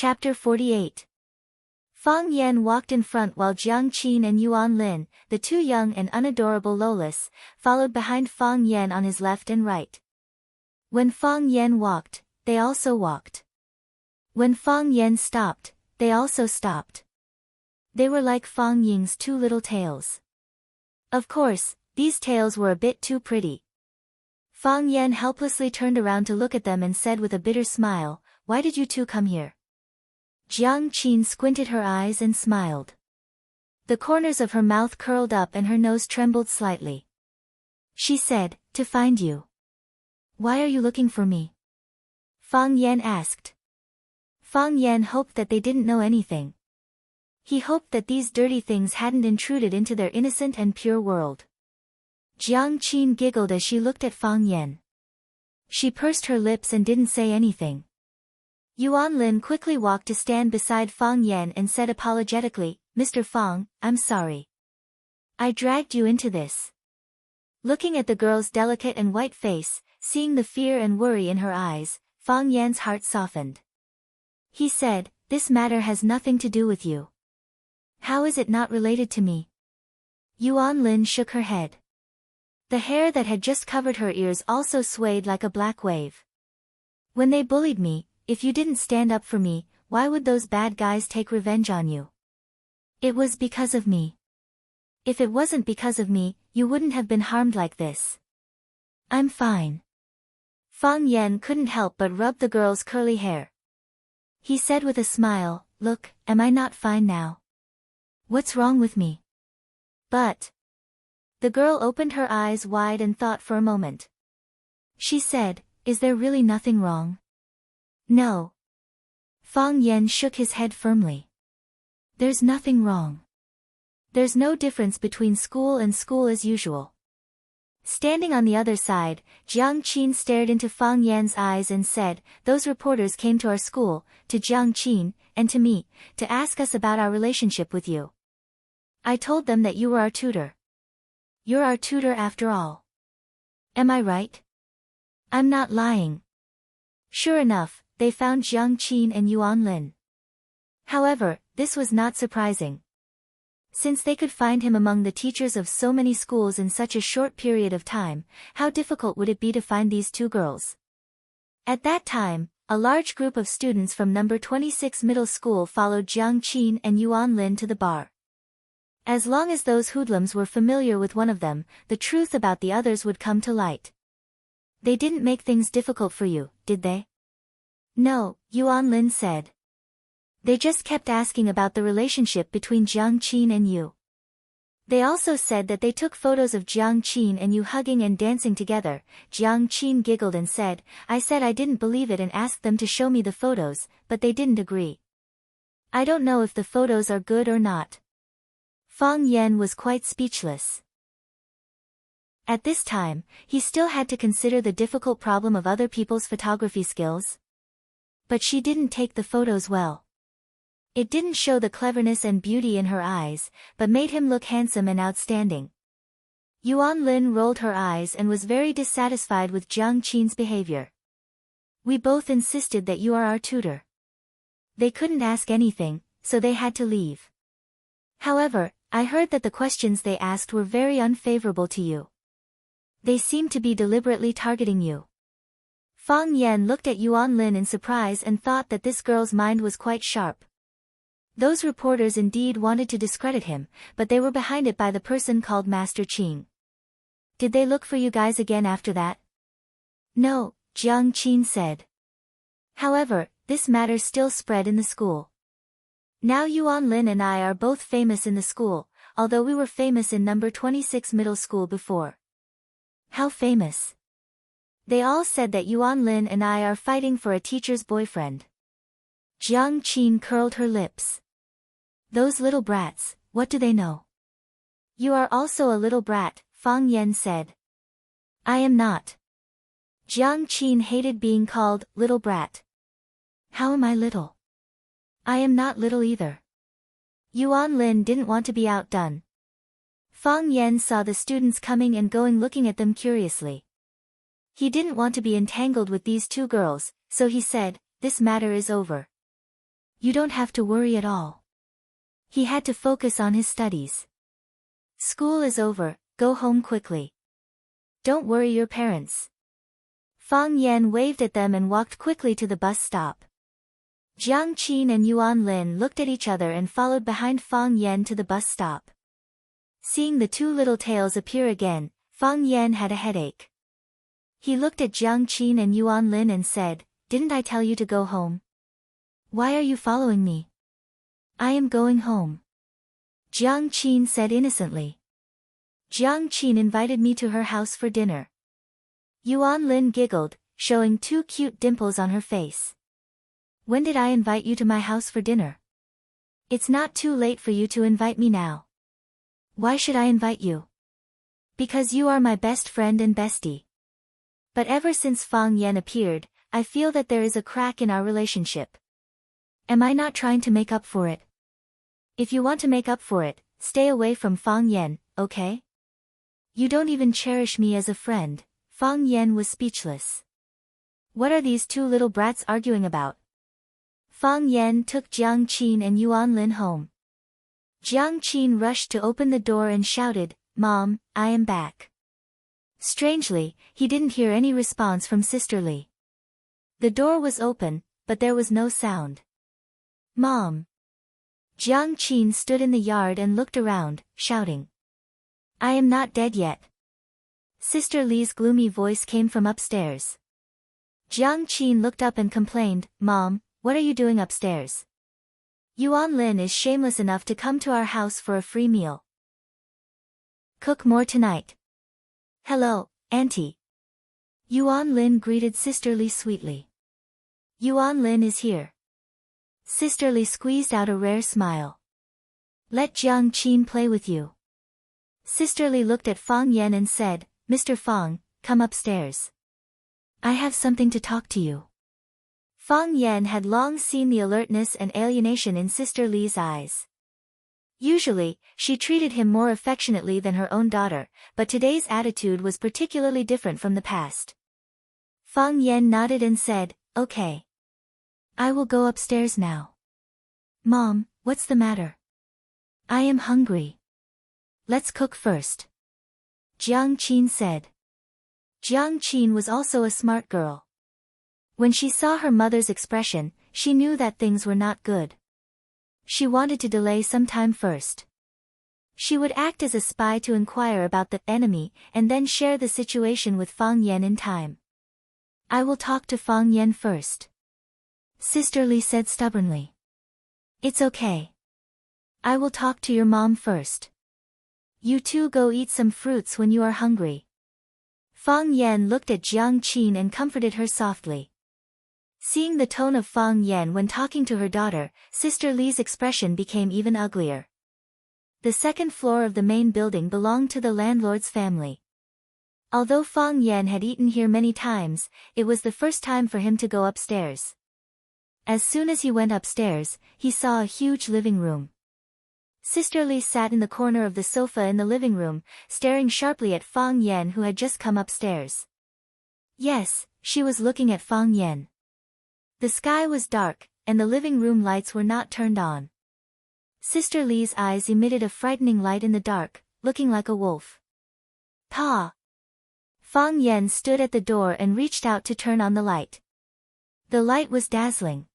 Chapter 48. Fang Yan walked in front while Jiang Qin and Yuan Lin, the two young and unadorable Lolis, followed behind Fang Yan on his left and right. When Fang Yan walked, they also walked. When Fang Yan stopped, they also stopped. They were like Fang Ying's two little tails. Of course, these tails were a bit too pretty. Fang Yan helplessly turned around to look at them and said with a bitter smile, "Why did you two come here?" Jiang Qin squinted her eyes and smiled. The corners of her mouth curled up and her nose trembled slightly. She said, "To find you." "Why are you looking for me?" Fang Yan asked. Fang Yan hoped that they didn't know anything. He hoped that these dirty things hadn't intruded into their innocent and pure world. Jiang Qin giggled as she looked at Fang Yan. She pursed her lips and didn't say anything. Yuan Lin quickly walked to stand beside Fang Yan and said apologetically, "Mr. Fang, I'm sorry. I dragged you into this." Looking at the girl's delicate and white face, seeing the fear and worry in her eyes, Fang Yan's heart softened. He said, "This matter has nothing to do with you." "How is it not related to me?" Yuan Lin shook her head. The hair that had just covered her ears also swayed like a black wave. "When they bullied me, if you didn't stand up for me, why would those bad guys take revenge on you? It was because of me. If it wasn't because of me, you wouldn't have been harmed like this." "I'm fine." Fang Yan couldn't help but rub the girl's curly hair. He said with a smile, "Look, am I not fine now? What's wrong with me?" "But..." The girl opened her eyes wide and thought for a moment. She said, "Is there really nothing wrong?" "No." Fang Yan shook his head firmly. "There's nothing wrong. There's no difference between school and school as usual." Standing on the other side, Jiang Qin stared into Fang Yan's eyes and said, "Those reporters came to our school, to Jiang Qin, and to me, to ask us about our relationship with you. I told them that you were our tutor. You're our tutor after all. Am I right? I'm not lying." Sure enough, they found Jiang Qin and Yuan Lin. However, this was not surprising. Since they could find him among the teachers of so many schools in such a short period of time, how difficult would it be to find these two girls? At that time, a large group of students from number 26 middle school followed Jiang Qin and Yuan Lin to the bar. As long as those hoodlums were familiar with one of them, the truth about the others would come to light. "They didn't make things difficult for you, did they?" "No," Yuan Lin said. "They just kept asking about the relationship between Jiang Qin and you. They also said that they took photos of Jiang Qin and you hugging and dancing together." Jiang Qin giggled and said, "I said I didn't believe it and asked them to show me the photos, but they didn't agree. I don't know if the photos are good or not." Fang Yan was quite speechless. At this time, he still had to consider the difficult problem of other people's photography skills. But she didn't take the photos well. It didn't show the cleverness and beauty in her eyes, but made him look handsome and outstanding. Yuan Lin rolled her eyes and was very dissatisfied with Jiang Qin's behavior. "We both insisted that you are our tutor. They couldn't ask anything, so they had to leave. However, I heard that the questions they asked were very unfavorable to you. They seemed to be deliberately targeting you." Fang Yan looked at Yuan Lin in surprise and thought that this girl's mind was quite sharp. Those reporters indeed wanted to discredit him, but they were behind it by the person called Master Qing. "Did they look for you guys again after that?" "No," Jiang Qin said. "However, this matter still spread in the school. Now Yuan Lin and I are both famous in the school, although we were famous in number 26 middle school before." "How famous?" "They all said that Yuan Lin and I are fighting for a teacher's boyfriend." Jiang Qin curled her lips. "Those little brats, what do they know?" "You are also a little brat," Fang Yan said. "I am not." Jiang Qin hated being called little brat. "How am I little? I am not little either." Yuan Lin didn't want to be outdone. Fang Yan saw the students coming and going looking at them curiously. He didn't want to be entangled with these two girls, so he said, "This matter is over." You don't have to worry at all. He had to focus on his studies. School is over, go home quickly. Don't worry your parents. Fang Yan waved at them and walked quickly to the bus stop. Jiang Qin and Yuan Lin looked at each other and followed behind Fang Yan to the bus stop. Seeing the two little tails appear again, Fang Yan had a headache. He looked at Jiang Qin and Yuan Lin and said, "Didn't I tell you to go home? Why are you following me?" "I am going home," Jiang Qin said innocently. "Jiang Qin invited me to her house for dinner." Yuan Lin giggled, showing two cute dimples on her face. "When did I invite you to my house for dinner? It's not too late for you to invite me now." "Why should I invite you?" "Because you are my best friend and bestie. But ever since Fang Yan appeared, I feel that there is a crack in our relationship. Am I not trying to make up for it? If you want to make up for it, stay away from Fang Yan, okay? You don't even cherish me as a friend." Fang Yan was speechless. What are these two little brats arguing about? Fang Yan took Jiang Qin and Yuan Lin home. Jiang Qin rushed to open the door and shouted, "Mom, I am back." Strangely, he didn't hear any response from Sister Li. The door was open, but there was no sound. "Mom!" Jiang Qin stood in the yard and looked around, shouting, "I am not dead yet." Sister Li's gloomy voice came from upstairs. Jiang Qin looked up and complained, "Mom, what are you doing upstairs? Yuan Lin is shameless enough to come to our house for a free meal. Cook more tonight." "Hello, Auntie." Yuan Lin greeted Sister Li sweetly. "Yuan Lin is here." Sister Li squeezed out a rare smile. "Let Jiang Qin play with you." Sister Li looked at Fang Yan and said, "Mr. Fang, come upstairs. I have something to talk to you." Fang Yan had long seen the alertness and alienation in Sister Li's eyes. Usually, she treated him more affectionately than her own daughter, but today's attitude was particularly different from the past. Fang Yan nodded and said, "Okay. I will go upstairs now." "Mom, what's the matter?" "I am hungry." "Let's cook first," Jiang Qin said. Jiang Qin was also a smart girl. When she saw her mother's expression, she knew that things were not good. She wanted to delay some time first. She would act as a spy to inquire about the enemy and then share the situation with Fang Yan in time. "I will talk to Fang Yan first," Sister Li said stubbornly. "It's okay. I will talk to your mom first. You two go eat some fruits when you are hungry." Fang Yan looked at Jiang Qin and comforted her softly. Seeing the tone of Fang Yan when talking to her daughter, Sister Li's expression became even uglier. The second floor of the main building belonged to the landlord's family. Although Fang Yan had eaten here many times, it was the first time for him to go upstairs. As soon as he went upstairs, he saw a huge living room. Sister Li sat in the corner of the sofa in the living room, staring sharply at Fang Yan who had just come upstairs. Yes, she was looking at Fang Yan. The sky was dark, and the living room lights were not turned on. Sister Li's eyes emitted a frightening light in the dark, looking like a wolf. "Pa!" Fang Yan stood at the door and reached out to turn on the light. The light was dazzling.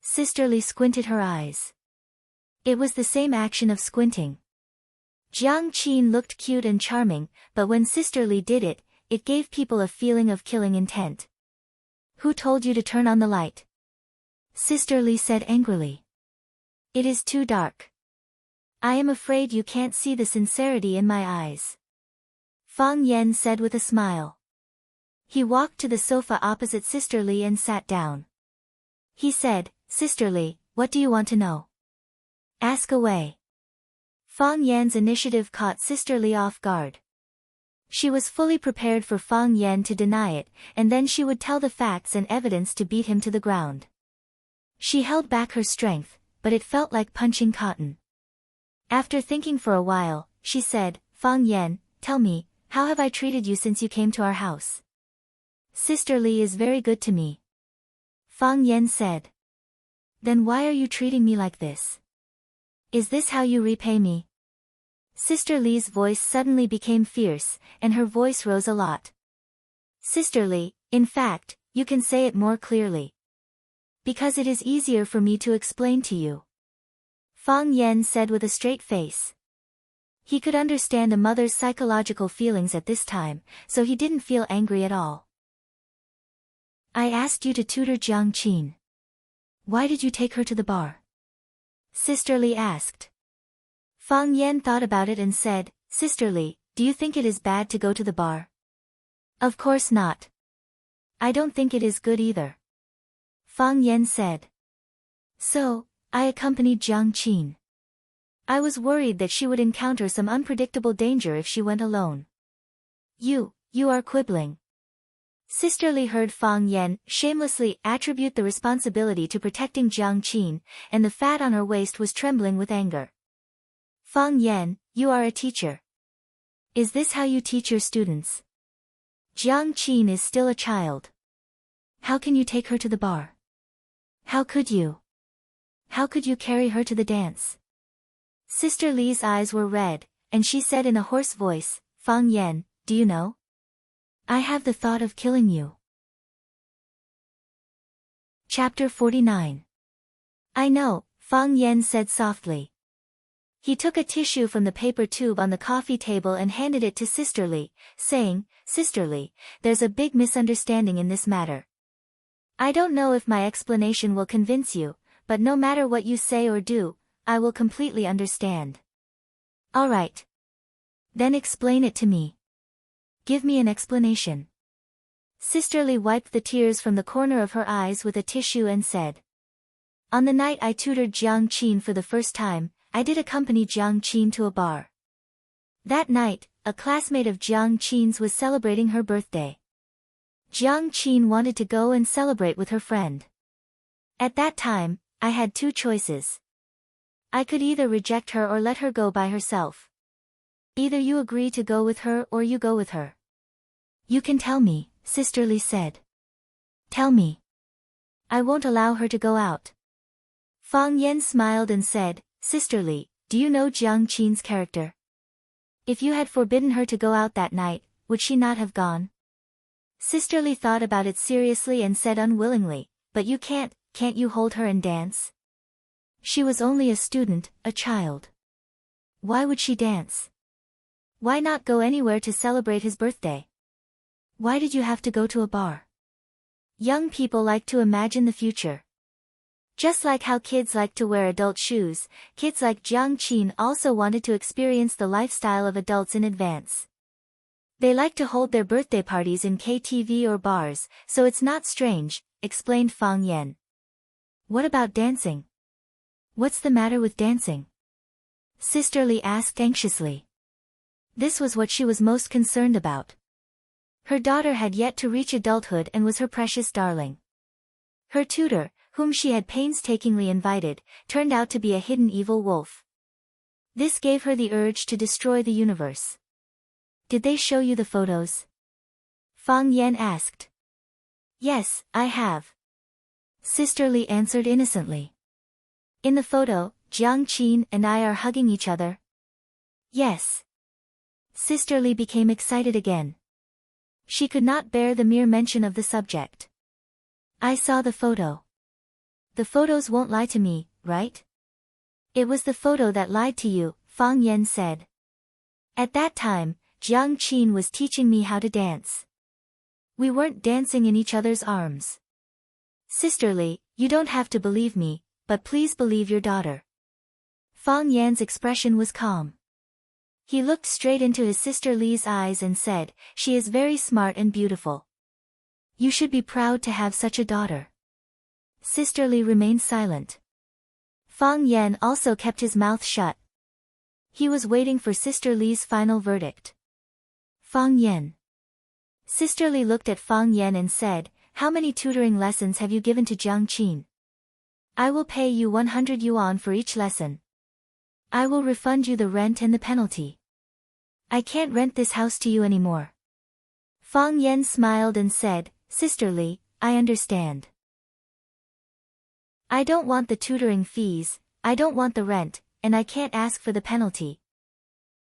Sister Li squinted her eyes. It was the same action of squinting. Jiang Qin looked cute and charming, but when Sister Li did it, it gave people a feeling of killing intent. "Who told you to turn on the light?" Sister Li said angrily. "It is too dark. I am afraid you can't see the sincerity in my eyes," Fang Yan said with a smile. He walked to the sofa opposite Sister Li and sat down. He said, "Sister Li, what do you want to know? Ask away." Fang Yan's initiative caught Sister Li off guard. She was fully prepared for Fang Yan to deny it, and then she would tell the facts and evidence to beat him to the ground. She held back her strength, but it felt like punching cotton. After thinking for a while, she said, "Fang Yan, tell me, how have I treated you since you came to our house?" "Sister Li is very good to me," Fang Yan said. Then why are you treating me like this? Is this how you repay me? Sister Li's voice suddenly became fierce, and her voice rose a lot. Sister Li, in fact, you can say it more clearly. Because it is easier for me to explain to you. Fang Yan said with a straight face. He could understand a mother's psychological feelings at this time, so he didn't feel angry at all. I asked you to tutor Jiang Qin. Why did you take her to the bar? Sister Li asked. Fang Yan thought about it and said, Sister Li, do you think it is bad to go to the bar? Of course not. I don't think it is good either. Fang Yan said. So, I accompanied Jiang Qin. I was worried that she would encounter some unpredictable danger if she went alone. You are quibbling. Sister Li heard Fang Yan shamelessly attribute the responsibility to protecting Jiang Qin, and the fat on her waist was trembling with anger. Fang Yan, you are a teacher. Is this how you teach your students? Jiang Qin is still a child. How can you take her to the bar? How could you? How could you carry her to the dance? Sister Li's eyes were red, and she said in a hoarse voice, Fang Yan, do you know? I have the thought of killing you. Chapter 49. I know, Fang Yan said softly. He took a tissue from the paper tube on the coffee table and handed it to Sister Li, saying, Sister Li, there's a big misunderstanding in this matter. I don't know if my explanation will convince you, but no matter what you say or do, I will completely understand. All right. Then explain it to me. Give me an explanation. Sister Li wiped the tears from the corner of her eyes with a tissue and said. On the night I tutored Jiang Qin for the first time, I did accompany Jiang Qin to a bar. That night, a classmate of Jiang Qin's was celebrating her birthday. Jiang Qin wanted to go and celebrate with her friend. At that time, I had two choices. I could either reject her or let her go by herself. Either you agree to go with her or you go with her. You can tell me, Sister Li said. Tell me. I won't allow her to go out. Fang Yan smiled and said, Sister Li, do you know Jiang Qin's character? If you had forbidden her to go out that night, would she not have gone? Sister Li thought about it seriously and said unwillingly, but you can't you hold her and dance? She was only a student, a child. Why would she dance? Why not go anywhere to celebrate his birthday? Why did you have to go to a bar? Young people like to imagine the future. Just like how kids like to wear adult shoes, kids like Jiang Qin also wanted to experience the lifestyle of adults in advance. They like to hold their birthday parties in KTV or bars, so it's not strange, explained Fang Yan. What about dancing? What's the matter with dancing? Sister Li asked anxiously. This was what she was most concerned about. Her daughter had yet to reach adulthood and was her precious darling. Her tutor, whom she had painstakingly invited, turned out to be a hidden evil wolf. This gave her the urge to destroy the universe. Did they show you the photos? Fang Yan asked. Yes, I have. Sister Li answered innocently. In the photo, Jiang Qin and I are hugging each other. Yes. Sister Li became excited again. She could not bear the mere mention of the subject. I saw the photo. The photos won't lie to me, right? It was the photo that lied to you, Fang Yan said. At that time, Jiang Qin was teaching me how to dance. We weren't dancing in each other's arms. Sister Li, you don't have to believe me, but please believe your daughter. Fang Yan's expression was calm. He looked straight into his sister Li's eyes and said, she is very smart and beautiful. You should be proud to have such a daughter. Sister Li remained silent. Fang Yan also kept his mouth shut. He was waiting for Sister Li's final verdict. Fang Yan. Sister Li looked at Fang Yan and said, how many tutoring lessons have you given to Jiang Qin? I will pay you 100 yuan for each lesson. I will refund you the rent and the penalty. I can't rent this house to you anymore. Fang Yan smiled and said, Sister Li, I understand. I don't want the tutoring fees, I don't want the rent, and I can't ask for the penalty.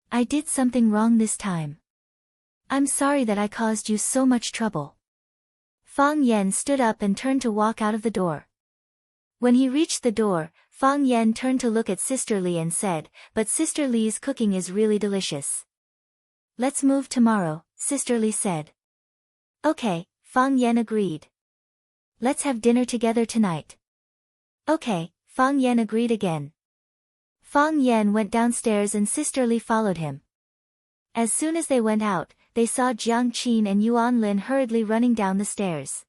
I did something wrong this time. I'm sorry that I caused you so much trouble. Fang Yan stood up and turned to walk out of the door. When he reached the door, Fang Yan turned to look at Sister Li and said, "But Sister Li's cooking is really delicious." "Let's move tomorrow," Sister Li said. "Okay," Fang Yan agreed. "Let's have dinner together tonight." "Okay," Fang Yan agreed again. Fang Yan went downstairs and Sister Li followed him. As soon as they went out, they saw Jiang Qin and Yuan Lin hurriedly running down the stairs.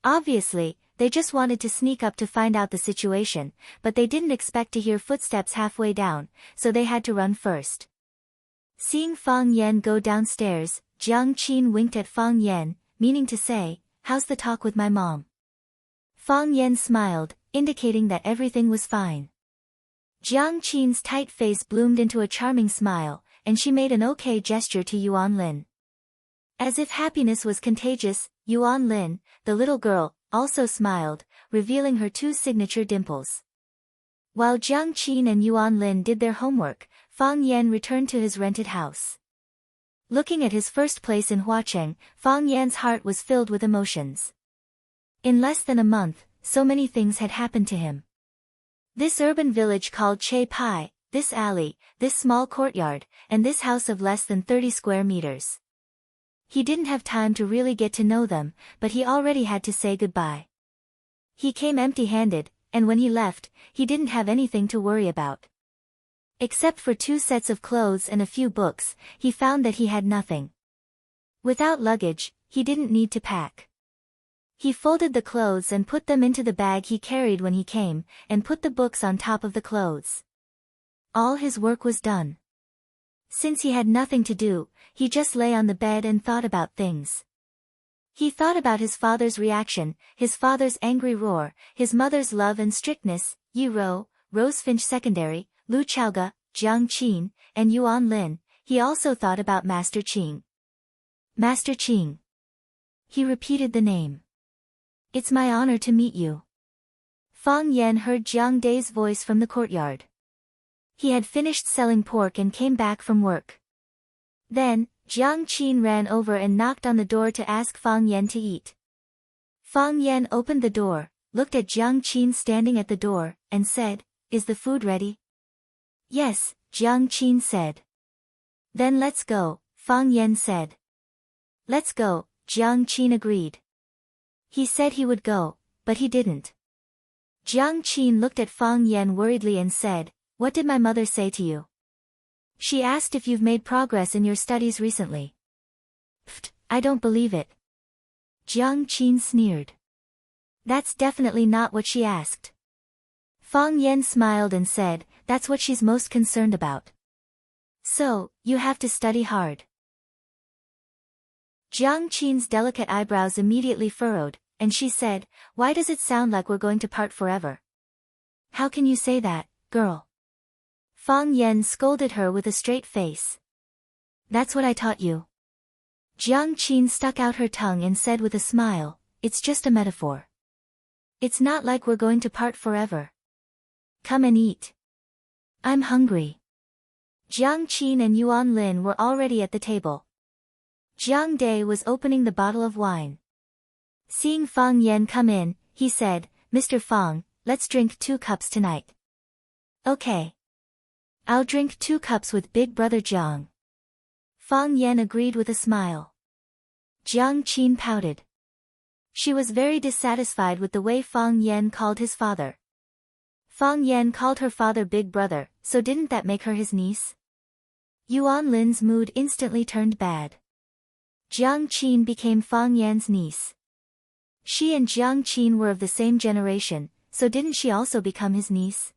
Obviously, they just wanted to sneak up to find out the situation, but they didn't expect to hear footsteps halfway down, so they had to run first. Seeing Fang Yan go downstairs, Jiang Qin winked at Fang Yan, meaning to say, "How's the talk with my mom?" Fang Yan smiled, indicating that everything was fine. Jiang Qin's tight face bloomed into a charming smile, and she made an okay gesture to Yuan Lin. As if happiness was contagious, Yuan Lin, the little girl, also smiled, revealing her two signature dimples. While Jiang Qin and Yuan Lin did their homework, Fang Yan returned to his rented house. Looking at his first place in Huacheng, Fang Yan's heart was filled with emotions. In less than a month, so many things had happened to him. This urban village called Che Pai, this alley, this small courtyard, and this house of less than 30 square meters. He didn't have time to really get to know them, but he already had to say goodbye. He came empty-handed, and when he left, he didn't have anything to worry about. Except for 2 sets of clothes and a few books, he found that he had nothing. Without luggage, he didn't need to pack. He folded the clothes and put them into the bag he carried when he came, and put the books on top of the clothes. All his work was done. Since he had nothing to do, he just lay on the bed and thought about things. He thought about his father's reaction, his father's angry roar, his mother's love and strictness, Yi Ro, Rosefinch Secondary, Lu Chaoga, Jiang Qin, and Yuan Lin. He also thought about Master Qing. Master Qing. He repeated the name. "It's my honor to meet you." Fang Yan heard Jiang Dai's voice from the courtyard. He had finished selling pork and came back from work. Then, Jiang Qin ran over and knocked on the door to ask Fang Yan to eat. Fang Yan opened the door, looked at Jiang Qin standing at the door, and said, "Is the food ready?" "Yes," Jiang Qin said. "Then let's go," Fang Yan said. "Let's go," Jiang Qin agreed. He said he would go, but he didn't. Jiang Qin looked at Fang Yan worriedly and said, "What did my mother say to you?" "She asked if you've made progress in your studies recently." "Pfft, I don't believe it." Jiang Qin sneered. "That's definitely not what she asked." Fang Yan smiled and said, "That's what she's most concerned about. So, you have to study hard." Jiang Qin's delicate eyebrows immediately furrowed, and she said, "Why does it sound like we're going to part forever?" "How can you say that, girl?" Fang Yan scolded her with a straight face. "That's what I taught you." Jiang Qin stuck out her tongue and said with a smile, "It's just a metaphor. It's not like we're going to part forever. Come and eat." "I'm hungry." Jiang Qin and Yuan Lin were already at the table. Jiang Dai was opening the bottle of wine. Seeing Fang Yan come in, he said, "Mr. Fang, let's drink 2 cups tonight." "Okay. I'll drink 2 cups with Big Brother Jiang." Fang Yan agreed with a smile. Jiang Qin pouted. She was very dissatisfied with the way Fang Yan called his father. Fang Yan called her father Big Brother, so didn't that make her his niece? Yuan Lin's mood instantly turned bad. Jiang Qin became Fang Yan's niece. She and Jiang Qin were of the same generation, so didn't she also become his niece?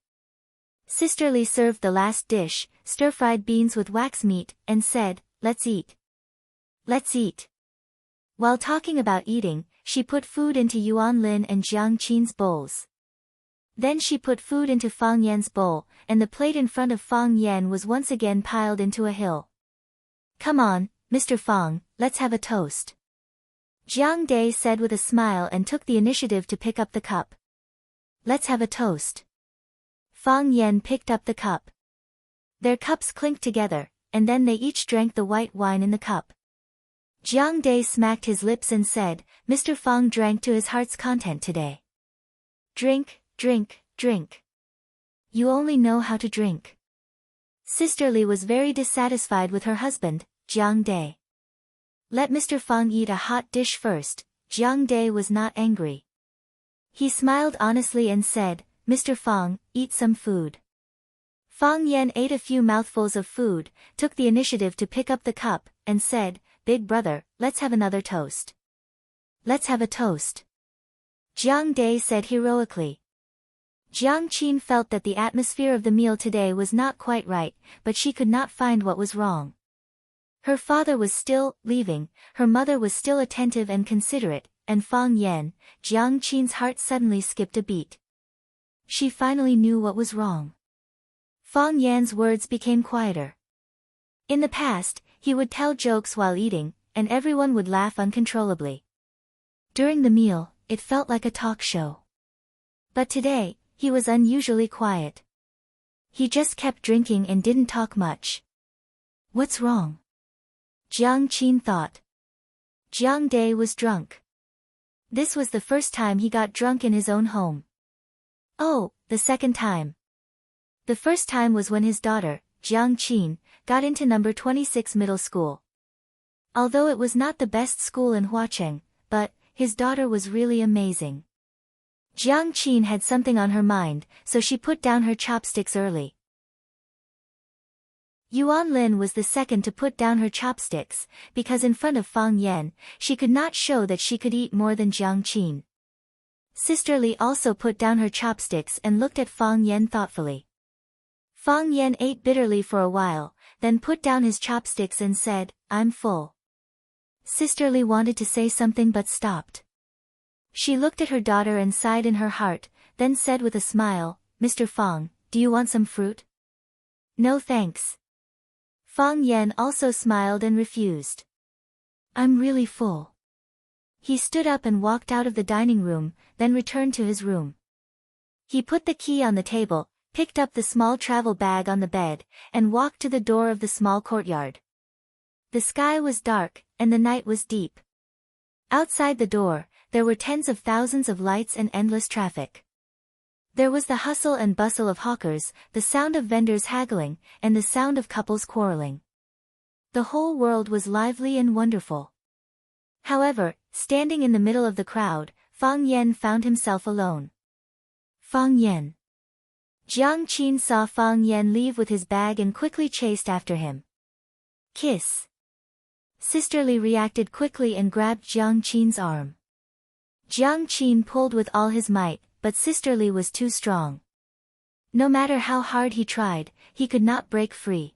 Sister Li served the last dish, stir-fried beans with wax meat, and said, "Let's eat. Let's eat." While talking about eating, she put food into Yuan Lin and Jiang Qin's bowls. Then she put food into Fang Yan's bowl, and the plate in front of Fang Yan was once again piled into a hill. "Come on, Mr. Fang, let's have a toast." Jiang Dai said with a smile and took the initiative to pick up the cup. let's have a toast. Fang Yan picked up the cup. Their cups clinked together, and then they each drank the white wine in the cup. Jiang Dai smacked his lips and said, Mr. Fang drank to his heart's content today. Drink, drink, drink. You only know how to drink. Sister Li was very dissatisfied with her husband, Jiang Dai. Let Mr. Fang eat a hot dish first. Jiang Dai was not angry. He smiled honestly and said, Mr. Fang, eat some food. Fang Yan ate a few mouthfuls of food, took the initiative to pick up the cup, and said, Big brother, let's have another toast. Let's have a toast. Jiang Dai said heroically. Jiang Qin felt that the atmosphere of the meal today was not quite right, but she could not find what was wrong. Her father was still leaving, her mother was still attentive and considerate, and Fang Yan, Jiang Qin's heart suddenly skipped a beat. She finally knew what was wrong. Fang Yan's words became quieter. In the past, he would tell jokes while eating, and everyone would laugh uncontrollably. During the meal, it felt like a talk show. But today, he was unusually quiet. He just kept drinking and didn't talk much. What's wrong? Jiang Qin thought. Jiang Dai was drunk. This was the first time he got drunk in his own home. Oh, the second time. The first time was when his daughter, Jiang Qin, got into number 26 middle school. Although it was not the best school in Huacheng, but his daughter was really amazing. Jiang Qin had something on her mind, so she put down her chopsticks early. Yuan Lin was the second to put down her chopsticks, because in front of Fang Yan, she could not show that she could eat more than Jiang Qin. Sister Li also put down her chopsticks and looked at Fang Yan thoughtfully. Fang Yan ate bitterly for a while, then put down his chopsticks and said, I'm full. Sister Li wanted to say something but stopped. She looked at her daughter and sighed in her heart, then said with a smile, Mr. Fang, do you want some fruit? No thanks. Fang Yan also smiled and refused. I'm really full. He stood up and walked out of the dining room, then returned to his room. He put the key on the table, picked up the small travel bag on the bed, and walked to the door of the small courtyard. The sky was dark, and the night was deep. Outside the door, there were tens of thousands of lights and endless traffic. There was the hustle and bustle of hawkers, the sound of vendors haggling, and the sound of couples quarreling. The whole world was lively and wonderful. However, standing in the middle of the crowd, Fang Yan found himself alone. Fang Yan. Jiang Qin saw Fang Yan leave with his bag and quickly chased after him. Kiss. Sister Li reacted quickly and grabbed Jiang Qin's arm. Jiang Qin pulled with all his might, but Sister Li was too strong. No matter how hard he tried, he could not break free.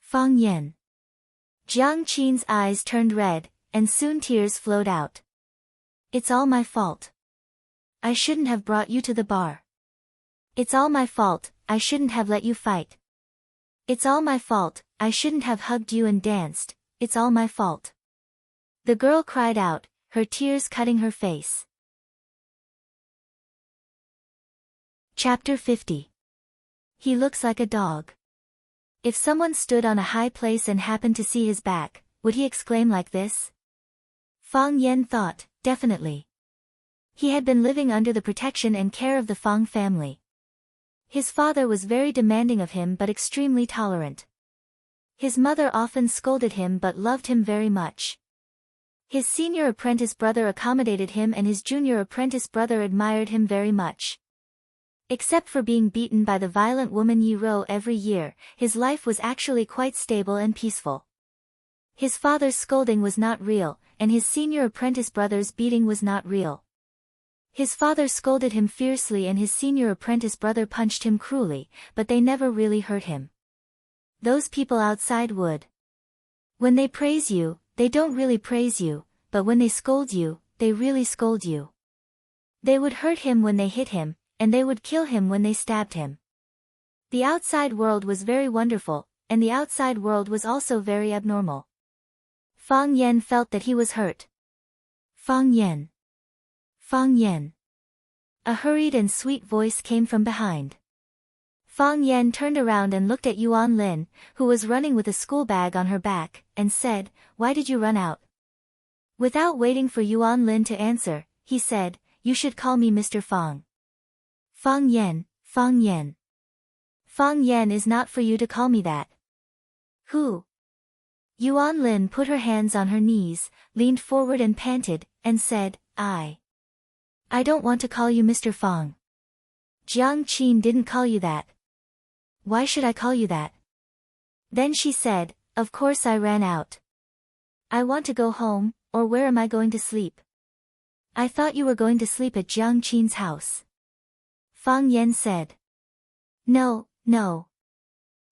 Fang Yan. Jiang Qin's eyes turned red, and soon tears flowed out. It's all my fault. I shouldn't have brought you to the bar. It's all my fault, I shouldn't have let you fight. It's all my fault, I shouldn't have hugged you and danced, it's all my fault. The girl cried out, her tears cutting her face. Chapter 50. He looks like a dog. If someone stood on a high place and happened to see his back, would he exclaim like this? Fang Yan thought, definitely. He had been living under the protection and care of the Fang family. His father was very demanding of him but extremely tolerant. His mother often scolded him but loved him very much. His senior apprentice brother accommodated him and his junior apprentice brother admired him very much. Except for being beaten by the violent woman Yi Ro every year, his life was actually quite stable and peaceful. His father's scolding was not real, and his senior apprentice brother's beating was not real. His father scolded him fiercely and his senior apprentice brother punched him cruelly, but they never really hurt him. Those people outside would. When they praise you, they don't really praise you, but when they scold you, they really scold you. They would hurt him when they hit him, and they would kill him when they stabbed him. The outside world was very wonderful, and the outside world was also very abnormal. Fang Yan felt that he was hurt. Fang Yan. Fang Yan. A hurried and sweet voice came from behind. Fang Yan turned around and looked at Yuan Lin, who was running with a school bag on her back, and said, "Why did you run out?" Without waiting for Yuan Lin to answer, he said, "You should call me Mr. Fang." Fang Yan, Fang Yan. Fang Yan is not for you to call me that. Who? Yuan Lin put her hands on her knees, leaned forward and panted, and said, I don't want to call you Mr. Fang. Jiang Qin didn't call you that. Why should I call you that? Then she said, "Of course I ran out. I want to go home, or where am I going to sleep? I thought you were going to sleep at Jiang Qin's house." Fang Yan said. No.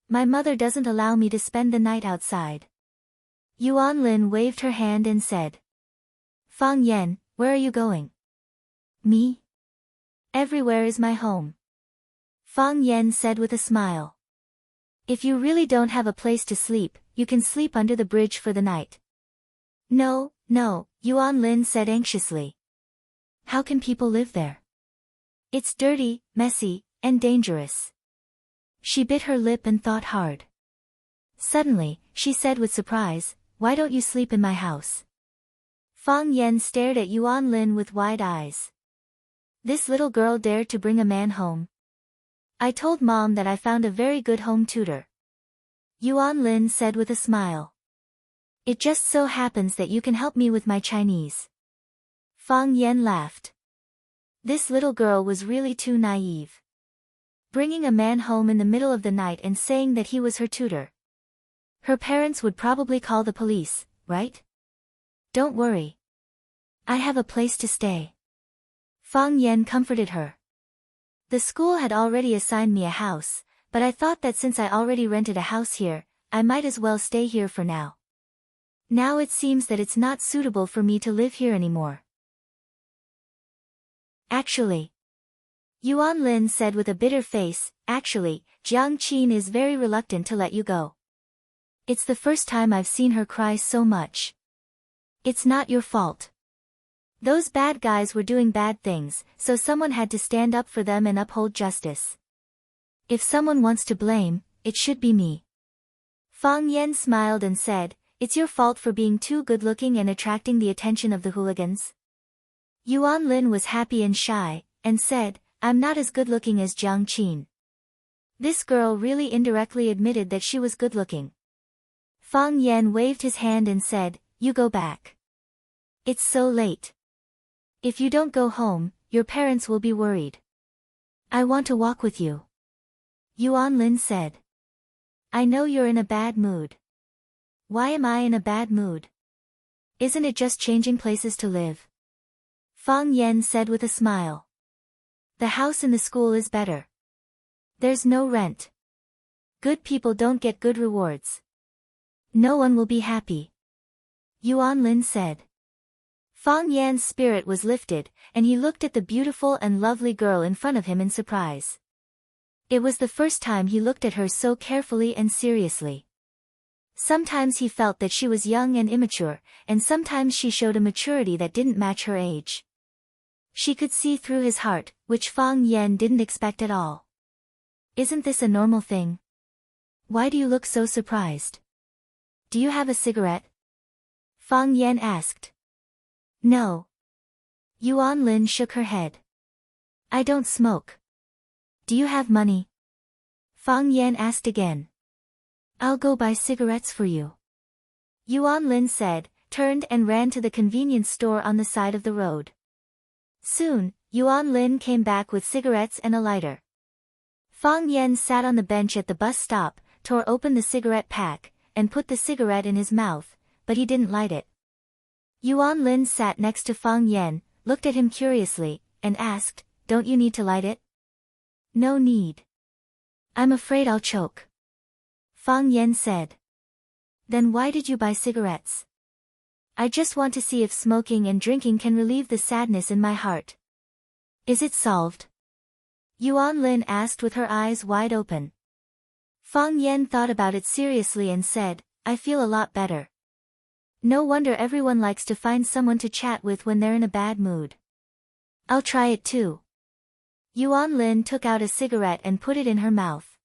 My mother doesn't allow me to spend the night outside. Yuan Lin waved her hand and said. Fang Yan, where are you going? Me? Everywhere is my home. Fang Yan said with a smile. If you really don't have a place to sleep, you can sleep under the bridge for the night. No, Yuan Lin said anxiously. How can people live there? It's dirty, messy, and dangerous. She bit her lip and thought hard. Suddenly, she said with surprise, "Why don't you sleep in my house?" Fang Yan stared at Yuan Lin with wide eyes. This little girl dared to bring a man home. I told Mom that I found a very good home tutor. Yuan Lin said with a smile. It just so happens that you can help me with my Chinese. Fang Yan laughed. This little girl was really too naive. Bringing a man home in the middle of the night and saying that he was her tutor. Her parents would probably call the police, right? Don't worry. I have a place to stay. Fang Yan comforted her. The school had already assigned me a house, but I thought that since I already rented a house here, I might as well stay here for now. Now it seems that it's not suitable for me to live here anymore. Actually, Yuan Lin said with a bitter face, actually, Jiang Qin is very reluctant to let you go. It's the first time I've seen her cry so much. It's not your fault. Those bad guys were doing bad things, so someone had to stand up for them and uphold justice. If someone wants to blame, it should be me. Fang Yan smiled and said, It's your fault for being too good-looking and attracting the attention of the hooligans. Yuan Lin was happy and shy, and said, I'm not as good-looking as Jiang Qin. This girl really indirectly admitted that she was good-looking. Fang Yan waved his hand and said, You go back. It's so late. If you don't go home, your parents will be worried. I want to walk with you. Yuan Lin said. I know you're in a bad mood. Why am I in a bad mood? Isn't it just changing places to live? Fang Yan said with a smile. The house in the school is better. There's no rent. Good people don't get good rewards. No one will be happy. Yuan Lin said. Fang Yan's spirit was lifted, and he looked at the beautiful and lovely girl in front of him in surprise. It was the first time he looked at her so carefully and seriously. Sometimes he felt that she was young and immature, and sometimes she showed a maturity that didn't match her age. She could see through his heart, which Fang Yan didn't expect at all. Isn't this a normal thing? Why do you look so surprised? Do you have a cigarette? Fang Yan asked. No. Yuan Lin shook her head. I don't smoke. Do you have money? Fang Yan asked again. I'll go buy cigarettes for you. Yuan Lin said, turned and ran to the convenience store on the side of the road. Soon, Yuan Lin came back with cigarettes and a lighter. Fang Yan sat on the bench at the bus stop, tore open the cigarette pack, and put the cigarette in his mouth, but he didn't light it. Yuan Lin sat next to Fang Yan, looked at him curiously, and asked, Don't you need to light it? No need. I'm afraid I'll choke. Fang Yan said. Then why did you buy cigarettes? I just want to see if smoking and drinking can relieve the sadness in my heart. Is it solved? Yuan Lin asked with her eyes wide open. Fang Yan thought about it seriously and said, I feel a lot better. No wonder everyone likes to find someone to chat with when they're in a bad mood. I'll try it too. Yuan Lin took out a cigarette and put it in her mouth.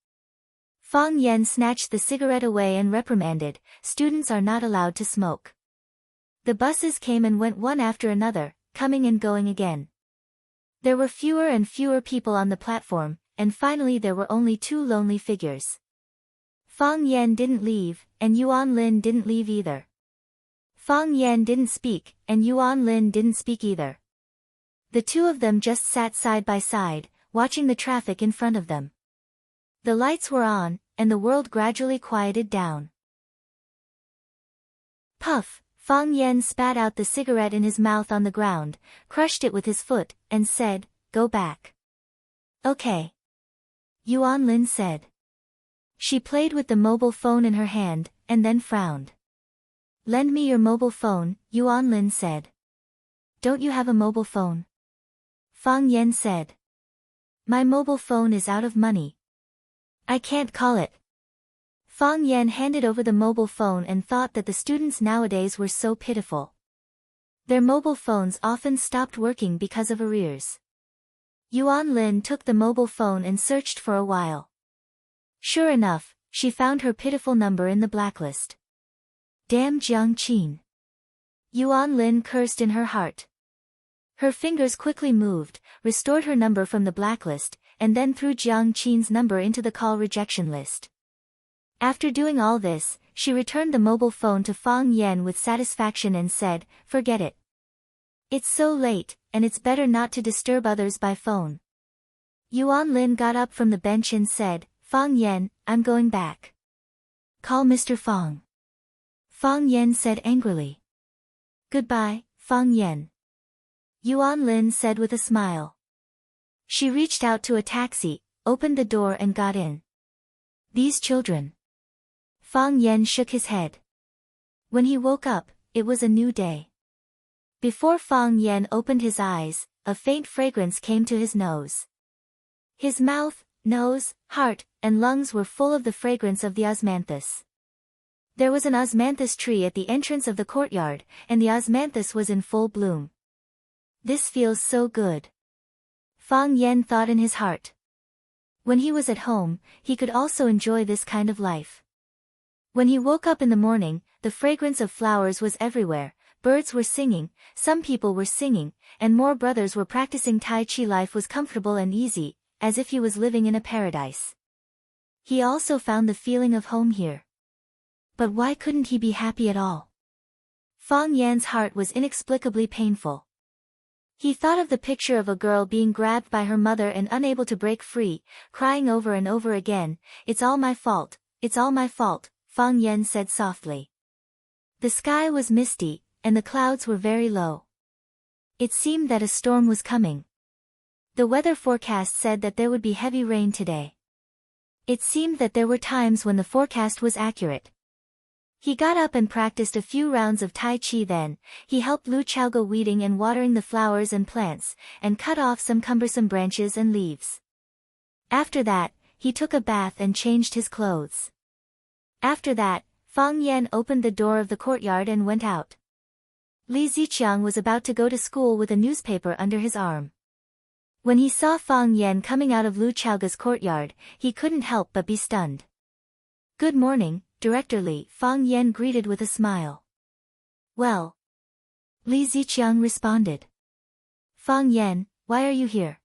Fang Yan snatched the cigarette away and reprimanded, "Students are not allowed to smoke." The buses came and went one after another, coming and going again. There were fewer and fewer people on the platform, and finally there were only two lonely figures. Fang Yan didn't leave, and Yuan Lin didn't leave either. Fang Yan didn't speak, and Yuan Lin didn't speak either. The two of them just sat side by side, watching the traffic in front of them. The lights were on, and the world gradually quieted down. Puff! Fang Yan spat out the cigarette in his mouth on the ground, crushed it with his foot, and said, "Go back." "Okay." Yuan Lin said. She played with the mobile phone in her hand, and then frowned. "Lend me your mobile phone," Yuan Lin said. "Don't you have a mobile phone?" Fang Yan said. "My mobile phone is out of money. I can't call it." Fang Yan handed over the mobile phone and thought that the students nowadays were so pitiful. Their mobile phones often stopped working because of arrears. Yuan Lin took the mobile phone and searched for a while. Sure enough, she found her pitiful number in the blacklist. Damn Jiang Qin. Yuan Lin cursed in her heart. Her fingers quickly moved, restored her number from the blacklist, and then threw Jiang Qin's number into the call rejection list. After doing all this, she returned the mobile phone to Fang Yan with satisfaction and said, "Forget it. It's so late, and it's better not to disturb others by phone." Yuan Lin got up from the bench and said, "Fang Yan, I'm going back. Call Mr. Fang." Fang Yan said angrily. "Goodbye, Fang Yan," Yuan Lin said with a smile. She reached out to a taxi, opened the door and got in. These children. Fang Yan shook his head. When he woke up, it was a new day. Before Fang Yan opened his eyes, a faint fragrance came to his nose. His mouth, nose, heart, and lungs were full of the fragrance of the osmanthus. There was an osmanthus tree at the entrance of the courtyard, and the osmanthus was in full bloom. This feels so good. Fang Yan thought in his heart. When he was at home, he could also enjoy this kind of life. When he woke up in the morning, the fragrance of flowers was everywhere, birds were singing, some people were singing, and more brothers were practicing Tai Chi. Life was comfortable and easy, as if he was living in a paradise. He also found the feeling of home here. But why couldn't he be happy at all? Fang Yan's heart was inexplicably painful. He thought of the picture of a girl being grabbed by her mother and unable to break free, crying over and over again, "It's all my fault, it's all my fault," Fang Yan said softly. The sky was misty, and the clouds were very low. It seemed that a storm was coming. The weather forecast said that there would be heavy rain today. It seemed that there were times when the forecast was accurate. He got up and practiced a few rounds of Tai Chi. Then, he helped Lu Chaoga weeding and watering the flowers and plants, and cut off some cumbersome branches and leaves. After that, he took a bath and changed his clothes. After that, Fang Yan opened the door of the courtyard and went out. Li Ziqiang was about to go to school with a newspaper under his arm. When he saw Fang Yan coming out of Lu Chaoga's courtyard, he couldn't help but be stunned. "Good morning, Director Li," Fang Yan greeted with a smile. "Well," Li Ziqiang responded. "Fang Yan, why are you here?"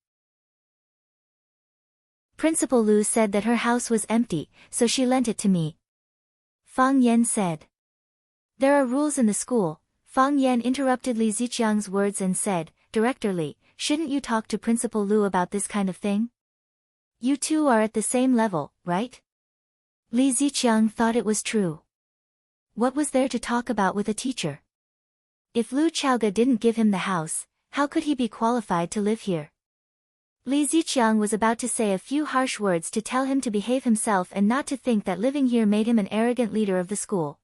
"Principal Lu said that her house was empty, so she lent it to me," Fang Yan said. "There are rules in the school," Fang Yan interrupted Li Ziqiang's words and said, "Director Li, shouldn't you talk to Principal Lu about this kind of thing? You two are at the same level, right?" Li Ziqiang thought it was true. What was there to talk about with a teacher? If Lu Chaoga didn't give him the house, how could he be qualified to live here? Li Ziqiang was about to say a few harsh words to tell him to behave himself and not to think that living here made him an arrogant leader of the school.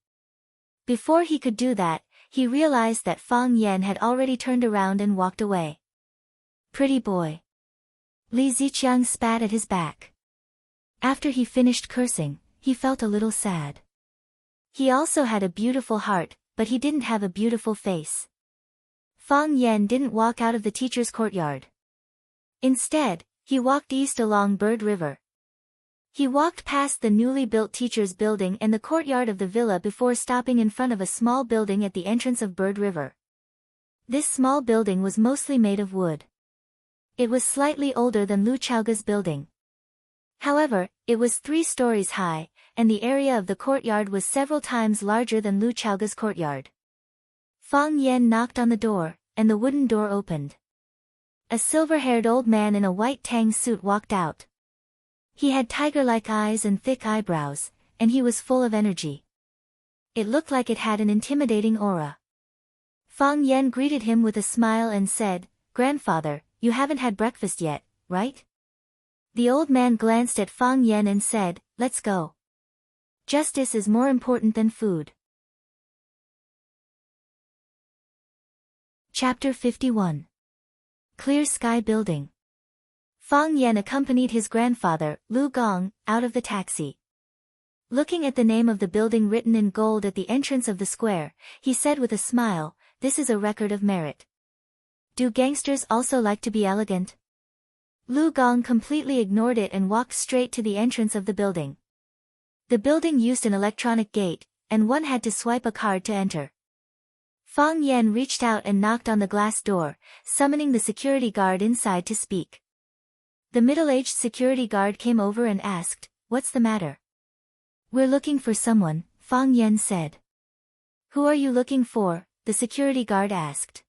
Before he could do that, he realized that Fang Yan had already turned around and walked away. "Pretty boy." Li Ziqiang spat at his back. After he finished cursing, he felt a little sad. He also had a beautiful heart, but he didn't have a beautiful face. Fang Yan didn't walk out of the teacher's courtyard. Instead, He walked east along Bird River. He walked past the newly built teacher's building and the courtyard of the villa before stopping in front of a small building at the entrance of Bird River. This small building was mostly made of wood. It was slightly older than Lu Chaoga's building. However, it was 3 stories high, and the area of the courtyard was several times larger than Lu Chaoga's courtyard. Fang Yan knocked on the door, and the wooden door opened. A silver-haired old man in a white tang suit walked out. He had tiger-like eyes and thick eyebrows, and he was full of energy. It looked like it had an intimidating aura. Fang Yan greeted him with a smile and said, "Grandfather, you haven't had breakfast yet, right?" The old man glanced at Fang Yan and said, "Let's go. Justice is more important than food." Chapter 51. Clear Sky Building. Fang Yan accompanied his grandfather, Lu Gong, out of the taxi. Looking at the name of the building written in gold at the entrance of the square, he said with a smile, "This is a record of merit. Do gangsters also like to be elegant?" Lu Gong completely ignored it and walked straight to the entrance of the building. The building used an electronic gate, and one had to swipe a card to enter. Fang Yan reached out and knocked on the glass door, summoning the security guard inside to speak. The middle-aged security guard came over and asked, "What's the matter?" "We're looking for someone," Fang Yan said. "Who are you looking for?" the security guard asked.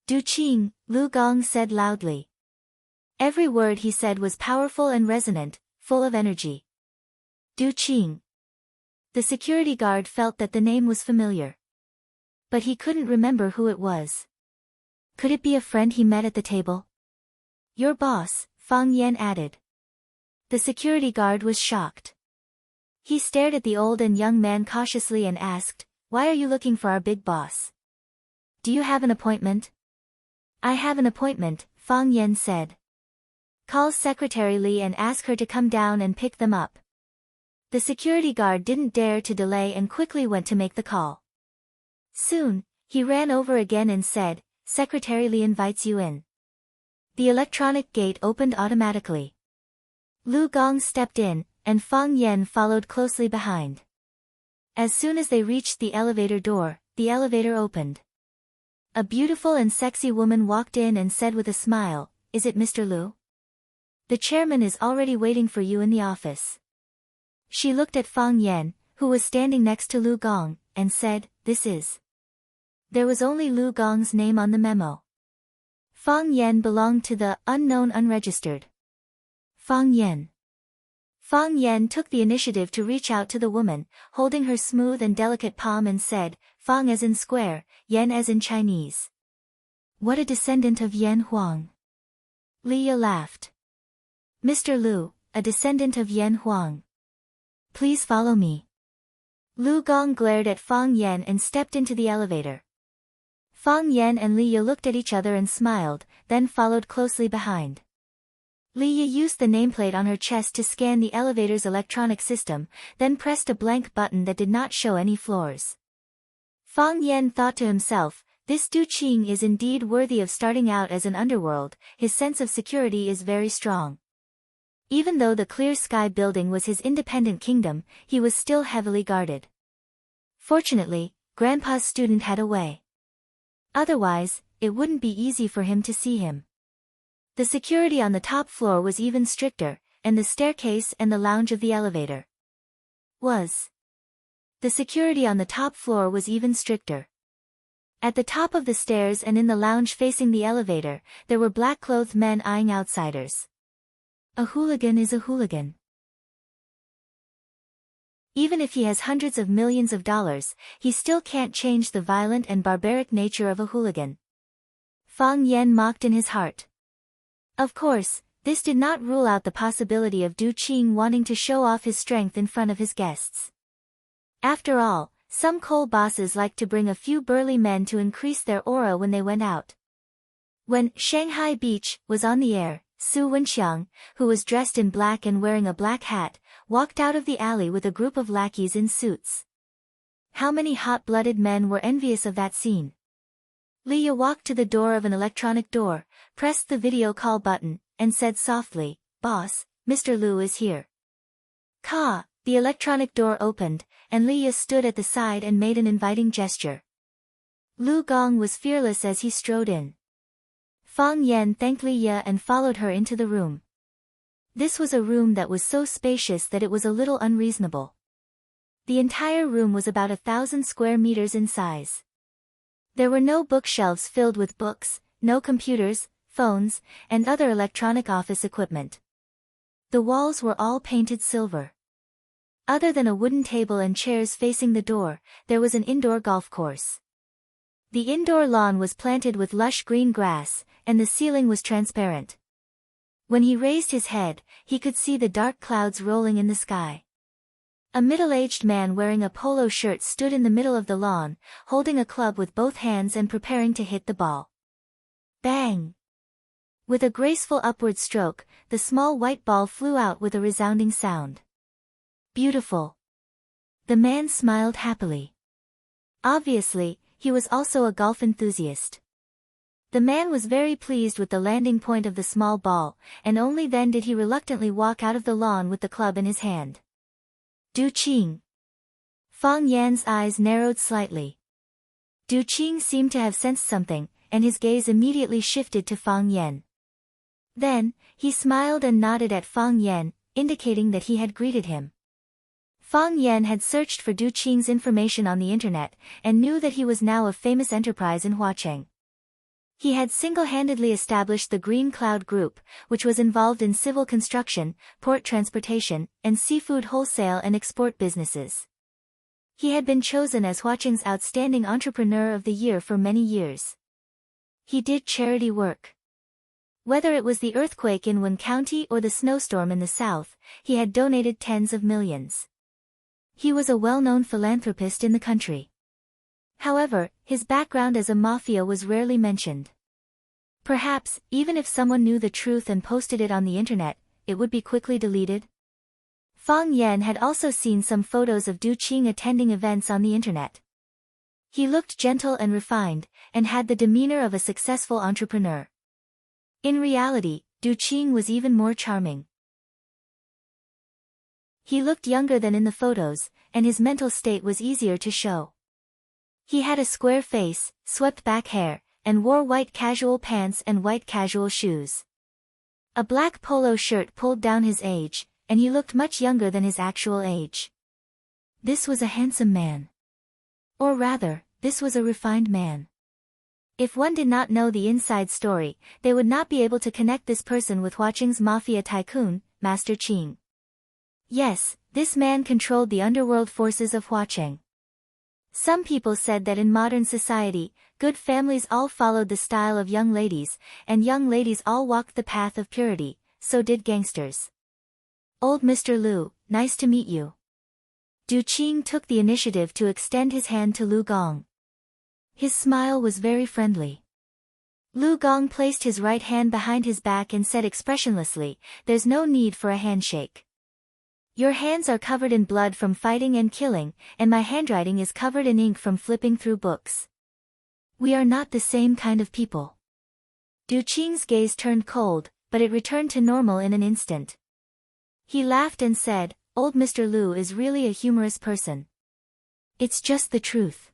"Du Qing," Lu Gong said loudly. Every word he said was powerful and resonant, full of energy. Du Qing. The security guard felt that the name was familiar. But he couldn't remember who it was. Could it be a friend he met at the table? "Your boss," Fang Yan added. The security guard was shocked. He stared at the old and young man cautiously and asked, "Why are you looking for our big boss? Do you have an appointment?" "I have an appointment," Fang Yan said. "Call Secretary Li and ask her to come down and pick them up." The security guard didn't dare to delay and quickly went to make the call. Soon, he ran over again and said, "Secretary Li invites you in." The electronic gate opened automatically. Lu Gong stepped in, and Fang Yan followed closely behind. As soon as they reached the elevator door, the elevator opened. A beautiful and sexy woman walked in and said with a smile, "Is it Mr. Lu? The chairman is already waiting for you in the office." She looked at Fang Yan, who was standing next to Lu Gong, and said, "This is." There was only Lu Gong's name on the memo. Fang Yan belonged to the unknown unregistered. Fang Yan. Fang Yan took the initiative to reach out to the woman, holding her smooth and delicate palm and said, "Fang as in square, Yan as in Chinese." "What a descendant of Yan Huang." Leah laughed. "Mr. Lu, a descendant of Yan Huang. Please follow me." Lu Gong glared at Fang Yan and stepped into the elevator. Fang Yan and Leah looked at each other and smiled, then followed closely behind. Leah used the nameplate on her chest to scan the elevator's electronic system, then pressed a blank button that did not show any floors. Fang Yan thought to himself, "This Du Qing is indeed worthy of starting out as an underworld, his sense of security is very strong." Even though the Clear Sky building was his independent kingdom, he was still heavily guarded. Fortunately, Grandpa's student had a way. Otherwise, it wouldn't be easy for him to see him. The security on the top floor was even stricter, and the staircase and the lounge of the elevator was. The security on the top floor was even stricter. At the top of the stairs and in the lounge facing the elevator, there were black-clothed men eyeing outsiders. A hooligan is a hooligan. Even if he has hundreds of millions of dollars, he still can't change the violent and barbaric nature of a hooligan. Fang Yan mocked in his heart. Of course, this did not rule out the possibility of Du Qing wanting to show off his strength in front of his guests. After all, some coal bosses like to bring a few burly men to increase their aura when they went out. When Shanghai Beach was on the air, Su Wenxiang, who was dressed in black and wearing a black hat, walked out of the alley with a group of lackeys in suits. How many hot-blooded men were envious of that scene? Leah walked to the door of an electronic door, pressed the video call button, and said softly, "Boss, Mr. Lu is here." Ka, the electronic door opened, and Liya stood at the side and made an inviting gesture. Lu Gong was fearless as he strode in. Fang Yan thanked Liya and followed her into the room. This was a room that was so spacious that it was a little unreasonable. The entire room was about 1,000 square meters in size. There were no bookshelves filled with books, no computers, phones, and other electronic office equipment. The walls were all painted silver. Other than a wooden table and chairs facing the door, there was an indoor golf course. The indoor lawn was planted with lush green grass, and the ceiling was transparent. When he raised his head, he could see the dark clouds rolling in the sky. A middle-aged man wearing a polo shirt stood in the middle of the lawn, holding a club with both hands and preparing to hit the ball. Bang! With a graceful upward stroke, the small white ball flew out with a resounding sound. Beautiful. The man smiled happily. Obviously, he was also a golf enthusiast. The man was very pleased with the landing point of the small ball, and only then did he reluctantly walk out of the lawn with the club in his hand. Du Qing. Fang Yan's eyes narrowed slightly. Du Qing seemed to have sensed something, and his gaze immediately shifted to Fang Yan. Then, he smiled and nodded at Fang Yan, indicating that he had greeted him. Fang Yan had searched for Du Qing's information on the internet, and knew that he was now a famous enterprise in Huacheng. He had single-handedly established the Green Cloud Group, which was involved in civil construction, port transportation, and seafood wholesale and export businesses. He had been chosen as Huacheng's Outstanding Entrepreneur of the Year for many years. He did charity work. Whether it was the earthquake in Wen County or the snowstorm in the south, he had donated tens of millions. He was a well-known philanthropist in the country. However, his background as a mafia was rarely mentioned. Perhaps, even if someone knew the truth and posted it on the internet, it would be quickly deleted. Fang Yan had also seen some photos of Du Qing attending events on the internet. He looked gentle and refined, and had the demeanor of a successful entrepreneur. In reality, Du Qing was even more charming. He looked younger than in the photos, and his mental state was easier to show. He had a square face, swept-back hair, and wore white casual pants and white casual shoes. A black polo shirt pulled down his age, and he looked much younger than his actual age. This was a handsome man. Or rather, this was a refined man. If one did not know the inside story, they would not be able to connect this person with Huacheng's mafia tycoon, Master Qing. Yes, this man controlled the underworld forces of Huacheng. Some people said that in modern society, good families all followed the style of young ladies, and young ladies all walked the path of purity, so did gangsters. Old Mr. Lu, nice to meet you. Du Qing took the initiative to extend his hand to Lu Gong. His smile was very friendly. Lu Gong placed his right hand behind his back and said expressionlessly, "There's no need for a handshake. Your hands are covered in blood from fighting and killing, and my handwriting is covered in ink from flipping through books. We are not the same kind of people." Du Qing's gaze turned cold, but it returned to normal in an instant. He laughed and said, "Old Mr. Lu is really a humorous person." "It's just the truth."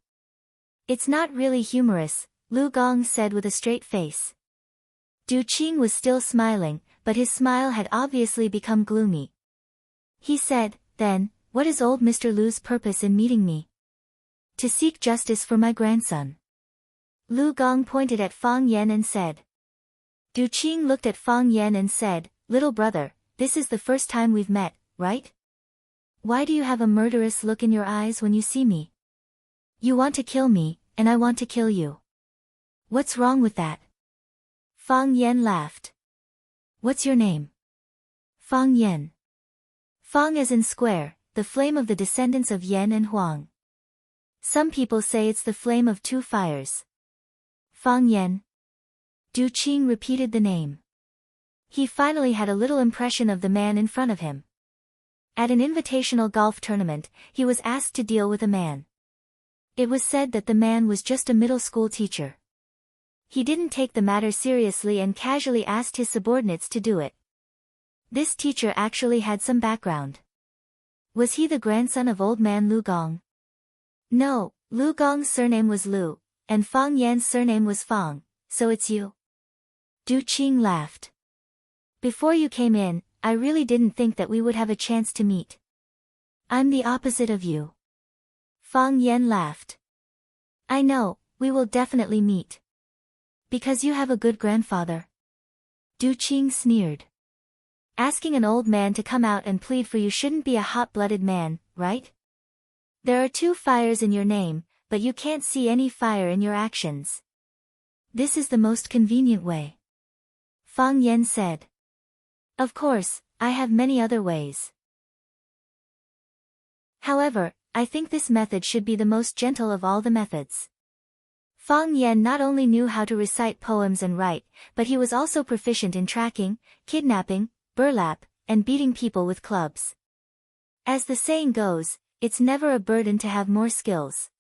"It's not really humorous," Lu Gong said with a straight face. Du Qing was still smiling, but his smile had obviously become gloomy. He said, "Then, what is old Mr. Lu's purpose in meeting me?" "To seek justice for my grandson." Lu Gong pointed at Fang Yan and said. Du Qing looked at Fang Yan and said, "Little brother, this is the first time we've met, right? Why do you have a murderous look in your eyes when you see me? You want to kill me, and I want to kill you. What's wrong with that?" Fang Yan laughed. "What's your name?" "Fang Yan." Fang as in square, the flame of the descendants of Yan and Huang. Some people say it's the flame of two fires. Fang Yan. Du Qing repeated the name. He finally had a little impression of the man in front of him. At an invitational golf tournament, he was asked to deal with a man. It was said that the man was just a middle school teacher. He didn't take the matter seriously and casually asked his subordinates to do it. This teacher actually had some background. Was he the grandson of old man Lu Gong? No, Lu Gong's surname was Lu, and Fang Yan's surname was Fang, so it's you. Du Qing laughed. Before you came in, I really didn't think that we would have a chance to meet. I'm the opposite of you. Fang Yan laughed. I know, we will definitely meet. Because you have a good grandfather. Du Qing sneered. Asking an old man to come out and plead for you shouldn't be a hot-blooded man, right? There are 2 fires in your name, but you can't see any fire in your actions. This is the most convenient way. Fang Yan said. Of course, I have many other ways. However, I think this method should be the most gentle of all the methods. Fang Yan not only knew how to recite poems and write, but he was also proficient in tracking, kidnapping, burlap, and beating people with clubs. As the saying goes, it's never a burden to have more skills.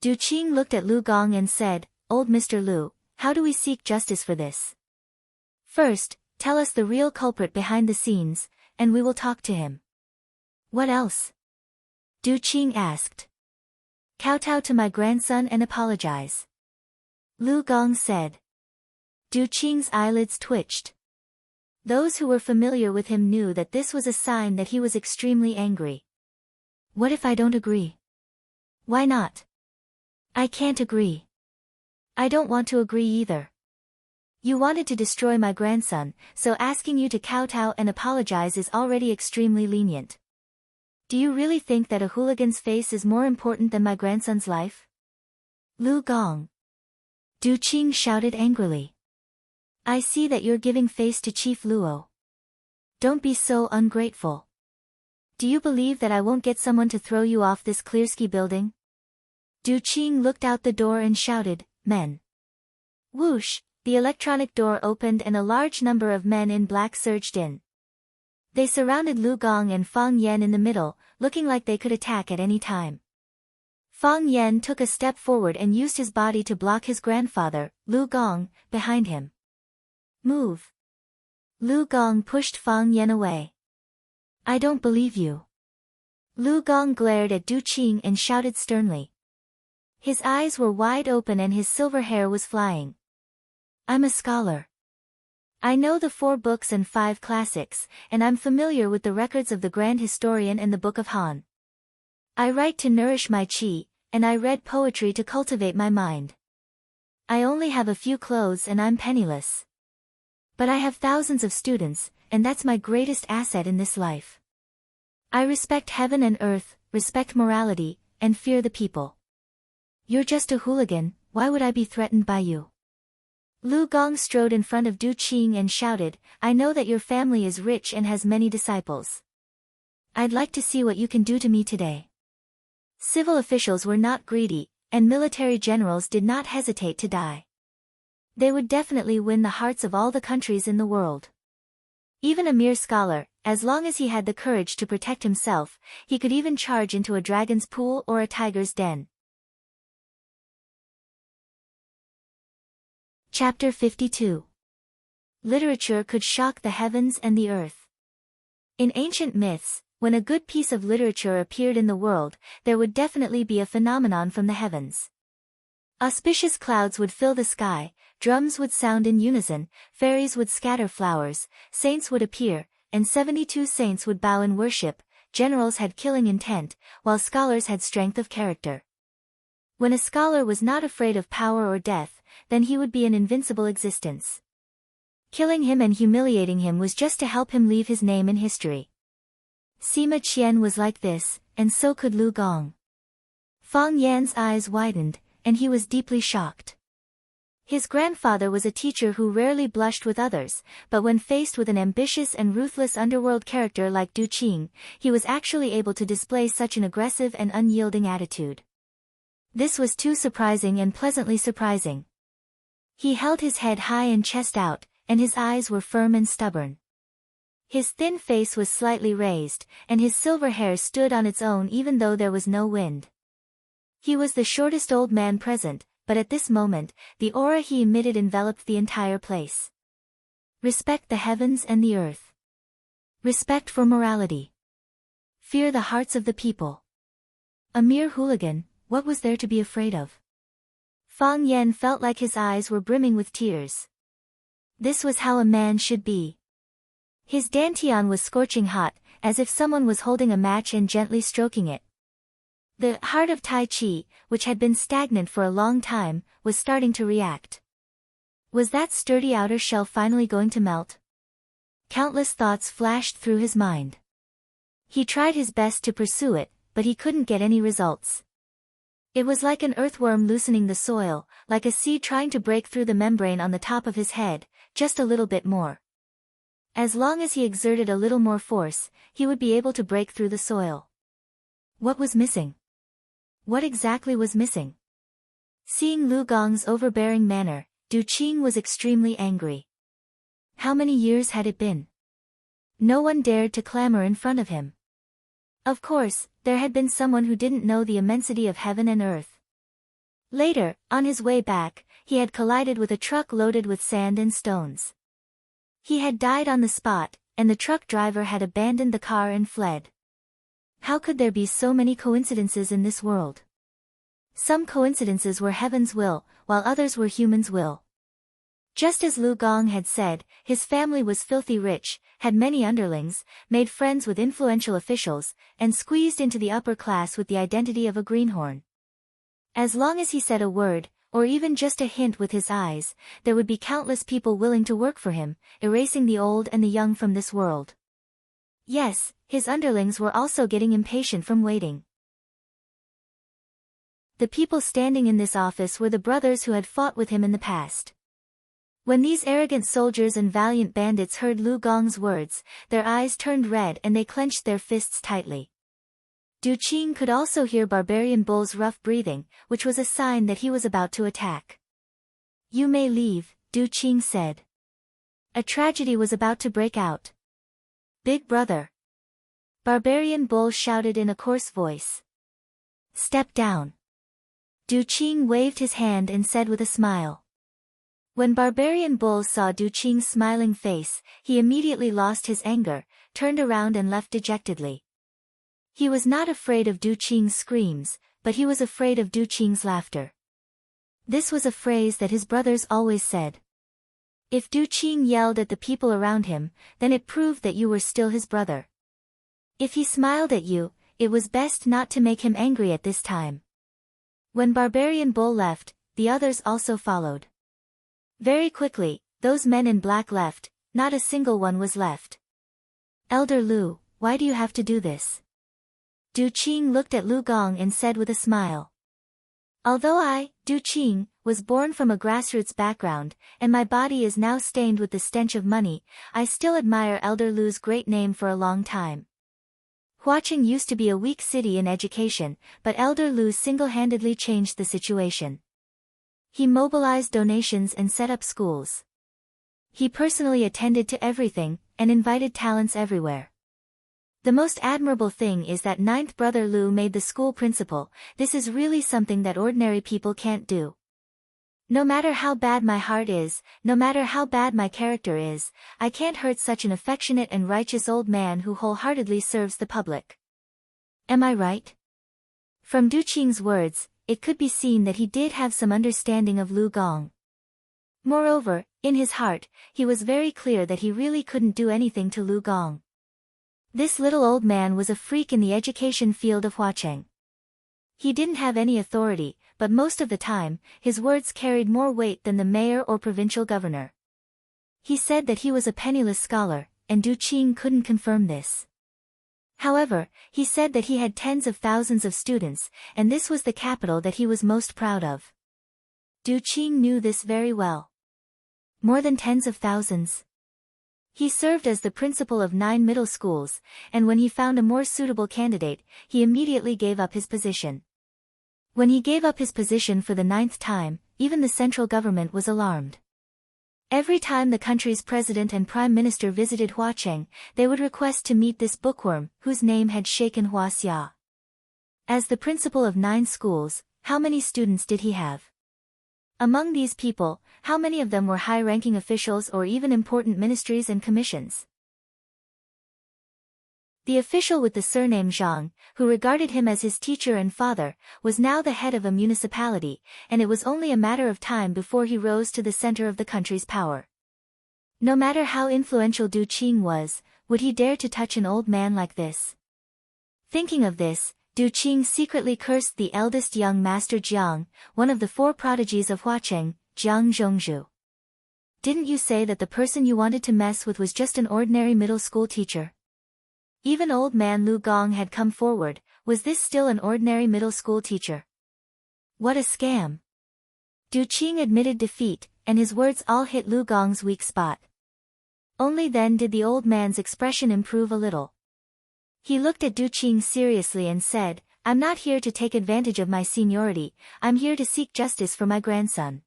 Du Qing looked at Lu Gong and said, Old Mr. Lu, how do we seek justice for this? First, tell us the real culprit behind the scenes, and we will talk to him. What else? Du Qing asked. Kowtow to my grandson and apologize. Lu Gong said. Du Qing's eyelids twitched. Those who were familiar with him knew that this was a sign that he was extremely angry. What if I don't agree? Why not? I can't agree. I don't want to agree either. You wanted to destroy my grandson, so asking you to kowtow and apologize is already extremely lenient. Do you really think that a hooligan's face is more important than my grandson's life? Lu Gong. Du Qing shouted angrily. I see that you're giving face to Chief Luo. Don't be so ungrateful. Do you believe that I won't get someone to throw you off this Clearsky building? Du Qing looked out the door and shouted, Men. Whoosh, the electronic door opened and a large number of men in black surged in. They surrounded Lu Gong and Fang Yan in the middle, looking like they could attack at any time. Fang Yan took a step forward and used his body to block his grandfather, Lu Gong, behind him. Move. Lu Gong pushed Fang Yan away. I don't believe you. Lu Gong glared at Du Qing and shouted sternly. His eyes were wide open and his silver hair was flying. I'm a scholar. I know the 4 books and 5 classics, and I'm familiar with the records of the Grand Historian and the Book of Han. I write to nourish my qi, and I read poetry to cultivate my mind. I only have a few clothes and I'm penniless. But I have thousands of students, and that's my greatest asset in this life. I respect heaven and earth, respect morality, and fear the people. You're just a hooligan, why would I be threatened by you? Lu Gong strode in front of Du Qing and shouted, I know that your family is rich and has many disciples. I'd like to see what you can do to me today. Civil officials were not greedy, and military generals did not hesitate to die. They would definitely win the hearts of all the countries in the world. Even a mere scholar, as long as he had the courage to protect himself, he could even charge into a dragon's pool or a tiger's den. Chapter 52. Literature could shock the heavens and the earth. In ancient myths, when a good piece of literature appeared in the world, there would definitely be a phenomenon from the heavens. Auspicious clouds would fill the sky, drums would sound in unison, fairies would scatter flowers, saints would appear, and 72 saints would bow in worship. Generals had killing intent, while scholars had strength of character. When a scholar was not afraid of power or death, then he would be an invincible existence. Killing him and humiliating him was just to help him leave his name in history. Sima Qian was like this, and so could Lu Gong. Fang Yan's eyes widened, and he was deeply shocked. His grandfather was a teacher who rarely blushed with others, but when faced with an ambitious and ruthless underworld character like Du Qing, he was actually able to display such an aggressive and unyielding attitude. This was too surprising and pleasantly surprising. He held his head high and chest out, and his eyes were firm and stubborn. His thin face was slightly raised, and his silver hair stood on its own even though there was no wind. He was the shortest old man present, but at this moment, the aura he emitted enveloped the entire place. Respect the heavens and the earth. Respect for morality. Fear the hearts of the people. A mere hooligan, what was there to be afraid of? Fang Yan felt like his eyes were brimming with tears. This was how a man should be. His dantian was scorching hot, as if someone was holding a match and gently stroking it. The heart of Tai Chi, which had been stagnant for a long time, was starting to react. Was that sturdy outer shell finally going to melt? Countless thoughts flashed through his mind. He tried his best to pursue it, but he couldn't get any results. It was like an earthworm loosening the soil, like a seed trying to break through the membrane on the top of his head, just a little bit more. As long as he exerted a little more force, he would be able to break through the soil. What was missing? What exactly was missing? Seeing Lu Gong's overbearing manner, Du Qing was extremely angry. How many years had it been? No one dared to clamor in front of him. Of course, there had been someone who didn't know the immensity of heaven and earth. Later, on his way back, he had collided with a truck loaded with sand and stones. He had died on the spot, and the truck driver had abandoned the car and fled. How could there be so many coincidences in this world? Some coincidences were heaven's will, while others were human's will. Just as Lu Gong had said, his family was filthy rich, had many underlings, made friends with influential officials, and squeezed into the upper class with the identity of a greenhorn. As long as he said a word, or even just a hint with his eyes, there would be countless people willing to work for him, erasing the old and the young from this world. Yes, his underlings were also getting impatient from waiting. The people standing in this office were the brothers who had fought with him in the past. When these arrogant soldiers and valiant bandits heard Lu Gong's words, their eyes turned red and they clenched their fists tightly. Du Qing could also hear Barbarian Bull's rough breathing, which was a sign that he was about to attack. "You may leave," Du Qing said. A tragedy was about to break out. "Big brother!" Barbarian Bull shouted in a coarse voice. "Step down." Du Qing waved his hand and said with a smile. When Barbarian Bull saw Du Qing's smiling face, he immediately lost his anger, turned around and left dejectedly. He was not afraid of Du Qing's screams, but he was afraid of Du Qing's laughter. This was a phrase that his brothers always said. If Du Qing yelled at the people around him, then it proved that you were still his brother. If he smiled at you, it was best not to make him angry at this time. When Barbarian Bull left, the others also followed. Very quickly, those men in black left, not a single one was left. "Elder Lu, why do you have to do this?" Du Qing looked at Lu Gong and said with a smile. "Although I, Du Qing, was born from a grassroots background, and my body is now stained with the stench of money, I still admire Elder Lu's great name for a long time. Huacheng used to be a weak city in education, but Elder Lu single-handedly changed the situation. He mobilized donations and set up schools. He personally attended to everything, and invited talents everywhere. The most admirable thing is that ninth brother Lu made the school principal. This is really something that ordinary people can't do. No matter how bad my heart is, no matter how bad my character is, I can't hurt such an affectionate and righteous old man who wholeheartedly serves the public. Am I right?" From Du Qing's words, it could be seen that he did have some understanding of Lu Gong. Moreover, in his heart, he was very clear that he really couldn't do anything to Lu Gong. This little old man was a freak in the education field of Huacheng. He didn't have any authority, but most of the time, his words carried more weight than the mayor or provincial governor. He said that he was a penniless scholar, and Du Qing couldn't confirm this. However, he said that he had tens of thousands of students, and this was the capital that he was most proud of. Du Qing knew this very well. More than tens of thousands. He served as the principal of 9 middle schools, and when he found a more suitable candidate, he immediately gave up his position. When he gave up his position for the 9th time, even the central government was alarmed. Every time the country's president and prime minister visited Huacheng, they would request to meet this bookworm, whose name had shaken Huaxia. As the principal of 9 schools, how many students did he have? Among these people, how many of them were high-ranking officials or even important ministries and commissions? The official with the surname Zhang, who regarded him as his teacher and father, was now the head of a municipality, and it was only a matter of time before he rose to the center of the country's power. No matter how influential Du Qing was, would he dare to touch an old man like this? Thinking of this, Du Qing secretly cursed the eldest young master Jiang, one of the 4 prodigies of Huacheng, Jiang Zhongzhu. Didn't you say that the person you wanted to mess with was just an ordinary middle school teacher? Even old man Lu Gong had come forward. Was this still an ordinary middle school teacher? What a scam! Du Qing admitted defeat, and his words all hit Lu Gong's weak spot. Only then did the old man's expression improve a little. He looked at Du Qing seriously and said, "I'm not here to take advantage of my seniority, I'm here to seek justice for my grandson.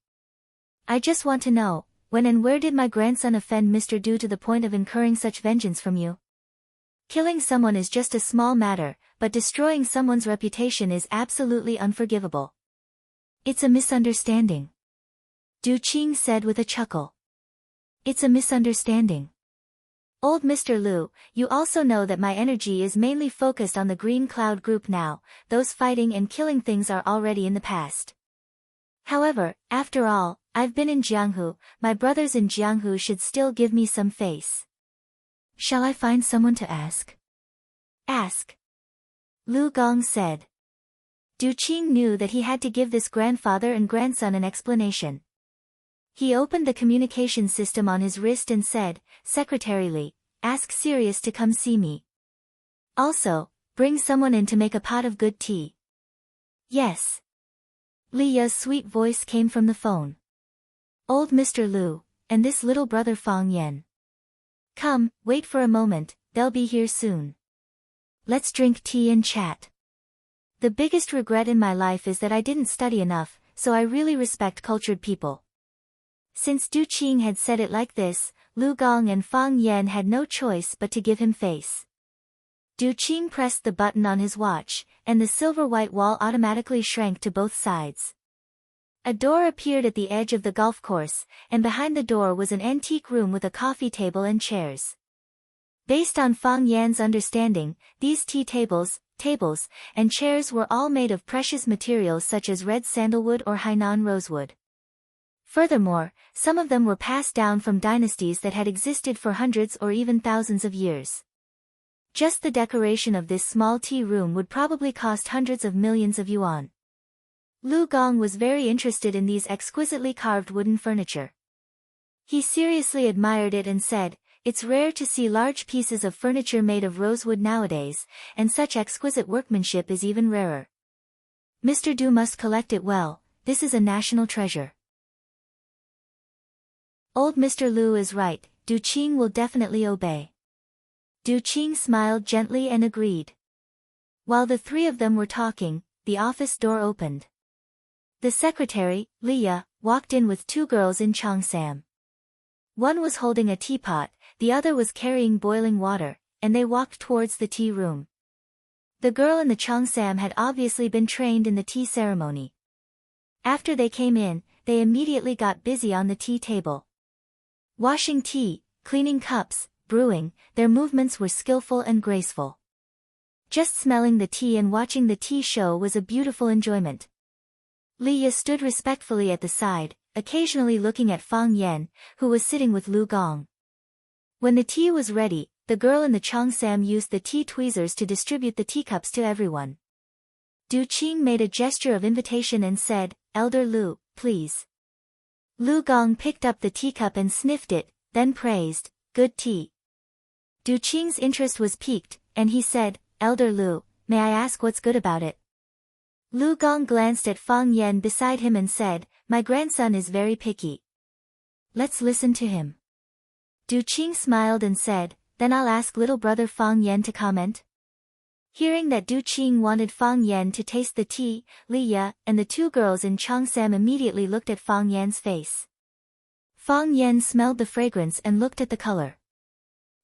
I just want to know, when and where did my grandson offend Mr. Du to the point of incurring such vengeance from you? Killing someone is just a small matter, but destroying someone's reputation is absolutely unforgivable." "It's a misunderstanding," Du Qing said with a chuckle. "It's a misunderstanding. Old Mr. Lu, you also know that my energy is mainly focused on the Green Cloud Group now. Those fighting and killing things are already in the past. However, after all, I've been in Jianghu, my brothers in Jianghu should still give me some face. Shall I find someone to ask?" "Ask," Lu Gong said. Du Qing knew that he had to give this grandfather and grandson an explanation. He opened the communication system on his wrist and said, "Secretary Li, ask Sirius to come see me. Also, bring someone in to make a pot of good tea." "Yes." Li Ya's sweet voice came from the phone. "Old Mr. Lu, and this little brother Fang Yan. Come, wait for a moment, they'll be here soon. Let's drink tea and chat. The biggest regret in my life is that I didn't study enough, so I really respect cultured people." Since Du Qing had said it like this, Lu Gong and Fang Yan had no choice but to give him face. Du Qing pressed the button on his watch, and the silver-white wall automatically shrank to both sides. A door appeared at the edge of the golf course, and behind the door was an antique room with a coffee table and chairs. Based on Fang Yan's understanding, these tables, and chairs were all made of precious materials such as red sandalwood or Hainan rosewood. Furthermore, some of them were passed down from dynasties that had existed for hundreds or even thousands of years. Just the decoration of this small tea room would probably cost hundreds of millions of yuan. Lu Gong was very interested in these exquisitely carved wooden furniture. He seriously admired it and said, "It's rare to see large pieces of furniture made of rosewood nowadays, and such exquisite workmanship is even rarer. Mr. Du must collect it well, this is a national treasure." "Old Mr. Lu is right, Du Qing will definitely obey." Du Qing smiled gently and agreed. While the 3 of them were talking, the office door opened. The secretary, Li Ya, walked in with 2 girls in cheongsam. One was holding a teapot, the other was carrying boiling water, and they walked towards the tea room. The girl in the cheongsam had obviously been trained in the tea ceremony. After they came in, they immediately got busy on the tea table. Washing tea, cleaning cups, brewing, their movements were skillful and graceful. Just smelling the tea and watching the tea show was a beautiful enjoyment. Li Ya stood respectfully at the side, occasionally looking at Fang Yan, who was sitting with Lu Gong. When the tea was ready, the girl in the cheongsam used the tea tweezers to distribute the teacups to everyone. Du Qing made a gesture of invitation and said, "Elder Lu, please." Lu Gong picked up the teacup and sniffed it, then praised, "Good tea." Du Qing's interest was piqued, and he said, "Elder Lu, may I ask what's good about it?" Lu Gong glanced at Fang Yan beside him and said, "My grandson is very picky. Let's listen to him." Du Qing smiled and said, "Then I'll ask little brother Fang Yan to comment." Hearing that Du Qing wanted Fang Yan to taste the tea, Li Ya and the 2 girls in cheongsam immediately looked at Fang Yan's face. Fang Yan smelled the fragrance and looked at the color.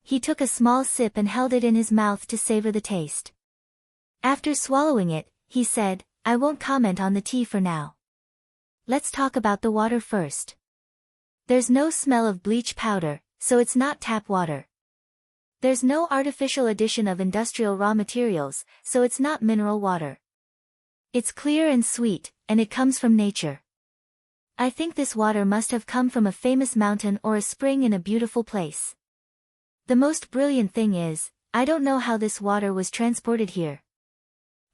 He took a small sip and held it in his mouth to savor the taste. After swallowing it, he said, "I won't comment on the tea for now. Let's talk about the water first. There's no smell of bleach powder, so it's not tap water. There's no artificial addition of industrial raw materials, so it's not mineral water. It's clear and sweet, and it comes from nature. I think this water must have come from a famous mountain or a spring in a beautiful place. The most brilliant thing is, I don't know how this water was transported here.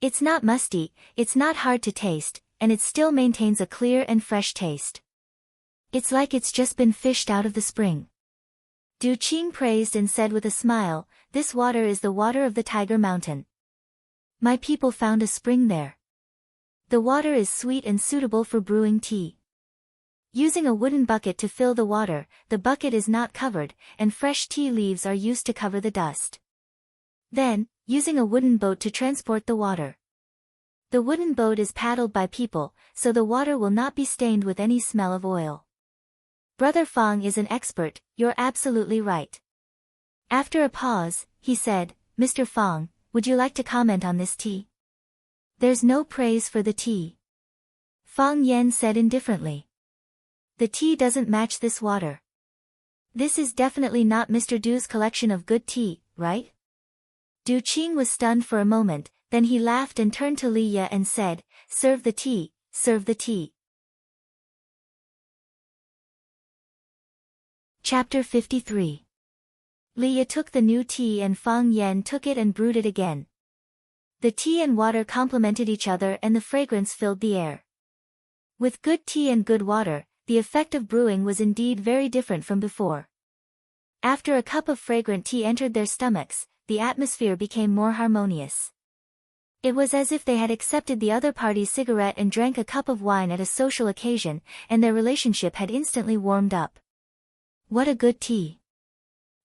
It's not musty, it's not hard to taste, and it still maintains a clear and fresh taste. It's like it's just been fished out of the spring. Du Qing praised and said with a smile, this water is the water of the Tiger Mountain. My people found a spring there. The water is sweet and suitable for brewing tea. Using a wooden bucket to fill the water, the bucket is not covered, and fresh tea leaves are used to cover the dust. Then, using a wooden boat to transport the water. The wooden boat is paddled by people, so the water will not be stained with any smell of oil. Brother Fang is an expert, you're absolutely right. After a pause, he said, Mr. Fang, would you like to comment on this tea? There's no praise for the tea. Fang Yan said indifferently. The tea doesn't match this water. This is definitely not Mr. Du's collection of good tea, right? Du Qing was stunned for a moment, then he laughed and turned to Li Ye and said, serve the tea, serve the tea. Chapter 53. Li Ye took the new tea and Fang Yan took it and brewed it again. The tea and water complemented each other and the fragrance filled the air. With good tea and good water, the effect of brewing was indeed very different from before. After a cup of fragrant tea entered their stomachs, the atmosphere became more harmonious. It was as if they had accepted the other party's cigarette and drank a cup of wine at a social occasion, and their relationship had instantly warmed up. What a good tea!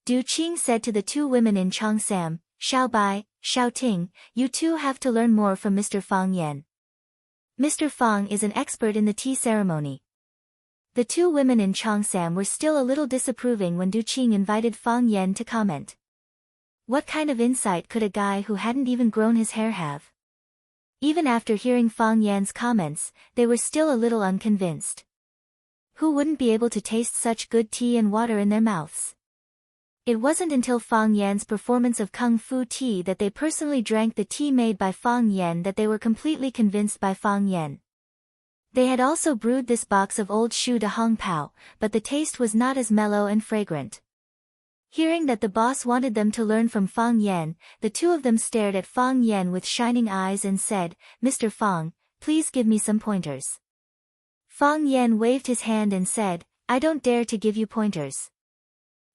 Du Qing said to the two women in Changsam, Xiao Bai, Xiao Ting, you two have to learn more from Mr. Fang Yan. Mr. Fang is an expert in the tea ceremony. The two women in Changsam were still a little disapproving when Du Qing invited Fang Yan to comment. What kind of insight could a guy who hadn't even grown his hair have? Even after hearing Fang Yan's comments, they were still a little unconvinced. Who wouldn't be able to taste such good tea and water in their mouths? It wasn't until Fang Yan's performance of Kung Fu tea that they personally drank the tea made by Fang Yan that they were completely convinced by Fang Yan. They had also brewed this box of old Shu de Hong Pao, but the taste was not as mellow and fragrant. Hearing that the boss wanted them to learn from Fang Yan, the two of them stared at Fang Yan with shining eyes and said, Mr. Fang, please give me some pointers. Fang Yan waved his hand and said, I don't dare to give you pointers.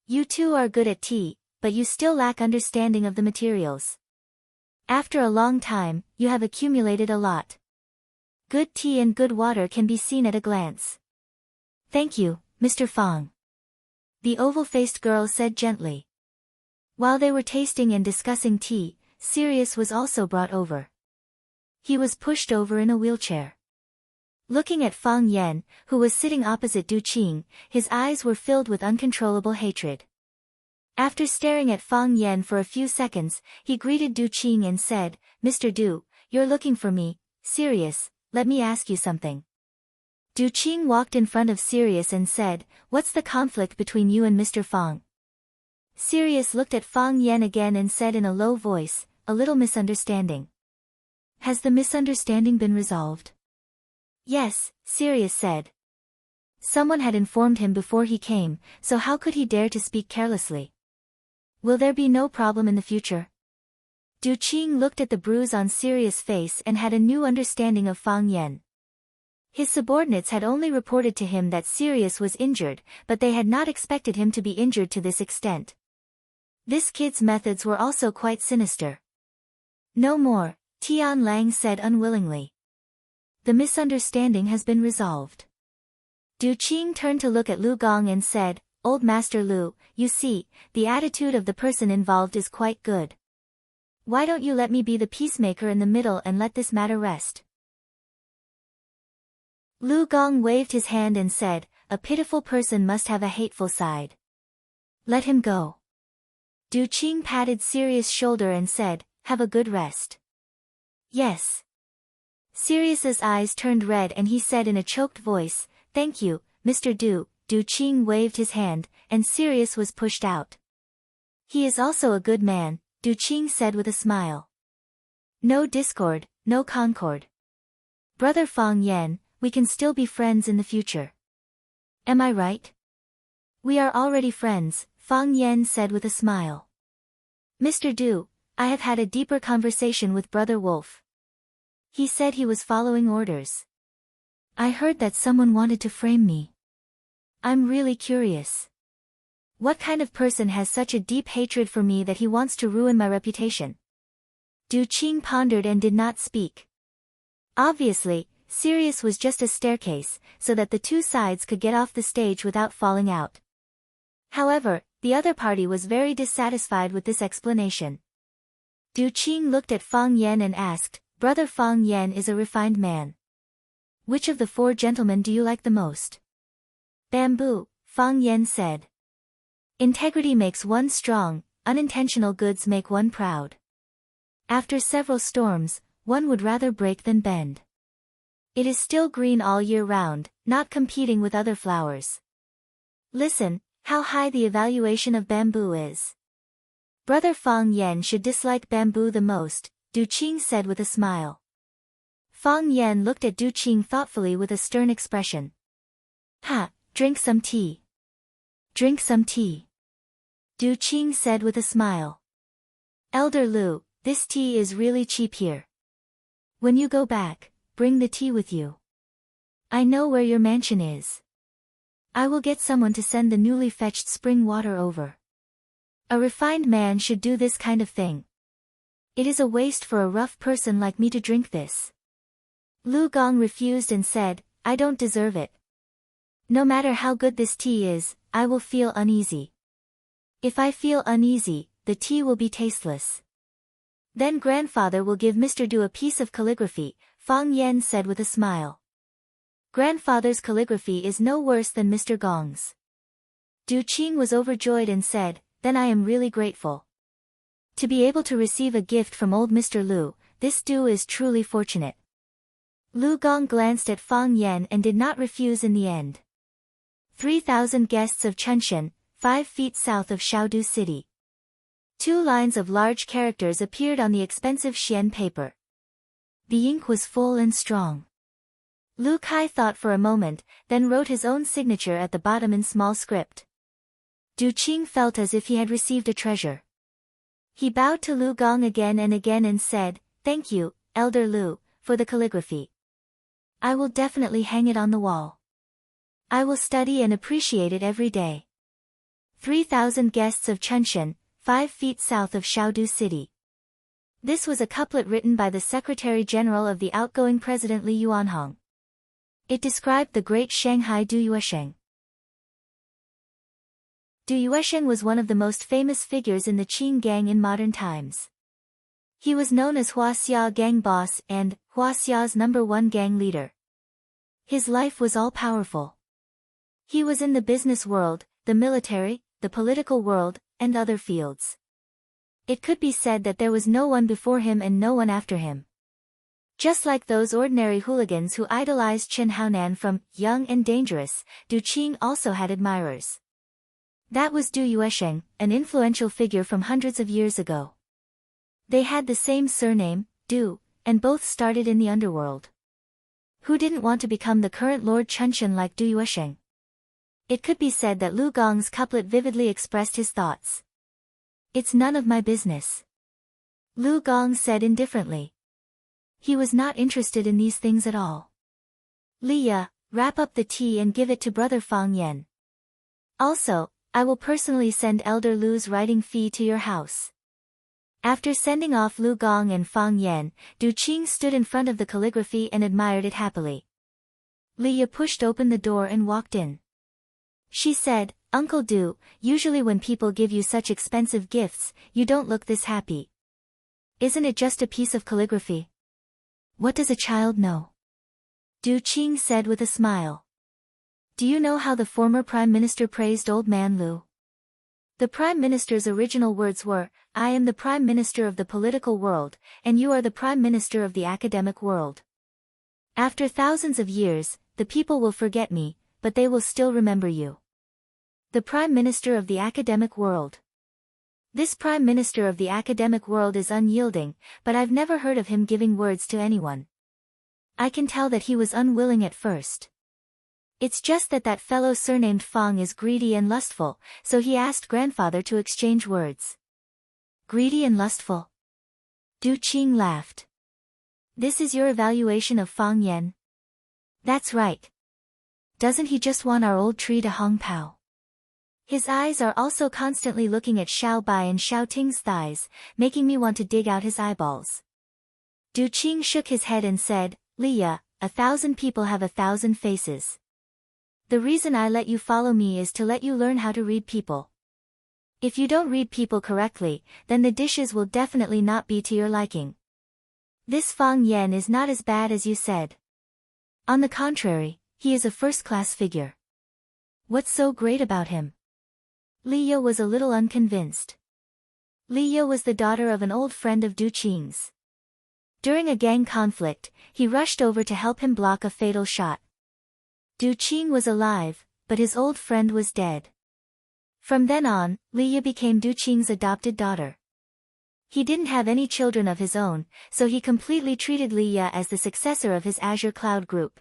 You two are good at tea, but you still lack understanding of the materials. After a long time, you have accumulated a lot. Good tea and good water can be seen at a glance. Thank you, Mr. Fang. The oval-faced girl said gently. While they were tasting and discussing tea, Sirius was also brought over. He was pushed over in a wheelchair. Looking at Fang Yan, who was sitting opposite Du Qing, his eyes were filled with uncontrollable hatred. After staring at Fang Yan for a few seconds, he greeted Du Qing and said, Mr. Du, you're looking for me. Sirius, let me ask you something. Du Qing walked in front of Sirius and said, What's the conflict between you and Mr. Fang? Sirius looked at Fang Yan again and said in a low voice, A little misunderstanding. Has the misunderstanding been resolved? Yes, Sirius said. Someone had informed him before he came, so how could he dare to speak carelessly? Will there be no problem in the future? Du Qing looked at the bruise on Sirius' face and had a new understanding of Fang Yan. His subordinates had only reported to him that Sirius was injured, but they had not expected him to be injured to this extent. This kid's methods were also quite sinister. No more, Tian Lang said unwillingly. The misunderstanding has been resolved. Du Qing turned to look at Lu Gong and said, Old Master Lu, you see, the attitude of the person involved is quite good. Why don't you let me be the peacemaker in the middle and let this matter rest? Lu Gong waved his hand and said, A pitiful person must have a hateful side. Let him go. Du Qing patted Sirius' shoulder and said, Have a good rest. Yes. Sirius's eyes turned red and he said in a choked voice, "Thank you, Mr. Du." Du Qing waved his hand, and Sirius was pushed out. "He is also a good man," Du Qing said with a smile. "No discord, no concord. Brother Fang Yan, we can still be friends in the future. Am I right?" "We are already friends," Fang Yan said with a smile. "Mr. Du, I have had a deeper conversation with Brother Wolf. He said he was following orders. I heard that someone wanted to frame me. I'm really curious. What kind of person has such a deep hatred for me that he wants to ruin my reputation?" Du Qing pondered and did not speak. Obviously, Sirius was just a staircase, so that the two sides could get off the stage without falling out. However, the other party was very dissatisfied with this explanation. Du Qing looked at Fang Yan and asked, "Brother Fang Yan is a refined man. Which of the four gentlemen do you like the most?" "Bamboo," Fang Yan said. "Integrity makes one strong, unintentional goods make one proud. After several storms, one would rather break than bend. It is still green all year round, not competing with other flowers. Listen, how high the evaluation of bamboo is." "Brother Fang Yan should dislike bamboo the most," Du Qing said with a smile. Fang Yan looked at Du Qing thoughtfully with a stern expression. "Ha, drink some tea. Drink some tea," Du Qing said with a smile. "Elder Lu, this tea is really cheap here. When you go back, bring the tea with you. I know where your mansion is. I will get someone to send the newly fetched spring water over. A refined man should do this kind of thing. It is a waste for a rough person like me to drink this." Lu Gong refused and said, "I don't deserve it. No matter how good this tea is, I will feel uneasy. If I feel uneasy, the tea will be tasteless." "Then grandfather will give Mr. Du a piece of calligraphy," Fang Yan said with a smile. "Grandfather's calligraphy is no worse than Mr. Gong's." Du Qing was overjoyed and said, "Then I am really grateful. To be able to receive a gift from old Mr. Lu, this Du is truly fortunate." Lu Gong glanced at Fang Yan and did not refuse in the end. 3,000 guests of Chunshan, 5 feet south of Shaodu City. 2 lines of large characters appeared on the expensive Xian paper. The ink was full and strong. Lu Kai thought for a moment, then wrote his own signature at the bottom in small script. Du Qing felt as if he had received a treasure. He bowed to Lu Gong again and said, "Thank you, Elder Lu, for the calligraphy. I will definitely hang it on the wall. I will study and appreciate it every day." 3,000 guests of Chunshan, 5 feet south of Shaodu City. This was a couplet written by the Secretary General of the outgoing President Li Yuanhong. It described the great Shanghai Du Yuesheng. Du Yuesheng was one of the most famous figures in the Qing gang in modern times. He was known as Huaxia gang boss and Huaxia's #1 gang leader. His life was all-powerful. He was in the business world, the military, the political world, and other fields. It could be said that there was no one before him and no one after him. Just like those ordinary hooligans who idolized Chen Haonan from Young and Dangerous, Du Qing also had admirers. That was Du Yuesheng, an influential figure from hundreds of years ago. They had the same surname, Du, and both started in the underworld. Who didn't want to become the current Lord Chunshan like Du Yuesheng? It could be said that Lu Gong's couplet vividly expressed his thoughts. "It's none of my business," Lu Gong said indifferently. He was not interested in these things at all. "Liya, wrap up the tea and give it to Brother Fang Yan. Also, I will personally send Elder Lu's writing fee to your house." After sending off Lu Gong and Fang Yan, Du Qing stood in front of the calligraphy and admired it happily. Liya pushed open the door and walked in. She said, "Uncle Du, usually when people give you such expensive gifts, you don't look this happy. Isn't it just a piece of calligraphy? What does a child know?" Du Qing said with a smile. "Do you know how the former Prime Minister praised Old Man Lu? The Prime Minister's original words were, 'I am the Prime Minister of the political world, and you are the Prime Minister of the academic world. After thousands of years, the people will forget me, but they will still remember you. The Prime Minister of the Academic World. This Prime Minister of the academic world is unyielding, but I've never heard of him giving words to anyone. I can tell that he was unwilling at first. It's just that fellow surnamed Fang is greedy and lustful, so he asked grandfather to exchange words. Greedy and lustful? Du Qing laughed. This is your evaluation of Fang Yan? That's right. Doesn't he just want our old tree to Hong Pao? His eyes are also constantly looking at Xiao Bai and Xiao Ting's thighs, making me want to dig out his eyeballs. Du Qing shook his head and said, Leah, 1,000 people have 1,000 faces. The reason I let you follow me is to let you learn how to read people. If you don't read people correctly, then the dishes will definitely not be to your liking. This Fang Yan is not as bad as you said. On the contrary, he is a first-class figure. What's so great about him? Leah was a little unconvinced. Leah was the daughter of an old friend of Du Qing's. During a gang conflict, he rushed over to help him block a fatal shot. Du Qing was alive, but his old friend was dead. From then on, Leah became Du Qing's adopted daughter. He didn't have any children of his own, so he completely treated Leah as the successor of his Azure Cloud group.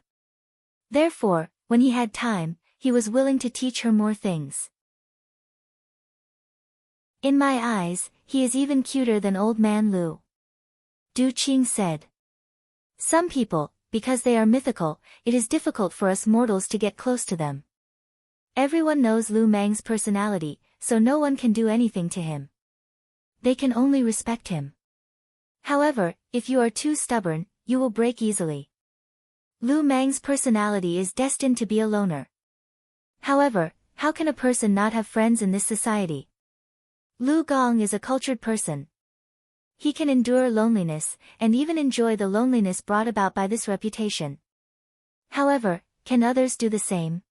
Therefore, when he had time, he was willing to teach her more things. In my eyes, he is even cuter than Old Man Lu. Du Qing said. Some people, because they are mythical, it is difficult for us mortals to get close to them. Everyone knows Lu Mang's personality, so no one can do anything to him. They can only respect him. However, if you are too stubborn, you will break easily. Lu Mang's personality is destined to be a loner. However, how can a person not have friends in this society? Lu Gong is a cultured person. He can endure loneliness, and even enjoy the loneliness brought about by this reputation. However, can others do the same?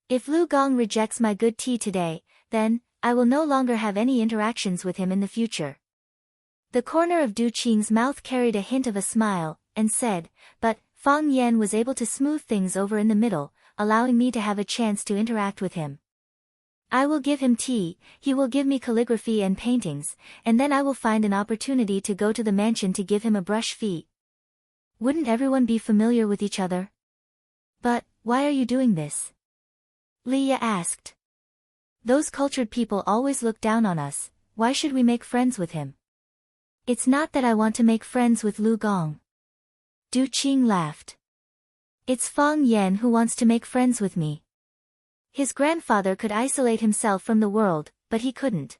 If Lu Gong rejects my good tea today, then, I will no longer have any interactions with him in the future. The corner of Du Qing's mouth carried a hint of a smile, and said, but, Fang Yan was able to smooth things over in the middle, allowing me to have a chance to interact with him. I will give him tea, he will give me calligraphy and paintings, and then I will find an opportunity to go to the mansion to give him a brush fee. Wouldn't everyone be familiar with each other? But, why are you doing this? Leah asked. Those cultured people always look down on us, why should we make friends with him? It's not that I want to make friends with Lu Gong. Du Qing laughed. It's Fang Yan who wants to make friends with me. His grandfather could isolate himself from the world, but he couldn't.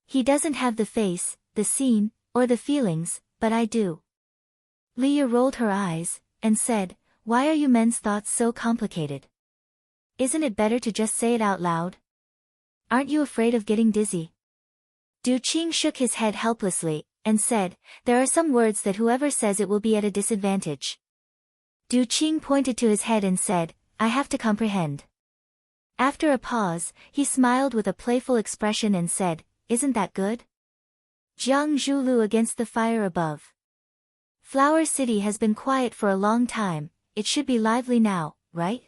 He doesn't have the face, the scene, or the feelings, but I do. Leah rolled her eyes, and said, why are you men's thoughts so complicated? Isn't it better to just say it out loud? Aren't you afraid of getting dizzy? Du Qing shook his head helplessly, and said, there are some words that whoever says it will be at a disadvantage. Du Qing pointed to his head and said, I have to comprehend. After a pause, he smiled with a playful expression and said, isn't that good? Jiang Zhulu against the fire above. Flower City has been quiet for a long time, it should be lively now, right?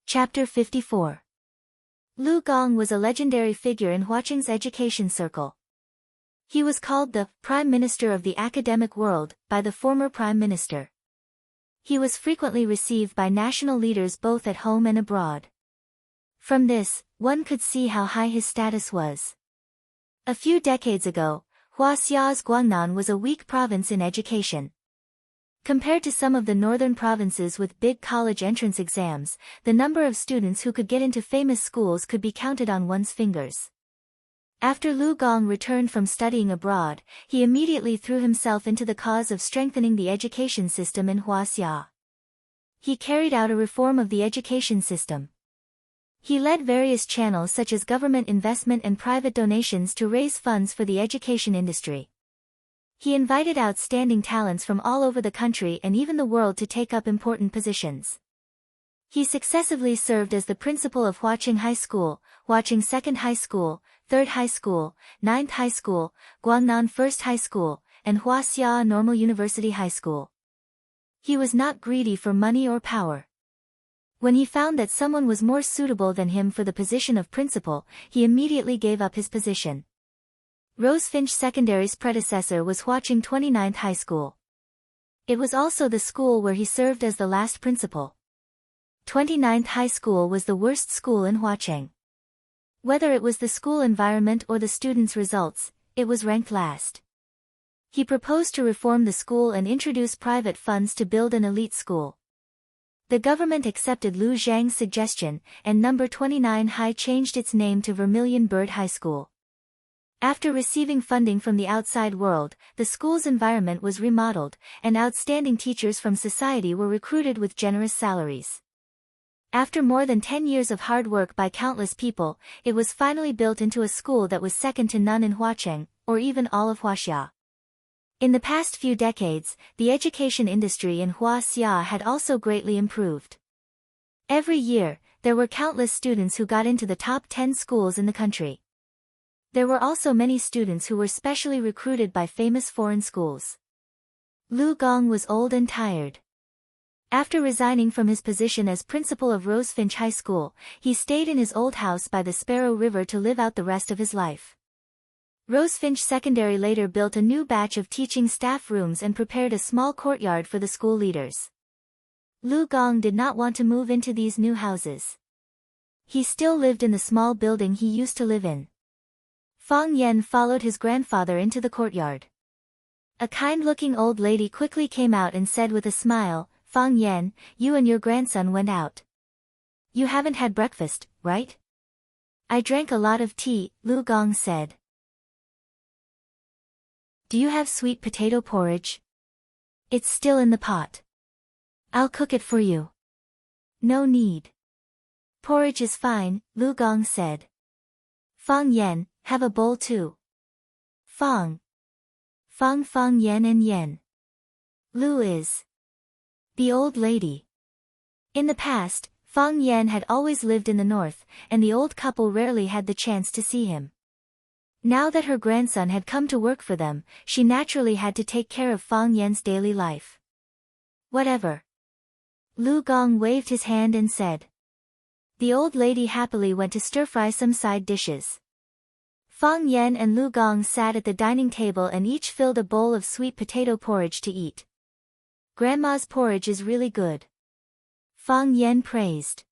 Chapter 54. Lu Gong was a legendary figure in Huaqing's education circle. He was called the Prime Minister of the academic world by the former Prime Minister. He was frequently received by national leaders both at home and abroad. From this, one could see how high his status was. A few decades ago, Huaxia's Guangnan was a weak province in education. Compared to some of the northern provinces with big college entrance exams, the number of students who could get into famous schools could be counted on one's fingers. After Lu Gong returned from studying abroad, he immediately threw himself into the cause of strengthening the education system in Huaxia. He carried out a reform of the education system. He led various channels such as government investment and private donations to raise funds for the education industry. He invited outstanding talents from all over the country and even the world to take up important positions. He successively served as the principal of Huaqing High School, Huaqing Second High School, Third High School, Ninth High School, Guangnan First High School, and Huaxia Normal University High School. He was not greedy for money or power. When he found that someone was more suitable than him for the position of principal, he immediately gave up his position. Rosefinch Secondary's predecessor was Huaqing 29th High School. It was also the school where he served as the last principal. 29th High School was the worst school in Huaqing. Whether it was the school environment or the students' results, it was ranked last. He proposed to reform the school and introduce private funds to build an elite school. The government accepted Liu Zhang's suggestion, and number 29 High changed its name to Vermilion Bird High School. After receiving funding from the outside world, the school's environment was remodeled, and outstanding teachers from society were recruited with generous salaries. After more than 10 years of hard work by countless people, it was finally built into a school that was second to none in Huaqing, or even all of Huaxia. In the past few decades, the education industry in Huaxia had also greatly improved. Every year, there were countless students who got into the top 10 schools in the country. There were also many students who were specially recruited by famous foreign schools. Lu Gong was old and tired. After resigning from his position as principal of Rosefinch High School, he stayed in his old house by the Sparrow River to live out the rest of his life. Rosefinch Secondary later built a new batch of teaching staff rooms and prepared a small courtyard for the school leaders. Lu Gong did not want to move into these new houses. He still lived in the small building he used to live in. Fang Yan followed his grandfather into the courtyard. A kind-looking old lady quickly came out and said with a smile, "Fang Yan, you and your grandson went out. You haven't had breakfast, right?" "I drank a lot of tea," Lu Gong said. "Do you have sweet potato porridge?" "It's still in the pot. I'll cook it for you." "No need. Porridge is fine," Lu Gong said. "Fang Yan, have a bowl too." Fang Yan and Yan. Lu is the old lady. In the past, Fang Yan had always lived in the north, and the old couple rarely had the chance to see him. Now that her grandson had come to work for them, she naturally had to take care of Fang Yan's daily life. "Whatever." Lu Gong waved his hand and said. The old lady happily went to stir-fry some side dishes. Fang Yan and Lu Gong sat at the dining table and each filled a bowl of sweet potato porridge to eat. "Grandma's porridge is really good," Fang Yan praised.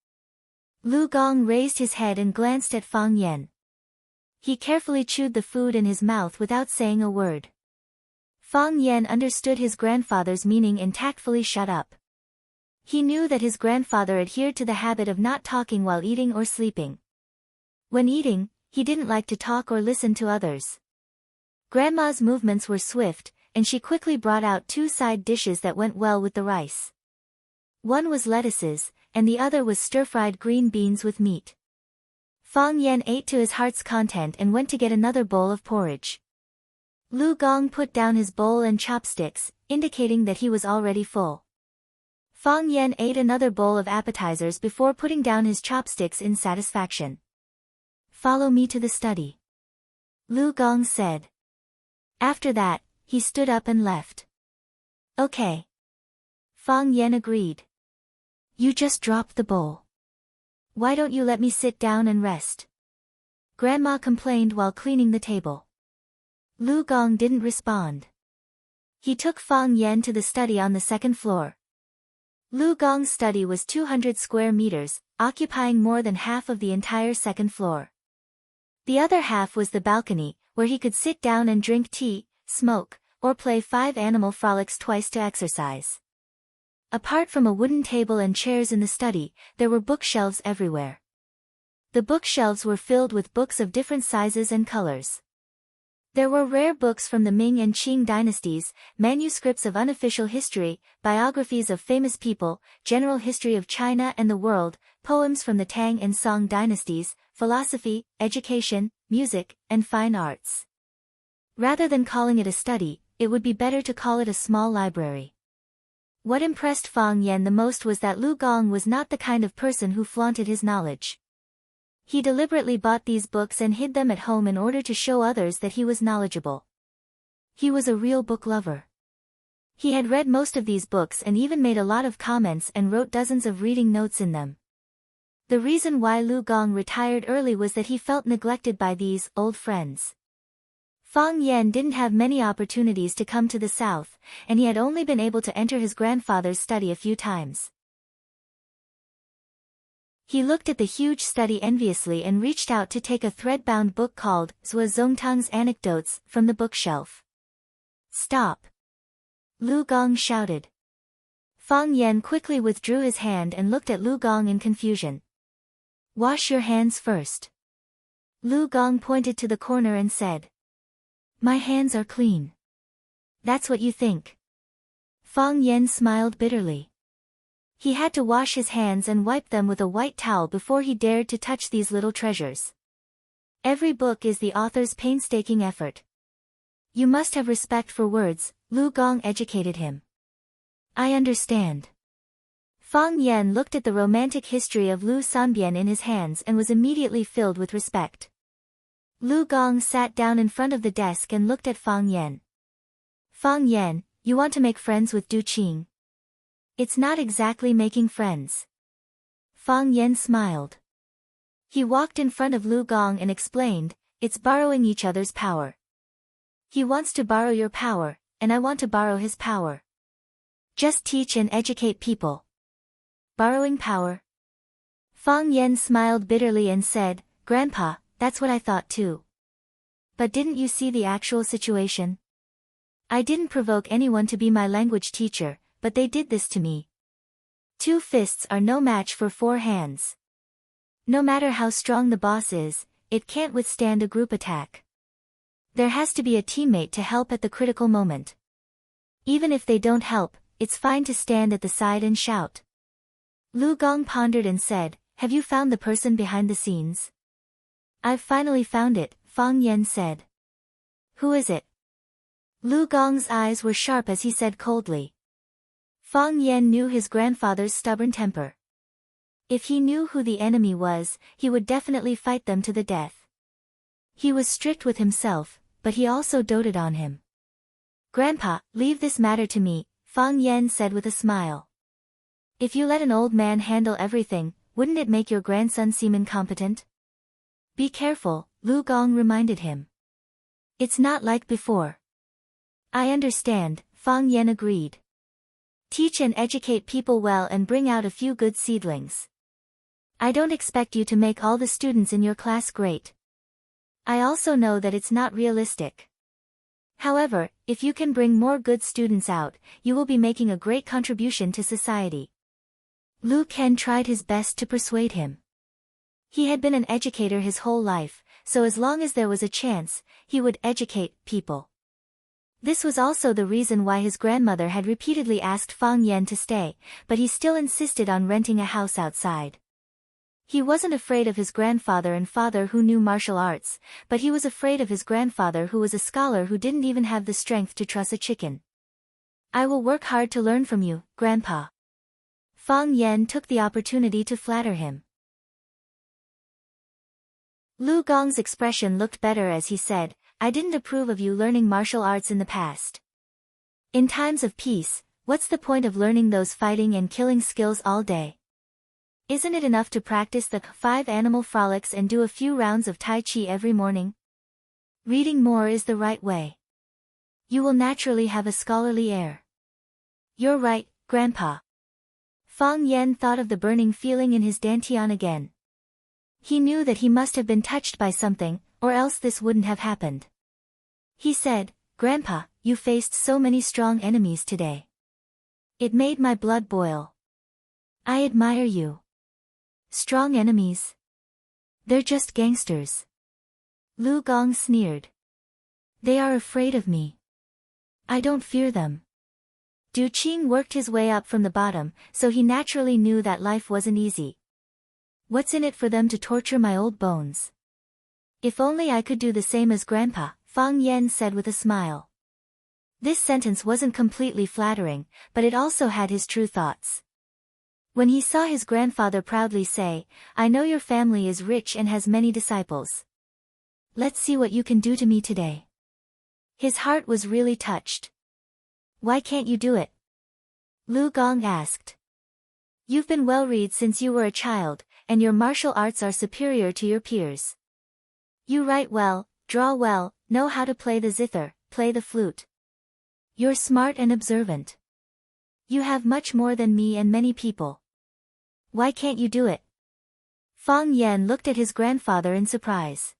Lu Gong raised his head and glanced at Fang Yan. He carefully chewed the food in his mouth without saying a word. Fang Yan understood his grandfather's meaning and tactfully shut up. He knew that his grandfather adhered to the habit of not talking while eating or sleeping. When eating, he didn't like to talk or listen to others. Grandma's movements were swift, and she quickly brought out two side dishes that went well with the rice. One was lettuces, and the other was stir-fried green beans with meat. Fang Yan ate to his heart's content and went to get another bowl of porridge. Lu Gong put down his bowl and chopsticks, indicating that he was already full. Fang Yan ate another bowl of appetizers before putting down his chopsticks in satisfaction. "Follow me to the study," Lu Gong said. After that, he stood up and left. "Okay." Fang Yan agreed. "You just dropped the bowl. Why don't you let me sit down and rest?" Grandma complained while cleaning the table. Lu Gong didn't respond. He took Fang Yan to the study on the second floor. Lu Gong's study was 200 square meters, occupying more than half of the entire second floor. The other half was the balcony, where he could sit down and drink tea, smoke, or play 5 animal frolics twice to exercise. Apart from a wooden table and chairs in the study, there were bookshelves everywhere. The bookshelves were filled with books of different sizes and colors. There were rare books from the Ming and Qing dynasties, manuscripts of unofficial history, biographies of famous people, general history of China and the world, poems from the Tang and Song dynasties, philosophy, education, music, and fine arts. Rather than calling it a study, it would be better to call it a small library. What impressed Fang Yan the most was that Lu Gong was not the kind of person who flaunted his knowledge. He deliberately bought these books and hid them at home in order to show others that he was knowledgeable. He was a real book lover. He had read most of these books and even made a lot of comments and wrote dozens of reading notes in them. The reason why Lu Gong retired early was that he felt neglected by these old friends. Fang Yan didn't have many opportunities to come to the south, and he had only been able to enter his grandfather's study a few times. He looked at the huge study enviously and reached out to take a thread-bound book called Zhua Zongtang's Anecdotes from the bookshelf. "Stop!" Lu Gong shouted. Fang Yan quickly withdrew his hand and looked at Lu Gong in confusion. "Wash your hands first." Lu Gong pointed to the corner and said. "My hands are clean." "That's what you think." Fang Yan smiled bitterly. He had to wash his hands and wipe them with a white towel before he dared to touch these little treasures. Every book is the author's painstaking effort. You must have respect for words, Lu Gong educated him. "I understand." Fang Yan looked at the romantic history of Lu Sanbian in his hands and was immediately filled with respect. Lu Gong sat down in front of the desk and looked at Fang Yan. "Fang Yan, you want to make friends with Du Qing?" "It's not exactly making friends." Fang Yan smiled. He walked in front of Lu Gong and explained, "It's borrowing each other's power. He wants to borrow your power, and I want to borrow his power. Just teach and educate people." "Borrowing power?" Fang Yan smiled bitterly and said, "Grandpa, that's what I thought too. But didn't you see the actual situation? I didn't provoke anyone to be my language teacher, but they did this to me. 2 fists are no match for 4 hands. No matter how strong the boss is, it can't withstand a group attack. There has to be a teammate to help at the critical moment. Even if they don't help, it's fine to stand at the side and shout." Lu Gong pondered and said, "Have you found the person behind the scenes?" "I've finally found it," Fang Yan said. "Who is it?" Lu Gong's eyes were sharp as he said coldly. Fang Yan knew his grandfather's stubborn temper. If he knew who the enemy was, he would definitely fight them to the death. He was strict with himself, but he also doted on him. "Grandpa, leave this matter to me," Fang Yan said with a smile. "If you let an old man handle everything, wouldn't it make your grandson seem incompetent?" "Be careful," Lu Gong reminded him. "It's not like before." "I understand," Fang Yan agreed. "Teach and educate people well and bring out a few good seedlings. I don't expect you to make all the students in your class great. I also know that it's not realistic. However, if you can bring more good students out, you will be making a great contribution to society." Lu Ken tried his best to persuade him. He had been an educator his whole life, so as long as there was a chance, he would educate people. This was also the reason why his grandmother had repeatedly asked Fang Yan to stay, but he still insisted on renting a house outside. He wasn't afraid of his grandfather and father who knew martial arts, but he was afraid of his grandfather who was a scholar who didn't even have the strength to truss a chicken. "I will work hard to learn from you, Grandpa." Fang Yan took the opportunity to flatter him. Lu Gong's expression looked better as he said, "I didn't approve of you learning martial arts in the past. In times of peace, what's the point of learning those fighting and killing skills all day? Isn't it enough to practice the 5 animal frolics and do a few rounds of Tai Chi every morning? Reading more is the right way. You will naturally have a scholarly air." "You're right, Grandpa." Fang Yan thought of the burning feeling in his dantian again. He knew that he must have been touched by something, or else this wouldn't have happened. He said, "Grandpa, you faced so many strong enemies today. It made my blood boil. I admire you." "Strong enemies? They're just gangsters." Lu Gong sneered. "They are afraid of me. I don't fear them." Du Qing worked his way up from the bottom, so he naturally knew that life wasn't easy. "What's in it for them to torture my old bones? If only I could do the same as Grandpa," Fang Yan said with a smile. This sentence wasn't completely flattering, but it also had his true thoughts. When he saw his grandfather proudly say, "I know your family is rich and has many disciples. Let's see what you can do to me today." His heart was really touched. Why can't you do it? Lu Gong asked. You've been well-read since you were a child, and your martial arts are superior to your peers. You write well, draw well, know how to play the zither, play the flute. You're smart and observant. You have much more than me and many people. Why can't you do it? Fang Yan looked at his grandfather in surprise.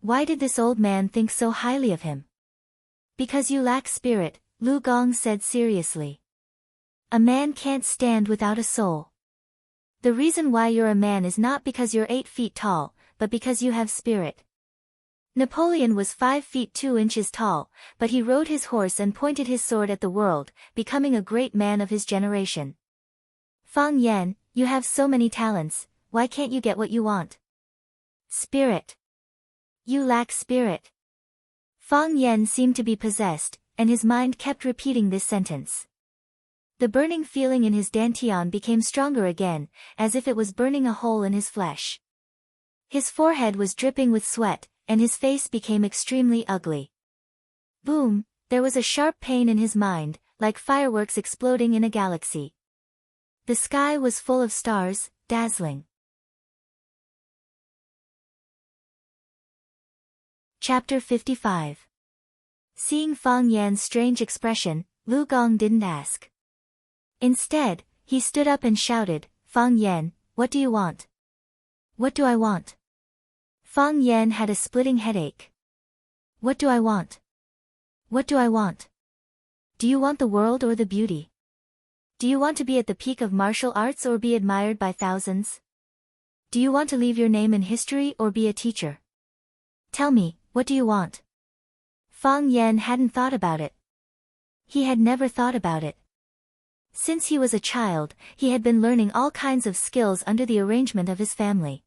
Why did this old man think so highly of him? Because you lack spirit, Lu Gong said seriously. A man can't stand without a soul. The reason why you're a man is not because you're 8 feet tall, but because you have spirit. Napoleon was 5 feet 2 inches tall, but he rode his horse and pointed his sword at the world, becoming a great man of his generation. Fang Yan, you have so many talents, why can't you get what you want? Spirit. You lack spirit. Fang Yan seemed to be possessed, and his mind kept repeating this sentence. The burning feeling in his dantian became stronger again, as if it was burning a hole in his flesh. His forehead was dripping with sweat, and his face became extremely ugly. Boom, there was a sharp pain in his mind, like fireworks exploding in a galaxy. The sky was full of stars, dazzling. Chapter 55. Seeing Fang Yan's strange expression, Lu Gong didn't ask. Instead, he stood up and shouted, Fang Yan, what do you want? What do I want? Fang Yan had a splitting headache. What do I want? What do I want? Do you want the world or the beauty? Do you want to be at the peak of martial arts or be admired by thousands? Do you want to leave your name in history or be a teacher? Tell me, what do you want? Fang Yan hadn't thought about it. He had never thought about it. Since he was a child, he had been learning all kinds of skills under the arrangement of his family.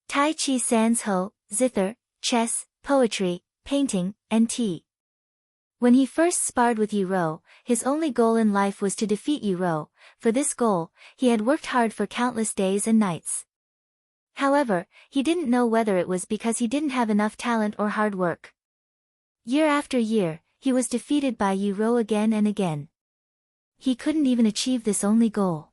Tai Chi sans ho, zither, chess, poetry, painting, and tea. When he first sparred with Yi Ro, his only goal in life was to defeat Yi Ro. For this goal, he had worked hard for countless days and nights. However, he didn't know whether it was because he didn't have enough talent or hard work. Year after year, he was defeated by Yi Ro again and again. He couldn't even achieve this only goal.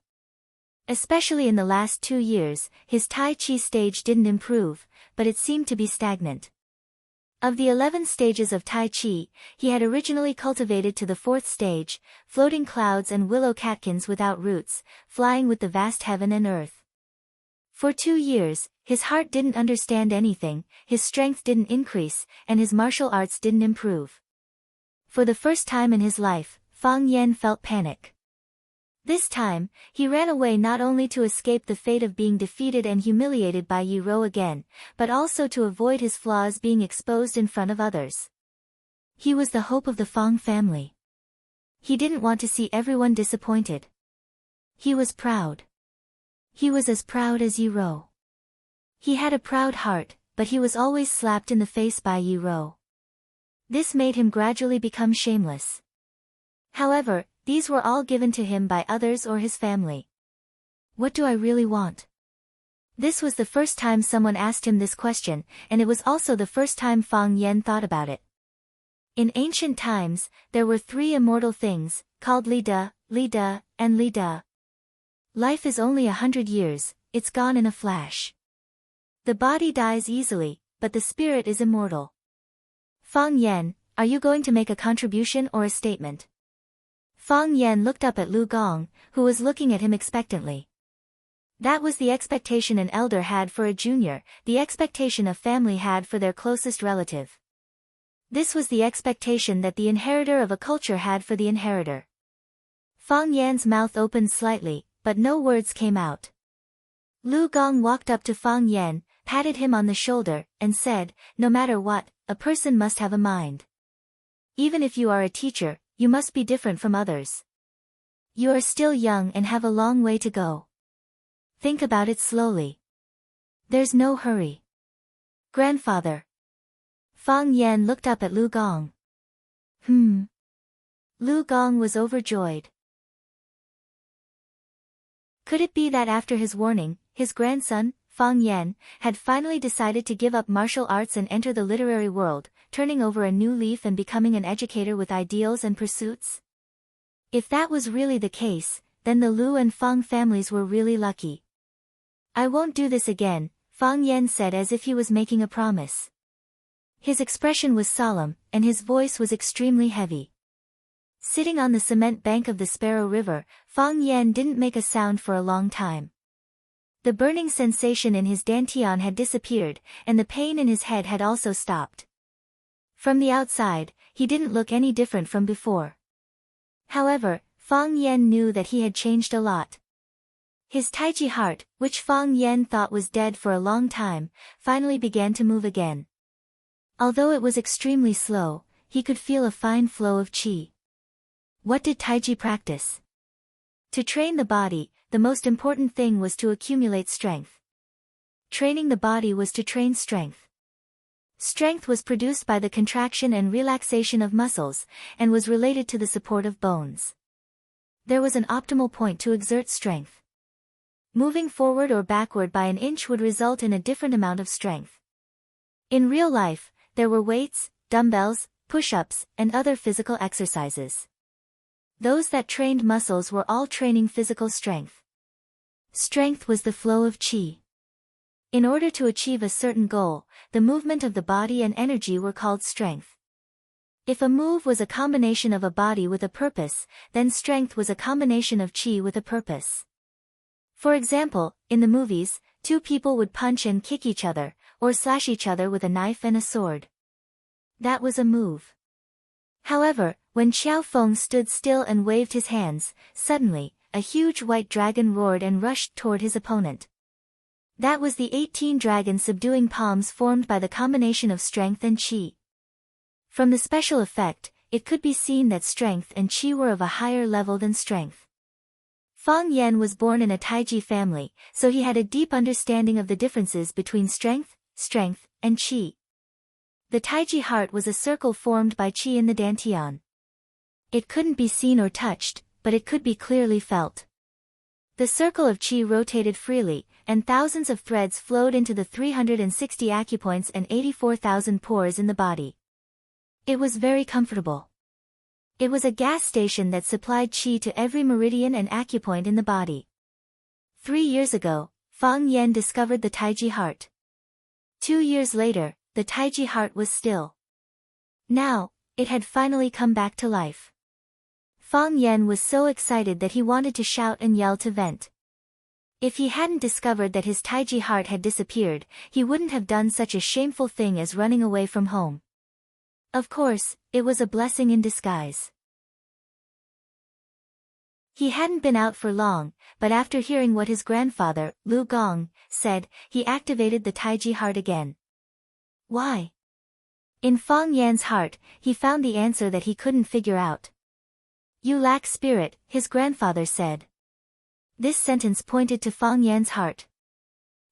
Especially in the last 2 years, his Tai Chi stage didn't improve, but it seemed to be stagnant. Of the 11 stages of Tai Chi, he had originally cultivated to the 4th stage, floating clouds and willow catkins without roots, flying with the vast heaven and earth. For 2 years, his heart didn't understand anything, his strength didn't increase, and his martial arts didn't improve. For the first time in his life, Fang Yan felt panic. This time, he ran away not only to escape the fate of being defeated and humiliated by Yi Ro again, but also to avoid his flaws being exposed in front of others. He was the hope of the Fang family. He didn't want to see everyone disappointed. He was proud. He was as proud as Yi Ro. He had a proud heart, but he was always slapped in the face by Yi Ro. This made him gradually become shameless. However, these were all given to him by others or his family. What do I really want? This was the first time someone asked him this question, and it was also the first time Fang Yan thought about it. In ancient times, there were 3 immortal things, called Li De, and Li De. Life is only 100 years, it's gone in a flash. The body dies easily, but the spirit is immortal. Fang Yan, are you going to make a contribution or a statement? Fang Yan looked up at Lu Gong, who was looking at him expectantly. That was the expectation an elder had for a junior, the expectation a family had for their closest relative. This was the expectation that the inheritor of a culture had for the inheritor. Fang Yan's mouth opened slightly, but no words came out. Lu Gong walked up to Fang Yan, patted him on the shoulder, and said, no matter what, a person must have a mind. Even if you are a teacher, you must be different from others. You are still young and have a long way to go. Think about it slowly. There's no hurry. Grandfather. Fang Yan looked up at Lu Gong. Lu Gong was overjoyed. Could it be that after his warning, his grandson, Fang Yan, had finally decided to give up martial arts and enter the literary world, turning over a new leaf and becoming an educator with ideals and pursuits? If that was really the case, then the Lu and Fang families were really lucky. I won't do this again, Fang Yan said as if he was making a promise. His expression was solemn, and his voice was extremely heavy. Sitting on the cement bank of the Sparrow River, Fang Yan didn't make a sound for a long time. The burning sensation in his dantian had disappeared, and the pain in his head had also stopped. From the outside, he didn't look any different from before. However, Fang Yan knew that he had changed a lot. His Taiji heart, which Fang Yan thought was dead for a long time, finally began to move again. Although it was extremely slow, he could feel a fine flow of qi. What did Taiji practice? To train the body, the most important thing was to accumulate strength. Training the body was to train strength. Strength was produced by the contraction and relaxation of muscles, and was related to the support of bones. There was an optimal point to exert strength. Moving forward or backward by an inch would result in a different amount of strength. In real life, there were weights, dumbbells, push-ups, and other physical exercises. Those that trained muscles were all training physical strength. Strength was the flow of qi. In order to achieve a certain goal, the movement of the body and energy were called strength. If a move was a combination of a body with a purpose, then strength was a combination of qi with a purpose. For example, in the movies, two people would punch and kick each other, or slash each other with a knife and a sword. That was a move. However, when Xiao Feng stood still and waved his hands, suddenly, a huge white dragon roared and rushed toward his opponent. That was the 18 dragons subduing palms formed by the combination of strength and qi. From the special effect, it could be seen that strength and qi were of a higher level than strength. Fang Yan was born in a Taiji family, so he had a deep understanding of the differences between strength, and qi. The Taiji heart was a circle formed by qi in the dantian. It couldn't be seen or touched, but it could be clearly felt. The circle of qi rotated freely, and thousands of threads flowed into the 360 acupoints and 84,000 pores in the body. It was very comfortable. It was a gas station that supplied qi to every meridian and acupoint in the body. 3 years ago, Fang Yan discovered the Taiji heart. 2 years later, the Taiji heart was still. Now, it had finally come back to life. Fang Yan was so excited that he wanted to shout and yell to vent. If he hadn't discovered that his Taiji heart had disappeared, he wouldn't have done such a shameful thing as running away from home. Of course, it was a blessing in disguise. He hadn't been out for long, but after hearing what his grandfather, Lu Gong, said, he activated the Taiji heart again. Why? In Fang Yan's heart, he found the answer that he couldn't figure out. You lack spirit, his grandfather said. This sentence pointed to Fang Yan's heart.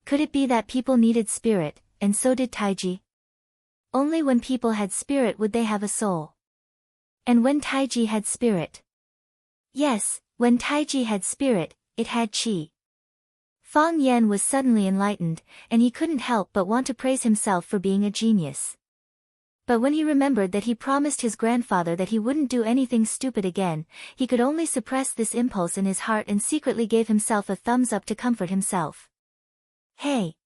Could it be that people needed spirit, and so did Taiji? Only when people had spirit would they have a soul. And when Taiji had spirit? Yes, when Taiji had spirit, it had qi. Fang Yan was suddenly enlightened, and he couldn't help but want to praise himself for being a genius. But when he remembered that he promised his grandfather that he wouldn't do anything stupid again, he could only suppress this impulse in his heart and secretly gave himself a thumbs up to comfort himself. Hey!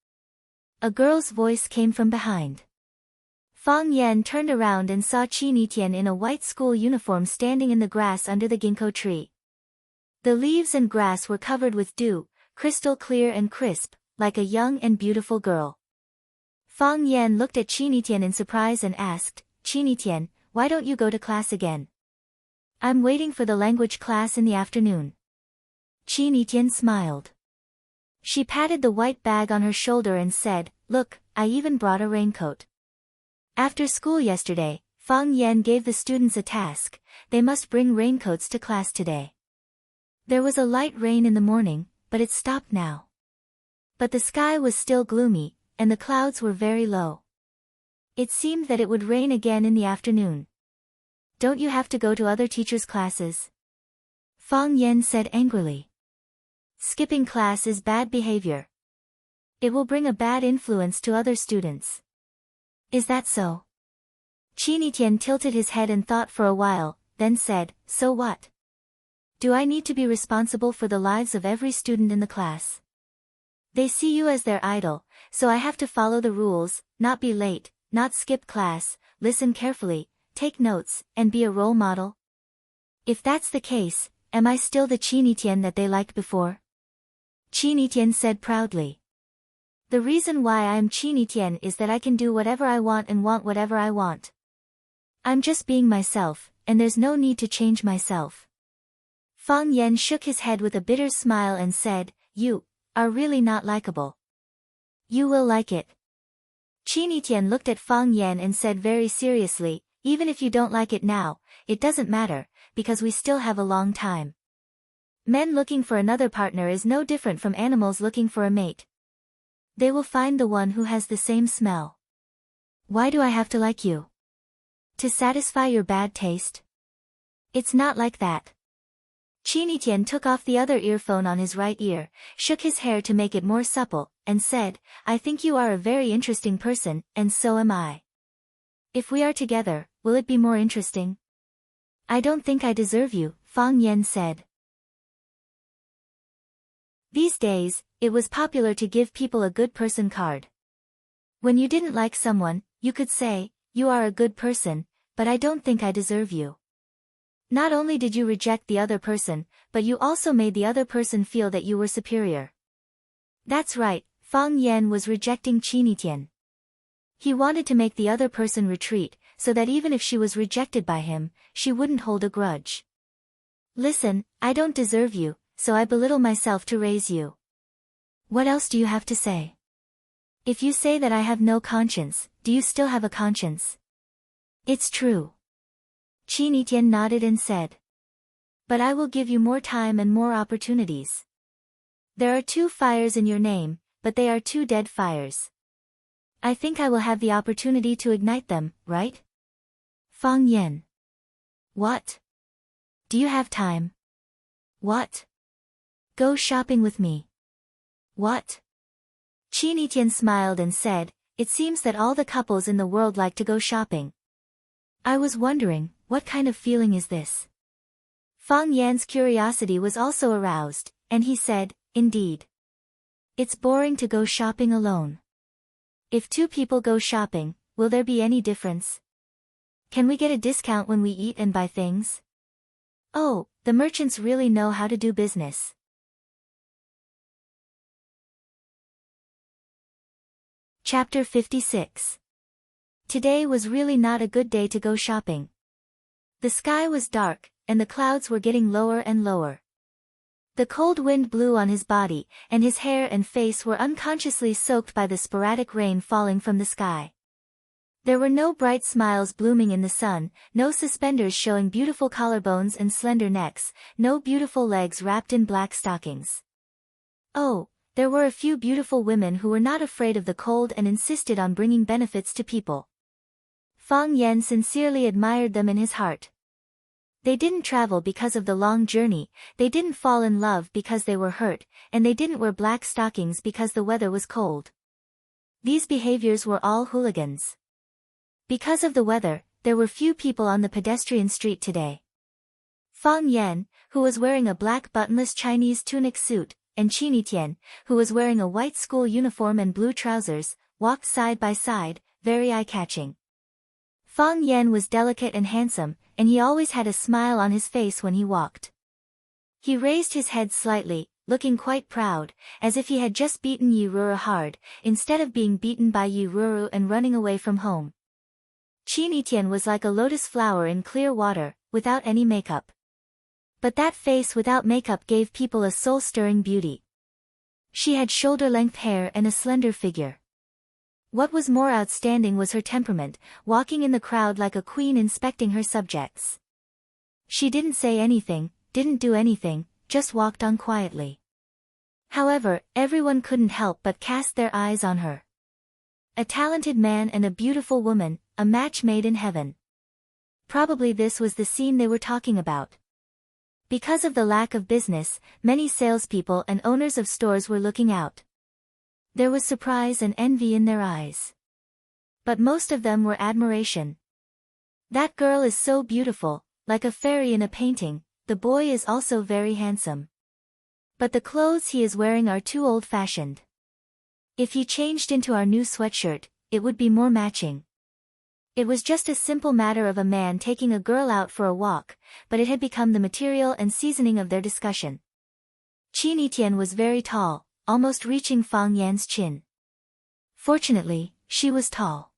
A girl's voice came from behind. Fang Yan turned around and saw Qi Nitian in a white school uniform standing in the grass under the ginkgo tree. The leaves and grass were covered with dew, crystal clear and crisp, like a young and beautiful girl. Fang Yan looked at Qi Nitian in surprise and asked, Qi Nitian, why don't you go to class again? I'm waiting for the language class in the afternoon. Qi Nitian smiled. She patted the white bag on her shoulder and said, Look, I even brought a raincoat. After school yesterday, Fang Yan gave the students a task. They must bring raincoats to class today. There was a light rain in the morning, but it stopped now. But the sky was still gloomy, and the clouds were very low. It seemed that it would rain again in the afternoon. Don't you have to go to other teachers' classes? Fang Yan said angrily. Skipping class is bad behavior. It will bring a bad influence to other students. Is that so? Chinitian tilted his head and thought for a while, then said, "So what? Do I need to be responsible for the lives of every student in the class? They see you as their idol, so I have to follow the rules, not be late, not skip class, listen carefully, take notes, and be a role model? If that's the case, am I still the Chinitian that they liked before?" Chinitian said proudly. "The reason why I am Chinitian is that I can do whatever I want and want whatever I want. I'm just being myself, and there's no need to change myself." Fang Yan shook his head with a bitter smile and said, "You are really not likable. You will like it." Chinitian looked at Fang Yan and said very seriously, "Even if you don't like it now, it doesn't matter, because we still have a long time. Men looking for another partner is no different from animals looking for a mate. They will find the one who has the same smell. Why do I have to like you? To satisfy your bad taste? It's not like that." Chinitian took off the other earphone on his right ear, shook his hair to make it more supple, and said, "I think you are a very interesting person, and so am I. If we are together, will it be more interesting?" "I don't think I deserve you," Fang Yan said. These days, it was popular to give people a good person card. When you didn't like someone, you could say, "You are a good person, but I don't think I deserve you." Not only did you reject the other person, but you also made the other person feel that you were superior. That's right, Fang Yan was rejecting Chinitian. He wanted to make the other person retreat, so that even if she was rejected by him, she wouldn't hold a grudge. "Listen, I don't deserve you, so I belittle myself to raise you. What else do you have to say? If you say that I have no conscience, do you still have a conscience?" "It's true." Chinitian nodded and said. "But I will give you more time and more opportunities. There are 2 fires in your name, but they are 2 dead fires. I think I will have the opportunity to ignite them, right?" Fang Yan. "What? Do you have time? What? Go shopping with me. What?" Chinitian smiled and said, "It seems that all the couples in the world like to go shopping. I was wondering, what kind of feeling is this?" Fang Yan's curiosity was also aroused, and he said, "Indeed. It's boring to go shopping alone. If 2 people go shopping, will there be any difference? Can we get a discount when we eat and buy things? Oh, the merchants really know how to do business." Chapter 56. Today was really not a good day to go shopping. The sky was dark, and the clouds were getting lower and lower. The cold wind blew on his body, and his hair and face were unconsciously soaked by the sporadic rain falling from the sky. There were no bright smiles blooming in the sun, no suspenders showing beautiful collarbones and slender necks, no beautiful legs wrapped in black stockings. Oh, there were a few beautiful women who were not afraid of the cold and insisted on bringing benefits to people. Fang Yan sincerely admired them in his heart. They didn't travel because of the long journey, they didn't fall in love because they were hurt, and they didn't wear black stockings because the weather was cold. These behaviors were all hooligans. Because of the weather, there were few people on the pedestrian street today. Fang Yan, who was wearing a black buttonless Chinese tunic suit, and Chinitian, who was wearing a white school uniform and blue trousers, walked side by side, very eye-catching. Fang Yan was delicate and handsome, and he always had a smile on his face when he walked. He raised his head slightly, looking quite proud, as if he had just beaten Yi Ruru hard, instead of being beaten by Yi Ruru and running away from home. Chinitian was like a lotus flower in clear water, without any makeup. But that face without makeup gave people a soul-stirring beauty. She had shoulder-length hair and a slender figure. What was more outstanding was her temperament, walking in the crowd like a queen inspecting her subjects. She didn't say anything, didn't do anything, just walked on quietly. However, everyone couldn't help but cast their eyes on her. A talented man and a beautiful woman, a match made in heaven. Probably this was the scene they were talking about. Because of the lack of business, many salespeople and owners of stores were looking out. There was surprise and envy in their eyes. But most of them were admiration. That girl is so beautiful, like a fairy in a painting. The boy is also very handsome. But the clothes he is wearing are too old-fashioned. If he changed into our new sweatshirt, it would be more matching. It was just a simple matter of a man taking a girl out for a walk, but it had become the material and seasoning of their discussion. Qin Yitian was very tall, almost reaching Fang Yan's chin. Fortunately, she was tall.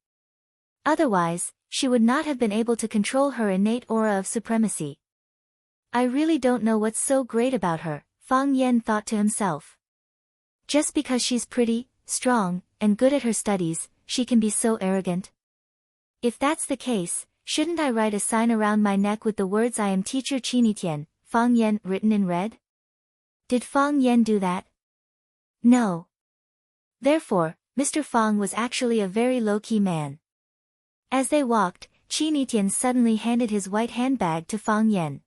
Otherwise, she would not have been able to control her innate aura of supremacy. I really don't know what's so great about her, Fang Yan thought to himself. Just because she's pretty, strong, and good at her studies, she can be so arrogant. If that's the case, shouldn't I write a sign around my neck with the words "I am teacher Qin Yitian, Fang Yan" written in red? Did Fang Yan do that? No. Therefore, Mr. Fang was actually a very low-key man. As they walked, Qin Yitian suddenly handed his white handbag to Fang Yan.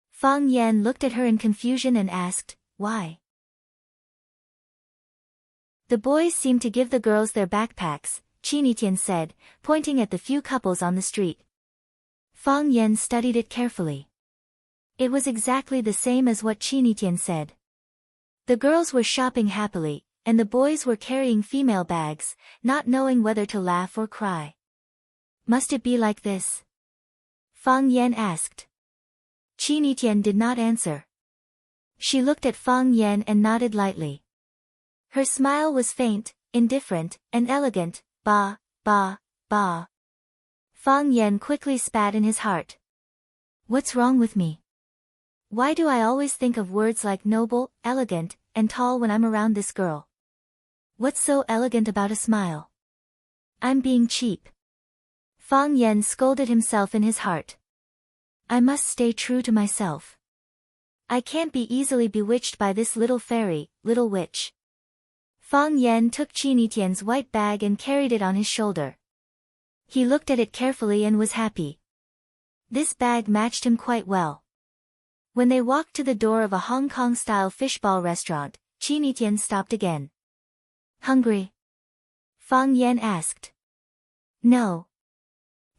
Fang Yan looked at her in confusion and asked, "Why?" The boys seemed to give the girls their backpacks, Qin Yitian said, pointing at the few couples on the street. Fang Yan studied it carefully. It was exactly the same as what Qin Yitian said. The girls were shopping happily, and the boys were carrying female bags, not knowing whether to laugh or cry. Must it be like this? Fang Yan asked. Qin Yitian did not answer. She looked at Fang Yan and nodded lightly. Her smile was faint, indifferent, and elegant. Ba, ba, ba. Fang Yan quickly spat in his heart. What's wrong with me? Why do I always think of words like noble, elegant, and tall when I'm around this girl? What's so elegant about a smile? I'm being cheap. Fang Yan scolded himself in his heart. I must stay true to myself. I can't be easily bewitched by this little fairy, little witch. Fang Yan took Qin Yitian's white bag and carried it on his shoulder. He looked at it carefully and was happy. This bag matched him quite well. When they walked to the door of a Hong Kong-style fishball restaurant, Qin Yitian stopped again. Hungry? Fang Yan asked. No.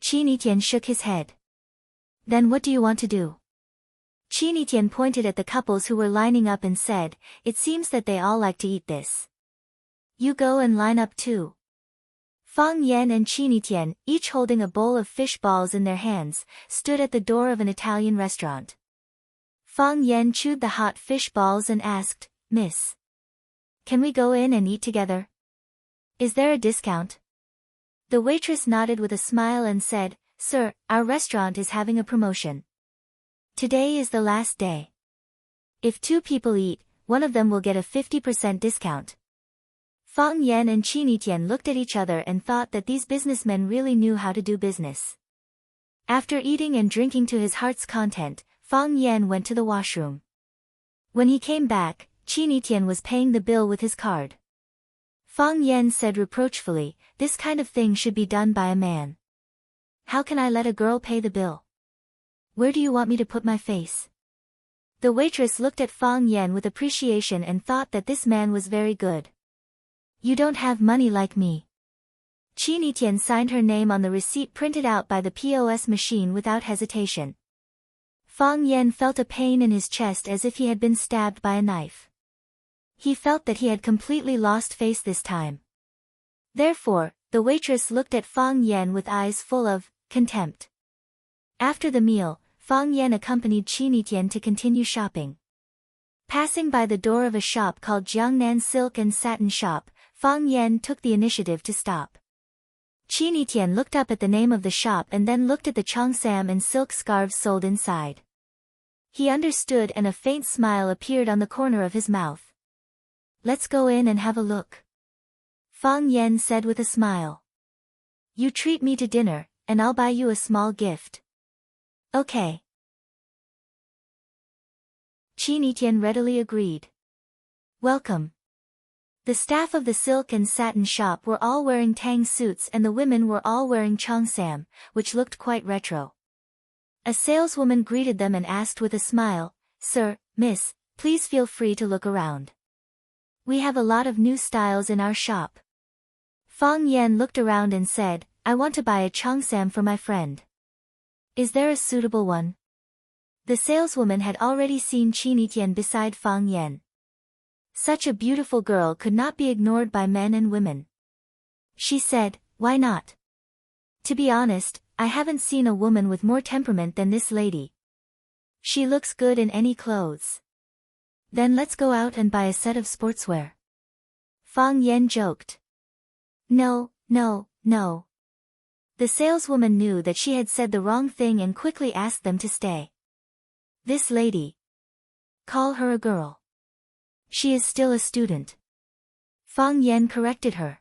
Qin Yitian shook his head. Then what do you want to do? Qin Yitian pointed at the couples who were lining up and said, it seems that they all like to eat this. You go and line up too. Fang Yan and Qin Yitian, each holding a bowl of fish balls in their hands, stood at the door of an Italian restaurant. Fang Yan chewed the hot fish balls and asked, Miss, can we go in and eat together? Is there a discount? The waitress nodded with a smile and said, Sir, our restaurant is having a promotion. Today is the last day. If 2 people eat, one of them will get a 50% discount. Fang Yan and Qin Yitian looked at each other and thought that these businessmen really knew how to do business. After eating and drinking to his heart's content, Fang Yan went to the washroom. When he came back, Qin Yitian was paying the bill with his card. Fang Yan said reproachfully, this kind of thing should be done by a man. How can I let a girl pay the bill? Where do you want me to put my face? The waitress looked at Fang Yan with appreciation and thought that this man was very good. You don't have money like me. Qin Yitian signed her name on the receipt printed out by the POS machine without hesitation. Fang Yan felt a pain in his chest as if he had been stabbed by a knife. He felt that he had completely lost face this time. Therefore, the waitress looked at Fang Yan with eyes full of contempt. After the meal, Fang Yan accompanied Qin Yitian to continue shopping. Passing by the door of a shop called Jiangnan Silk and Satin Shop, Fang Yan took the initiative to stop. Qin Yitian looked up at the name of the shop and then looked at the cheongsam and silk scarves sold inside. He understood and a faint smile appeared on the corner of his mouth. Let's go in and have a look. Fang Yan said with a smile. You treat me to dinner, and I'll buy you a small gift. Okay. Qin Yitian readily agreed. Welcome. The staff of the silk and satin shop were all wearing tang suits and the women were all wearing cheongsam, which looked quite retro. A saleswoman greeted them and asked with a smile, Sir, Miss, please feel free to look around. We have a lot of new styles in our shop. Fang Yan looked around and said, I want to buy a cheongsam for my friend. Is there a suitable one? The saleswoman had already seen Qin Tian beside Fang Yan. Such a beautiful girl could not be ignored by men and women. She said, why not? To be honest, I haven't seen a woman with more temperament than this lady. She looks good in any clothes. Then let's go out and buy a set of sportswear. Fang Yan joked. No, no, no. The saleswoman knew that she had said the wrong thing and quickly asked them to stay. This lady. Call her a girl. She is still a student. Fang Yan corrected her.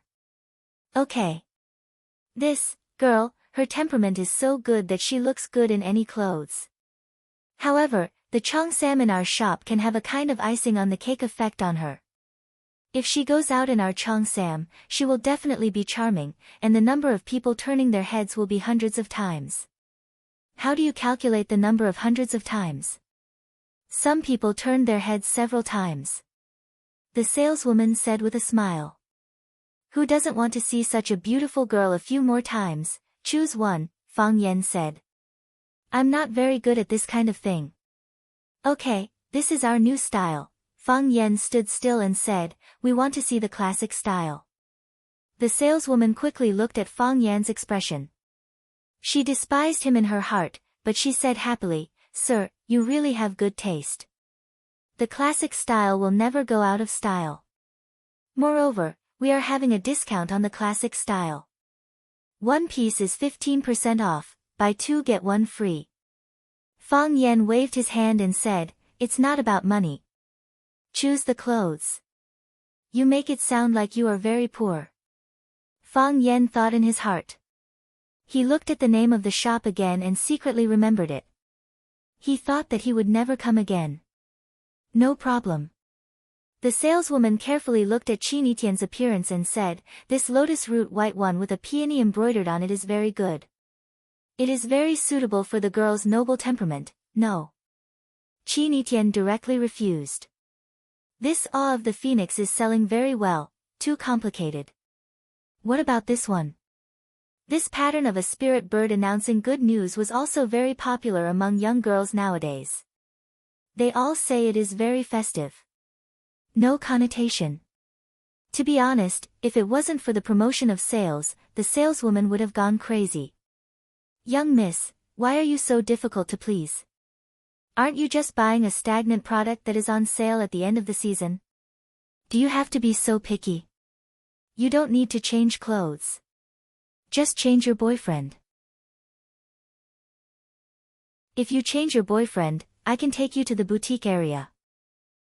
Okay. This girl, her temperament is so good that she looks good in any clothes. However, the cheongsam in our shop can have a kind of icing on the cake effect on her. If she goes out in our cheongsam, she will definitely be charming, and the number of people turning their heads will be hundreds of times. How do you calculate the number of hundreds of times? Some people turned their heads several times. The saleswoman said with a smile. Who doesn't want to see such a beautiful girl a few more times? Choose one, Fang Yan said. I'm not very good at this kind of thing. Okay, this is our new style. Fang Yan stood still and said, we want to see the classic style. The saleswoman quickly looked at Fang Yan's expression. She despised him in her heart, but she said happily, Sir, you really have good taste. The classic style will never go out of style. Moreover, we are having a discount on the classic style. One piece is 15% off, buy two get one free. Fang Yan waved his hand and said, it's not about money. Choose the clothes. You make it sound like you are very poor. Fang Yan thought in his heart. He looked at the name of the shop again and secretly remembered it. He thought that he would never come again. No problem. The saleswoman carefully looked at Qin Tian's appearance and said, this lotus root white one with a peony embroidered on it is very good. It is very suitable for the girl's noble temperament, no. Qin Tian directly refused. This Awe of the Phoenix is selling very well, too complicated. What about this one? This pattern of a spirit bird announcing good news was also very popular among young girls nowadays. They all say it is very festive. No connotation. To be honest, if it wasn't for the promotion of sales, the saleswoman would have gone crazy. Young miss, why are you so difficult to please? Aren't you just buying a stagnant product that is on sale at the end of the season? Do you have to be so picky? You don't need to change clothes. Just change your boyfriend. If you change your boyfriend, I can take you to the boutique area.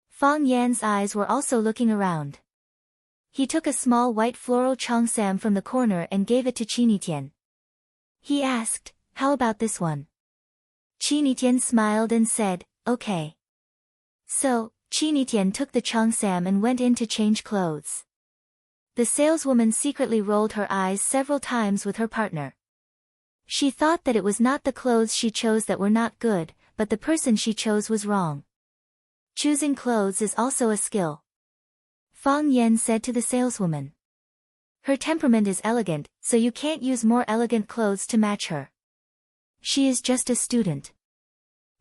Fang Yan's eyes were also looking around. He took a small white floral cheongsam from the corner and gave it to Qin Tian. He asked, how about this one? Qin Tian smiled and said, okay. So, Qin Tian took the cheongsam and went in to change clothes. The saleswoman secretly rolled her eyes several times with her partner. She thought that it was not the clothes she chose that were not good, but the person she chose was wrong. Choosing clothes is also a skill. Fang Yan said to the saleswoman. Her temperament is elegant, so you can't use more elegant clothes to match her. She is just a student.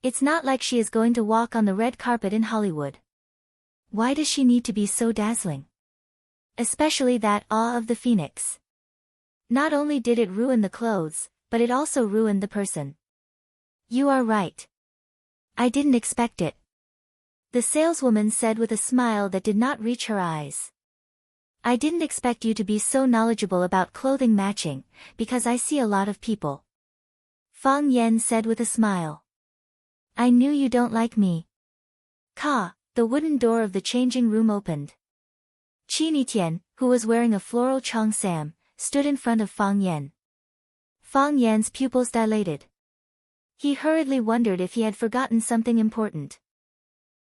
It's not like she is going to walk on the red carpet in Hollywood. Why does she need to be so dazzling? Especially that Awe of the Phoenix. Not only did it ruin the clothes, but it also ruined the person. You are right. I didn't expect it. The saleswoman said with a smile that did not reach her eyes. I didn't expect you to be so knowledgeable about clothing matching, because I see a lot of people. Fang Yan said with a smile. I knew you don't like me. Ka, the wooden door of the changing room opened. Qin Tian, who was wearing a floral cheongsam, stood in front of Fang Yan. Fang Yan's pupils dilated. He hurriedly wondered if he had forgotten something important.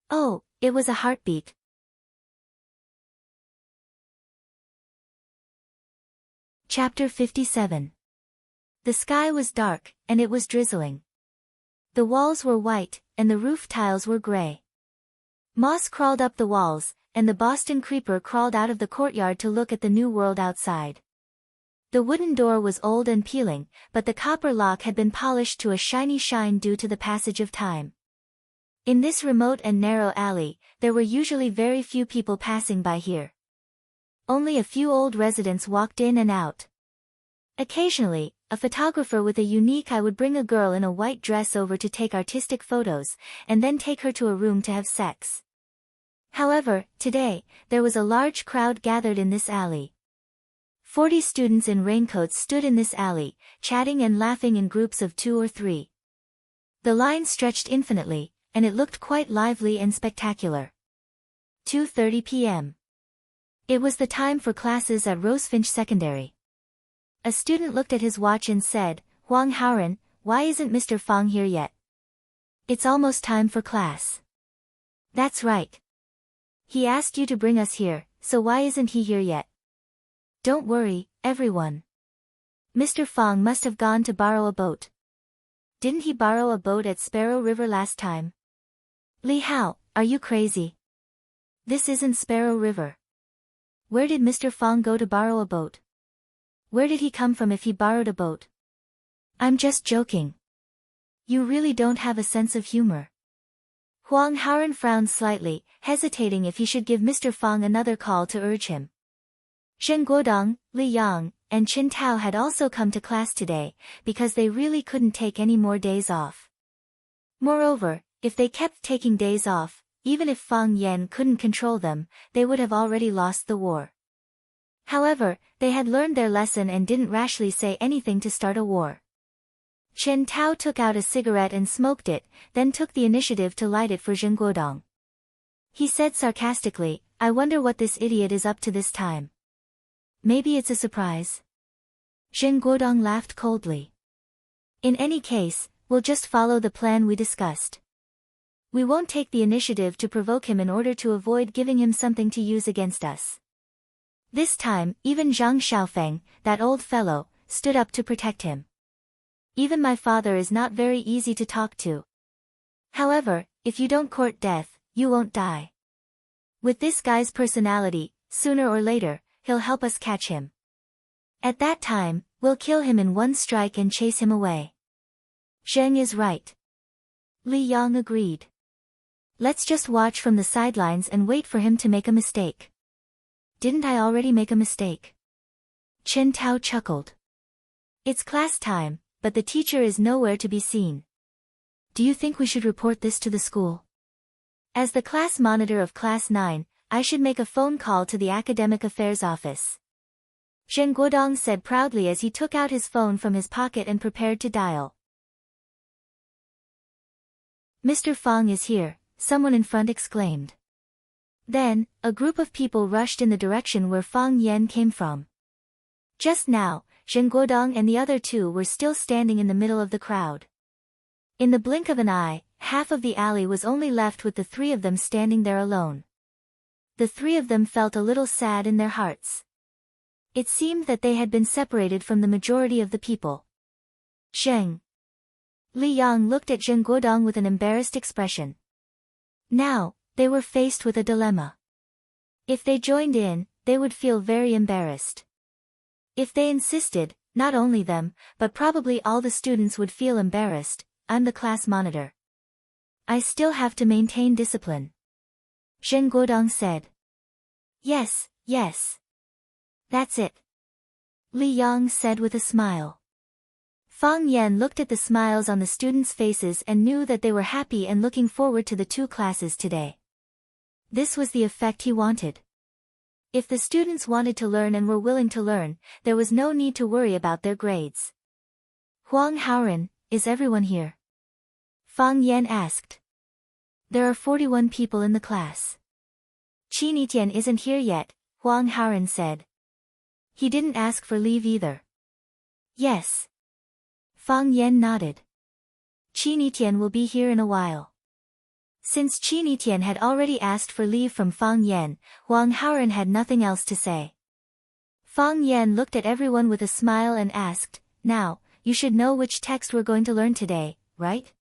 Oh, it was a heartbeat. Chapter 57. The sky was dark, and it was drizzling. The walls were white, and the roof tiles were gray. Moss crawled up the walls, and the Boston creeper crawled out of the courtyard to look at the new world outside. The wooden door was old and peeling, but the copper lock had been polished to a shiny shine due to the passage of time. In this remote and narrow alley, there were usually very few people passing by here. Only a few old residents walked in and out. Occasionally, a photographer with a unique eye would bring a girl in a white dress over to take artistic photos, and then take her to a room to have sex. However, today, there was a large crowd gathered in this alley. 40 students in raincoats stood in this alley, chatting and laughing in groups of 2 or 3. The line stretched infinitely, and it looked quite lively and spectacular. 2:30 p.m. It was the time for classes at Rosefinch Secondary. A student looked at his watch and said, "Huang Haoren, why isn't Mr. Fang here yet? It's almost time for class." "That's right. He asked you to bring us here, so why isn't he here yet?" "Don't worry, everyone. Mr. Fang must have gone to borrow a boat. Didn't he borrow a boat at Sparrow River last time?" "Li Hao, are you crazy? This isn't Sparrow River. Where did Mr. Fang go to borrow a boat? Where did he come from if he borrowed a boat?" "I'm just joking. You really don't have a sense of humor." Huang Haoren frowned slightly, hesitating if he should give Mr. Fang another call to urge him. Zheng Guodong, Li Yang, and Qin Tao had also come to class today, because they really couldn't take any more days off. Moreover, if they kept taking days off, even if Fang Yan couldn't control them, they would have already lost the war. However, they had learned their lesson and didn't rashly say anything to start a war. Chen Tao took out a cigarette and smoked it, then took the initiative to light it for Zheng Guodong. He said sarcastically, "I wonder what this idiot is up to this time. Maybe it's a surprise." Zheng Guodong laughed coldly. "In any case, we'll just follow the plan we discussed. We won't take the initiative to provoke him in order to avoid giving him something to use against us." This time, even Zhang Xiaofeng, that old fellow, stood up to protect him. "Even my father is not very easy to talk to. However, if you don't court death, you won't die. With this guy's personality, sooner or later, he'll help us catch him. At that time, we'll kill him in one strike and chase him away." Zheng is right. Li Yang agreed. "Let's just watch from the sidelines and wait for him to make a mistake." "Didn't I already make a mistake?" Chen Tao chuckled. "It's class time, but the teacher is nowhere to be seen. Do you think we should report this to the school? As the class monitor of Class 9, I should make a phone call to the Academic Affairs Office." Zheng Guodong said proudly as he took out his phone from his pocket and prepared to dial. "Mr. Fang is here," someone in front exclaimed. Then, a group of people rushed in the direction where Fang Yan came from. Just now, Zheng Guodong and the other two were still standing in the middle of the crowd. In the blink of an eye, half of the alley was only left with the 3 of them standing there alone. The 3 of them felt a little sad in their hearts. It seemed that they had been separated from the majority of the people. "Zheng." Li Yang looked at Zheng Guodong with an embarrassed expression. Now, they were faced with a dilemma. If they joined in, they would feel very embarrassed. If they insisted, not only them, but probably all the students would feel embarrassed. "I'm the class monitor. I still have to maintain discipline," Zheng Guodong said. Yes. That's it," Li Yang said with a smile. Fang Yan looked at the smiles on the students' faces and knew that they were happy and looking forward to the 2 classes today. This was the effect he wanted. If the students wanted to learn and were willing to learn, there was no need to worry about their grades. "Huang Haoren, is everyone here?" Fang Yan asked. "There are 41 people in the class." "Qin Yitian isn't here yet," Huang Haoren said. "He didn't ask for leave either." "Yes." Fang Yan nodded. "Qin Yitian will be here in a while." Since Qin Yitian had already asked for leave from Fang Yan, Huang Haoren had nothing else to say. Fang Yan looked at everyone with a smile and asked, "Now, you should know which text we're going to learn today, right?"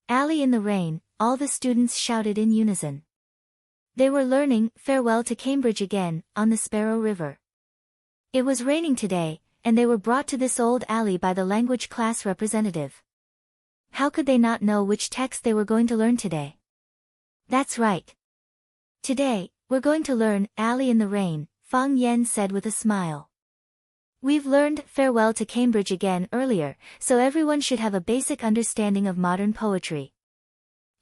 "Alley in the Rain," all the students shouted in unison. They were learning Farewell to Cambridge Again, on the Sparrow River. It was raining today, and they were brought to this old alley by the language class representative. How could they not know which text they were going to learn today? That's right. Today, we're going to learn Alley in the Rain, Fang Yan said with a smile. We've learned Farewell to Cambridge again earlier, so everyone should have a basic understanding of modern poetry.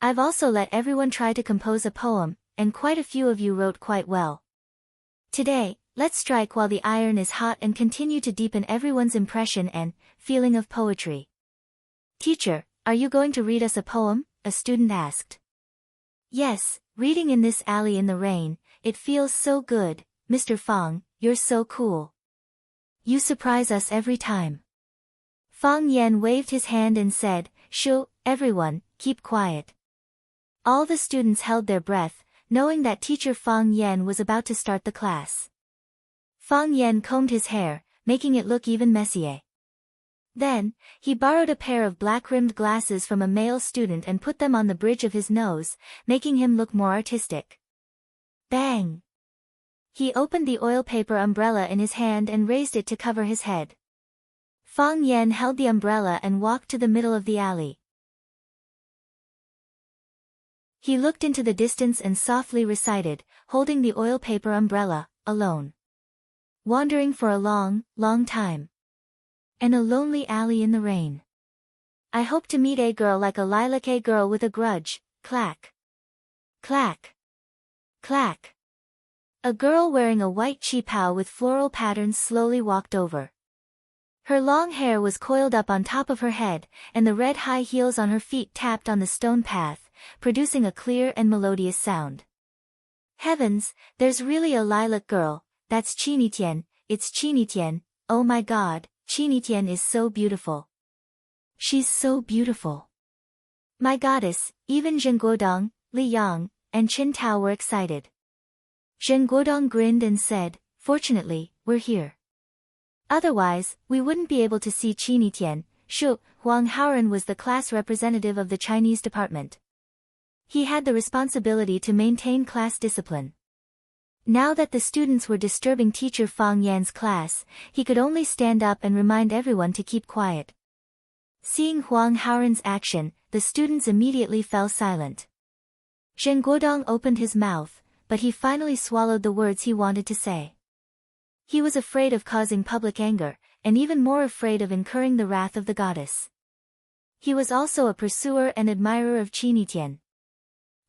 I've also let everyone try to compose a poem, and quite a few of you wrote quite well. Today, let's strike while the iron is hot and continue to deepen everyone's impression and feeling of poetry. Teacher, are you going to read us a poem? A student asked. Yes, reading in this alley in the rain, it feels so good, Mr. Fang, you're so cool. You surprise us every time. Fang Yan waved his hand and said, Shoo, everyone, keep quiet. All the students held their breath, knowing that teacher Fang Yan was about to start the class. Fang Yan combed his hair, making it look even messier. Then, he borrowed a pair of black-rimmed glasses from a male student and put them on the bridge of his nose, making him look more artistic. Bang! He opened the oil paper umbrella in his hand and raised it to cover his head. Fang Yan held the umbrella and walked to the middle of the alley. He looked into the distance and softly recited, holding the oil paper umbrella, alone. Wandering for a long, long time. In a lonely alley in the rain. I hope to meet a girl like a lilac, a girl with a grudge, clack. Clack. Clack. A girl wearing a white cheapao with floral patterns slowly walked over. Her long hair was coiled up on top of her head, and the red high heels on her feet tapped on the stone path, producing a clear and melodious sound. Heavens, there's really a lilac girl, that's Chinitian, it's Chinitian, oh my god. Chinitian is so beautiful. She's so beautiful. My goddess, even Zhen Guodong, Li Yang, and Qin Tao were excited. Zhen Guodong grinned and said, Fortunately, we're here. Otherwise, we wouldn't be able to see Chinitian. Shu, Huang Haoren was the class representative of the Chinese department. He had the responsibility to maintain class discipline. Now that the students were disturbing teacher Fang Yan's class, he could only stand up and remind everyone to keep quiet. Seeing Huang Haoren's action, the students immediately fell silent. Zhen Guodong opened his mouth, but he finally swallowed the words he wanted to say. He was afraid of causing public anger, and even more afraid of incurring the wrath of the goddess. He was also a pursuer and admirer of Chinitian.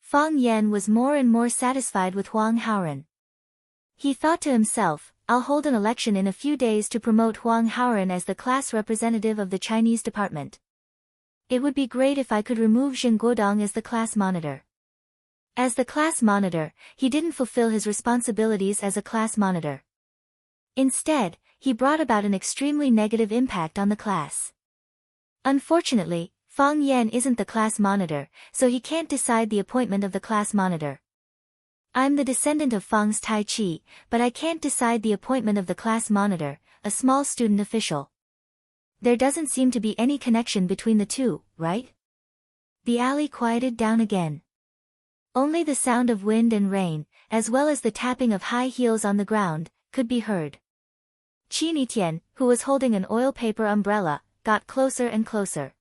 Fang Yan was more and more satisfied with Huang Haoren. He thought to himself, I'll hold an election in a few days to promote Huang Haoren as the class representative of the Chinese department. It would be great if I could remove Zhen Guodong as the class monitor. As the class monitor, he didn't fulfill his responsibilities as a class monitor. Instead, he brought about an extremely negative impact on the class. Unfortunately, Fang Yan isn't the class monitor, so he can't decide the appointment of the class monitor. I'm the descendant of Fang's Tai Chi, but I can't decide the appointment of the class monitor, a small student official. There doesn't seem to be any connection between the two, right? The alley quieted down again. Only the sound of wind and rain, as well as the tapping of high heels on the ground, could be heard. Chinitian, who was holding an oil paper umbrella, got closer and closer.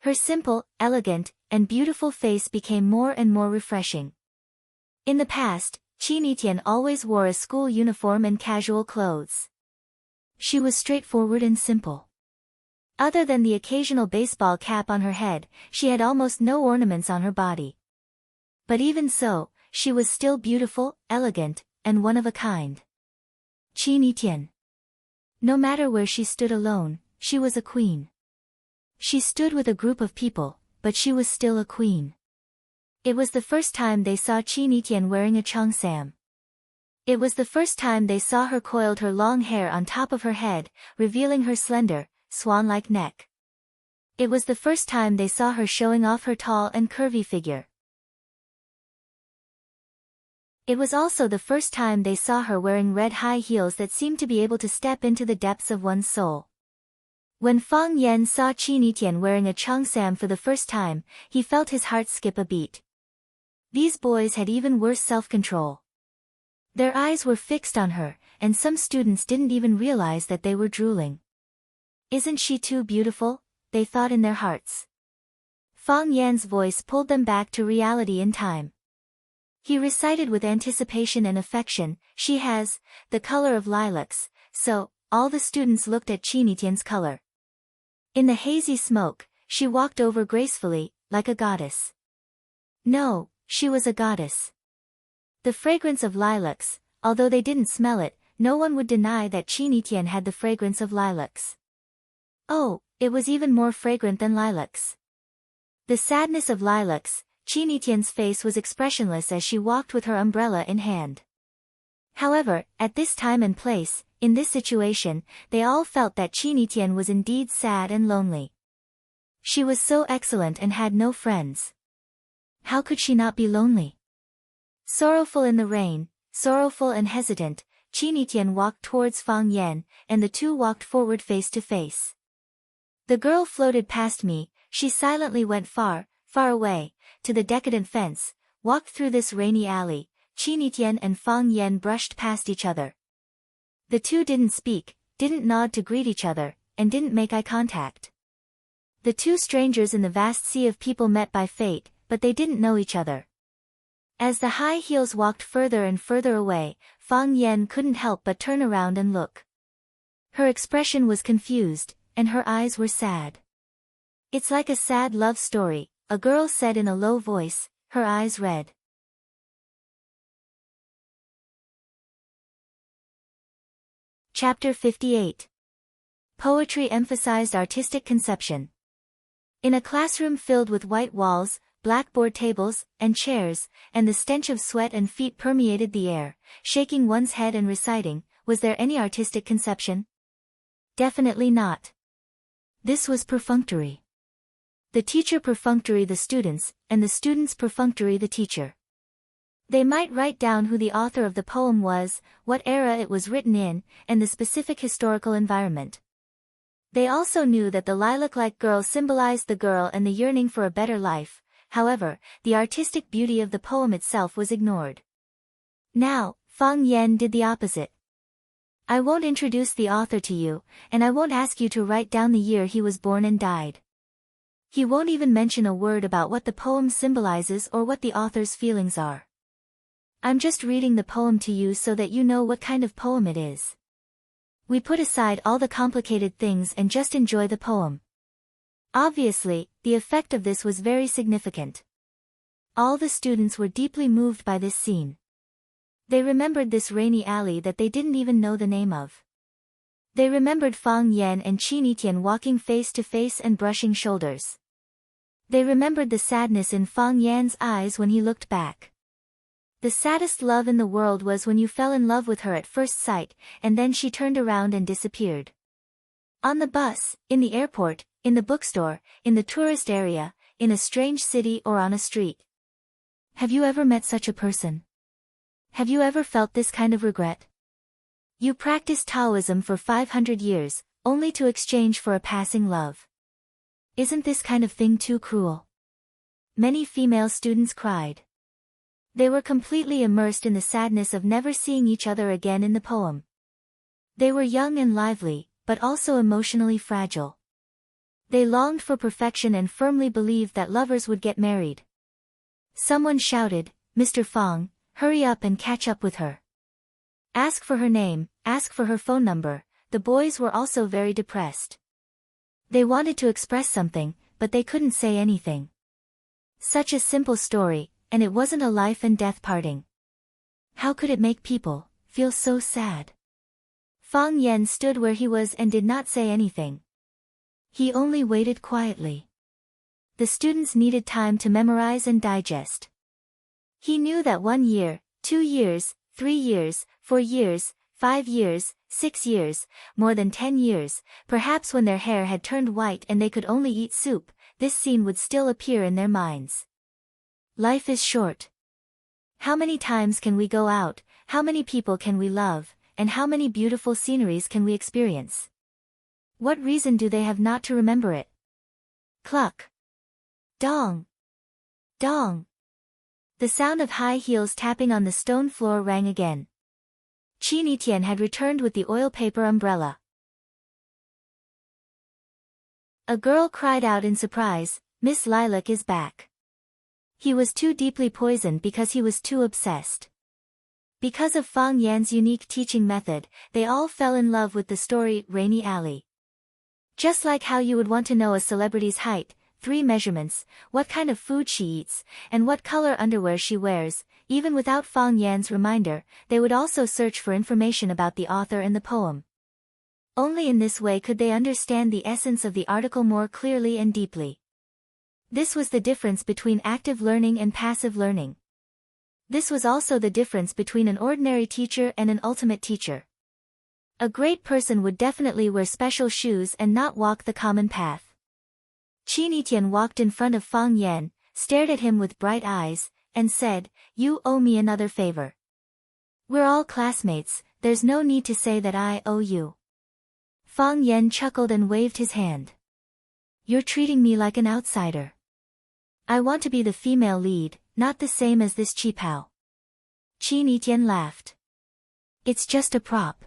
Her simple, elegant, and beautiful face became more and more refreshing. In the past, Chinitian always wore a school uniform and casual clothes. She was straightforward and simple. Other than the occasional baseball cap on her head, she had almost no ornaments on her body. But even so, she was still beautiful, elegant, and one of a kind. Chinitian. No matter where she stood alone, she was a queen. She stood with a group of people, but she was still a queen. It was the first time they saw Chinitian wearing a cheongsam. It was the first time they saw her coiled her long hair on top of her head, revealing her slender, swan-like neck. It was the first time they saw her showing off her tall and curvy figure. It was also the first time they saw her wearing red high heels that seemed to be able to step into the depths of one's soul. When Fang Yan saw Chinitian wearing a cheongsam for the first time, he felt his heart skip a beat. These boys had even worse self-control. Their eyes were fixed on her, and some students didn't even realize that they were drooling. Isn't she too beautiful? They thought in their hearts. Fang Yan's voice pulled them back to reality in time. He recited with anticipation and affection, she has the color of lilacs, so all the students looked at Qinitian's color. In the hazy smoke, she walked over gracefully, like a goddess. No, she was a goddess. The fragrance of lilacs, although they didn't smell it, no one would deny that Qinitian had the fragrance of lilacs. Oh, it was even more fragrant than lilacs. The sadness of lilacs, Qinitian's face was expressionless as she walked with her umbrella in hand. However, at this time and place, in this situation, they all felt that Qinitian was indeed sad and lonely. She was so excellent and had no friends. How could she not be lonely? Sorrowful in the rain, sorrowful and hesitant, Qinitian walked towards Fang Yan, and the two walked forward face to face. The girl floated past me, she silently went far, far away, to the decadent fence, walked through this rainy alley. Qinitian and Fang Yan brushed past each other. The two didn't speak, didn't nod to greet each other, and didn't make eye contact. The two strangers in the vast sea of people met by fate, but they didn't know each other. As the high heels walked further and further away, Fang Yan couldn't help but turn around and look. Her expression was confused, and her eyes were sad. It's like a sad love story, a girl said in a low voice, her eyes red. Chapter 58. Poetry emphasized artistic conception. In a classroom filled with white walls, blackboard tables, and chairs, and the stench of sweat and feet permeated the air, shaking one's head and reciting, was there any artistic conception? Definitely not. This was perfunctory. The teacher perfunctory the students, and the students perfunctory the teacher. They might write down who the author of the poem was, what era it was written in, and the specific historical environment. They also knew that the lilac-like girl symbolized the girl and the yearning for a better life. However, the artistic beauty of the poem itself was ignored. Now, Fang Yan did the opposite. I won't introduce the author to you, and I won't ask you to write down the year he was born and died. He won't even mention a word about what the poem symbolizes or what the author's feelings are. I'm just reading the poem to you so that you know what kind of poem it is. We put aside all the complicated things and just enjoy the poem. Obviously, the effect of this was very significant. All the students were deeply moved by this scene. They remembered this rainy alley that they didn't even know the name of. They remembered Fang Yan and Qinitian walking face to face and brushing shoulders. They remembered the sadness in Fang Yan's eyes when he looked back. The saddest love in the world was when you fell in love with her at first sight, and then she turned around and disappeared. On the bus, in the airport, in the bookstore, in the tourist area, in a strange city or on a street. Have you ever met such a person? Have you ever felt this kind of regret? You practiced Taoism for 500 years, only to exchange for a passing love. Isn't this kind of thing too cruel? Many female students cried. They were completely immersed in the sadness of never seeing each other again in the poem. They were young and lively, but also emotionally fragile. They longed for perfection and firmly believed that lovers would get married. Someone shouted, "Mr. Fang, hurry up and catch up with her. Ask for her name, ask for her phone number." The boys were also very depressed. They wanted to express something, but they couldn't say anything. Such a simple story, and it wasn't a life and death parting. How could it make people feel so sad? Fang Yan stood where he was and did not say anything. He only waited quietly. The students needed time to memorize and digest. He knew that 1 year, 2 years, 3 years, 4 years, 5 years, 6 years, more than 10 years, perhaps when their hair had turned white and they could only eat soup, this scene would still appear in their minds. Life is short. How many times can we go out, how many people can we love, and how many beautiful sceneries can we experience? What reason do they have not to remember it? Cluck. Dong. Dong. The sound of high heels tapping on the stone floor rang again. Qin Etienne had returned with the oil paper umbrella. A girl cried out in surprise, "Miss Lilac is back." He was too deeply poisoned because he was too obsessed. Because of Fang Yan's unique teaching method, they all fell in love with the story Rainy Alley. Just like how you would want to know a celebrity's height, 3 measurements, what kind of food she eats, and what color underwear she wears, even without Fang Yan's reminder, they would also search for information about the author and the poem. Only in this way could they understand the essence of the article more clearly and deeply. This was the difference between active learning and passive learning. This was also the difference between an ordinary teacher and an ultimate teacher. A great person would definitely wear special shoes and not walk the common path. Qin Etienne walked in front of Fang Yan, stared at him with bright eyes, and said, "You owe me another favor. We're all classmates, there's no need to say that I owe you." Fang Yan chuckled and waved his hand. "You're treating me like an outsider. I want to be the female lead, not the same as this cheapao." Qin Etienne laughed. "It's just a prop."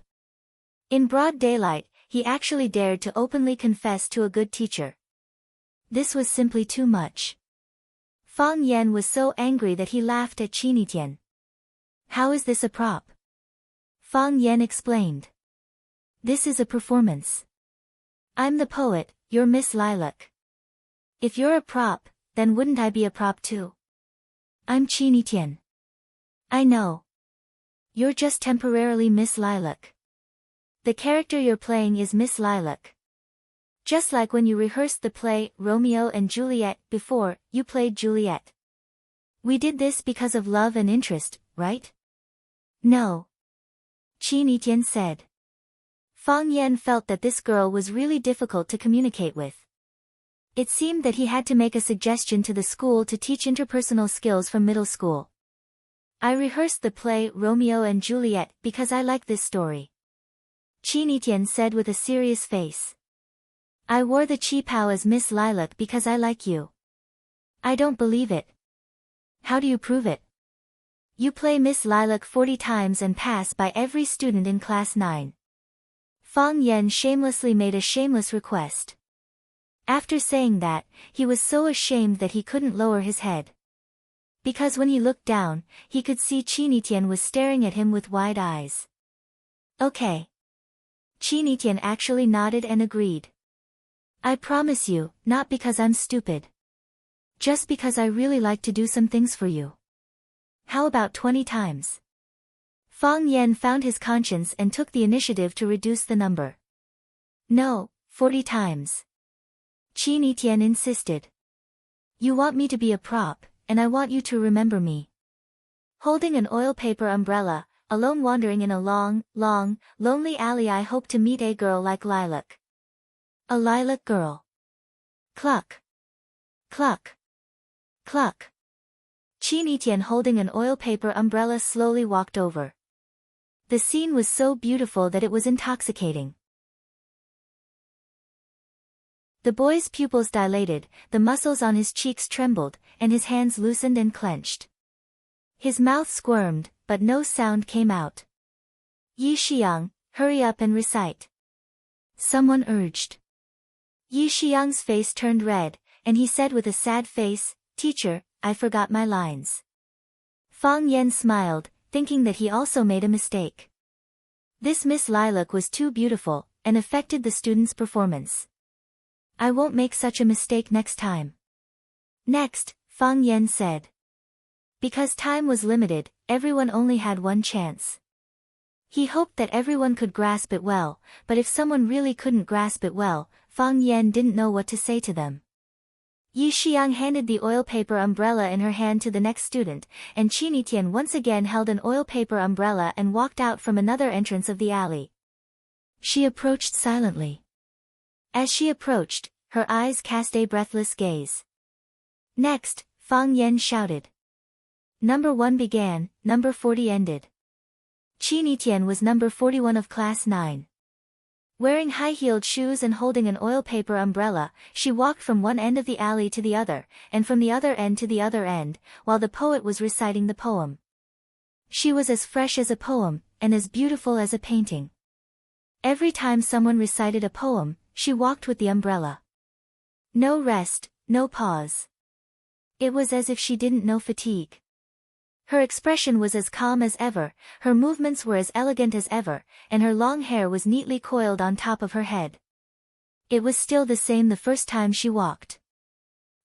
In broad daylight, he actually dared to openly confess to a good teacher. This was simply too much. Fang Yan was so angry that he laughed at Qin Etienne. "How is this a prop?" Fang Yan explained. "This is a performance. I'm the poet, you're Miss Lilac. If you're a prop, then wouldn't I be a prop too? I'm Qin Etienne." "I know. You're just temporarily Miss Lilac. The character you're playing is Miss Lilac. Just like when you rehearsed the play Romeo and Juliet before you played Juliet. We did this because of love and interest, right?" "No," Qin Etienne said. Fang Yan felt that this girl was really difficult to communicate with. It seemed that he had to make a suggestion to the school to teach interpersonal skills from middle school. "I rehearsed the play Romeo and Juliet because I like this story," Qin Etienne said with a serious face. "I wore the cheapao as Miss Lilac because I like you." "I don't believe it." "How do you prove it?" "You play Miss Lilac 40 times and pass by every student in class 9. Fang Yan shamelessly made a shameless request. After saying that, he was so ashamed that he couldn't lower his head. Because when he looked down, he could see Qin Etienne was staring at him with wide eyes. "Okay." Qin Etienne actually nodded and agreed. "I promise you, not because I'm stupid. Just because I really like to do some things for you." "How about 20 times? Fang Yan found his conscience and took the initiative to reduce the number. "No, 40 times. Qin Etienne insisted. "You want me to be a prop, and I want you to remember me." Holding an oil paper umbrella, alone wandering in a long, lonely alley, I hope to meet a girl like Lilac. A lilac girl. Cluck. Cluck. Cluck. Qin Etienne holding an oil paper umbrella slowly walked over. The scene was so beautiful that it was intoxicating. The boy's pupils dilated, the muscles on his cheeks trembled, and his hands loosened and clenched. His mouth squirmed, but no sound came out. "Yi Xiang, hurry up and recite," someone urged. Yi Xiang's face turned red, and he said with a sad face, "Teacher, I forgot my lines." Fang Yan smiled, thinking that he also made a mistake. This Miss Lilac was too beautiful, and affected the student's performance. "I won't make such a mistake next time." "Next," Fang Yan said. Because time was limited, everyone only had one chance. He hoped that everyone could grasp it well, but if someone really couldn't grasp it well, Fang Yan didn't know what to say to them. Yi Xiang handed the oil paper umbrella in her hand to the next student, and Qin Etienne once again held an oil paper umbrella and walked out from another entrance of the alley. She approached silently. As she approached, her eyes cast a breathless gaze. Next, Fang Yan shouted. Number 1 began, number 40 ended. Qin Etienne was number 41 of class 9. Wearing high-heeled shoes and holding an oil paper umbrella, she walked from one end of the alley to the other, and from the other end to the other end, while the poet was reciting the poem. She was as fresh as a poem, and as beautiful as a painting. Every time someone recited a poem, she walked with the umbrella. No rest, no pause. It was as if she didn't know fatigue. Her expression was as calm as ever, her movements were as elegant as ever, and her long hair was neatly coiled on top of her head. It was still the same the first time she walked.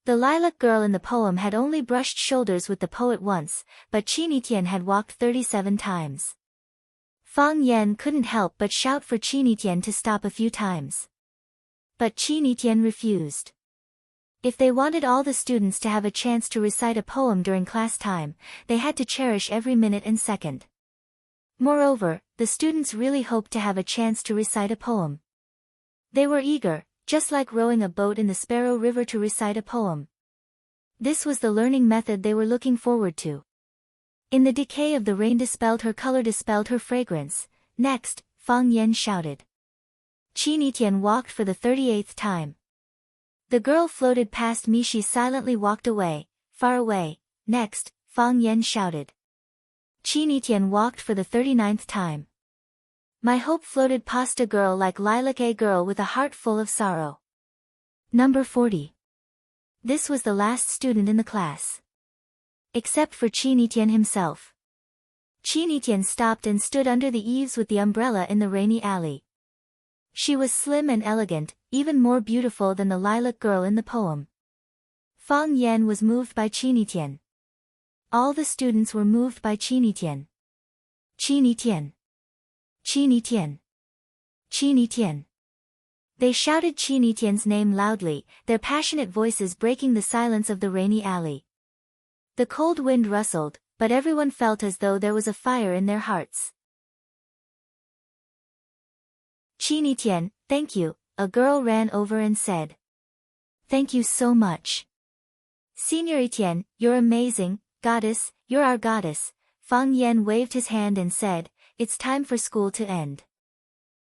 The lilac girl in the poem had only brushed shoulders with the poet once, but Chinitian had walked 37 times. Fang Yan couldn't help but shout for Chinitian to stop a few times. But Chinitian refused. If they wanted all the students to have a chance to recite a poem during class time, they had to cherish every minute and second. Moreover, the students really hoped to have a chance to recite a poem. They were eager, just like rowing a boat in the Sparrow River to recite a poem. This was the learning method they were looking forward to. In the decay of the rain dispelled her color, dispelled her fragrance. Next, Fang Yan shouted. Chinitian walked for the 38th time. The girl floated past me, she silently walked away, far away. Next, Fang Yan shouted. Chinitian walked for the 39th time. My hope floated past a girl like lilac, a girl with a heart full of sorrow. Number 40. This was the last student in the class. Except for Chinitian himself. Chinitian stopped and stood under the eaves with the umbrella in the rainy alley. She was slim and elegant, even more beautiful than the lilac girl in the poem. Fang Yan was moved by Chinitian. All the students were moved by Chinitian. Chinitian. Chinitian. Chinitian. They shouted Chinitian's name loudly, their passionate voices breaking the silence of the rainy alley. The cold wind rustled, but everyone felt as though there was a fire in their hearts. Chinitian, thank you, a girl ran over and said. Thank you so much. Señoritian, you're amazing, goddess, you're our goddess. Fang Yan waved his hand and said, it's time for school to end.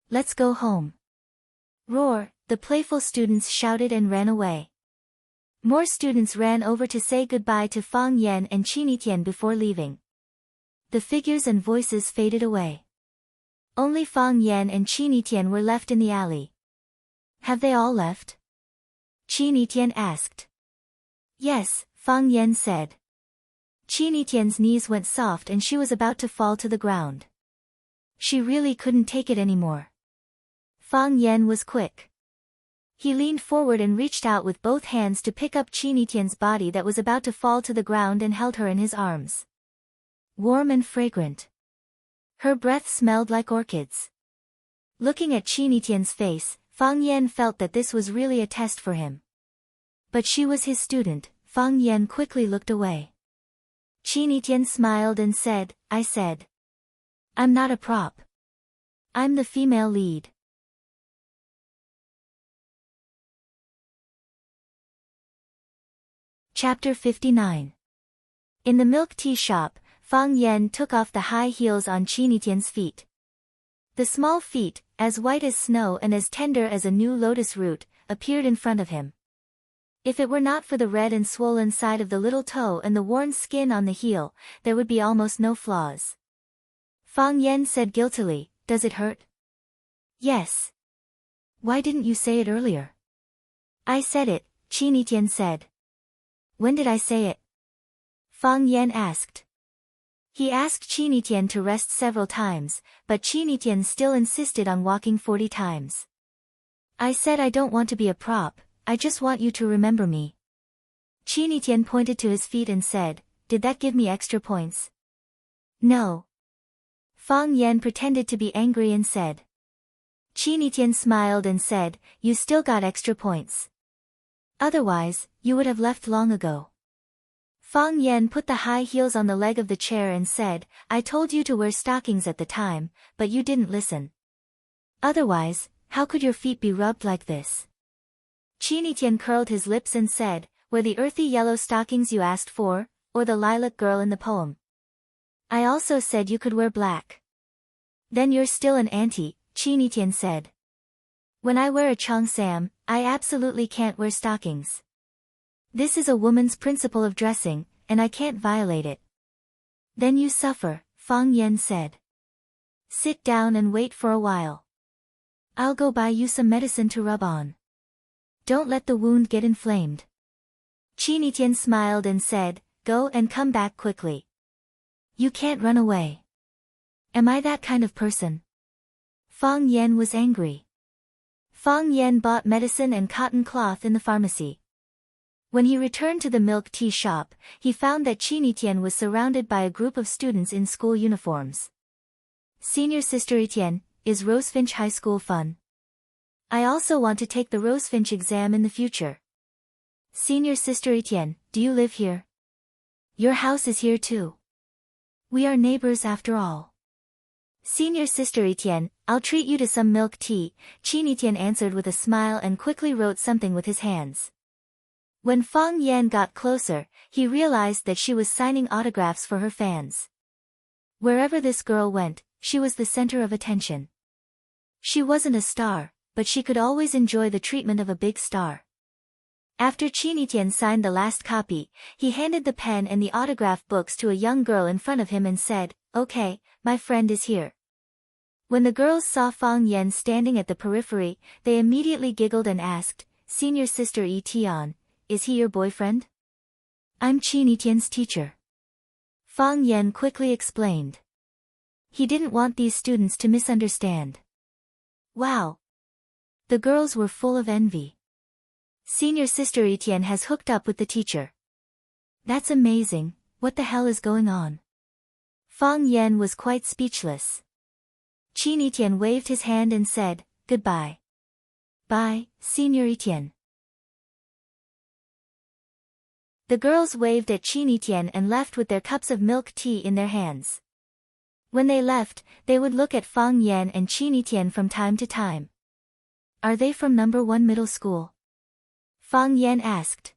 Let's go home. Roar, the playful students shouted and ran away. More students ran over to say goodbye to Fang Yan and Chinitian before leaving. The figures and voices faded away. Only Fang Yan and Chinitian were left in the alley. Have they all left? Chinitian asked. Yes, Fang Yan said. Chinitian's knees went soft and she was about to fall to the ground. She really couldn't take it anymore. Fang Yan was quick. He leaned forward and reached out with both hands to pick up Chinitian's body that was about to fall to the ground and held her in his arms. Warm and fragrant. Her breath smelled like orchids. Looking at Chinitian's face, Fang Yan felt that this was really a test for him. But she was his student. Fang Yan quickly looked away. Chinitian smiled and said, I said. I'm not a prop. I'm the female lead. Chapter 59. In the milk tea shop, Fang Yan took off the high heels on Chinitian's feet. The small feet, as white as snow and as tender as a new lotus root, appeared in front of him. If it were not for the red and swollen side of the little toe and the worn skin on the heel, there would be almost no flaws. Fang Yan said guiltily, does it hurt? Yes. Why didn't you say it earlier? I said it, Chinitian said. When did I say it? Fang Yan asked. He asked Chinitian to rest several times, but Chinitian still insisted on walking 40 times. I said I don't want to be a prop, I just want you to remember me. Chinitian pointed to his feet and said, did that give me extra points? No. Fang Yan pretended to be angry and said. Chinitian smiled and said, you still got extra points. Otherwise, you would have left long ago. Fang Yan put the high heels on the leg of the chair and said, I told you to wear stockings at the time, but you didn't listen. Otherwise, how could your feet be rubbed like this? Chinitian curled his lips and said, were the earthy yellow stockings you asked for, or the lilac girl in the poem? I also said you could wear black. Then you're still an auntie, Chinitian said. When I wear a cheongsam, I absolutely can't wear stockings. This is a woman's principle of dressing, and I can't violate it. Then you suffer, Fang Yan said. Sit down and wait for a while. I'll go buy you some medicine to rub on. Don't let the wound get inflamed. Chinitian smiled and said, go and come back quickly. You can't run away. Am I that kind of person? Fang Yan was angry. Fang Yan bought medicine and cotton cloth in the pharmacy. When he returned to the milk tea shop, he found that Chinitian was surrounded by a group of students in school uniforms. Senior Sister Etienne, is Rosefinch High School fun? I also want to take the Rosefinch exam in the future. Senior Sister Etienne, do you live here? Your house is here too. We are neighbors after all. Senior Sister Etienne, I'll treat you to some milk tea, Chinitian answered with a smile and quickly wrote something with his hands. When Fang Yan got closer, he realized that she was signing autographs for her fans. Wherever this girl went, she was the center of attention. She wasn't a star, but she could always enjoy the treatment of a big star. After Chinitian signed the last copy, he handed the pen and the autograph books to a young girl in front of him and said, okay, my friend is here. When the girls saw Fang Yan standing at the periphery, they immediately giggled and asked, Senior Sister Etienne, is he your boyfriend? I'm Chinitian's teacher. Fang Yan quickly explained. He didn't want these students to misunderstand. Wow! The girls were full of envy. Senior Sister Etienne has hooked up with the teacher. That's amazing, what the hell is going on? Fang Yan was quite speechless. Chinitian waved his hand and said, goodbye. Bye, Senior Etienne. The girls waved at Chinitian and left with their cups of milk tea in their hands. When they left, they would look at Fang Yan and Chinitian from time to time. Are they from number 1 middle school? Fang Yan asked.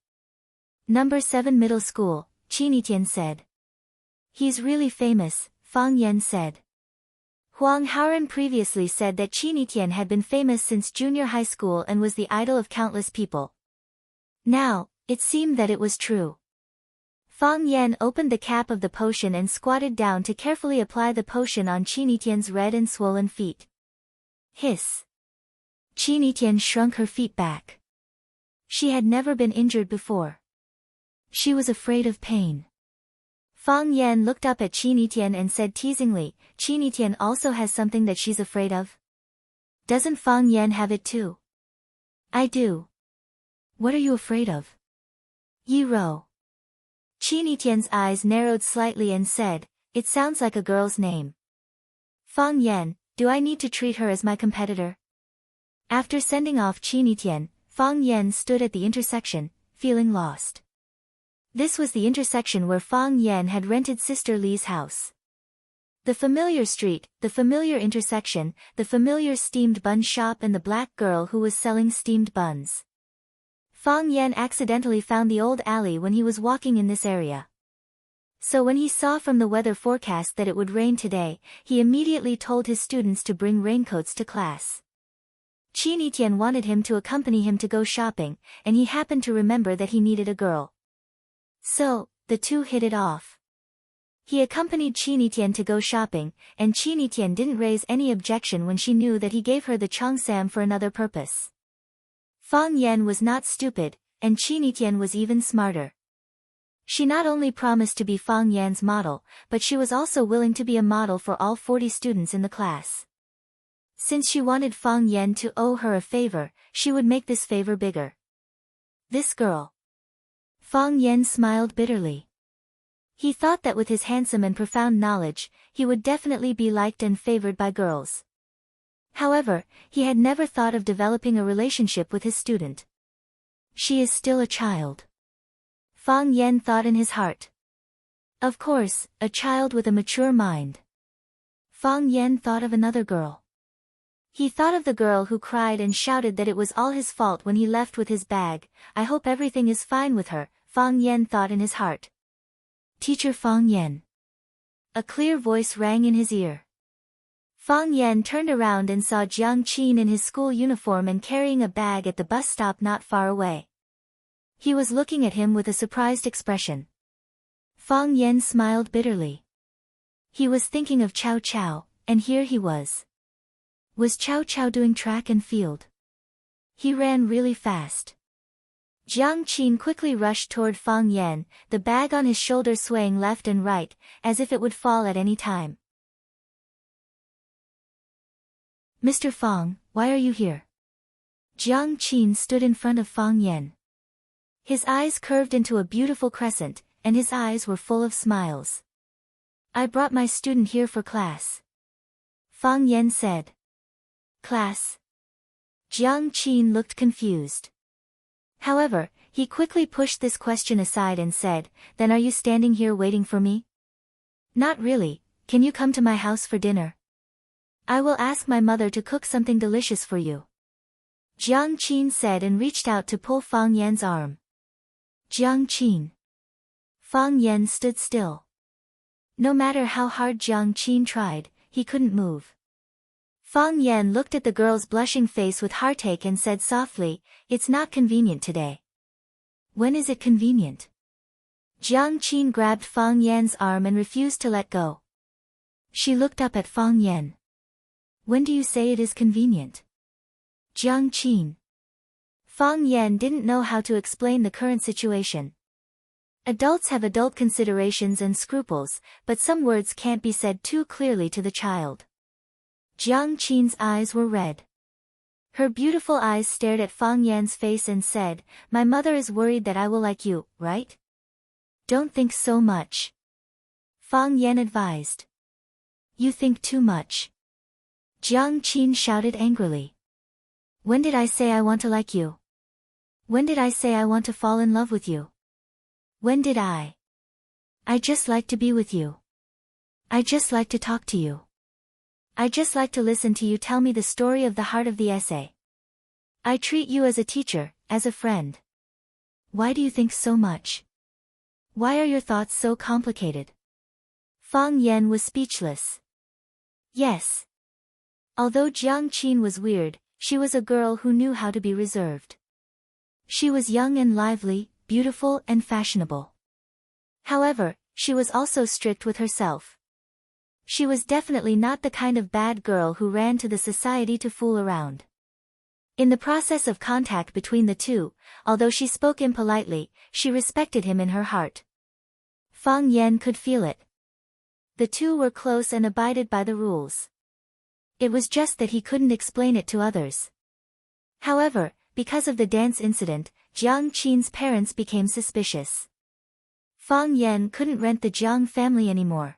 Number 7 middle school, Chinitian said. He's really famous, Fang Yan said. Huang Haoren previously said that Chinitian had been famous since junior high school and was the idol of countless people. Now, it seemed that it was true. Fang Yan opened the cap of the potion and squatted down to carefully apply the potion on Chinitian's red and swollen feet. Hiss. Chinitian shrunk her feet back. She had never been injured before. She was afraid of pain. Fang Yan looked up at Chinitian and said teasingly, Chinitian also has something that she's afraid of? Doesn't Fang Yan have it too? I do. What are you afraid of? Yi Ro. Chinitian's eyes narrowed slightly and said, it sounds like a girl's name. Fang Yan, do I need to treat her as my competitor? After sending off Chinitian, Fang Yan stood at the intersection, feeling lost. This was the intersection where Fang Yan had rented Sister Li's house. The familiar street, the familiar intersection, the familiar steamed bun shop and the black girl who was selling steamed buns. Fang Yan accidentally found the old alley when he was walking in this area. So when he saw from the weather forecast that it would rain today, he immediately told his students to bring raincoats to class. Chinitian wanted him to accompany him to go shopping, and he happened to remember that he needed a girl. So, the two hit it off. He accompanied Chinitian to go shopping, and Chinitian didn't raise any objection when she knew that he gave her the cheongsam for another purpose. Fang Yan was not stupid, and Chinitian was even smarter. She not only promised to be Fang Yan's model, but she was also willing to be a model for all 40 students in the class. Since she wanted Fang Yan to owe her a favor, she would make this favor bigger. This girl. Fang Yan smiled bitterly. He thought that with his handsome and profound knowledge, he would definitely be liked and favored by girls. However, he had never thought of developing a relationship with his student. She is still a child. Fang Yan thought in his heart. Of course, a child with a mature mind. Fang Yan thought of another girl. He thought of the girl who cried and shouted that it was all his fault when he left with his bag. I hope everything is fine with her, Fang Yan thought in his heart. Teacher Fang Yan. A clear voice rang in his ear. Fang Yan turned around and saw Jiang Qin in his school uniform and carrying a bag at the bus stop not far away. He was looking at him with a surprised expression. Fang Yan smiled bitterly. He was thinking of Chow Chow, and here he was. Was Chow Chow doing track and field? He ran really fast. Jiang Qin quickly rushed toward Fang Yan, the bag on his shoulder swaying left and right, as if it would fall at any time. Mr. Fang, why are you here? Jiang Qin stood in front of Fang Yan. His eyes curved into a beautiful crescent, and his eyes were full of smiles. I brought my student here for class. Fang Yan said. Class? Jiang Qin looked confused. However, he quickly pushed this question aside and said, then are you standing here waiting for me? Not really, can you come to my house for dinner? I will ask my mother to cook something delicious for you. Jiang Qin said and reached out to pull Fang Yan's arm. Jiang Qin. Fang Yan stood still. No matter how hard Jiang Qin tried, he couldn't move. Fang Yan looked at the girl's blushing face with heartache and said softly, it's not convenient today. When is it convenient? Jiang Qin grabbed Fang Yan's arm and refused to let go. She looked up at Fang Yan. When do you say it is convenient? Jiang Qin. Fang Yan didn't know how to explain the current situation. Adults have adult considerations and scruples, but some words can't be said too clearly to the child. Jiang Qin's eyes were red. Her beautiful eyes stared at Fang Yan's face and said, my mother is worried that I will like you, right? Don't think so much. Fang Yan advised. You think too much. Jiang Qin shouted angrily. When did I say I want to like you? When did I say I want to fall in love with you? When did I? I just like to be with you. I just like to talk to you. I just like to listen to you tell me the story of the heart of the essay. I treat you as a teacher, as a friend. Why do you think so much? Why are your thoughts so complicated? Fang Yan was speechless. Yes. Although Jiang Qin was weird, she was a girl who knew how to be reserved. She was young and lively, beautiful and fashionable. However, she was also strict with herself. She was definitely not the kind of bad girl who ran to the society to fool around. In the process of contact between the two, although she spoke impolitely, she respected him in her heart. Fang Yan could feel it. The two were close and abided by the rules. It was just that he couldn't explain it to others. However, because of the dance incident, Jiang Qin's parents became suspicious. Fang Yan couldn't rent the Jiang family anymore.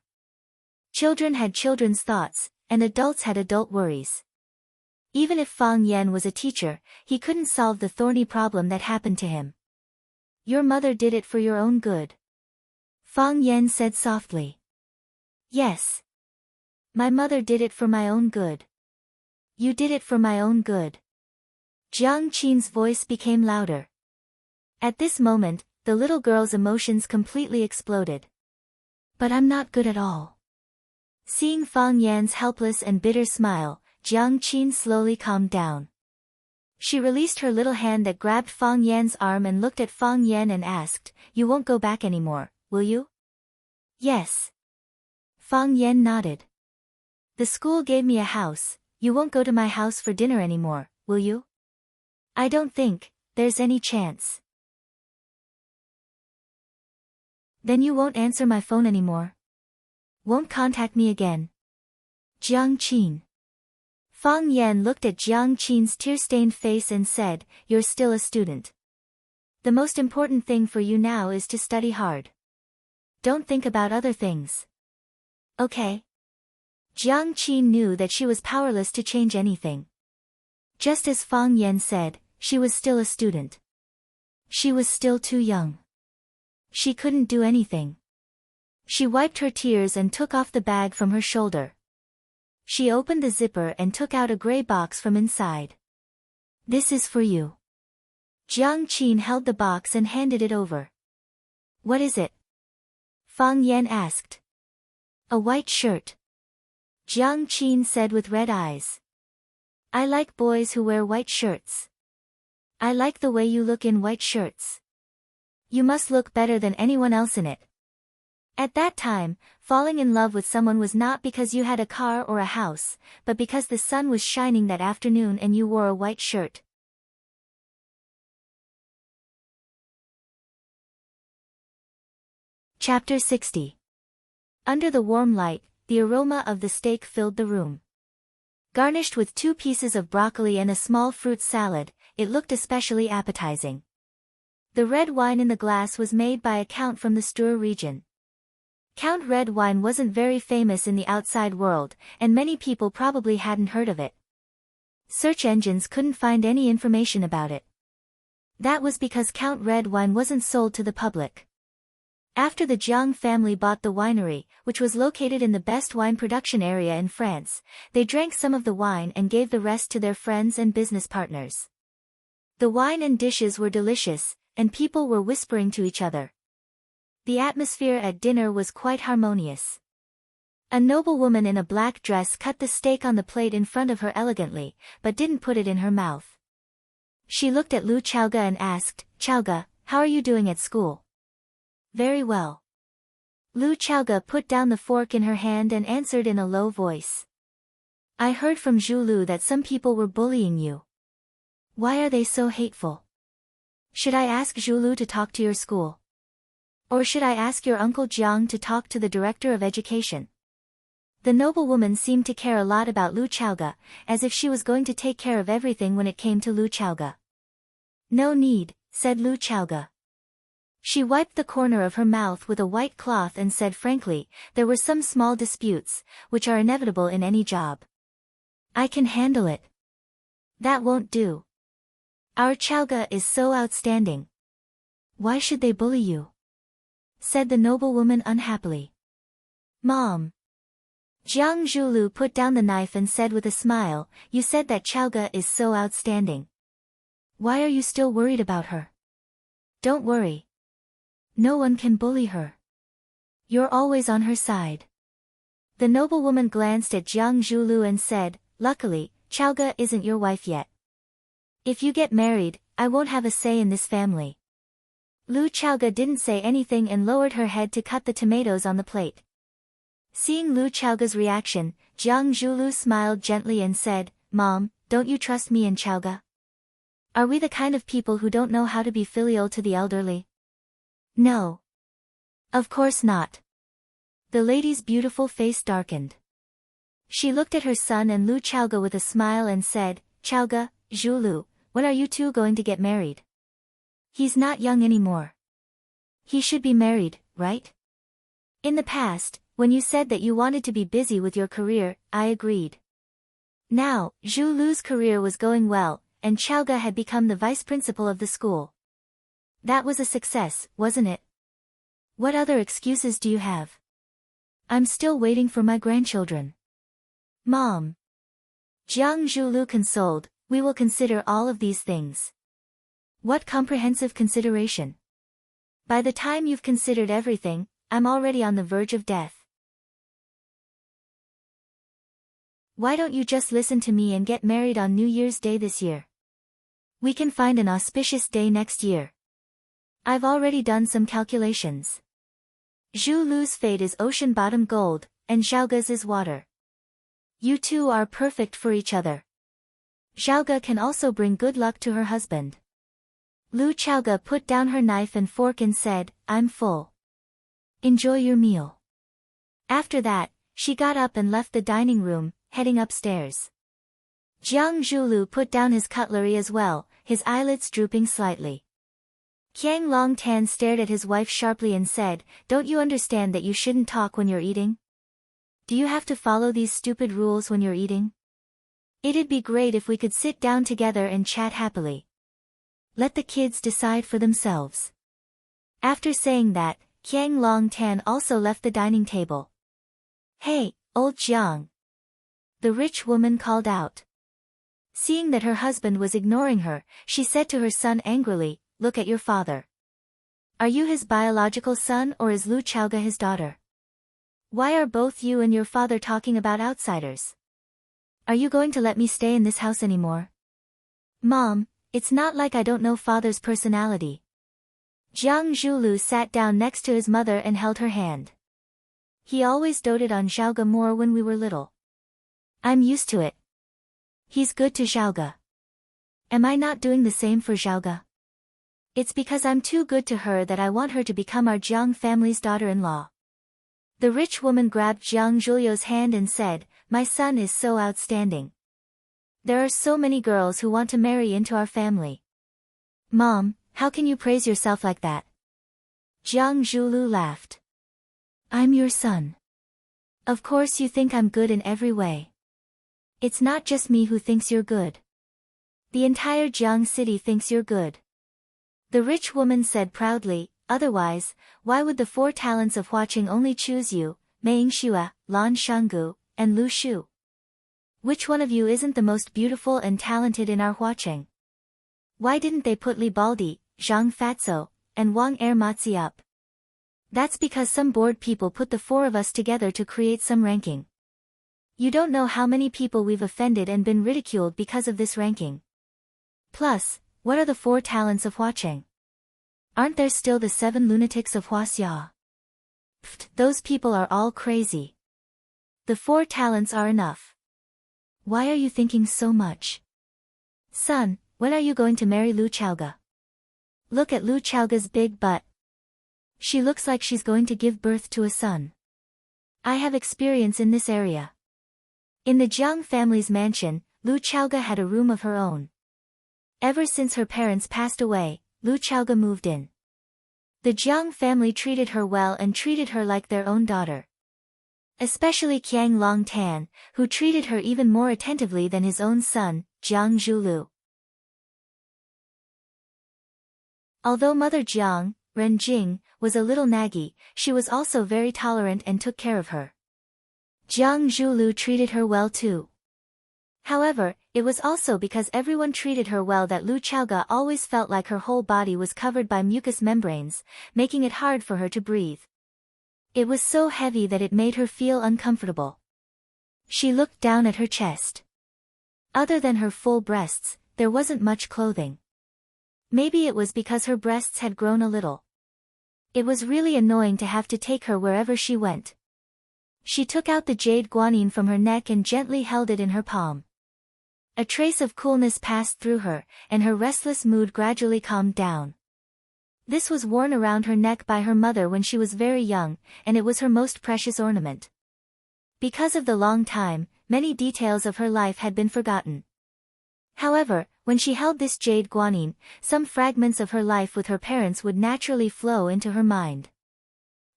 Children had children's thoughts, and adults had adult worries. Even if Fang Yan was a teacher, he couldn't solve the thorny problem that happened to him. Your mother did it for your own good. Fang Yan said softly. Yes. My mother did it for my own good. You did it for my own good. Jiang Qin's voice became louder. At this moment, the little girl's emotions completely exploded. But I'm not good at all. Seeing Fang Yan's helpless and bitter smile, Jiang Qin slowly calmed down. She released her little hand that grabbed Fang Yan's arm and looked at Fang Yan and asked, you won't go back anymore, will you? Yes. Fang Yan nodded. The school gave me a house, you won't go to my house for dinner anymore, will you? I don't think there's any chance. Then you won't answer my phone anymore? Won't contact me again? Jiang Qin. Fang Yan looked at Jiang Qin's tear-stained face and said, you're still a student. The most important thing for you now is to study hard. Don't think about other things. Okay. Jiang Qin knew that she was powerless to change anything. Just as Fang Yan said, she was still a student. She was still too young. She couldn't do anything. She wiped her tears and took off the bag from her shoulder. She opened the zipper and took out a gray box from inside. This is for you. Jiang Qin held the box and handed it over. What is it? Fang Yan asked. A white shirt. Jiang Qin said with red eyes. I like boys who wear white shirts. I like the way you look in white shirts. You must look better than anyone else in it. At that time, falling in love with someone was not because you had a car or a house, but because the sun was shining that afternoon and you wore a white shirt. Chapter 60. Under the warm light, the aroma of the steak filled the room. Garnished with 2 pieces of broccoli and a small fruit salad, it looked especially appetizing. The red wine in the glass was made by a count from the Stour region. Count red wine wasn't very famous in the outside world, and many people probably hadn't heard of it. Search engines couldn't find any information about it. That was because Count red wine wasn't sold to the public. After the Jiang family bought the winery, which was located in the best wine production area in France, they drank some of the wine and gave the rest to their friends and business partners. The wine and dishes were delicious, and people were whispering to each other. The atmosphere at dinner was quite harmonious. A noblewoman in a black dress cut the steak on the plate in front of her elegantly, but didn't put it in her mouth. She looked at Lu Chaoga and asked, "Chaoga, how are you doing at school?" "Very well." Lu Chaoga put down the fork in her hand and answered in a low voice. "I heard from Zhu Lu that some people were bullying you. Why are they so hateful? Should I ask Zhu Lu to talk to your school? Or should I ask your uncle Jiang to talk to the director of education?" The noblewoman seemed to care a lot about Lu Chaoga, as if she was going to take care of everything when it came to Lu Chaoga. "No need," said Lu Chaoga. She wiped the corner of her mouth with a white cloth and said frankly, "There were some small disputes, which are inevitable in any job. I can handle it." "That won't do. Our Chaoga is so outstanding. Why should they bully you?" said the noblewoman unhappily. "Mom." Jiang Zhulu put down the knife and said with a smile, "You said that Chaoga is so outstanding. Why are you still worried about her? Don't worry. No one can bully her. You're always on her side." The noblewoman glanced at Jiang Zhulu and said, "Luckily, Chaoga isn't your wife yet. If you get married, I won't have a say in this family." Lu Chaoga didn't say anything and lowered her head to cut the tomatoes on the plate. Seeing Lu Chaoga's reaction, Jiang Zhulu smiled gently and said, "Mom, don't you trust me and Chaoga? Are we the kind of people who don't know how to be filial to the elderly?" "No. Of course not." The lady's beautiful face darkened. She looked at her son and Lu Chaoga with a smile and said, "Chaoga, Zhulu, when are you two going to get married? He's not young anymore. He should be married, right? In the past, when you said that you wanted to be busy with your career, I agreed. Now, Zhu Lu's career was going well, and Chaoga had become the vice principal of the school. That was a success, wasn't it? What other excuses do you have? I'm still waiting for my grandchildren." "Mom." Jiang Zhulu consoled, "We will consider all of these things." "What comprehensive consideration? By the time you've considered everything, I'm already on the verge of death. Why don't you just listen to me and get married on New Year's Day this year? We can find an auspicious day next year. I've already done some calculations. Zhu Lu's fate is ocean-bottom gold, and Zhaoga's is water. You two are perfect for each other. Zhaoga can also bring good luck to her husband." Lu Chaoga put down her knife and fork and said, "I'm full. Enjoy your meal." After that, she got up and left the dining room, heading upstairs. Jiang Zhulu put down his cutlery as well, his eyelids drooping slightly. Qiang Longtan stared at his wife sharply and said, "Don't you understand that you shouldn't talk when you're eating? Do you have to follow these stupid rules when you're eating? It'd be great if we could sit down together and chat happily. Let the kids decide for themselves." After saying that, Qiang Longtan also left the dining table. "Hey, old Jiang!" the rich woman called out. Seeing that her husband was ignoring her, she said to her son angrily, "Look at your father. Are you his biological son or is Lu Chaoga his daughter? Why are both you and your father talking about outsiders? Are you going to let me stay in this house anymore?" "Mom, it's not like I don't know father's personality." Jiang Zhulu sat down next to his mother and held her hand. He always doted on Xiaoga more when we were little. I'm used to it. He's good to Xiaoga. Am I not doing the same for Xiaoga? It's because I'm too good to her that I want her to become our Jiang family's daughter-in-law. The rich woman grabbed Jiang Julio's hand and said, "My son is so outstanding. There are so many girls who want to marry into our family." Mom, how can you praise yourself like that? Jiang Zhulu laughed. I'm your son. Of course you think I'm good in every way. It's not just me who thinks you're good. The entire Jiang city thinks you're good. The rich woman said proudly, otherwise, why would the 4 talents of Huaqing only choose you, Mei Yingxua, Lan Shanggu, and Lu Shu? Which one of you isn't the most beautiful and talented in our Huaqing? Why didn't they put Li Baldi, Zhang Fatso, and Wang Ermatzi up? That's because some bored people put the 4 of us together to create some ranking. You don't know how many people we've offended and been ridiculed because of this ranking. Plus, what are the 4 talents of Huaqing? Aren't there still the 7 lunatics of Huaxia? Pfft, those people are all crazy. The 4 talents are enough. Why are you thinking so much? Son, when are you going to marry Lu Chaoga? Look at Lu Chaoga's big butt. She looks like she's going to give birth to a son. I have experience in this area. In the Jiang family's mansion, Lu Chaoga had a room of her own. Ever since her parents passed away, Lu Chaoga moved in. The Jiang family treated her well and treated her like their own daughter. Especially Qiang Long Tan, who treated her even more attentively than his own son, Jiang Zhulu. Although Mother Jiang, Ren Jing, was a little naggy, she was also very tolerant and took care of her. Jiang Zhulu treated her well too. However, it was also because everyone treated her well that Lu Chaoga always felt like her whole body was covered by mucous membranes, making it hard for her to breathe. It was so heavy that it made her feel uncomfortable. She looked down at her chest. Other than her full breasts, there wasn't much clothing. Maybe it was because her breasts had grown a little. It was really annoying to have to take her wherever she went. She took out the jade guanyin from her neck and gently held it in her palm. A trace of coolness passed through her, and her restless mood gradually calmed down. This was worn around her neck by her mother when she was very young, and it was her most precious ornament. Because of the long time, many details of her life had been forgotten. However, when she held this jade guanyin, some fragments of her life with her parents would naturally flow into her mind.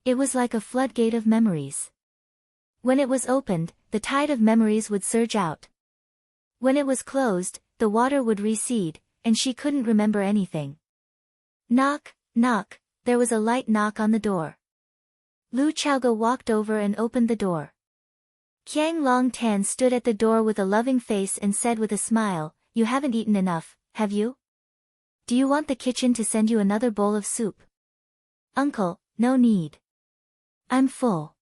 It was like a floodgate of memories. When it was opened, the tide of memories would surge out. When it was closed, the water would recede, and she couldn't remember anything. Knock, knock, there was a light knock on the door. Lu Chaoga walked over and opened the door. Qiang Long Tan stood at the door with a loving face and said with a smile, "You haven't eaten enough, have you? Do you want the kitchen to send you another bowl of soup?" "Uncle, no need. I'm full."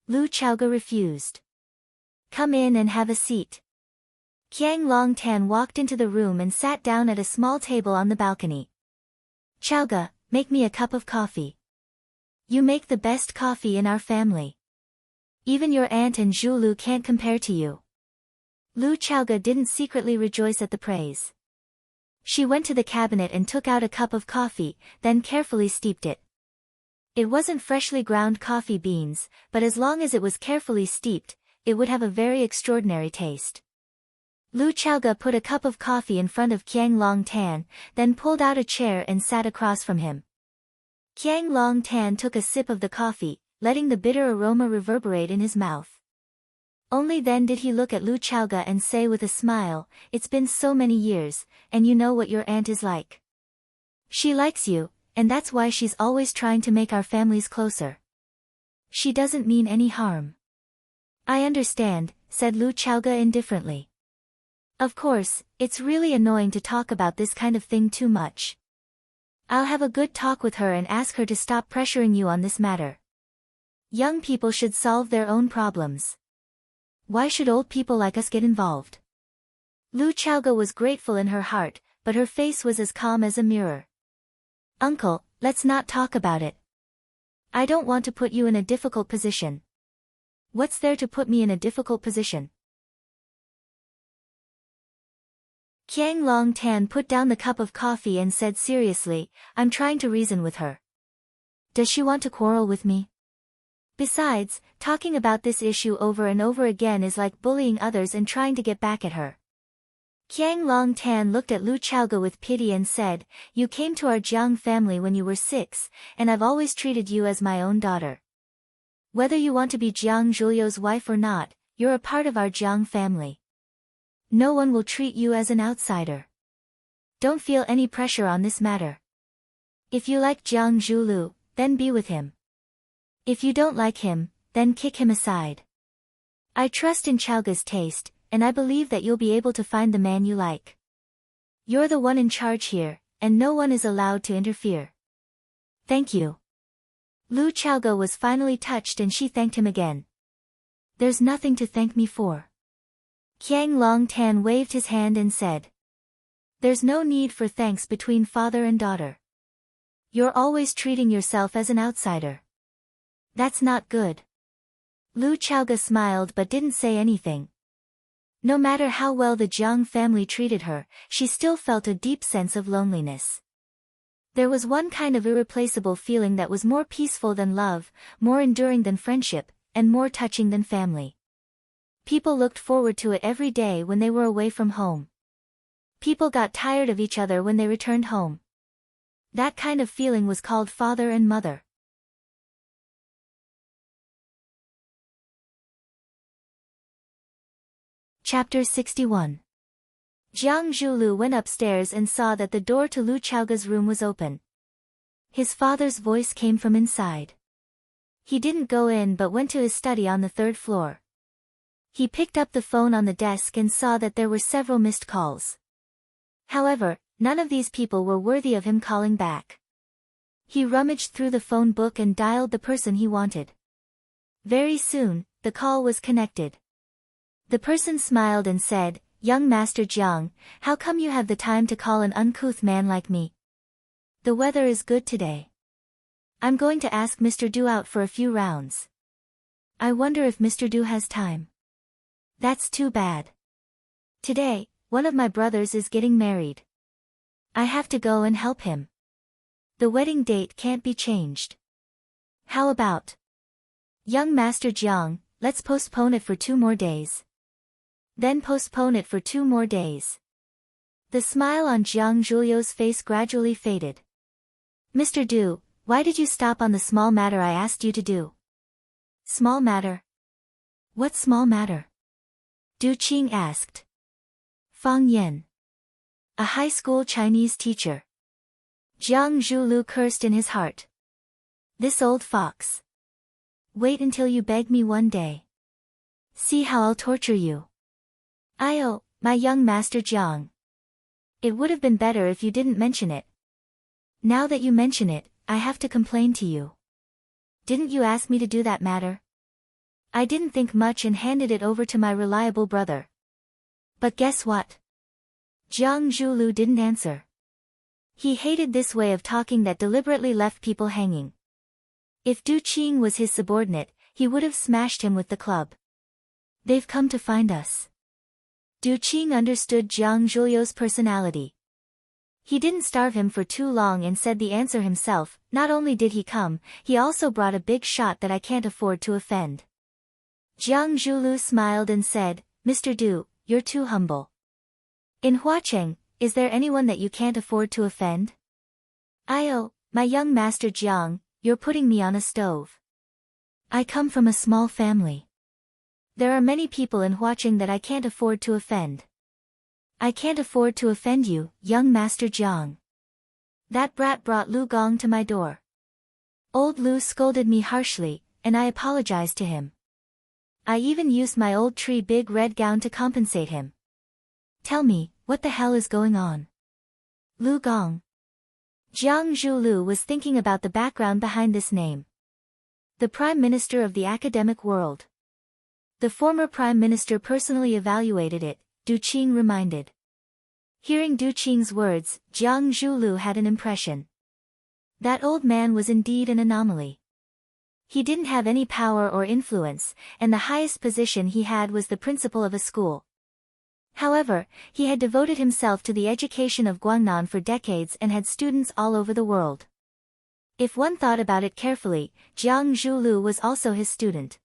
Lu Chaoga refused. "Come in and have a seat." Qiang Long Tan walked into the room and sat down at a small table on the balcony. "Chaoga, make me a cup of coffee. You make the best coffee in our family. Even your aunt and Zhulu can't compare to you." Lu Chaoga didn't secretly rejoice at the praise. She went to the cabinet and took out a cup of coffee, then carefully steeped it. It wasn't freshly ground coffee beans, but as long as it was carefully steeped, it would have a very extraordinary taste. Lu Chaoga put a cup of coffee in front of Qiang Long Tan, then pulled out a chair and sat across from him. Qiang Long Tan took a sip of the coffee, letting the bitter aroma reverberate in his mouth. Only then did he look at Lu Chaoga and say with a smile, "It's been so many years, and you know what your aunt is like. She likes you, and that's why she's always trying to make our families closer. She doesn't mean any harm." "I understand," said Lu Chaoga indifferently. "Of course, it's really annoying to talk about this kind of thing too much. I'll have a good talk with her and ask her to stop pressuring you on this matter. Young people should solve their own problems. Why should old people like us get involved?" Lu Chaoga was grateful in her heart, but her face was as calm as a mirror. "Uncle, let's not talk about it. I don't want to put you in a difficult position. What's there to put me in a difficult position? Qiang Long Tan put down the cup of coffee and said seriously, I'm trying to reason with her. Does she want to quarrel with me? Besides, talking about this issue over and over again is like bullying others and trying to get back at her. Qiang Long Tan looked at Lu Chaoge with pity and said, You came to our Jiang family when you were 6, and I've always treated you as my own daughter. Whether you want to be Jiang Zhuliu's wife or not, you're a part of our Jiang family. No one will treat you as an outsider. Don't feel any pressure on this matter. If you like Jiang Zhuliu, then be with him. If you don't like him, then kick him aside. I trust in Chaoge's taste, and I believe that you'll be able to find the man you like. You're the one in charge here, and no one is allowed to interfere. Thank you. Lu Chaoge was finally touched and she thanked him again. There's nothing to thank me for. Qiang Long Tan waved his hand and said. There's no need for thanks between father and daughter. You're always treating yourself as an outsider. That's not good. Lu Chaoge smiled but didn't say anything. No matter how well the Jiang family treated her, she still felt a deep sense of loneliness. There was one kind of irreplaceable feeling that was more peaceful than love, more enduring than friendship, and more touching than family. People looked forward to it every day when they were away from home. People got tired of each other when they returned home. That kind of feeling was called father and mother. Chapter 61. Jiang Zhuliu went upstairs and saw that the door to Lu Chaoge's room was open. His father's voice came from inside. He didn't go in but went to his study on the 3rd floor. He picked up the phone on the desk and saw that there were several missed calls. However, none of these people were worthy of him calling back. He rummaged through the phone book and dialed the person he wanted. Very soon, the call was connected. The person smiled and said, Young Master Jiang, how come you have the time to call an uncouth man like me? The weather is good today. I'm going to ask Mr. Du out for a few rounds. I wonder if Mr. Du has time. That's too bad. Today, one of my brothers is getting married. I have to go and help him. The wedding date can't be changed. How about? Young Master Jiang, let's postpone it for 2 more days. Then postpone it for 2 more days. The smile on Jiang Zhuliu's face gradually faded. Mr. Du, why did you stop on the small matter I asked you to do? Small matter? What small matter? Du Qing asked. Fang Yan. A high school Chinese teacher. Jiang Zhuliu cursed in his heart. This old fox. Wait until you beg me one day. See how I'll torture you. Oh, my young Master Jiang. It would have been better if you didn't mention it. Now that you mention it, I have to complain to you. Didn't you ask me to do that matter? I didn't think much and handed it over to my reliable brother. But guess what? Jiang Zhuliu didn't answer. He hated this way of talking that deliberately left people hanging. If Du Qing was his subordinate, he would have smashed him with the club. They've come to find us. Du Qing understood Jiang Zhuliu's personality. He didn't starve him for too long and said the answer himself. Not only did he come, he also brought a big shot that I can't afford to offend. Jiang Zhuliu smiled and said, Mr. Du, you're too humble. In Huacheng, is there anyone that you can't afford to offend? Oh, my young Master Jiang, you're putting me on a stove. I come from a small family. There are many people in Huacheng that I can't afford to offend. I can't afford to offend you, young Master Jiang. That brat brought Lu Gong to my door. Old Lu scolded me harshly, and I apologized to him. I even used my old tree big red gown to compensate him. Tell me, what the hell is going on? Lu Gong. Jiang Zhuliu was thinking about the background behind this name. The Prime Minister of the academic world. The former Prime Minister personally evaluated it, Du Qing reminded. Hearing Du Qing's words, Jiang Zhuliu had an impression. That old man was indeed an anomaly. He didn't have any power or influence, and the highest position he had was the principal of a school. However, he had devoted himself to the education of Guangnan for decades and had students all over the world. If one thought about it carefully, Jiang Zhulu was also his student.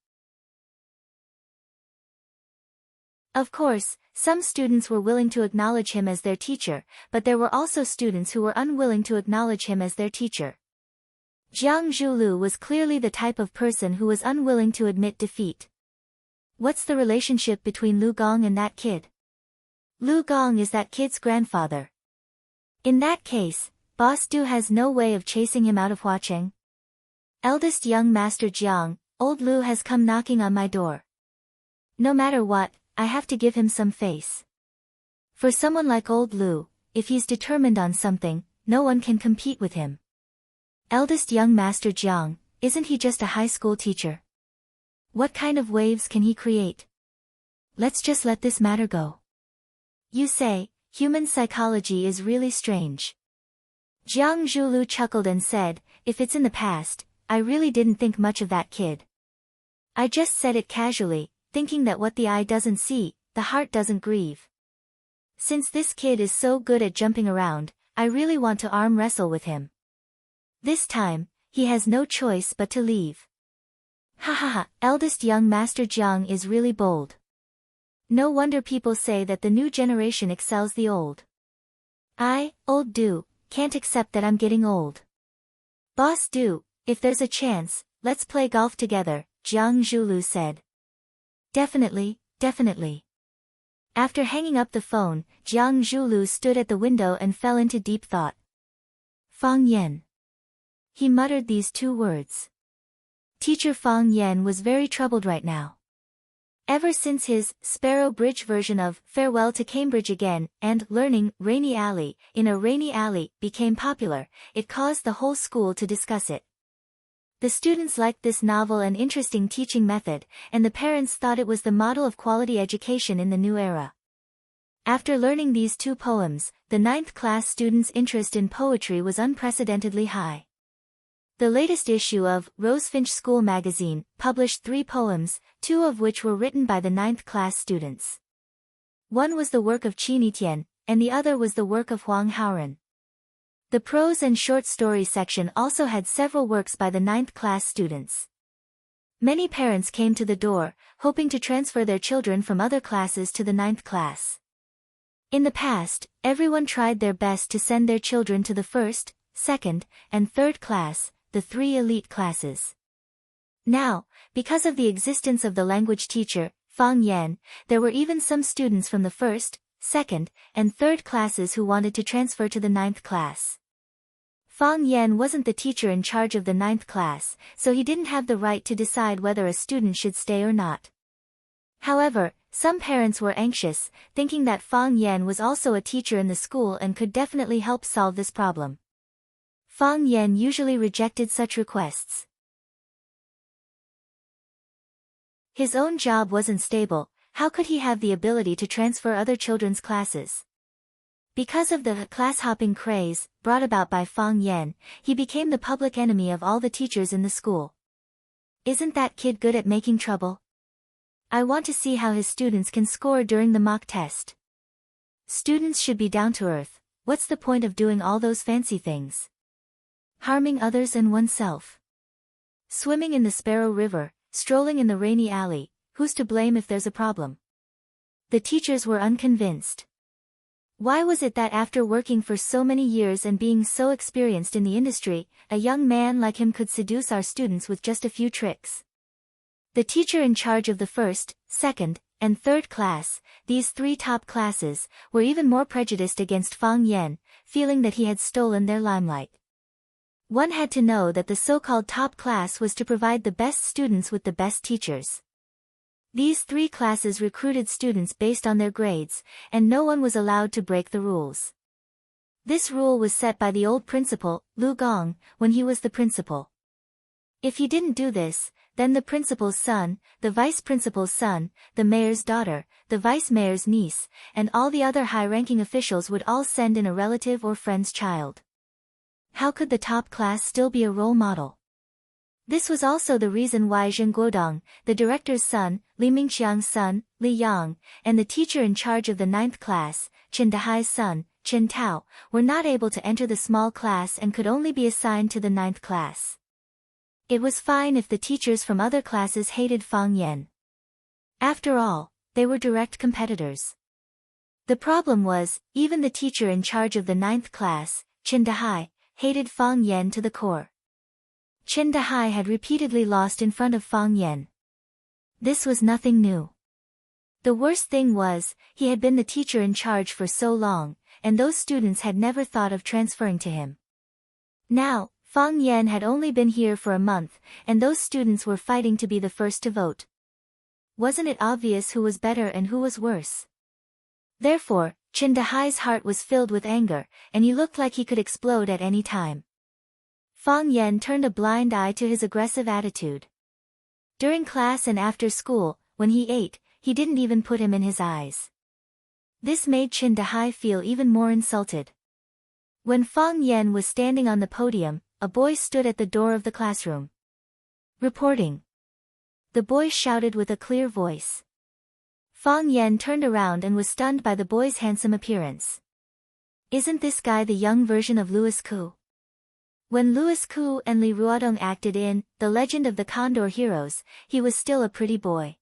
Of course, some students were willing to acknowledge him as their teacher, but there were also students who were unwilling to acknowledge him as their teacher. Jiang Zhulu was clearly the type of person who was unwilling to admit defeat. What's the relationship between Lu Gong and that kid? Lu Gong is that kid's grandfather. In that case, Boss Du has no way of chasing him out of Huacheng. Eldest young master Jiang, old Lu has come knocking on my door. No matter what, I have to give him some face. For someone like old Lu, if he's determined on something, no one can compete with him. Eldest young master Jiang, isn't he just a high school teacher? What kind of waves can he create? Let's just let this matter go. You say, human psychology is really strange. Jiang Zhulu chuckled and said, if it's in the past, I really didn't think much of that kid. I just said it casually, thinking that what the eye doesn't see, the heart doesn't grieve. Since this kid is so good at jumping around, I really want to arm wrestle with him. This time, he has no choice but to leave. Ha ha ha, eldest young master Jiang is really bold. No wonder people say that the new generation excels the old. I, old Du, can't accept that I'm getting old. Boss Du, if there's a chance, let's play golf together, Jiang Zhulu said. Definitely, definitely. After hanging up the phone, Jiang Zhulu stood at the window and fell into deep thought. Fang Yan. He muttered these two words. Teacher Fang Yan was very troubled right now. Ever since his Sparrow Bridge version of Farewell to Cambridge Again and Learning Rainy Alley in a Rainy Alley became popular, it caused the whole school to discuss it. The students liked this novel and interesting teaching method, and the parents thought it was the model of quality education in the new era. After learning these two poems, the 9th class students' interest in poetry was unprecedentedly high. The latest issue of Rosefinch School magazine published 3 poems, 2 of which were written by the 9th class students. One was the work of Qin Yitian, and the other was the work of Huang Haoren. The prose and short story section also had several works by the 9th class students. Many parents came to the door, hoping to transfer their children from other classes to the 9th class. In the past, everyone tried their best to send their children to the 1st, 2nd, and 3rd class, the 3 elite classes. Now, because of the existence of the language teacher, Fang Yan, there were even some students from the 1st, 2nd, and 3rd classes who wanted to transfer to the 9th class. Fang Yan wasn't the teacher in charge of the 9th class, so he didn't have the right to decide whether a student should stay or not. However, some parents were anxious, thinking that Fang Yan was also a teacher in the school and could definitely help solve this problem. Fang Yan usually rejected such requests. His own job wasn't stable, how could he have the ability to transfer other children's classes? Because of the class-hopping craze, brought about by Fang Yan, he became the public enemy of all the teachers in the school. Isn't that kid good at making trouble? I want to see how his students can score during the mock test. Students should be down to earth. What's the point of doing all those fancy things? Harming others and oneself. Swimming in the Sparrow River, strolling in the Rainy Alley, who's to blame if there's a problem? The teachers were unconvinced. Why was it that after working for so many years and being so experienced in the industry, a young man like him could seduce our students with just a few tricks? The teacher in charge of the 1st, 2nd, and 3rd class, these 3 top classes, were even more prejudiced against Fang Yan, feeling that he had stolen their limelight. One had to know that the so-called top class was to provide the best students with the best teachers. These 3 classes recruited students based on their grades, and no one was allowed to break the rules. This rule was set by the old principal, Lu Gong, when he was the principal. If he didn't do this, then the principal's son, the vice principal's son, the mayor's daughter, the vice mayor's niece, and all the other high-ranking officials would all send in a relative or friend's child. How could the top class still be a role model? This was also the reason why Zheng Guodong, the director's son, Li Mingqiang's son, Li Yang, and the teacher in charge of the 9th class, Chen Dehai's son, Chen Tao, were not able to enter the small class and could only be assigned to the 9th class. It was fine if the teachers from other classes hated Fang Yan. After all, they were direct competitors. The problem was, even the teacher in charge of the 9th class, Chen Dehai, hated Fang Yan to the core. Chen Dehai had repeatedly lost in front of Fang Yan. This was nothing new. The worst thing was, he had been the teacher in charge for so long, and those students had never thought of transferring to him. Now, Fang Yan had only been here for a month, and those students were fighting to be the first to vote. Wasn't it obvious who was better and who was worse? Therefore, Chen Dehai's heart was filled with anger, and he looked like he could explode at any time. Fang Yan turned a blind eye to his aggressive attitude. During class and after school, when he ate, he didn't even put him in his eyes. This made Chen Dehai feel even more insulted. When Fang Yan was standing on the podium, a boy stood at the door of the classroom. Reporting. The boy shouted with a clear voice. Fang Yan turned around and was stunned by the boy's handsome appearance. Isn't this guy the young version of Louis Koo? When Louis Koo and Li Ruodong acted in The Legend of the Condor Heroes, he was still a pretty boy.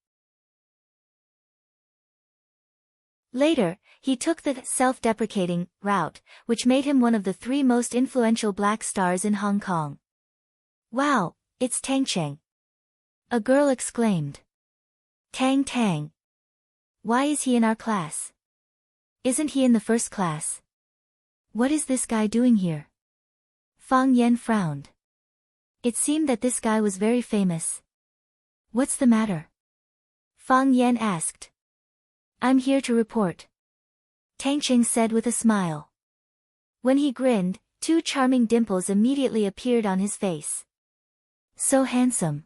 Later, he took the self-deprecating route, which made him one of the 3 most influential black stars in Hong Kong. Wow, it's Tang Cheng! A girl exclaimed. Tang Tang! Why is he in our class? Isn't he in the first class? What is this guy doing here? Fang Yan frowned. It seemed that this guy was very famous. What's the matter? Fang Yan asked. I'm here to report. Tang Cheng said with a smile. When he grinned, 2 charming dimples immediately appeared on his face. So handsome!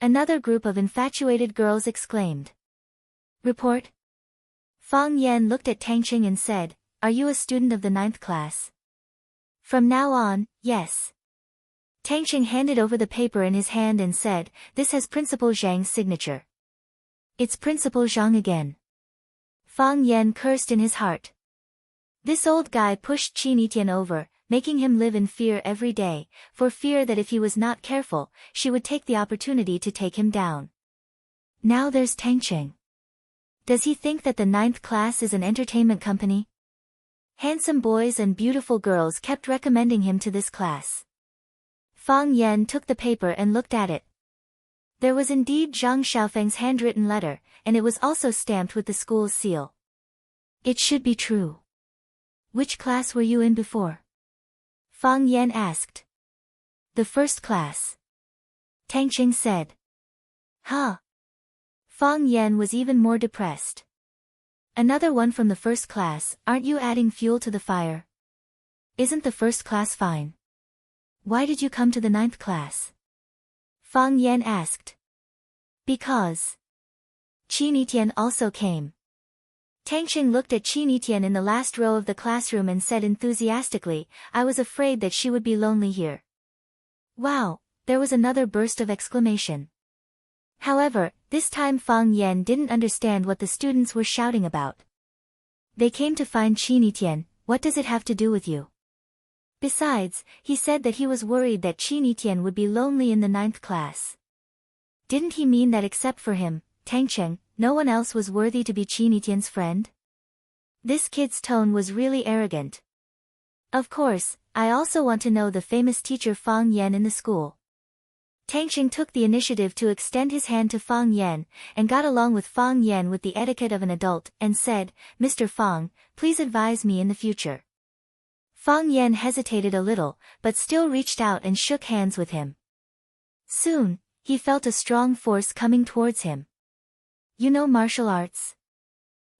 Another group of infatuated girls exclaimed. Report? Fang Yan looked at Tang Cheng and said, Are you a student of the 9th class? From now on, yes. Tang Cheng handed over the paper in his hand and said, This has Principal Zhang's signature. It's Principal Zhang again. Fang Yan cursed in his heart. This old guy pushed Qin Etian over, making him live in fear every day, for fear that if he was not careful, she would take the opportunity to take him down. Now there's Tang Cheng. Does he think that the 9th class is an entertainment company? Handsome boys and beautiful girls kept recommending him to this class. Fang Yan took the paper and looked at it. There was indeed Zhang Xiaofeng's handwritten letter, and it was also stamped with the school's seal. It should be true. Which class were you in before? Fang Yan asked. The first class. Tang Cheng said. Huh. Fang Yan was even more depressed. Another one from the first class, aren't you adding fuel to the fire? Isn't the first class fine? Why did you come to the 9th class? Fang Yan asked. Because. Qin Etian also came. Tang Cheng looked at Qin Etian in the last row of the classroom and said enthusiastically, I was afraid that she would be lonely here. Wow, there was another burst of exclamation. However, this time Fang Yan didn't understand what the students were shouting about. They came to find Qin Etian, what does it have to do with you? Besides, he said that he was worried that Qin Etian would be lonely in the 9th class. Didn't he mean that except for him, Tang Cheng, no one else was worthy to be Qin Etian's friend? This kid's tone was really arrogant. Of course, I also want to know the famous teacher Fang Yan in the school. Tang Cheng took the initiative to extend his hand to Fang Yan, and got along with Fang Yan with the etiquette of an adult, and said, Mr. Fang, please advise me in the future. Fang Yan hesitated a little, but still reached out and shook hands with him. Soon, he felt a strong force coming towards him. You know martial arts?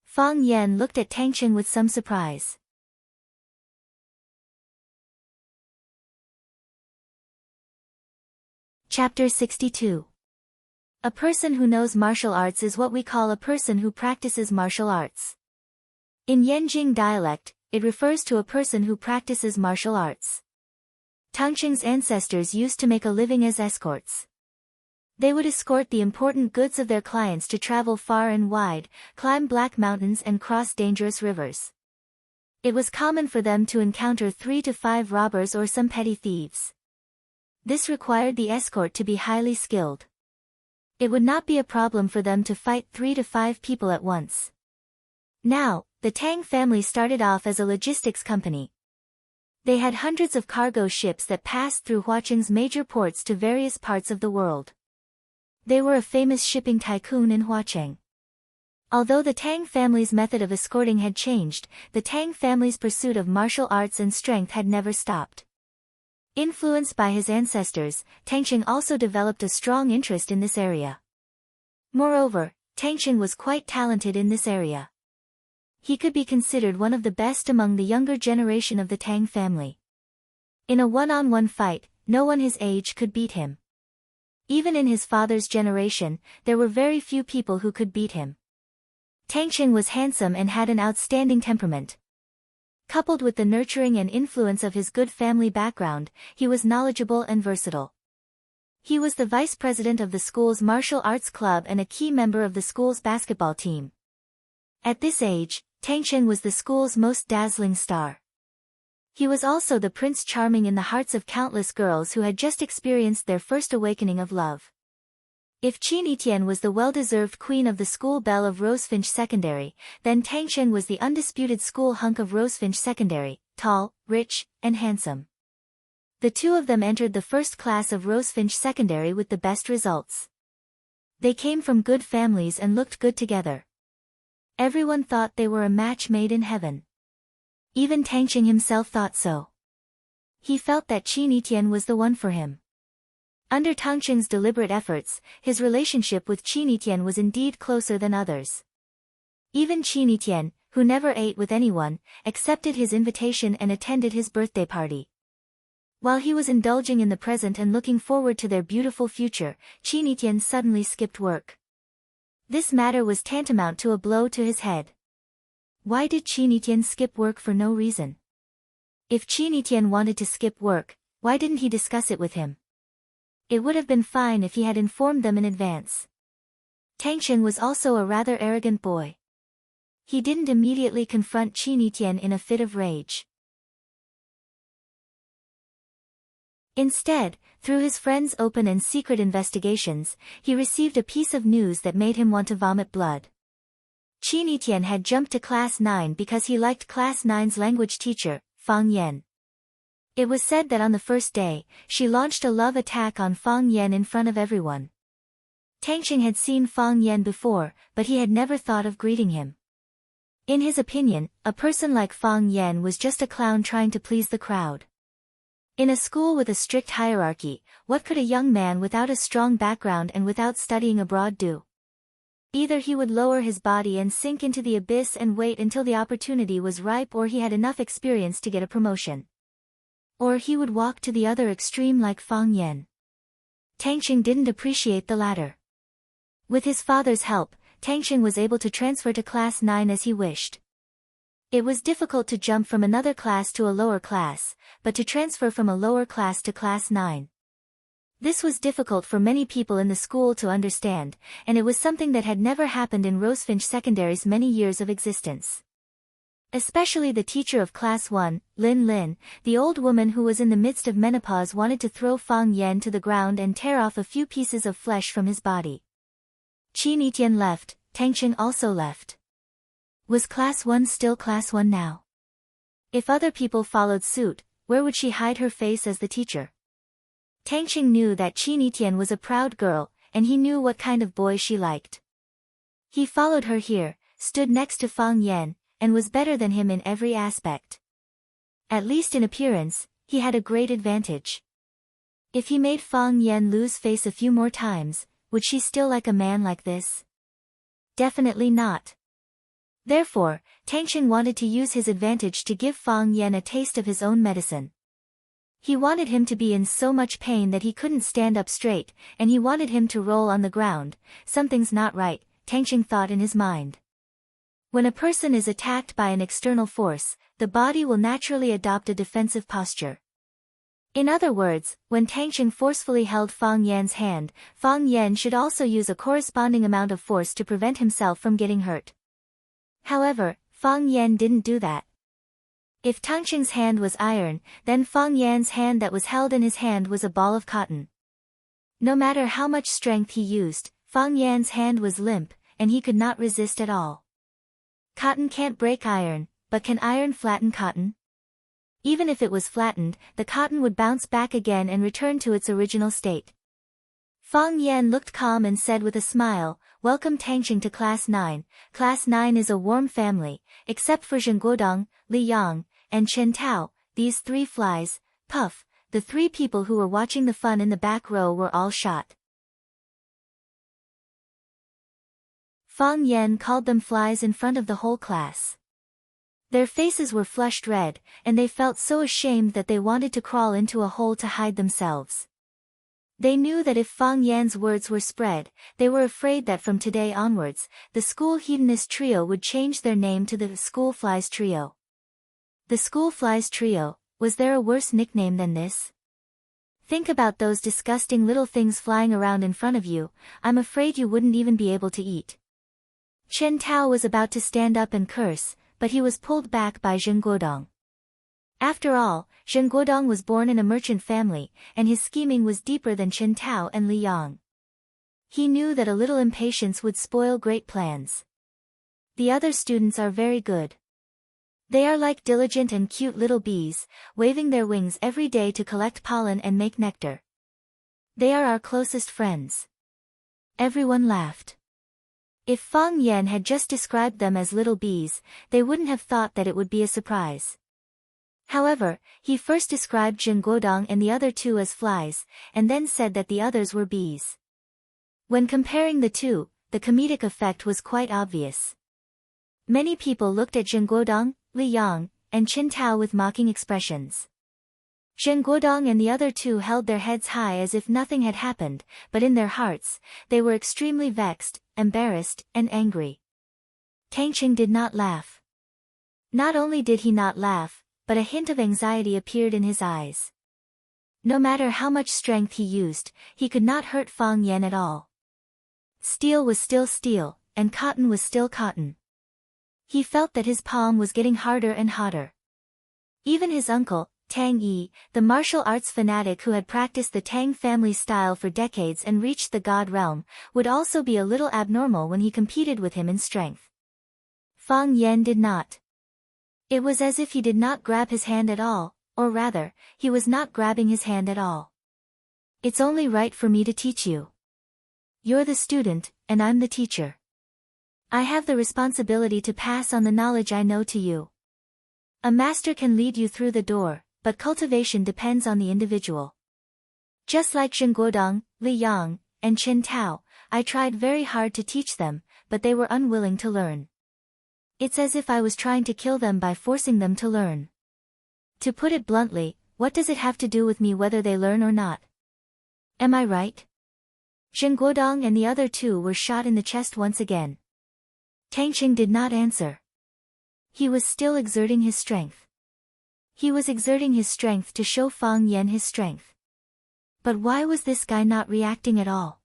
Fang Yan looked at Tang Cheng with some surprise. Chapter 62. A person who knows martial arts is what we call a person who practices martial arts. In Yanjing dialect, it refers to a person who practices martial arts. Tangqing's ancestors used to make a living as escorts. They would escort the important goods of their clients to travel far and wide, climb black mountains and cross dangerous rivers. It was common for them to encounter 3 to 5 robbers or some petty thieves. This required the escort to be highly skilled. It would not be a problem for them to fight 3 to 5 people at once. Now, the Tang family started off as a logistics company. They had hundreds of cargo ships that passed through Huaqing's major ports to various parts of the world. They were a famous shipping tycoon in Huaqing. Although the Tang family's method of escorting had changed, the Tang family's pursuit of martial arts and strength had never stopped. Influenced by his ancestors, Tangqing also developed a strong interest in this area. Moreover, Tangqing was quite talented in this area. He could be considered one of the best among the younger generation of the Tang family. In a one-on-one fight, no one his age could beat him. Even in his father's generation, there were very few people who could beat him. Tangqing was handsome and had an outstanding temperament. Coupled with the nurturing and influence of his good family background, he was knowledgeable and versatile. He was the vice president of the school's martial arts club and a key member of the school's basketball team. At this age, Tangqing was the school's most dazzling star. He was also the Prince Charming in the hearts of countless girls who had just experienced their first awakening of love. If Qin Etienne was the well-deserved queen of the school belle of Rosefinch Secondary, then Tangqing was the undisputed school hunk of Rosefinch Secondary, tall, rich, and handsome. The two of them entered the first class of Rosefinch Secondary with the best results. They came from good families and looked good together. Everyone thought they were a match made in heaven. Even Tangqing himself thought so. He felt that Qin Etienne was the one for him. Under Tangqing's deliberate efforts, his relationship with Qin Etienne was indeed closer than others. Even Qin Etienne, who never ate with anyone, accepted his invitation and attended his birthday party. While he was indulging in the present and looking forward to their beautiful future, Qin Etienne suddenly skipped work. This matter was tantamount to a blow to his head. Why did Qin Etienne skip work for no reason? If Qin Etienne wanted to skip work, why didn't he discuss it with him? It would have been fine if he had informed them in advance. Tangqing was also a rather arrogant boy. He didn't immediately confront Qin Etienne in a fit of rage. Instead, through his friend's open and secret investigations, he received a piece of news that made him want to vomit blood. Qin Etienne had jumped to Class 9 because he liked Class 9's language teacher, Fang Yan. It was said that on the first day, she launched a love attack on Fang Yan in front of everyone. Tangqing had seen Fang Yan before, but he had never thought of greeting him. In his opinion, a person like Fang Yan was just a clown trying to please the crowd. In a school with a strict hierarchy, what could a young man without a strong background and without studying abroad do? Either he would lower his body and sink into the abyss and wait until the opportunity was ripe, or he had enough experience to get a promotion. Or he would walk to the other extreme like Fang Yan. Tangqing didn't appreciate the latter. With his father's help, Tangqing was able to transfer to Class 9 as he wished. It was difficult to jump from another class to a lower class, but to transfer from a lower class to Class 9. This was difficult for many people in the school to understand, and it was something that had never happened in Rosefinch Secondary's many years of existence. Especially the teacher of Class 1, Lin Lin, the old woman who was in the midst of menopause, wanted to throw Fang Yan to the ground and tear off a few pieces of flesh from his body. Qin Etienne left, Tangqing also left. Was Class 1 still Class 1 now? If other people followed suit, where would she hide her face as the teacher? Tangqing knew that Qin Etienne was a proud girl, and he knew what kind of boy she liked. He followed her here, stood next to Fang Yan, and was better than him in every aspect. At least in appearance, he had a great advantage. If he made Fang Yan lose face a few more times, would she still like a man like this? Definitely not. Therefore, Tangqing wanted to use his advantage to give Fang Yan a taste of his own medicine. He wanted him to be in so much pain that he couldn't stand up straight, and he wanted him to roll on the ground. Something's not right, Tangqing thought in his mind. When a person is attacked by an external force, the body will naturally adopt a defensive posture. In other words, when Tang Cheng forcefully held Fang Yan's hand, Fang Yan should also use a corresponding amount of force to prevent himself from getting hurt. However, Fang Yan didn't do that. If Tang Cheng's hand was iron, then Fang Yan's hand that was held in his hand was a ball of cotton. No matter how much strength he used, Fang Yan's hand was limp, and he could not resist at all. Cotton can't break iron, but can iron flatten cotton? Even if it was flattened, the cotton would bounce back again and return to its original state. Fang Yan looked calm and said with a smile, "Welcome Tang Cheng to Class 9. Class 9 is a warm family, except for Zheng Guodong, Li Yang, and Chen Tao, these three flies." Puff, the three people who were watching the fun in the back row were all shot. Fang Yan called them flies in front of the whole class. Their faces were flushed red, and they felt so ashamed that they wanted to crawl into a hole to hide themselves. They knew that if Fang Yan's words were spread, they were afraid that from today onwards, the school hedonist trio would change their name to the School Flies Trio. The School Flies Trio, was there a worse nickname than this? Think about those disgusting little things flying around in front of you, I'm afraid you wouldn't even be able to eat. Chen Tao was about to stand up and curse, but he was pulled back by Zheng Guodong. After all, Zheng Guodong was born in a merchant family, and his scheming was deeper than Chen Tao and Li Yang. He knew that a little impatience would spoil great plans. The other students are very good. They are like diligent and cute little bees, waving their wings every day to collect pollen and make nectar. They are our closest friends. Everyone laughed. If Fang Yan had just described them as little bees, they wouldn't have thought that it would be a surprise. However, he first described Zheng Guodong and the other two as flies, and then said that the others were bees. When comparing the two, the comedic effect was quite obvious. Many people looked at Zheng Guodong, Li Yang, and Chen Tao with mocking expressions. Zheng Guodong and the other two held their heads high as if nothing had happened, but in their hearts, they were extremely vexed, embarrassed, and angry. Tang Cheng did not laugh. Not only did he not laugh, but a hint of anxiety appeared in his eyes. No matter how much strength he used, he could not hurt Fang Yan at all. Steel was still steel, and cotton was still cotton. He felt that his palm was getting harder and hotter. Even his uncle, Tang Yi, the martial arts fanatic who had practiced the Tang family style for decades and reached the God realm, would also be a little abnormal when he competed with him in strength. Fang Yan did not. It was as if he did not grab his hand at all, or rather, he was not grabbing his hand at all. It's only right for me to teach you. You're the student, and I'm the teacher. I have the responsibility to pass on the knowledge I know to you. A master can lead you through the door, but cultivation depends on the individual. Just like Zheng Guodong, Li Yang, and Chen Tao, I tried very hard to teach them, but they were unwilling to learn. It's as if I was trying to kill them by forcing them to learn. To put it bluntly, what does it have to do with me whether they learn or not? Am I right? Zheng Guodong and the other two were shot in the chest once again. Tang Cheng did not answer. He was still exerting his strength. He was exerting his strength to show Fang Yan his strength. But why was this guy not reacting at all?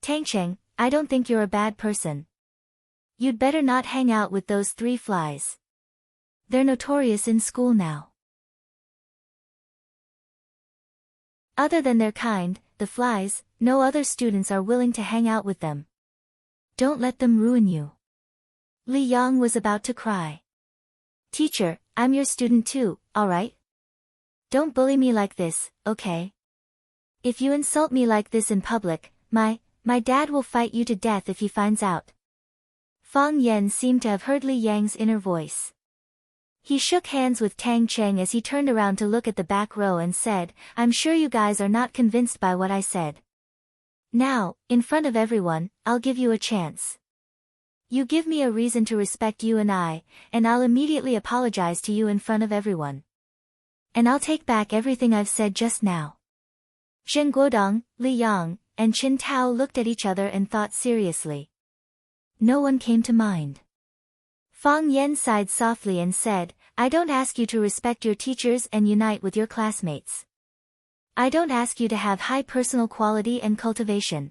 Tang Cheng, I don't think you're a bad person. You'd better not hang out with those three flies. They're notorious in school now. Other than their kind, the flies, no other students are willing to hang out with them. Don't let them ruin you. Li Yang was about to cry. Teacher, I'm your student too, alright? Don't bully me like this, okay? If you insult me like this in public, my dad will fight you to death if he finds out. Fang Yan seemed to have heard Li Yang's inner voice. He shook hands with Tang Cheng as he turned around to look at the back row and said, I'm sure you guys are not convinced by what I said. Now, in front of everyone, I'll give you a chance. You give me a reason to respect you and I'll immediately apologize to you in front of everyone. And I'll take back everything I've said just now. Zheng Guodong, Li Yang, and Chen Tao looked at each other and thought seriously. No one came to mind. Fang Yan sighed softly and said, I don't ask you to respect your teachers and unite with your classmates. I don't ask you to have high personal quality and cultivation.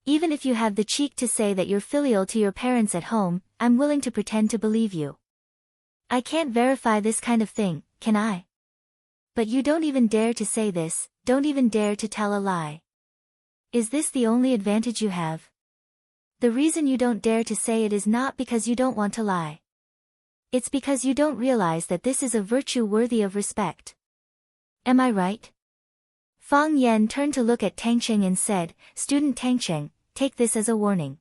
Even if you have the cheek to say that you're filial to your parents at home, I'm willing to pretend to believe you. I can't verify this kind of thing, can I? But you don't even dare to say this, don't even dare to tell a lie. Is this the only advantage you have? The reason you don't dare to say it is not because you don't want to lie. It's because you don't realize that this is a virtue worthy of respect. Am I right? Fang Yan turned to look at Tangcheng and said, Student Tangcheng, take this as a warning.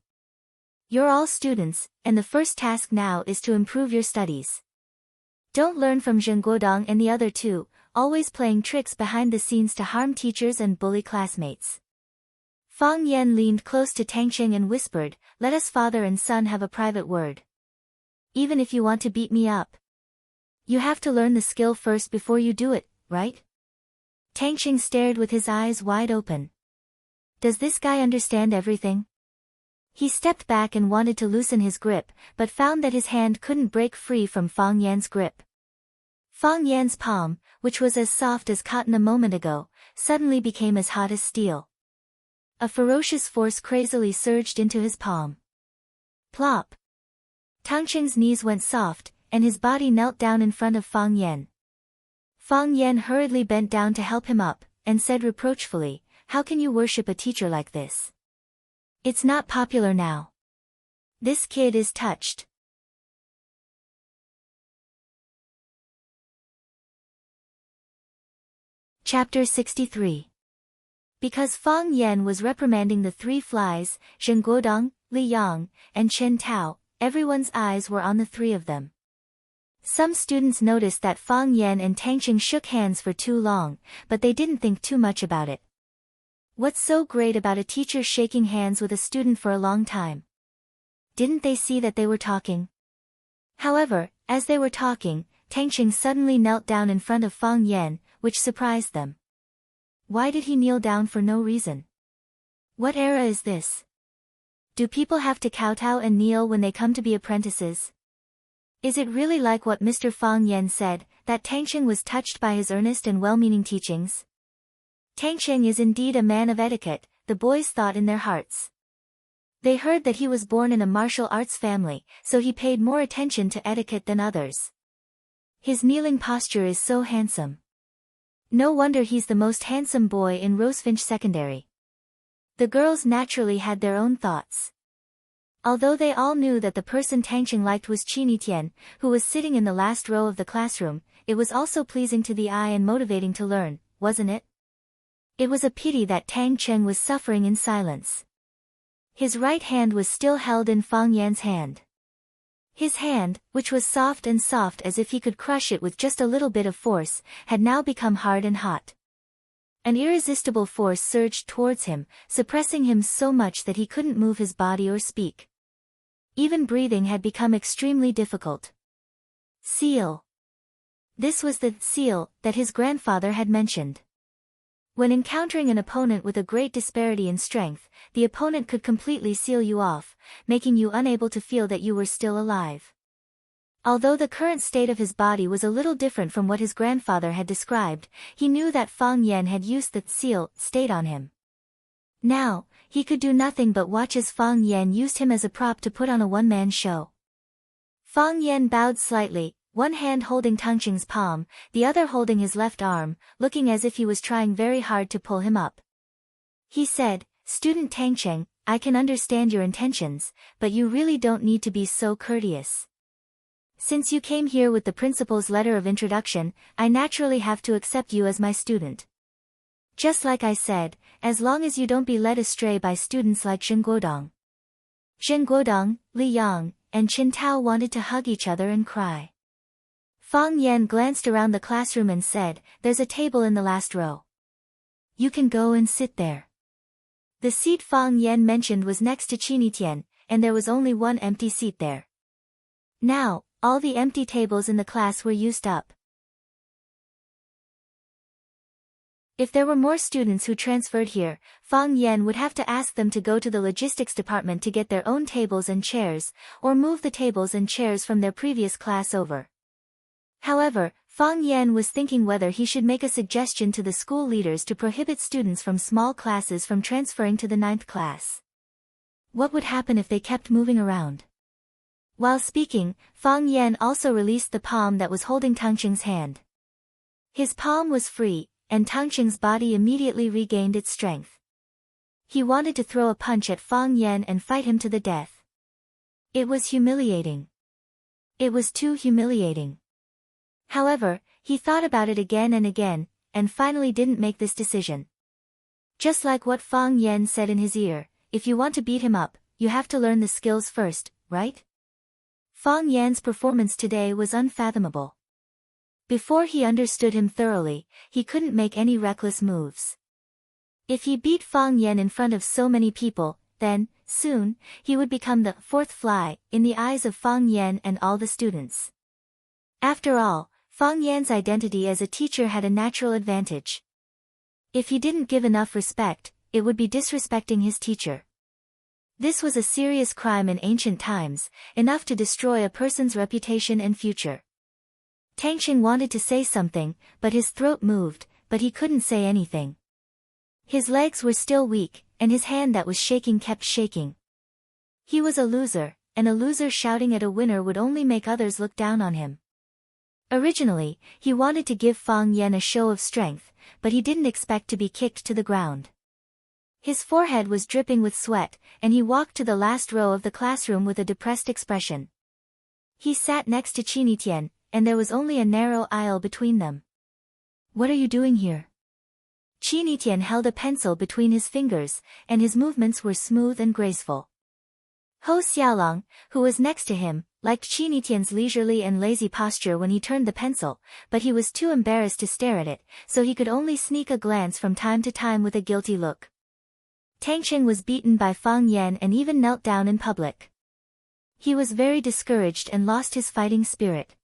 You're all students, and the first task now is to improve your studies. Don't learn from Zheng Guodong and the other two, always playing tricks behind the scenes to harm teachers and bully classmates. Fang Yan leaned close to Tangcheng and whispered, let us father and son have a private word. Even if you want to beat me up, you have to learn the skill first before you do it, right? Tangcheng stared with his eyes wide open. Does this guy understand everything? He stepped back and wanted to loosen his grip, but found that his hand couldn't break free from Fang Yan's grip. Fang Yan's palm, which was as soft as cotton a moment ago, suddenly became as hot as steel. A ferocious force crazily surged into his palm. Plop! Tangcheng's knees went soft, and his body knelt down in front of Fang Yan. Fang Yan hurriedly bent down to help him up, and said reproachfully, how can you worship a teacher like this? It's not popular now. This kid is touched. Chapter 63. Because Fang Yan was reprimanding the three flies, Zheng Guodong, Li Yang, and Chen Tao, everyone's eyes were on the three of them. Some students noticed that Fang Yan and Tangcheng shook hands for too long, but they didn't think too much about it. What's so great about a teacher shaking hands with a student for a long time? Didn't they see that they were talking? However, as they were talking, Tangcheng suddenly knelt down in front of Fang Yan, which surprised them. Why did he kneel down for no reason? What era is this? Do people have to kowtow and kneel when they come to be apprentices? Is it really like what Mr. Fang Yan said, that Tangcheng was touched by his earnest and well-meaning teachings? Tangcheng is indeed a man of etiquette, the boys thought in their hearts. They heard that he was born in a martial arts family, so he paid more attention to etiquette than others. His kneeling posture is so handsome. No wonder he's the most handsome boy in Rosefinch Secondary. The girls naturally had their own thoughts. Although they all knew that the person Tangcheng liked was Qini Tian, who was sitting in the last row of the classroom, it was also pleasing to the eye and motivating to learn, wasn't it? It was a pity that Tangcheng was suffering in silence. His right hand was still held in Fang Yan's hand. His hand, which was soft as if he could crush it with just a little bit of force, had now become hard and hot. An irresistible force surged towards him, suppressing him so much that he couldn't move his body or speak. Even breathing had become extremely difficult. Seal. This was the seal that his grandfather had mentioned. When encountering an opponent with a great disparity in strength, the opponent could completely seal you off, making you unable to feel that you were still alive. Although the current state of his body was a little different from what his grandfather had described, he knew that Fang Yan had used the seal state on him. Now, he could do nothing but watch as Fang Yan used him as a prop to put on a one-man show. Fang Yan bowed slightly, one hand holding Tangcheng's palm, the other holding his left arm, looking as if he was trying very hard to pull him up. He said, Student Tangcheng, I can understand your intentions, but you really don't need to be so courteous. Since you came here with the principal's letter of introduction, I naturally have to accept you as my student. Just like I said, as long as you don't be led astray by students like Zheng Guodong. Zheng Guodong, Li Yang, and Qin Tao wanted to hug each other and cry. Fang Yan glanced around the classroom and said, There's a table in the last row. You can go and sit there. The seat Fang Yan mentioned was next to Qini Tian, and there was only one empty seat there. Now, all the empty tables in the class were used up. If there were more students who transferred here, Fang Yan would have to ask them to go to the logistics department to get their own tables and chairs, or move the tables and chairs from their previous class over. However, Fang Yan was thinking whether he should make a suggestion to the school leaders to prohibit students from small classes from transferring to the 9th class. What would happen if they kept moving around? While speaking, Fang Yan also released the palm that was holding Tangqing's hand. His palm was free, and Tangqing's body immediately regained its strength. He wanted to throw a punch at Fang Yan and fight him to the death. It was humiliating. It was too humiliating. However, he thought about it again, and finally didn't make this decision. Just like what Fang Yan said in his ear, if you want to beat him up, you have to learn the skills first, right? Fang Yan's performance today was unfathomable. Before he understood him thoroughly, he couldn't make any reckless moves. If he beat Fang Yan in front of so many people, then, soon, he would become the fourth fly in the eyes of Fang Yan and all the students. After all, Fang Yan's identity as a teacher had a natural advantage. If he didn't give enough respect, it would be disrespecting his teacher. This was a serious crime in ancient times, enough to destroy a person's reputation and future. Tangqing wanted to say something, but his throat moved, but he couldn't say anything. His legs were still weak, and his hand that was shaking kept shaking. He was a loser, and a loser shouting at a winner would only make others look down on him. Originally, he wanted to give Fang Yan a show of strength, but he didn't expect to be kicked to the ground. His forehead was dripping with sweat, and he walked to the last row of the classroom with a depressed expression. He sat next to Qinitian, and there was only a narrow aisle between them. What are you doing here? Qinitian held a pencil between his fingers, and his movements were smooth and graceful. Ho Xiaolong, who was next to him, liked Qinitian's leisurely and lazy posture when he turned the pencil, but he was too embarrassed to stare at it, so he could only sneak a glance from time to time with a guilty look. Tangqing was beaten by Fang Yan and even knelt down in public. He was very discouraged and lost his fighting spirit.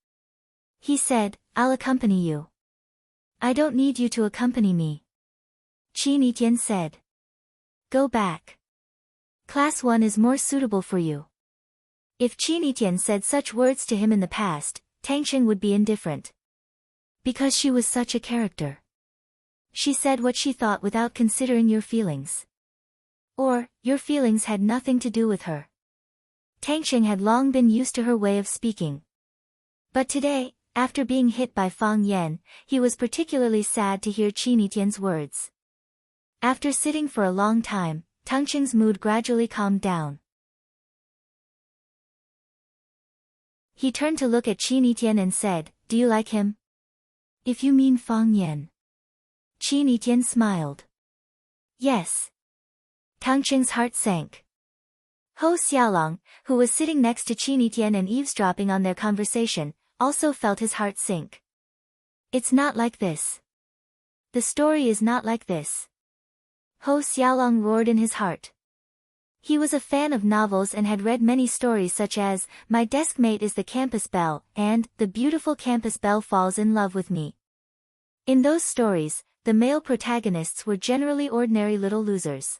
He said, "I'll accompany you." "I don't need you to accompany me," Qinitian said. "Go back. Class 1 is more suitable for you." If Qinitian said such words to him in the past, Tangqing would be indifferent. Because she was such a character. She said what she thought without considering your feelings. Or, your feelings had nothing to do with her. Tangqing had long been used to her way of speaking. But today, after being hit by Fang Yan, he was particularly sad to hear Qinitian's words. After sitting for a long time, Tangqing's mood gradually calmed down. He turned to look at Qinitian and said, "Do you like him?" "If you mean Fang Yan." Qinitian smiled. "Yes." Tangqing's heart sank. Ho Xiaolong, who was sitting next to Qinitian and eavesdropping on their conversation, also felt his heart sink. "It's not like this. The story is not like this." Ho Xiaolong roared in his heart. He was a fan of novels and had read many stories such as, "My Desk Mate is the Campus Belle," and, "The Beautiful Campus Belle Falls in Love with Me." In those stories, the male protagonists were generally ordinary little losers.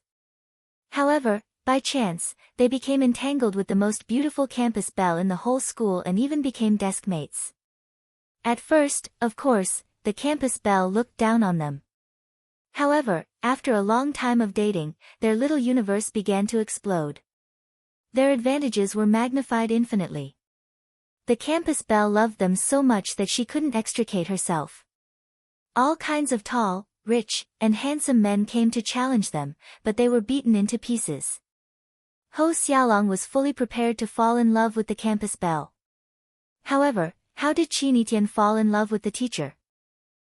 However, by chance, they became entangled with the most beautiful campus belle in the whole school and even became desk mates. At first, of course, the campus belle looked down on them. However, after a long time of dating, their little universe began to explode. Their advantages were magnified infinitely. The campus belle loved them so much that she couldn't extricate herself. All kinds of tall, rich, and handsome men came to challenge them, but they were beaten into pieces. Ho Xiaolong was fully prepared to fall in love with the campus belle. However, how did Qinitian fall in love with the teacher?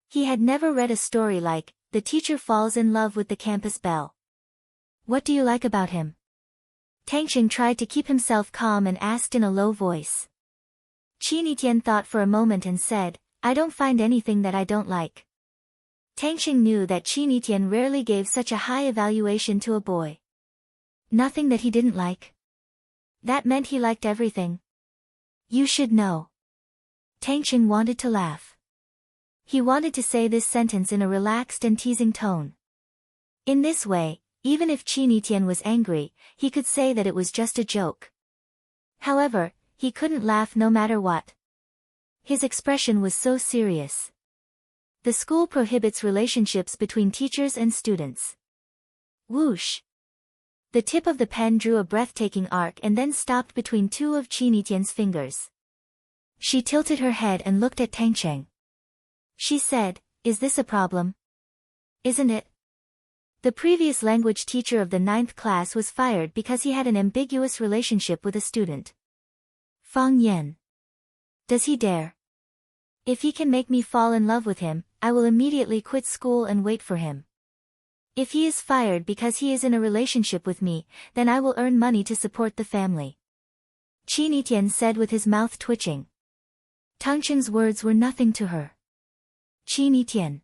He had never read a story like, "The Teacher Falls in Love with the Campus Belle." "What do you like about him?" Tangqing tried to keep himself calm and asked in a low voice. Qinitian thought for a moment and said, "I don't find anything that I don't like." Tangqing knew that Qinitian rarely gave such a high evaluation to a boy. Nothing that he didn't like? That meant he liked everything. "You should know." Tangqing wanted to laugh. He wanted to say this sentence in a relaxed and teasing tone. In this way, even if Qinitian was angry, he could say that it was just a joke. However, he couldn't laugh no matter what. His expression was so serious. The school prohibits relationships between teachers and students. Whoosh! The tip of the pen drew a breathtaking arc and then stopped between two of Qin Etienne's fingers. She tilted her head and looked at Tang Cheng. She said, "Is this a problem?" "Isn't it?" The previous language teacher of the 9th class was fired because he had an ambiguous relationship with a student. Fang Yan. Does he dare? If he can make me fall in love with him, I will immediately quit school and wait for him. If he is fired because he is in a relationship with me, then I will earn money to support the family. Qin Etienne said with his mouth twitching. Tang Cheng's words were nothing to her. Qin Etienne.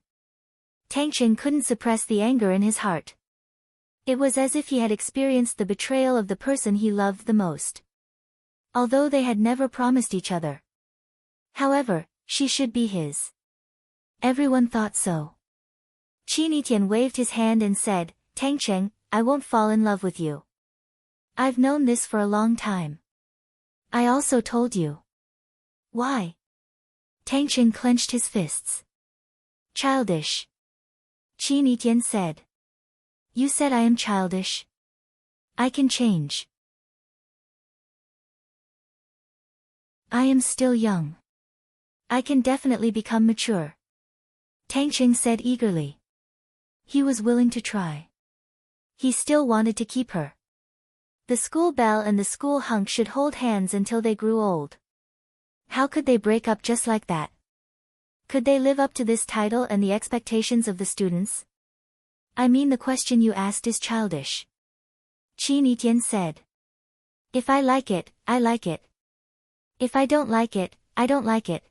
Tang Cheng couldn't suppress the anger in his heart. It was as if he had experienced the betrayal of the person he loved the most. Although they had never promised each other. However, she should be his. Everyone thought so. Qin Etienne waved his hand and said, "Tang Cheng, I won't fall in love with you. I've known this for a long time. I also told you." "Why?" Tang Cheng clenched his fists. "Childish." Qin Etienne said. "You said I am childish. I can change. I am still young. I can definitely become mature." Tang Cheng said eagerly. He was willing to try. He still wanted to keep her. The school belle and the school hunk should hold hands until they grew old. How could they break up just like that? Could they live up to this title and the expectations of the students? "I mean, the question you asked is childish," Qin Etienne said. "If I like it, I like it. If I don't like it, I don't like it.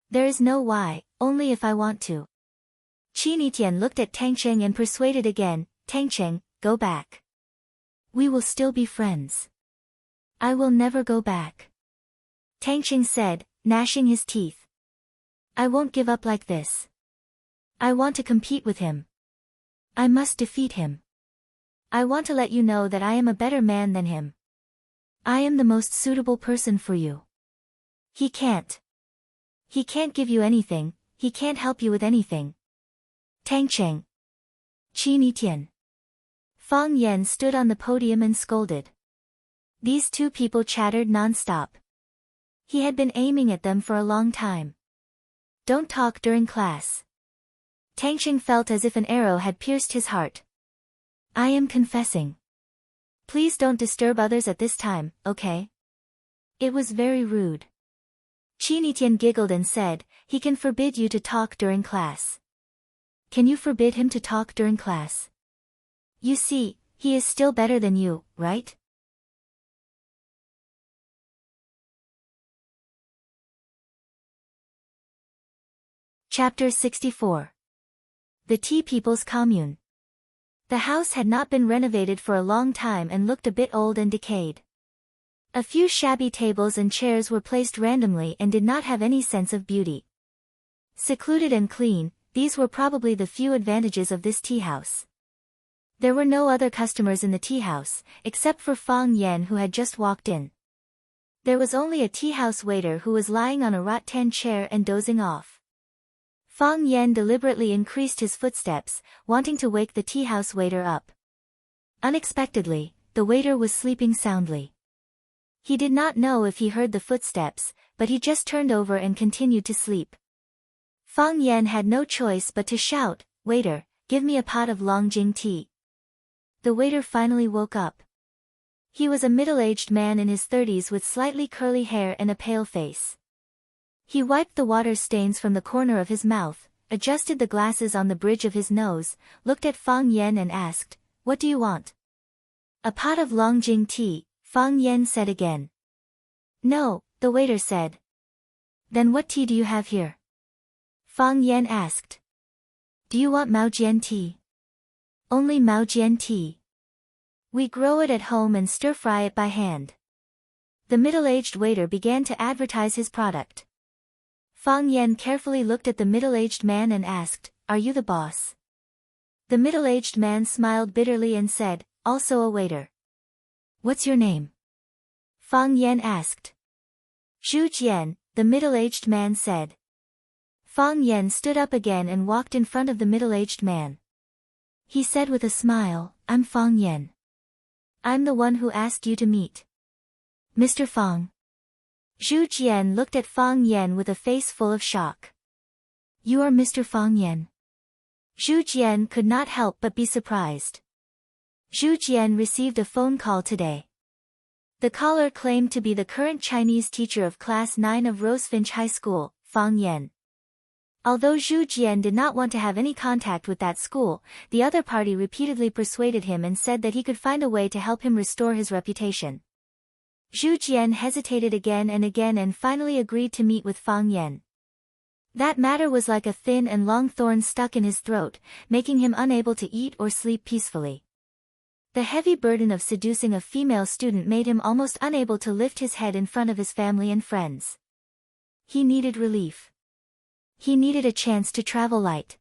There is no why, only if I want to." Qin Etienne looked at Tang Cheng and persuaded again, "Tang Cheng, go back. We will still be friends. I will never go back." Tang Cheng said, gnashing his teeth. "I won't give up like this. I want to compete with him. I must defeat him. I want to let you know that I am a better man than him. I am the most suitable person for you. He can't. He can't give you anything, he can't help you with anything." Tang Cheng. Qin Etienne. Fang Yan stood on the podium and scolded. These two people chattered non-stop. He had been aiming at them for a long time. "Don't talk during class." Tang Cheng felt as if an arrow had pierced his heart. "I am confessing. Please don't disturb others at this time, okay?" It was very rude. Qin Etienne giggled and said, "He can forbid you to talk during class." "Can you forbid him to talk during class? You see, he is still better than you, right?" Chapter 64. The Tea People's Commune. The house had not been renovated for a long time and looked a bit old and decayed. A few shabby tables and chairs were placed randomly and did not have any sense of beauty. Secluded and clean, these were probably the few advantages of this tea house. There were no other customers in the tea house, except for Fang Yan, who had just walked in. There was only a tea house waiter who was lying on a rattan chair and dozing off. Fang Yan deliberately increased his footsteps, wanting to wake the tea house waiter up. Unexpectedly, the waiter was sleeping soundly. He did not know if he heard the footsteps, but he just turned over and continued to sleep. Fang Yan had no choice but to shout, "Waiter, give me a pot of Longjing tea." The waiter finally woke up. He was a middle-aged man in his 30s with slightly curly hair and a pale face. He wiped the water stains from the corner of his mouth, adjusted the glasses on the bridge of his nose, looked at Fang Yan and asked, "What do you want?" "A pot of Longjing tea," Fang Yan said again. "No," the waiter said. "Then what tea do you have here?" Fang Yan asked. "Do you want Maojian tea?" "Only Maojian tea. We grow it at home and stir-fry it by hand." The middle-aged waiter began to advertise his product. Fang Yan carefully looked at the middle-aged man and asked, "Are you the boss?" The middle-aged man smiled bitterly and said, "Also a waiter." "What's your name?" Fang Yan asked. "Zhu Jian," the the middle-aged man said. Fang Yan stood up again and walked in front of the middle-aged man. He said with a smile, I'm Fang Yan. I'm the one who asked you to meet. Mr. Fang. Zhu Jian looked at Fang Yan with a face full of shock. You are Mr. Fang Yan. Zhu Jian could not help but be surprised. Zhu Jian received a phone call today. The caller claimed to be the current Chinese teacher of Class 9 of Rosefinch High School, Fang Yan. Although Zhu Jian did not want to have any contact with that school, the other party repeatedly persuaded him and said that he could find a way to help him restore his reputation. Zhu Jian hesitated again and finally agreed to meet with Fang Yan. That matter was like a thin and long thorn stuck in his throat, making him unable to eat or sleep peacefully. The heavy burden of seducing a female student made him almost unable to lift his head in front of his family and friends. He needed relief. He needed a chance to travel light.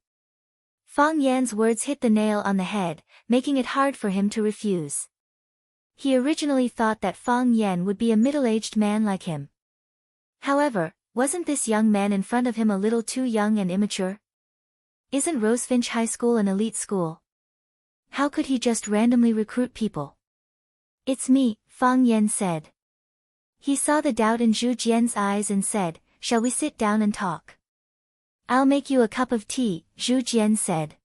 Fang Yan's words hit the nail on the head, making it hard for him to refuse. He originally thought that Fang Yan would be a middle-aged man like him. However, wasn't this young man in front of him a little too young and immature? Isn't Rosefinch High School an elite school? How could he just randomly recruit people? It's me, Fang Yan said. He saw the doubt in Zhu Jian's eyes and said, shall we sit down and talk? I'll make you a cup of tea, Zhu Jian said.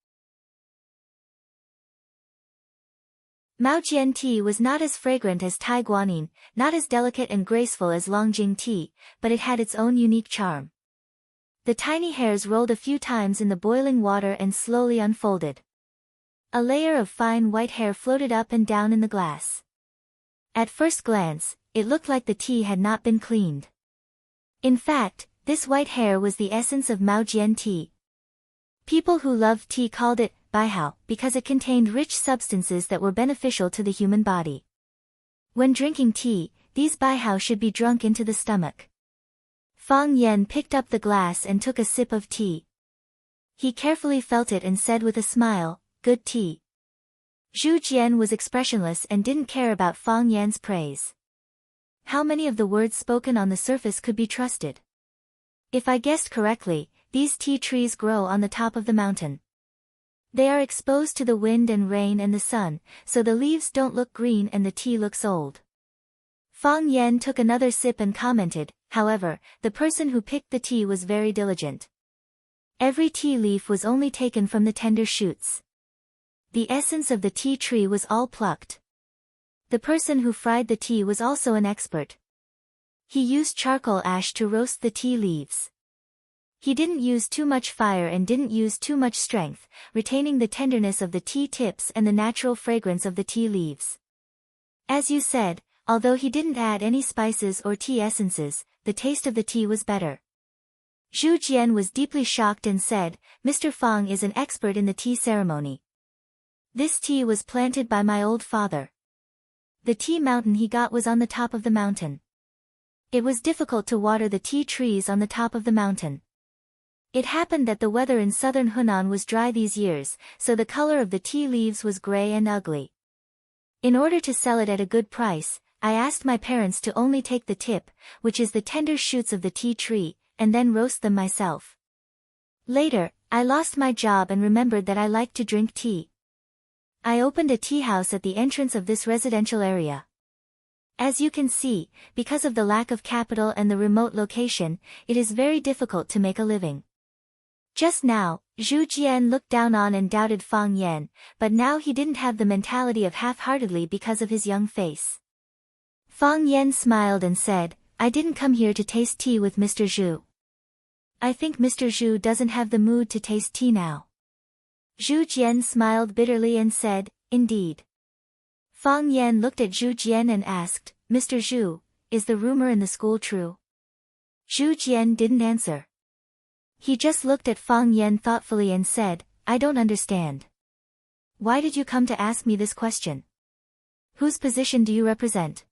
Maojian tea was not as fragrant as Tai Guanyin, not as delicate and graceful as Longjing tea, but it had its own unique charm. The tiny hairs rolled a few times in the boiling water and slowly unfolded. A layer of fine white hair floated up and down in the glass. At first glance, it looked like the tea had not been cleaned. In fact, this white hair was the essence of Maojian tea. People who loved tea called it baihao because it contained rich substances that were beneficial to the human body. When drinking tea, these baihao should be drunk into the stomach. Fang Yan picked up the glass and took a sip of tea. He carefully felt it and said with a smile, good tea. Zhu Jian was expressionless and didn't care about Fang Yan's praise. How many of the words spoken on the surface could be trusted? If I guessed correctly, these tea trees grow on the top of the mountain. They are exposed to the wind and rain and the sun, so the leaves don't look green and the tea looks old. Fang Yan took another sip and commented, however, the person who picked the tea was very diligent. Every tea leaf was only taken from the tender shoots. The essence of the tea tree was all plucked. The person who fried the tea was also an expert. He used charcoal ash to roast the tea leaves. He didn't use too much fire and didn't use too much strength, retaining the tenderness of the tea tips and the natural fragrance of the tea leaves. As you said, although he didn't add any spices or tea essences, the taste of the tea was better. Zhu Jian was deeply shocked and said, Mr. Fang is an expert in the tea ceremony. This tea was planted by my old father. The tea mountain he got was on the top of the mountain. It was difficult to water the tea trees on the top of the mountain. It happened that the weather in southern Hunan was dry these years, so the color of the tea leaves was gray and ugly. In order to sell it at a good price, I asked my parents to only take the tip, which is the tender shoots of the tea tree, and then roast them myself. Later, I lost my job and remembered that I liked to drink tea. I opened a tea house at the entrance of this residential area. As you can see, because of the lack of capital and the remote location, it is very difficult to make a living. Just now, Zhu Jian looked down on and doubted Fang Yan, but now he didn't have the mentality of half-heartedly because of his young face. Fang Yan smiled and said, I didn't come here to taste tea with Mr. Zhu. I think Mr. Zhu doesn't have the mood to taste tea now. Zhu Jian smiled bitterly and said, indeed. Fang Yan looked at Zhu Jian and asked, Mr. Zhu, is the rumor in the school true? Zhu Jian didn't answer. He just looked at Fang Yan thoughtfully and said, I don't understand. Why did you come to ask me this question? Whose position do you represent?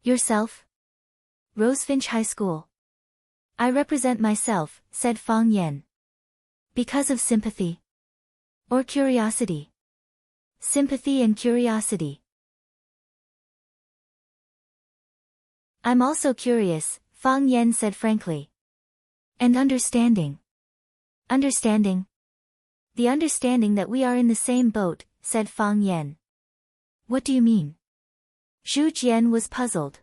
Yourself? Rosefinch High School. I represent myself, said Fang Yan. Because of sympathy? Or curiosity? Sympathy and curiosity. I'm also curious, Fang Yan said frankly. And understanding. Understanding? The understanding that we are in the same boat, said Fang Yan. What do you mean? Zhu Jian was puzzled.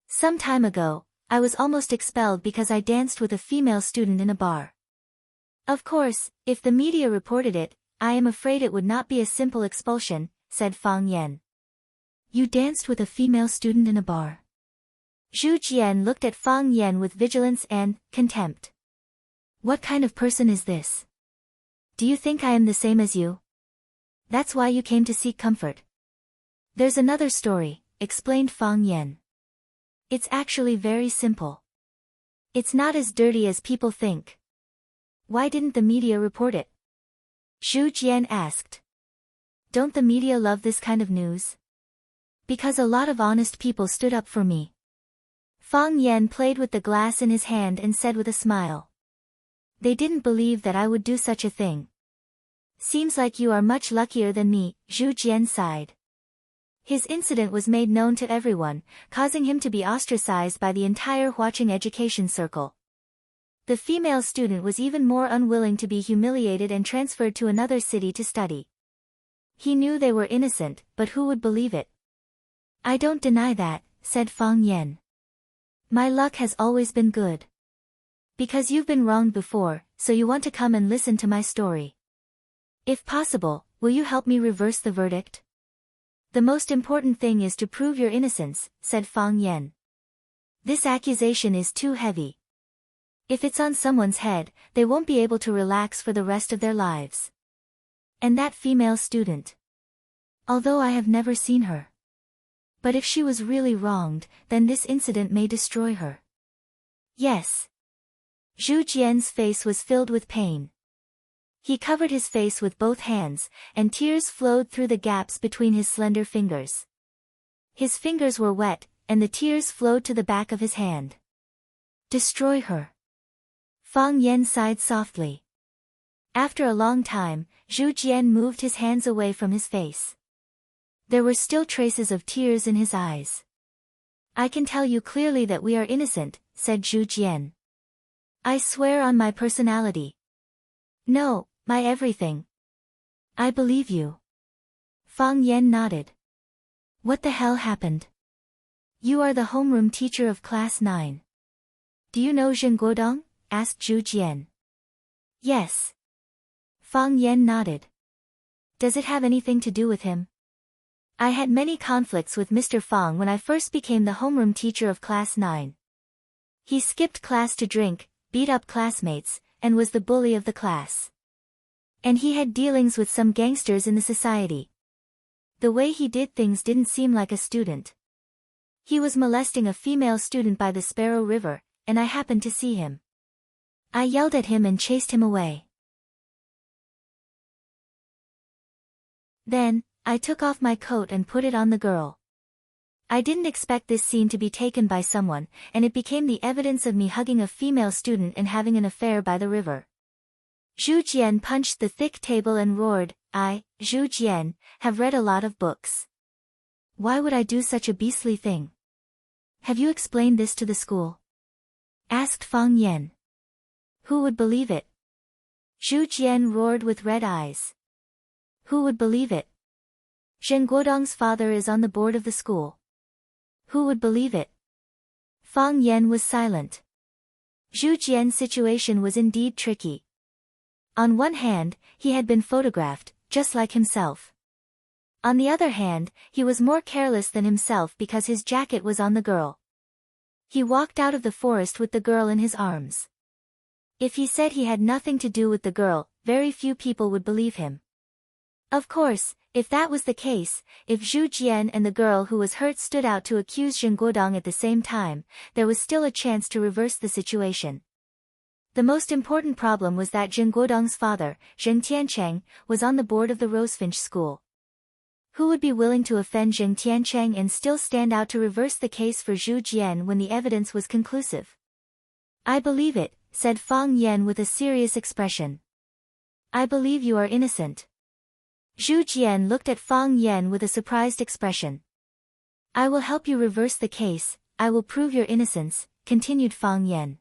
Some time ago, I was almost expelled because I danced with a female student in a bar. Of course, if the media reported it, I am afraid it would not be a simple expulsion, said Fang Yan. You danced with a female student in a bar? Zhu Jian looked at Fang Yan with vigilance and contempt. What kind of person is this? Do you think I am the same as you? That's why you came to seek comfort. There's another story, explained Fang Yan. It's actually very simple. It's not as dirty as people think. Why didn't the media report it? Zhu Jian asked. Don't the media love this kind of news? Because a lot of honest people stood up for me. Fang Yan played with the glass in his hand and said with a smile. They didn't believe that I would do such a thing. Seems like you are much luckier than me, Zhu Jian sighed. His incident was made known to everyone, causing him to be ostracized by the entire Huaqing education circle. The female student was even more unwilling to be humiliated and transferred to another city to study. He knew they were innocent, but who would believe it? I don't deny that, said Fang Yan. My luck has always been good. Because you've been wronged before, so you want to come and listen to my story. If possible, will you help me reverse the verdict? The most important thing is to prove your innocence, said Fang Yan. This accusation is too heavy. If it's on someone's head, they won't be able to relax for the rest of their lives. And that female student. Although I have never seen her. But if she was really wronged, then this incident may destroy her. Yes. Zhu Jian's face was filled with pain. He covered his face with both hands, and tears flowed through the gaps between his slender fingers. His fingers were wet, and the tears flowed to the back of his hand. Destroy her. Fang Yan sighed softly. After a long time, Zhu Jian moved his hands away from his face. There were still traces of tears in his eyes. I can tell you clearly that we are innocent, said Zhu Jian. I swear on my personality. No, my everything. I believe you. Fang Yan nodded. What the hell happened? You are the homeroom teacher of class 9. Do you know Zheng Guodong? Asked Zhu Jian. Yes. Fang Yan nodded. Does it have anything to do with him? I had many conflicts with Mr. Fang when I first became the homeroom teacher of class 9. He skipped class to drink, beat up classmates, and was the bully of the class. And he had dealings with some gangsters in the society. The way he did things didn't seem like a student. He was molesting a female student by the Sparrow River, and I happened to see him. I yelled at him and chased him away. Then, I took off my coat and put it on the girl. I didn't expect this scene to be taken by someone, and it became the evidence of me hugging a female student and having an affair by the river. Zhu Jian punched the thick table and roared, I, Zhu Jian, have read a lot of books. Why would I do such a beastly thing? Have you explained this to the school? Asked Fang Yan. Who would believe it? Zhu Jian roared with red eyes. Who would believe it? Zheng Guodong's father is on the board of the school. Who would believe it? Fang Yan was silent. Zhu Jian's situation was indeed tricky. On one hand, he had been photographed, just like himself. On the other hand, he was more careless than himself because his jacket was on the girl. He walked out of the forest with the girl in his arms. If he said he had nothing to do with the girl, very few people would believe him. Of course, if that was the case, if Zhu Jian and the girl who was hurt stood out to accuse Zheng Guodong at the same time, there was still a chance to reverse the situation. The most important problem was that Zheng Guodong's father, Zheng Tiancheng, was on the board of the Rosefinch school. Who would be willing to offend Zheng Tiancheng and still stand out to reverse the case for Zhu Jian when the evidence was conclusive? I believe it, said Fang Yan with a serious expression. I believe you are innocent. Zhu Jian looked at Fang Yan with a surprised expression. I will help you reverse the case, I will prove your innocence, continued Fang Yan.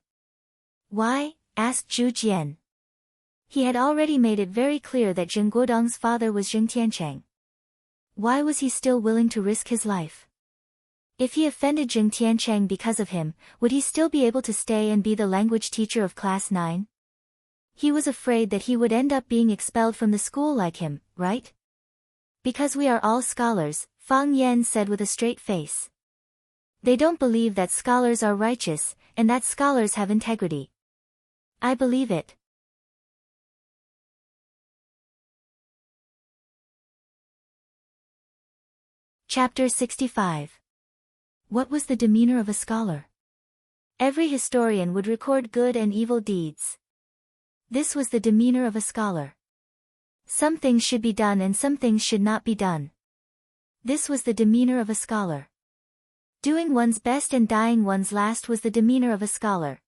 Why? Asked Zhu Jian. He had already made it very clear that Zheng Guodong's father was Zheng Tiancheng. Why was he still willing to risk his life? If he offended Zheng Tiancheng because of him, would he still be able to stay and be the language teacher of class 9? He was afraid that he would end up being expelled from the school like him, right? Because we are all scholars, Fang Yan said with a straight face. They don't believe that scholars are righteous, and that scholars have integrity. I believe it. Chapter 65. What was the demeanor of a scholar? Every historian would record good and evil deeds. This was the demeanor of a scholar. Some things should be done and some things should not be done. This was the demeanor of a scholar. Doing one's best and dying one's last was the demeanor of a scholar.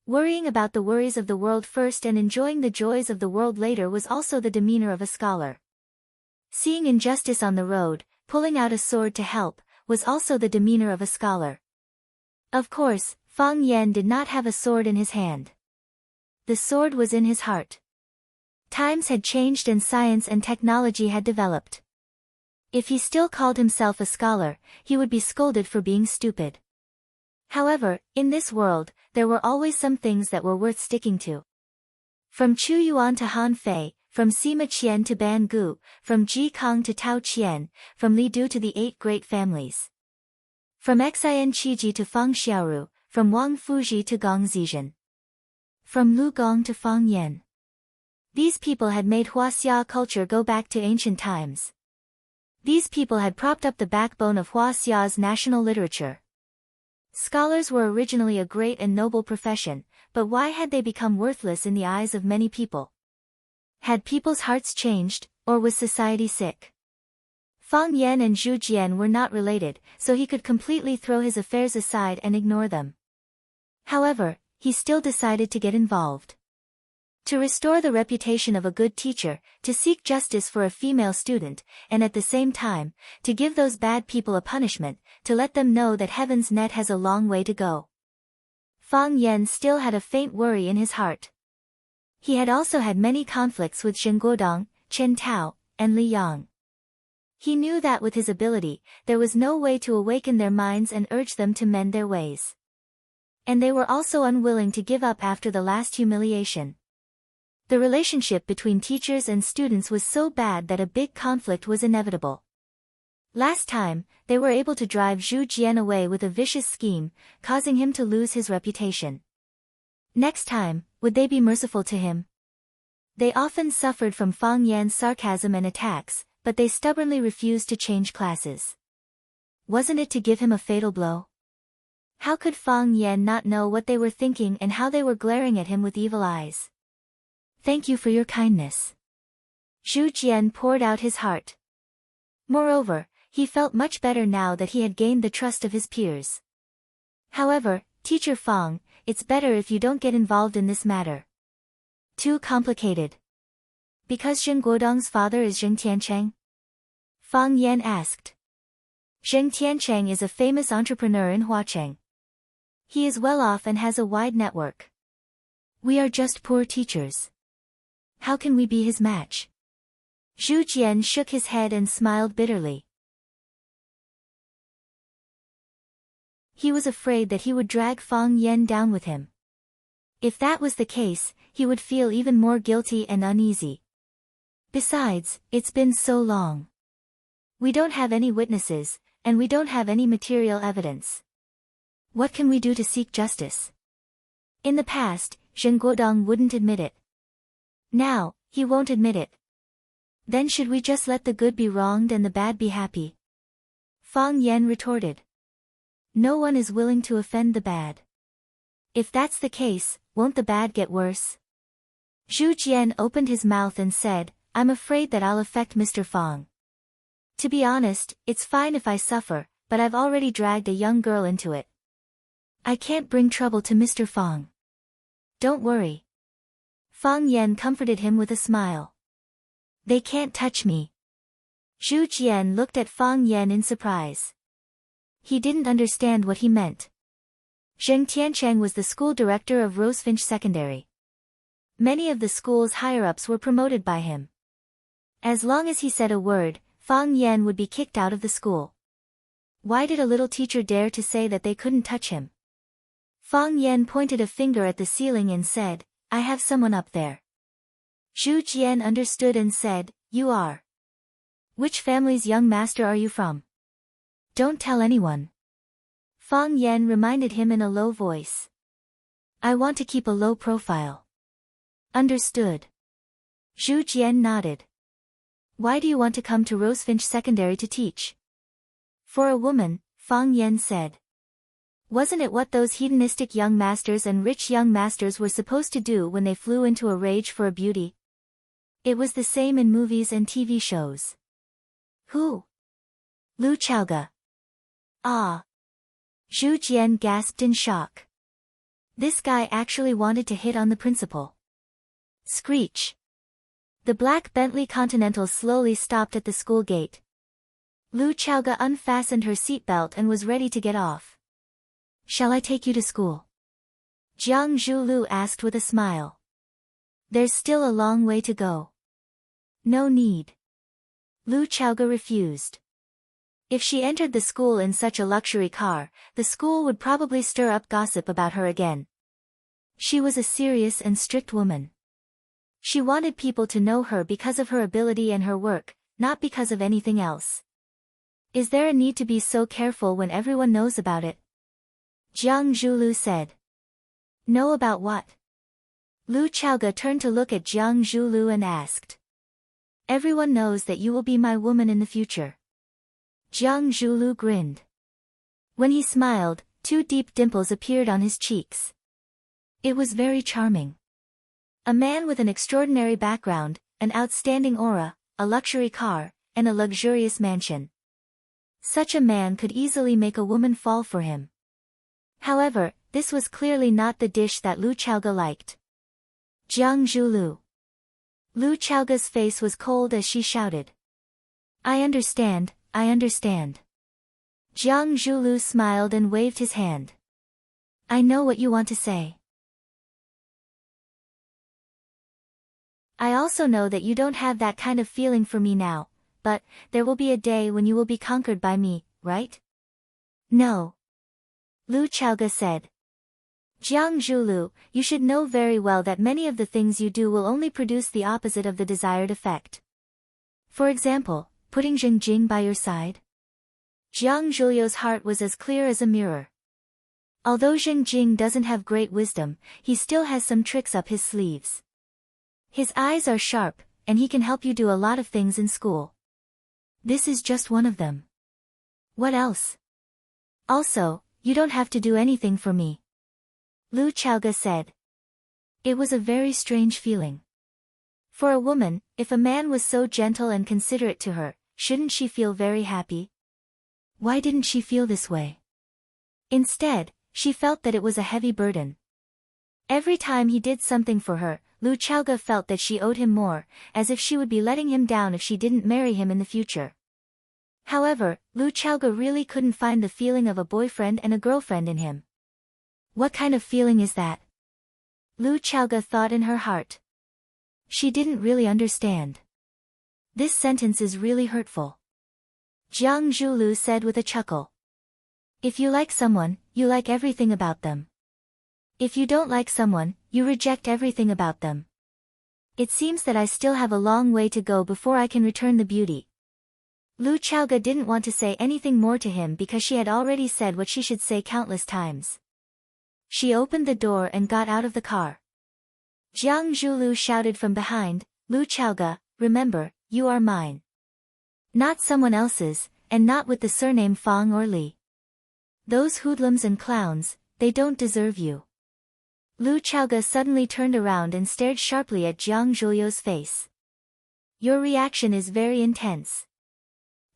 Worrying about the worries of the world first and enjoying the joys of the world later was also the demeanor of a scholar. Seeing injustice on the road, pulling out a sword to help, was also the demeanor of a scholar. Of course, Fang Yan did not have a sword in his hand. The sword was in his heart. Times had changed and science and technology had developed. If he still called himself a scholar, he would be scolded for being stupid. However, in this world, there were always some things that were worth sticking to. From Chu Yuan to Han Fei, from Sima Qian to Ban Gu, from Ji Kong to Tao Qian, from Li Du to the 8 great families. From Xin Qiji to Fang Xiaoru, from Wang Fuji to Gong Zizhen. From Lu Gong to Fang Yan. These people had made Huaxia culture go back to ancient times. These people had propped up the backbone of Huaxia's national literature. Scholars were originally a great and noble profession, but why had they become worthless in the eyes of many people? Had people's hearts changed, or was society sick? Fang Yan and Zhu Jian were not related, so he could completely throw his affairs aside and ignore them. However, he still decided to get involved. To restore the reputation of a good teacher, to seek justice for a female student, and at the same time, to give those bad people a punishment, to let them know that heaven's net has a long way to go. Fang Yan still had a faint worry in his heart. He had also had many conflicts with Zheng Guodong, Chen Tao, and Li Yang. He knew that with his ability, there was no way to awaken their minds and urge them to mend their ways. And they were also unwilling to give up after the last humiliation. The relationship between teachers and students was so bad that a big conflict was inevitable. Last time, they were able to drive Zhu Jian away with a vicious scheme, causing him to lose his reputation. Next time, would they be merciful to him? They often suffered from Fang Yan's sarcasm and attacks, but they stubbornly refused to change classes. Wasn't it to give him a fatal blow? How could Fang Yan not know what they were thinking and how they were glaring at him with evil eyes? Thank you for your kindness. Zhu Jian poured out his heart. Moreover, he felt much better now that he had gained the trust of his peers. However, Teacher Fang, it's better if you don't get involved in this matter. Too complicated. Because Zheng Guodong's father is Zheng Tiancheng? Fang Yan asked. Zheng Tiancheng is a famous entrepreneur in Huacheng. He is well off and has a wide network. We are just poor teachers. How can we be his match? Zhu Jian shook his head and smiled bitterly. He was afraid that he would drag Fang Yan down with him. If that was the case, he would feel even more guilty and uneasy. Besides, it's been so long. We don't have any witnesses, and we don't have any material evidence. What can we do to seek justice? In the past, Zheng Guodong wouldn't admit it. Now, he won't admit it. Then should we just let the good be wronged and the bad be happy? Fang Yan retorted. No one is willing to offend the bad. If that's the case, won't the bad get worse? Zhu Jian opened his mouth and said, I'm afraid that I'll affect Mr. Fang. To be honest, it's fine if I suffer, but I've already dragged a young girl into it. I can't bring trouble to Mr. Fang. Don't worry. Fang Yan comforted him with a smile. They can't touch me. Zhu Jian looked at Fang Yan in surprise. He didn't understand what he meant. Zheng Tianchang was the school director of Rosefinch Secondary. Many of the school's higher-ups were promoted by him. As long as he said a word, Fang Yan would be kicked out of the school. Why did a little teacher dare to say that they couldn't touch him? Fang Yan pointed a finger at the ceiling and said, I have someone up there. Zhu Jian understood and said, You are. Which family's young master are you from? Don't tell anyone. Fang Yan reminded him in a low voice. I want to keep a low profile. Understood. Zhu Jian nodded. Why do you want to come to Rosefinch Secondary to teach? For a woman, Fang Yan said. Wasn't it what those hedonistic young masters and rich young masters were supposed to do when they flew into a rage for a beauty? It was the same in movies and TV shows. Who? Lu Chaoge. Ah. Zhu Jian gasped in shock. This guy actually wanted to hit on the principal. Screech. The black Bentley Continental slowly stopped at the school gate. Lu Chaoge unfastened her seatbelt and was ready to get off. Shall I take you to school? Jiang Zhulu asked with a smile. There's still a long way to go. No need. Lu Chaoge refused. If she entered the school in such a luxury car, the school would probably stir up gossip about her again. She was a serious and strict woman. She wanted people to know her because of her ability and her work, not because of anything else. Is there a need to be so careful when everyone knows about it? Jiang Zhulu said. Know about what? Lu Chaoge turned to look at Jiang Zhulu and asked. Everyone knows that you will be my woman in the future. Jiang Zhulu grinned. When he smiled, 2 deep dimples appeared on his cheeks. It was very charming. A man with an extraordinary background, an outstanding aura, a luxury car, and a luxurious mansion. Such a man could easily make a woman fall for him. However, this was clearly not the dish that Lu Chaoge liked. Jiang Zhulu. Lu Chaoge's face was cold as she shouted. I understand, I understand. Jiang Zhulu smiled and waved his hand. I know what you want to say. I also know that you don't have that kind of feeling for me now, but there will be a day when you will be conquered by me, right? No. Lu Chaoge said. Jiang Zhulu, you should know very well that many of the things you do will only produce the opposite of the desired effect. For example, putting Zheng Jing by your side. Jiang Zhulio's heart was as clear as a mirror. Although Zheng Jing doesn't have great wisdom, he still has some tricks up his sleeves. His eyes are sharp, and he can help you do a lot of things in school. This is just one of them. What else? Also, you don't have to do anything for me. Lu Chaoge said. It was a very strange feeling. For a woman, if a man was so gentle and considerate to her, shouldn't she feel very happy? Why didn't she feel this way? Instead, she felt that it was a heavy burden. Every time he did something for her, Lu Chaoge felt that she owed him more, as if she would be letting him down if she didn't marry him in the future. However, Lu Chaoge really couldn't find the feeling of a boyfriend and a girlfriend in him. What kind of feeling is that? Lu Chaoge thought in her heart. She didn't really understand. This sentence is really hurtful. Jiang Zhulu said with a chuckle. If you like someone, you like everything about them. If you don't like someone, you reject everything about them. It seems that I still have a long way to go before I can return the beauty. Lu Chaoge didn't want to say anything more to him because she had already said what she should say countless times. She opened the door and got out of the car. Jiang Zhulu shouted from behind, Lu Chaoge, remember, you are mine. Not someone else's, and not with the surname Fang or Li. Those hoodlums and clowns, they don't deserve you. Lu Chaoge suddenly turned around and stared sharply at Jiang Zhulio's face. Your reaction is very intense.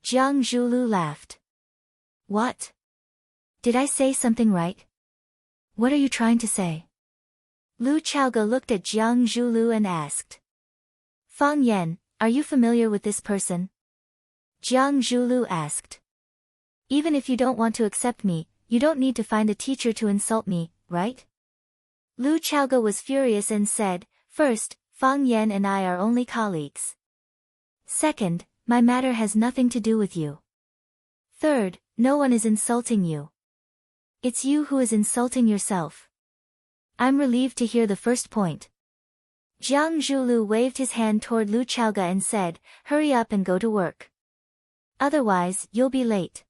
Jiang Zhulu laughed. What? Did I say something right? What are you trying to say? Lu Chaoge looked at Jiang Zhulu and asked. Fang Yan, are you familiar with this person? Jiang Zhulu asked. Even if you don't want to accept me, you don't need to find a teacher to insult me, right? Lu Chaoge was furious and said, first, Fang Yan and I are only colleagues. Second, my matter has nothing to do with you. Third, no one is insulting you. It's you who is insulting yourself. I'm relieved to hear the first point. Jiang Zhulu waved his hand toward Lu Chaoge and said, hurry up and go to work. Otherwise, you'll be late.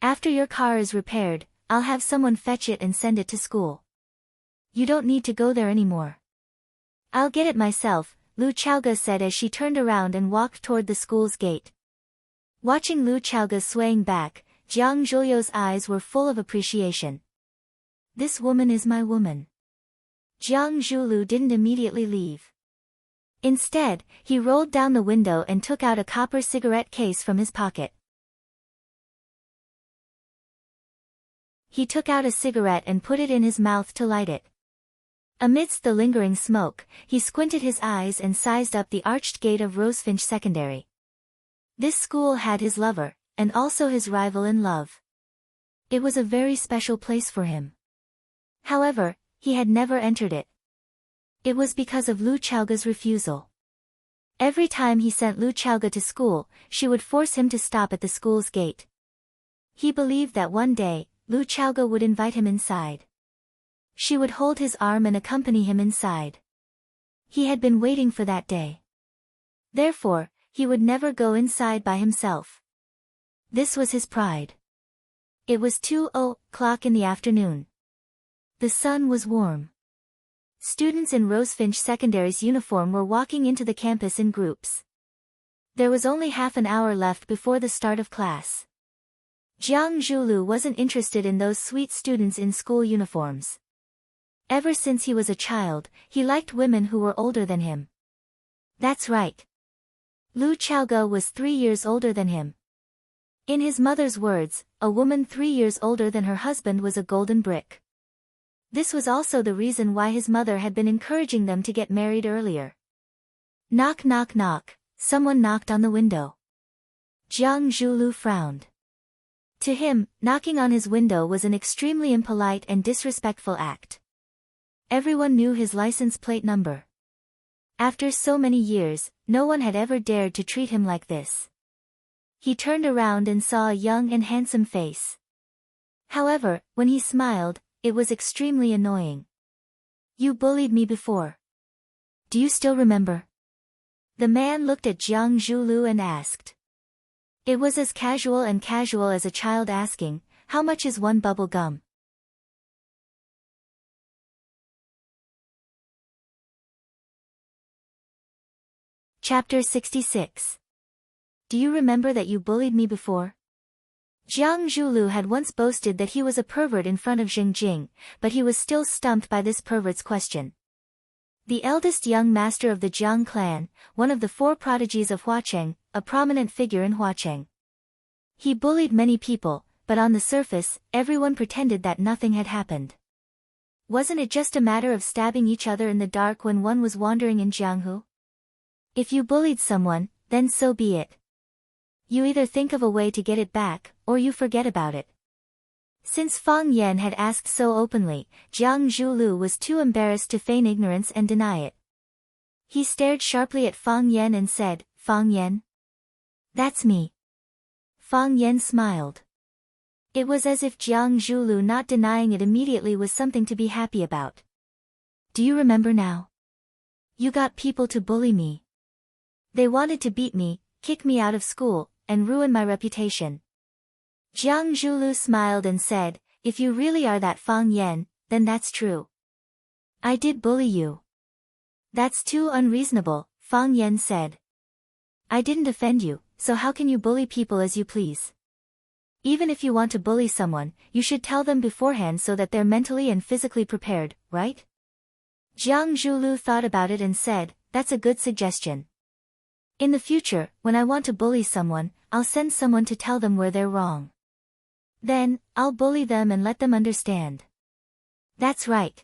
After your car is repaired, I'll have someone fetch it and send it to school. You don't need to go there anymore. I'll get it myself, Lu Chaoge said as she turned around and walked toward the school's gate. Watching Lu Chaoge swaying back, Jiang Zhuliu's eyes were full of appreciation. This woman is my woman. Jiang Zhulu didn't immediately leave. Instead, he rolled down the window and took out a copper cigarette case from his pocket. He took out a cigarette and put it in his mouth to light it. Amidst the lingering smoke, he squinted his eyes and sized up the arched gate of Rosefinch Secondary. This school had his lover, and also his rival in love. It was a very special place for him. However, he had never entered it. It was because of Lu Chaoge's refusal. Every time he sent Lu Chaoge to school, she would force him to stop at the school's gate. He believed that one day, Lu Chaoge would invite him inside. She would hold his arm and accompany him inside. He had been waiting for that day. Therefore, he would never go inside by himself. This was his pride. It was 2:00 in the afternoon. The sun was warm. Students in Rosefinch Secondary's uniform were walking into the campus in groups. There was only half an hour left before the start of class. Jiang Zhulu wasn't interested in those sweet students in school uniforms. Ever since he was a child, he liked women who were older than him. That's right. Lu Chaoge was 3 years older than him. In his mother's words, a woman 3 years older than her husband was a golden brick. This was also the reason why his mother had been encouraging them to get married earlier. Knock knock knock, someone knocked on the window. Jiang Zhulu frowned. To him, knocking on his window was an extremely impolite and disrespectful act. Everyone knew his license plate number. After so many years, no one had ever dared to treat him like this. He turned around and saw a young and handsome face. However, when he smiled, it was extremely annoying. You bullied me before. Do you still remember? The man looked at Jiang Zhulu and asked. It was as casual as a child asking, how much is one bubble gum? Chapter 66. Do you remember that you bullied me before? Jiang Zhulu had once boasted that he was a pervert in front of Zheng Jing, but he was still stumped by this pervert's question. The eldest young master of the Jiang clan, one of the 4 prodigies of Huacheng, a prominent figure in Huacheng. He bullied many people, but on the surface, everyone pretended that nothing had happened. Wasn't it just a matter of stabbing each other in the dark when one was wandering in Jianghu? If you bullied someone, then so be it. You either think of a way to get it back, or you forget about it. Since Fang Yan had asked so openly, Jiang Zhulu was too embarrassed to feign ignorance and deny it. He stared sharply at Fang Yan and said, Fang Yan? That's me. Fang Yan smiled. It was as if Jiang Zhulu not denying it immediately was something to be happy about. Do you remember now? You got people to bully me. They wanted to beat me, kick me out of school, and ruin my reputation. Jiang Zhulu smiled and said, if you really are that Fang Yan, then that's true. I did bully you. That's too unreasonable, Fang Yan said. I didn't offend you, so how can you bully people as you please? Even if you want to bully someone, you should tell them beforehand so that they're mentally and physically prepared, right? Jiang Zhulu thought about it and said, that's a good suggestion. In the future, when I want to bully someone, I'll send someone to tell them where they're wrong. Then, I'll bully them and let them understand. That's right.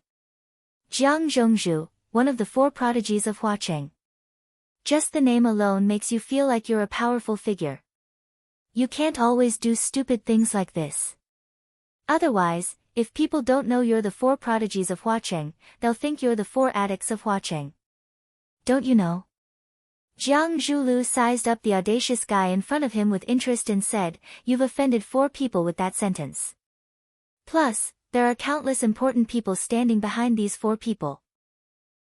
Jiang Zhongzhu, one of the 4 prodigies of Huacheng. Just the name alone makes you feel like you're a powerful figure. You can't always do stupid things like this. Otherwise, if people don't know you're the 4 prodigies of Huacheng, they'll think you're the 4 addicts of Huacheng. Don't you know? Jiang Zhulu sized up the audacious guy in front of him with interest and said, "You've offended 4 people with that sentence. Plus, there are countless important people standing behind these 4 people.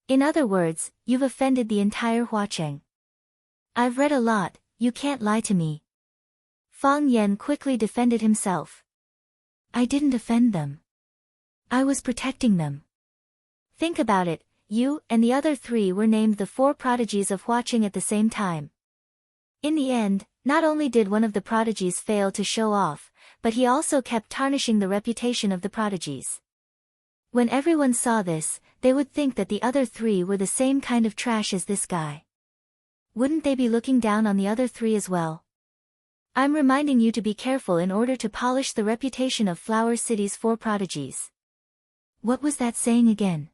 In other words, you've offended the entire Huacheng. I've read a lot, you can't lie to me." Fang Yan quickly defended himself. "I didn't offend them. I was protecting them. Think about it, you and the other 3 were named the 4 prodigies of Huacheng at the same time. In the end, not only did one of the prodigies fail to show off, but he also kept tarnishing the reputation of the prodigies. When everyone saw this, they would think that the other 3 were the same kind of trash as this guy. Wouldn't they be looking down on the other 3 as well? I'm reminding you to be careful in order to polish the reputation of Flower City's 4 prodigies." What was that saying again?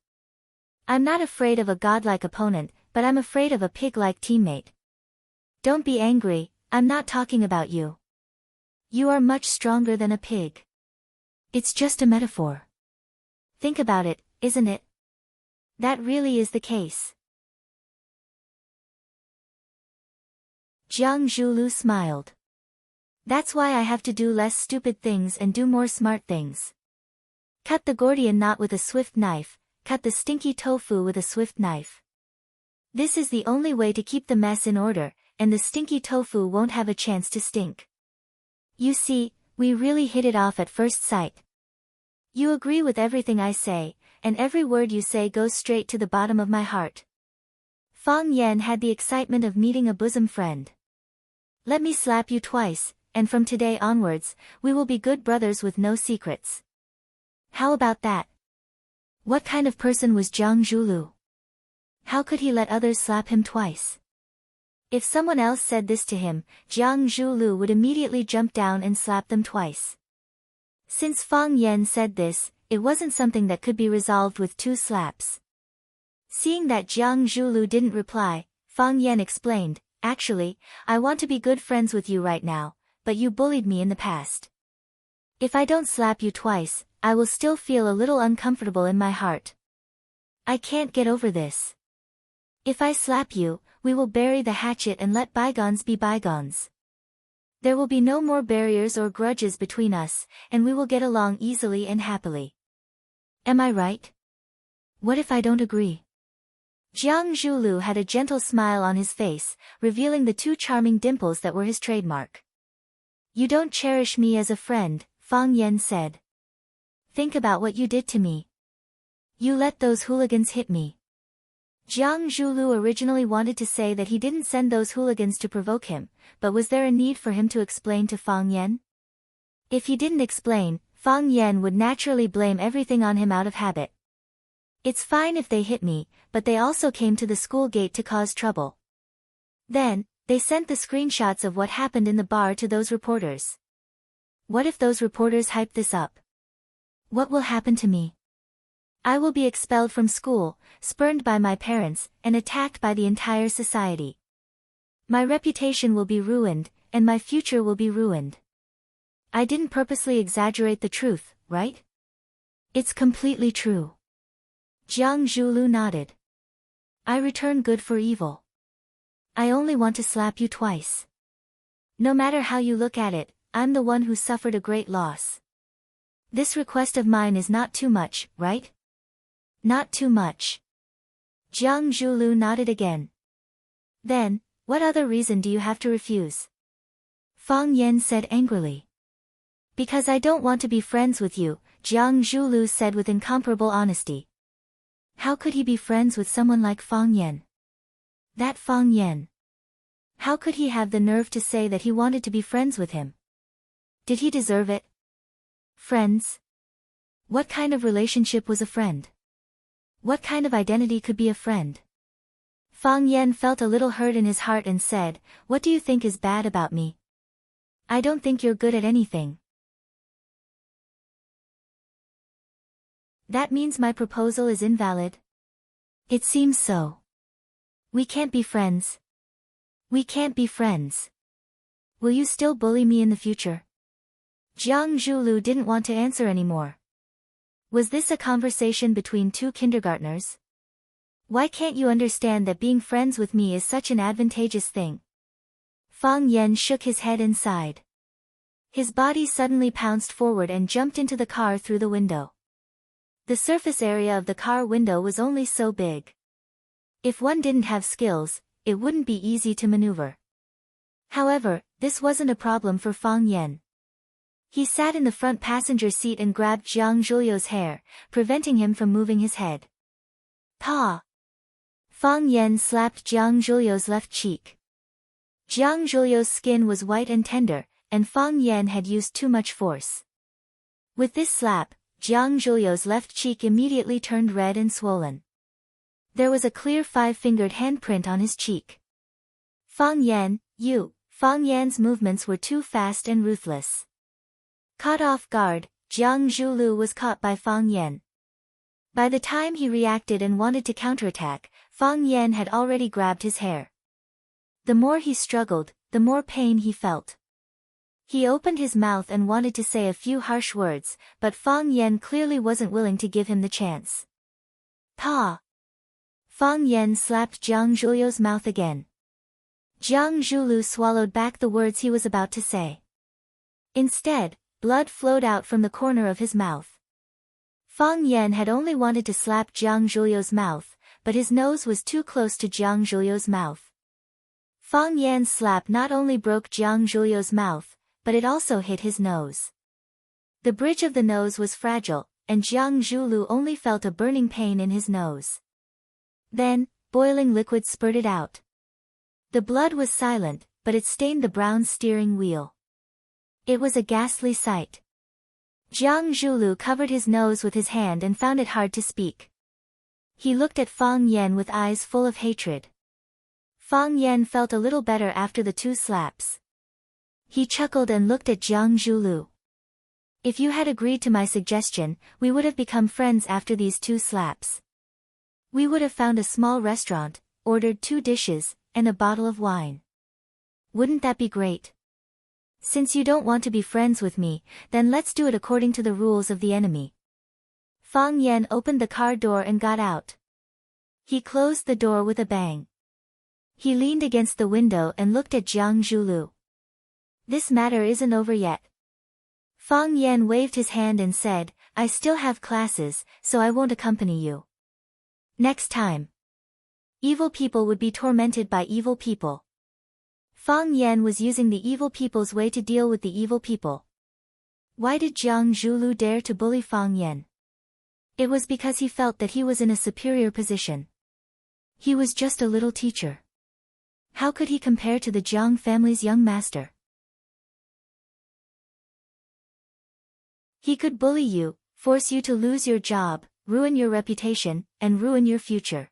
"I'm not afraid of a godlike opponent, but I'm afraid of a pig-like teammate." Don't be angry, I'm not talking about you. You are much stronger than a pig. It's just a metaphor. Think about it, isn't it? That really is the case. Jiang Zhulu smiled. That's why I have to do less stupid things and do more smart things. Cut the Gordian knot with a swift knife, cut the stinky tofu with a swift knife. This is the only way to keep the mess in order, and the stinky tofu won't have a chance to stink. You see, we really hit it off at first sight. You agree with everything I say, and every word you say goes straight to the bottom of my heart. Fang Yan had the excitement of meeting a bosom friend. Let me slap you twice, and from today onwards, we will be good brothers with no secrets. How about that? What kind of person was Jiang Zhulu? How could he let others slap him twice? If someone else said this to him, Jiang Zhulu would immediately jump down and slap them twice. Since Fang Yan said this, it wasn't something that could be resolved with 2 slaps. Seeing that Jiang Zhulu didn't reply, Fang Yan explained, "Actually, I want to be good friends with you right now, but you bullied me in the past. If I don't slap you twice, I will still feel a little uncomfortable in my heart. I can't get over this. If I slap you, we will bury the hatchet and let bygones be bygones. There will be no more barriers or grudges between us, and we will get along easily and happily. Am I right? What if I don't agree?" Jiang Zhulu had a gentle smile on his face, revealing the 2 charming dimples that were his trademark. "You don't cherish me as a friend," Fang Yan said. "Think about what you did to me. You let those hooligans hit me." Jiang Zhulu originally wanted to say that he didn't send those hooligans to provoke him, but was there a need for him to explain to Fang Yan? If he didn't explain, Fang Yan would naturally blame everything on him out of habit. "It's fine if they hit me, but they also came to the school gate to cause trouble. Then, they sent the screenshots of what happened in the bar to those reporters. What if those reporters hype this up? What will happen to me? I will be expelled from school, spurned by my parents, and attacked by the entire society. My reputation will be ruined, and my future will be ruined. I didn't purposely exaggerate the truth, right? It's completely true." Jiang Zhulu nodded. "I return good for evil. I only want to slap you twice. No matter how you look at it, I'm the one who suffered a great loss. This request of mine is not too much, right? Not too much." Jiang Zhulu nodded again. "Then, what other reason do you have to refuse?" Fang Yan said angrily. "Because I don't want to be friends with you," Jiang Zhulu said with incomparable honesty. How could he be friends with someone like Fang Yan? That Fang Yan. How could he have the nerve to say that he wanted to be friends with him? Did he deserve it? Friends? What kind of relationship was a friend? What kind of identity could be a friend? Fang Yan felt a little hurt in his heart and said, "What do you think is bad about me? I don't think you're good at anything." That means my proposal is invalid? It seems so. We can't be friends. We can't be friends. Will you still bully me in the future? Jiang Zhulu didn't want to answer anymore. Was this a conversation between two kindergartners? Why can't you understand that being friends with me is such an advantageous thing? Fang Yan shook his head and sighed. His body suddenly pounced forward and jumped into the car through the window. The surface area of the car window was only so big. If one didn't have skills, it wouldn't be easy to maneuver. However, this wasn't a problem for Fang Yan. He sat in the front passenger seat and grabbed Jiang Zhulio's hair, preventing him from moving his head. Pa! Fang Yan slapped Jiang Zhulio's left cheek. Jiang Zhulio's skin was white and tender, and Fang Yan had used too much force. With this slap, Jiang Zhulio's left cheek immediately turned red and swollen. There was a clear 5-fingered handprint on his cheek. Fang Yan, you! Fang Yan's movements were too fast and ruthless. Caught off guard, Jiang Zhulu was caught by Fang Yan. By the time he reacted and wanted to counterattack, Fang Yan had already grabbed his hair. The more he struggled, the more pain he felt. He opened his mouth and wanted to say a few harsh words, but Fang Yan clearly wasn't willing to give him the chance. Pa! Fang Yan slapped Jiang Zhulio's mouth again. Jiang Zhulu swallowed back the words he was about to say. Instead, blood flowed out from the corner of his mouth. Fang Yan had only wanted to slap Jiang Zhulio's mouth, but his nose was too close to Jiang Zhulio's mouth. Fang Yan's slap not only broke Jiang Zhulio's mouth, but it also hit his nose. The bridge of the nose was fragile, and Jiang Zhulu only felt a burning pain in his nose. Then, boiling liquid spurted out. The blood was silent, but it stained the brown steering wheel. It was a ghastly sight. Jiang Zhulu covered his nose with his hand and found it hard to speak. He looked at Fang Yan with eyes full of hatred. Fang Yan felt a little better after the 2 slaps. He chuckled and looked at Jiang Zhulu. If you had agreed to my suggestion, we would have become friends after these 2 slaps. We would have found a small restaurant, ordered 2 dishes, and a bottle of wine. Wouldn't that be great? Since you don't want to be friends with me, then let's do it according to the rules of the enemy. Fang Yan opened the car door and got out. He closed the door with a bang. He leaned against the window and looked at Jiang Zhulu. This matter isn't over yet. Fang Yan waved his hand and said, I still have classes, so I won't accompany you. Next time. Evil people would be tormented by evil people. Fang Yan was using the evil people's way to deal with the evil people. Why did Jiang Zhulu dare to bully Fang Yan? It was because he felt that he was in a superior position. He was just a little teacher. How could he compare to the Jiang family's young master? He could bully you, force you to lose your job, ruin your reputation, and ruin your future.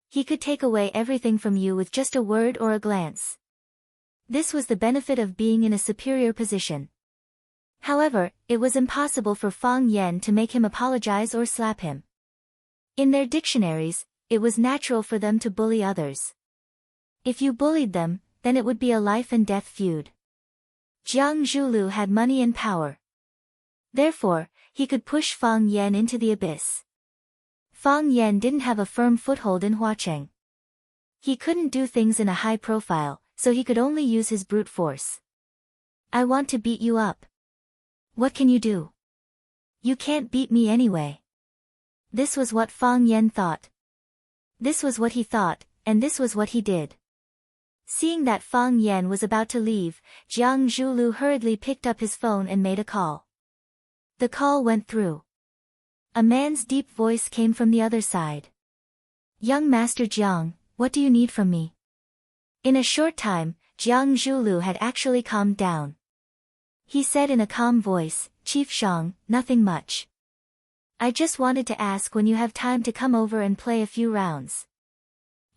He could take away everything from you with just a word or a glance. This was the benefit of being in a superior position. However, it was impossible for Fang Yan to make him apologize or slap him. In their dictionaries, it was natural for them to bully others. If you bullied them, then it would be a life and death feud. Jiang Zhulu had money and power. Therefore, he could push Fang Yan into the abyss. Fang Yan didn't have a firm foothold in Huacheng. He couldn't do things in a high profile, so he could only use his brute force. I want to beat you up. What can you do? You can't beat me anyway. This was what Fang Yan thought. This was what he thought, and this was what he did. Seeing that Fang Yan was about to leave, Jiang Zhulu hurriedly picked up his phone and made a call. The call went through. A man's deep voice came from the other side. Young Master Jiang, what do you need from me? In a short time, Jiang Zhulu had actually calmed down. He said in a calm voice, Chief Shang, nothing much. I just wanted to ask when you have time to come over and play a few rounds.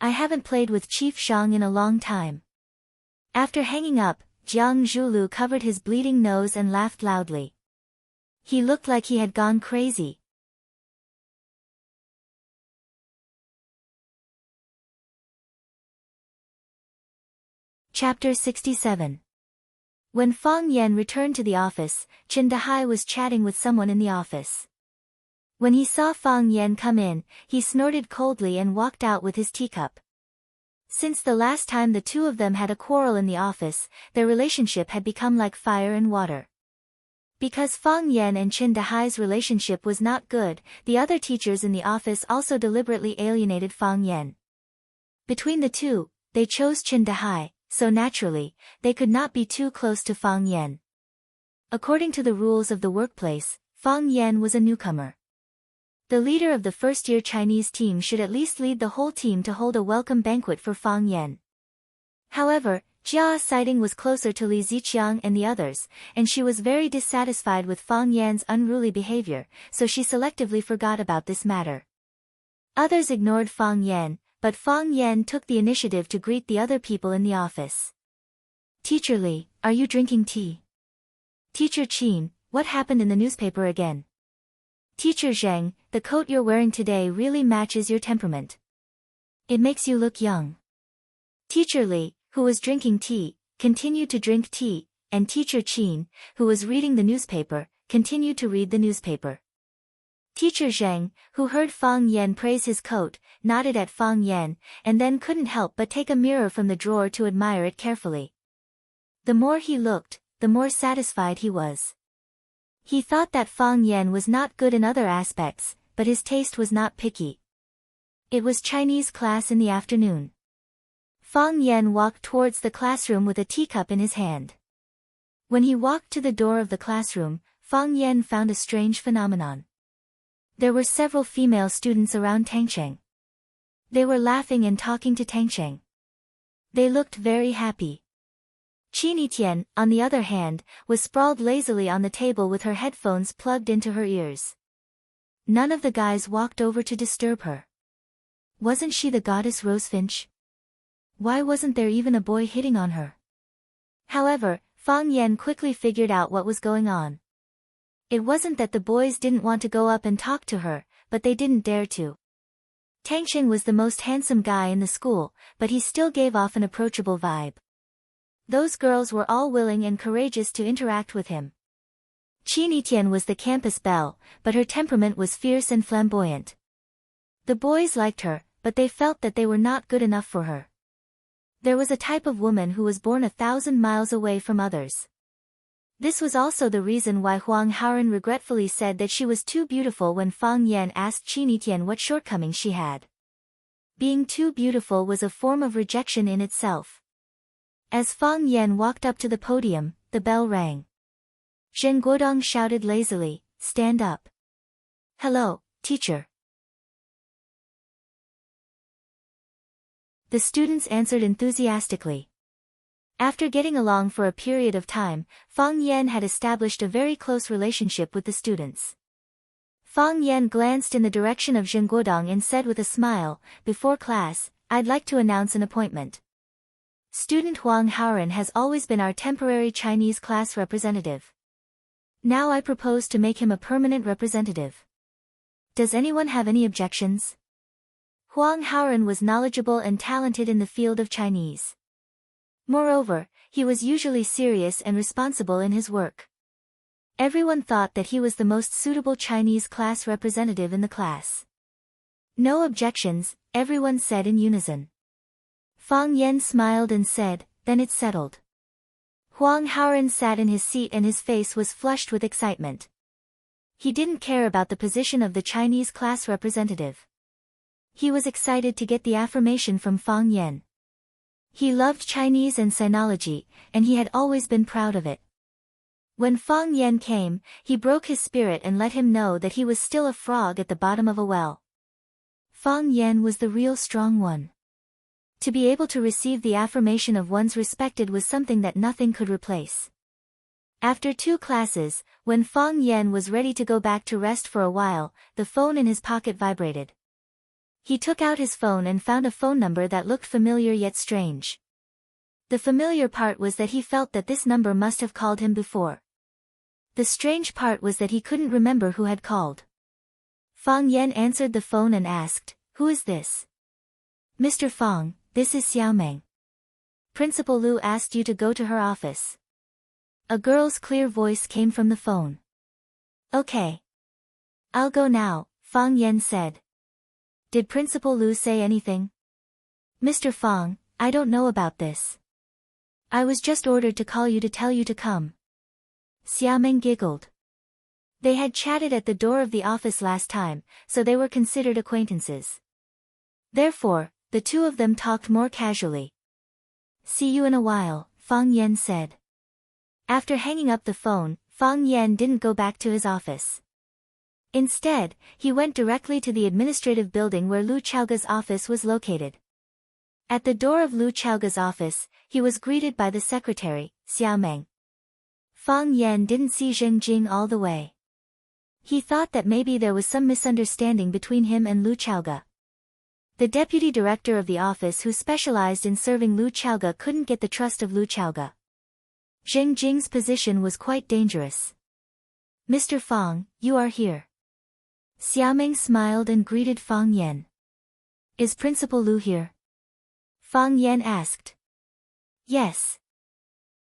I haven't played with Chief Shang in a long time. After hanging up, Jiang Zhulu covered his bleeding nose and laughed loudly. He looked like he had gone crazy. Chapter 67. When Fang Yan returned to the office, Chen Dahai was chatting with someone in the office. When he saw Fang Yan come in, he snorted coldly and walked out with his teacup. Since the last time the two of them had a quarrel in the office, their relationship had become like fire and water. Because Fang Yan and Chen Dahai's relationship was not good, the other teachers in the office also deliberately alienated Fang Yan. Between the two, they chose Chen Dahai, so naturally, they could not be too close to Fang Yan. According to the rules of the workplace, Fang Yan was a newcomer. The leader of the first-year Chinese team should at least lead the whole team to hold a welcome banquet for Fang Yan. However, Jia Siding was closer to Li Ziqiang and the others, and she was very dissatisfied with Fang Yan's unruly behavior, so she selectively forgot about this matter. Others ignored Fang Yan, but Fang Yan took the initiative to greet the other people in the office. Teacher Li, are you drinking tea? Teacher Qin, what happened in the newspaper again? Teacher Zheng, the coat you're wearing today really matches your temperament. It makes you look young. Teacher Li, who was drinking tea, continued to drink tea, and Teacher Qin, who was reading the newspaper, continued to read the newspaper. Teacher Zheng, who heard Fang Yan praise his coat, nodded at Fang Yan, and then couldn't help but take a mirror from the drawer to admire it carefully. The more he looked, the more satisfied he was. He thought that Fang Yan was not good in other aspects, but his taste was not picky. It was Chinese class in the afternoon. Fang Yan walked towards the classroom with a teacup in his hand. When he walked to the door of the classroom, Fang Yan found a strange phenomenon. There were several female students around Tangsheng. They were laughing and talking to Tangsheng. They looked very happy. Qin Tian, on the other hand, was sprawled lazily on the table with her headphones plugged into her ears. None of the guys walked over to disturb her. Wasn't she the goddess Rosefinch? Why wasn't there even a boy hitting on her? However, Fang Yan quickly figured out what was going on. It wasn't that the boys didn't want to go up and talk to her, but they didn't dare to. Tangsheng was the most handsome guy in the school, but he still gave off an approachable vibe. Those girls were all willing and courageous to interact with him. Qin Tian was the campus belle, but her temperament was fierce and flamboyant. The boys liked her, but they felt that they were not good enough for her. There was a type of woman who was born 1,000 miles away from others. This was also the reason why Huang Haoren regretfully said that she was too beautiful when Fang Yan asked Qin Tian what shortcomings she had. Being too beautiful was a form of rejection in itself. As Fang Yan walked up to the podium, the bell rang. Zheng Guodong shouted lazily, "Stand up." "Hello, teacher." The students answered enthusiastically. After getting along for a period of time, Fang Yan had established a very close relationship with the students. Fang Yan glanced in the direction of Zheng Guodong and said with a smile, "Before class, I'd like to announce an appointment. Student Huang Haoren has always been our temporary Chinese class representative. Now I propose to make him a permanent representative. Does anyone have any objections?" Huang Haoren was knowledgeable and talented in the field of Chinese. Moreover, he was usually serious and responsible in his work. Everyone thought that he was the most suitable Chinese class representative in the class. "No objections," everyone said in unison. Fang Yan smiled and said, "Then it's settled." Huang Haoren sat in his seat and his face was flushed with excitement. He didn't care about the position of the Chinese class representative. He was excited to get the affirmation from Fang Yan. He loved Chinese and sinology, and he had always been proud of it. When Fang Yan came, he broke his spirit and let him know that he was still a frog at the bottom of a well. Fang Yan was the real strong one. To be able to receive the affirmation of one's respected was something that nothing could replace. After 2 classes, when Fang Yan was ready to go back to rest for a while, the phone in his pocket vibrated. He took out his phone and found a phone number that looked familiar yet strange. The familiar part was that he felt that this number must have called him before. The strange part was that he couldn't remember who had called. Fang Yan answered the phone and asked, "Who is this?" "Mr. Fang, this is Xiao Meng. Principal Lu asked you to go to her office." A girl's clear voice came from the phone. Okay. I'll go now, Fang Yan said. Did Principal Lu say anything? Mr. Fang, I don't know about this. I was just ordered to call you to tell you to come. Xiaomeng giggled. They had chatted at the door of the office last time, so they were considered acquaintances. Therefore, the two of them talked more casually. See you in a while, Fang Yan said. After hanging up the phone, Fang Yan didn't go back to his office. Instead, he went directly to the administrative building where Lu Chaoga's office was located. At the door of Lu Chaoga's office, he was greeted by the secretary, Xiaomeng. Fang Yan didn't see Zheng Jing all the way. He thought that maybe there was some misunderstanding between him and Lu Chaoga. The deputy director of the office who specialized in serving Lu Chaoga couldn't get the trust of Lu Chaoga. Zheng Jing's position was quite dangerous. Mr. Fang, you are here. Xiaomeng smiled and greeted Fang Yan. Is Principal Lu here? Fang Yan asked. Yes.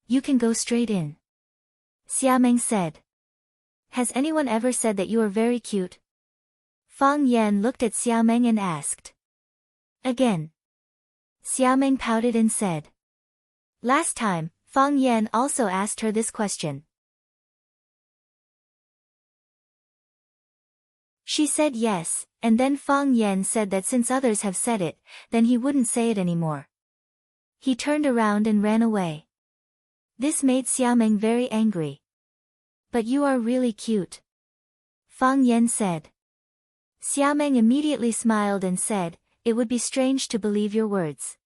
You can go straight in. Xiaomeng said. Has anyone ever said that you are very cute? Fang Yan looked at Xiaomeng and asked. Again. Xiaomeng pouted and said. Last time, Fang Yan also asked her this question. She said yes, and then Fang Yan said that since others have said it, then he wouldn't say it anymore. He turned around and ran away. This made Xiaomeng very angry. But you are really cute. Fang Yan said. Xiaomeng immediately smiled and said, it would be strange to believe your words.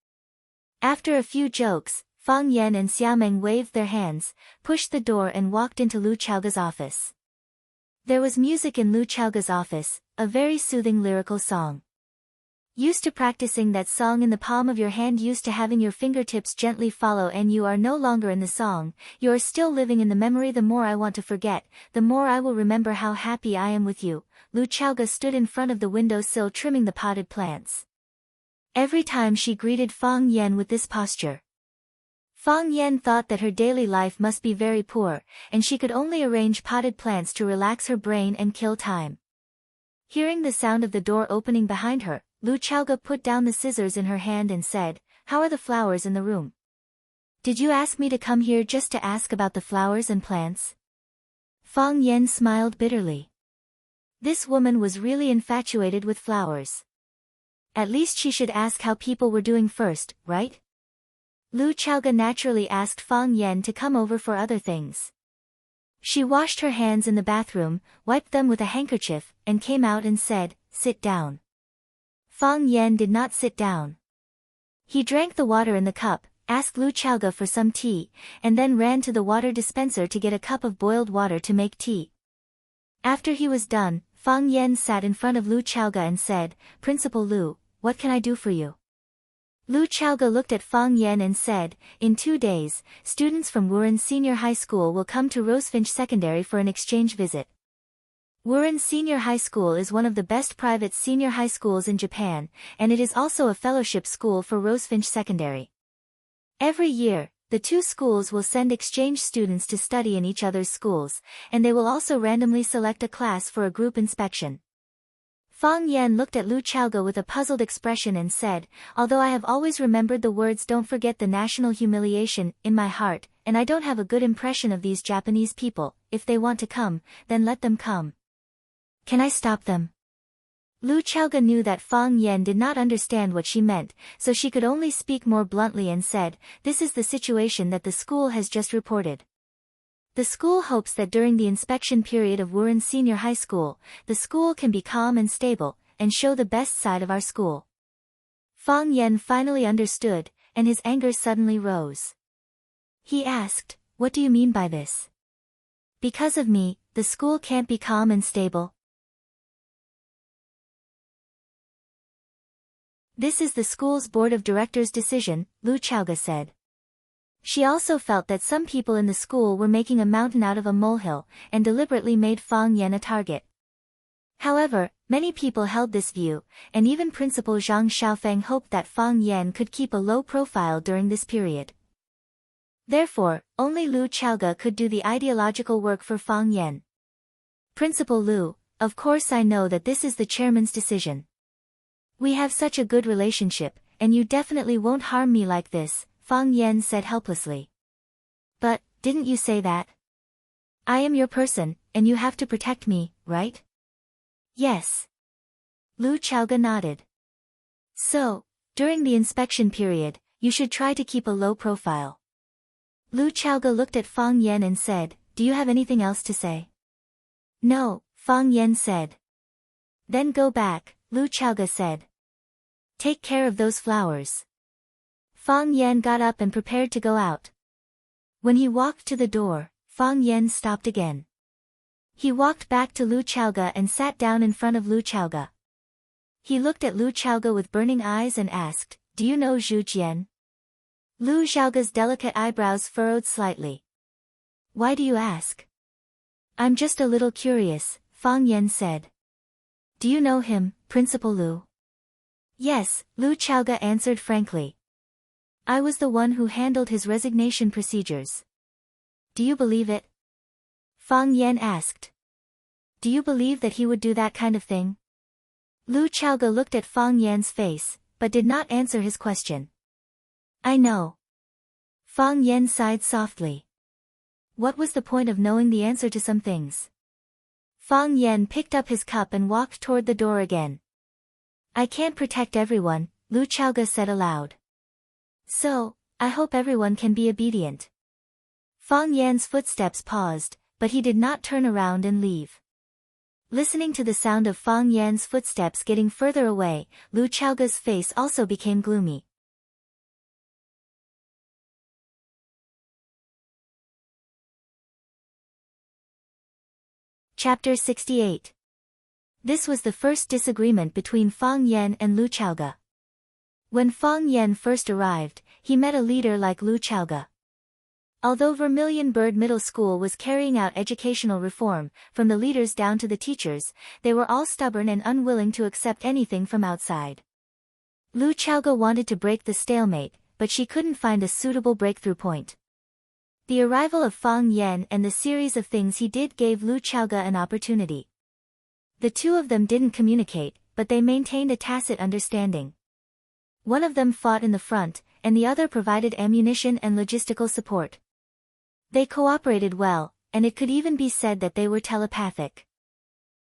After a few jokes, Fang Yan and Xiaomeng waved their hands, pushed the door and walked into Lu Chaoga's office. There was music in Lu Chaoga's office, a very soothing lyrical song. Used to practicing that song in the palm of your hand, used to having your fingertips gently follow, and you are no longer in the song, you are still living in the memory. The more I want to forget, the more I will remember how happy I am with you. Lu Chaoga stood in front of the windowsill trimming the potted plants. Every time she greeted Fang Yan with this posture. Fang Yan thought that her daily life must be very poor, and she could only arrange potted plants to relax her brain and kill time. Hearing the sound of the door opening behind her, Lu Chaoga put down the scissors in her hand and said, How are the flowers in the room? Did you ask me to come here just to ask about the flowers and plants? Fang Yan smiled bitterly. This woman was really infatuated with flowers. At least she should ask how people were doing first, right? Lu Chaoga naturally asked Fang Yan to come over for other things. She washed her hands in the bathroom, wiped them with a handkerchief, and came out and said, Sit down. Fang Yan did not sit down. He drank the water in the cup, asked Lu Chaoga for some tea, and then ran to the water dispenser to get a cup of boiled water to make tea. After he was done, Fang Yan sat in front of Lu Chaoga and said, Principal Lu, what can I do for you? Lu Chaoga looked at Fang Yan and said, In 2 days, students from Wuren Senior High School will come to Rosefinch Secondary for an exchange visit. Wuren Senior High School is one of the best private senior high schools in Japan, and it is also a fellowship school for Rosefinch Secondary. Every year, the two schools will send exchange students to study in each other's schools, and they will also randomly select a class for a group inspection. Fang Yan looked at Lu Chaoga with a puzzled expression and said, Although I have always remembered the words Don't forget the national humiliation in my heart, and I don't have a good impression of these Japanese people, if they want to come, then let them come. Can I stop them? Lu Chaoga knew that Fang Yan did not understand what she meant, so she could only speak more bluntly and said, This is the situation that the school has just reported. The school hopes that during the inspection period of Wuren Senior High School, the school can be calm and stable, and show the best side of our school. Fang Yan finally understood, and his anger suddenly rose. He asked, What do you mean by this? Because of me, the school can't be calm and stable. This is the school's board of directors' decision, Lu Chaoga said. She also felt that some people in the school were making a mountain out of a molehill, and deliberately made Fang Yan a target. However, many people held this view, and even Principal Zhang Xiaofeng hoped that Fang Yan could keep a low profile during this period. Therefore, only Lu Chaoge could do the ideological work for Fang Yan. Principal Lu, of course I know that this is the chairman's decision. We have such a good relationship, and you definitely won't harm me like this, Fang Yan said helplessly. But, didn't you say that? I am your person, and you have to protect me, right? Yes. Lu Chaoge nodded. So, during the inspection period, you should try to keep a low profile. Lu Chaoge looked at Fang Yan and said, do you have anything else to say? No, Fang Yan said. Then go back, Lu Chaoge said. Take care of those flowers. Fang Yan got up and prepared to go out. When he walked to the door, Fang Yan stopped again. He walked back to Lu Chaoge and sat down in front of Lu Chaoge. He looked at Lu Chaoge with burning eyes and asked, do you know Zhu Jian? Lu Chaoge's delicate eyebrows furrowed slightly. Why do you ask? I'm just a little curious, Fang Yan said. Do you know him, Principal Lu? Yes, Lu Chaoge answered frankly. I was the one who handled his resignation procedures. Do you believe it? Fang Yan asked. Do you believe that he would do that kind of thing? Lu Chaoge looked at Fang Yan's face, but did not answer his question. I know. Fang Yan sighed softly. What was the point of knowing the answer to some things? Fang Yan picked up his cup and walked toward the door again. I can't protect everyone, Lu Chaoge said aloud. So, I hope everyone can be obedient. Fang Yan's footsteps paused, but he did not turn around and leave. Listening to the sound of Fang Yan's footsteps getting further away, Lu Chaoge's face also became gloomy. Chapter 68. This was the first disagreement between Fang Yan and Lu Chaoge. When Fang Yan first arrived, he met a leader like Lu Chaoge. Although Vermilion Bird Middle School was carrying out educational reform, from the leaders down to the teachers, they were all stubborn and unwilling to accept anything from outside. Lu Chaoge wanted to break the stalemate, but she couldn't find a suitable breakthrough point. The arrival of Fang Yan and the series of things he did gave Lu Chaoge an opportunity. The two of them didn't communicate, but they maintained a tacit understanding. One of them fought in the front, and the other provided ammunition and logistical support. They cooperated well, and it could even be said that they were telepathic.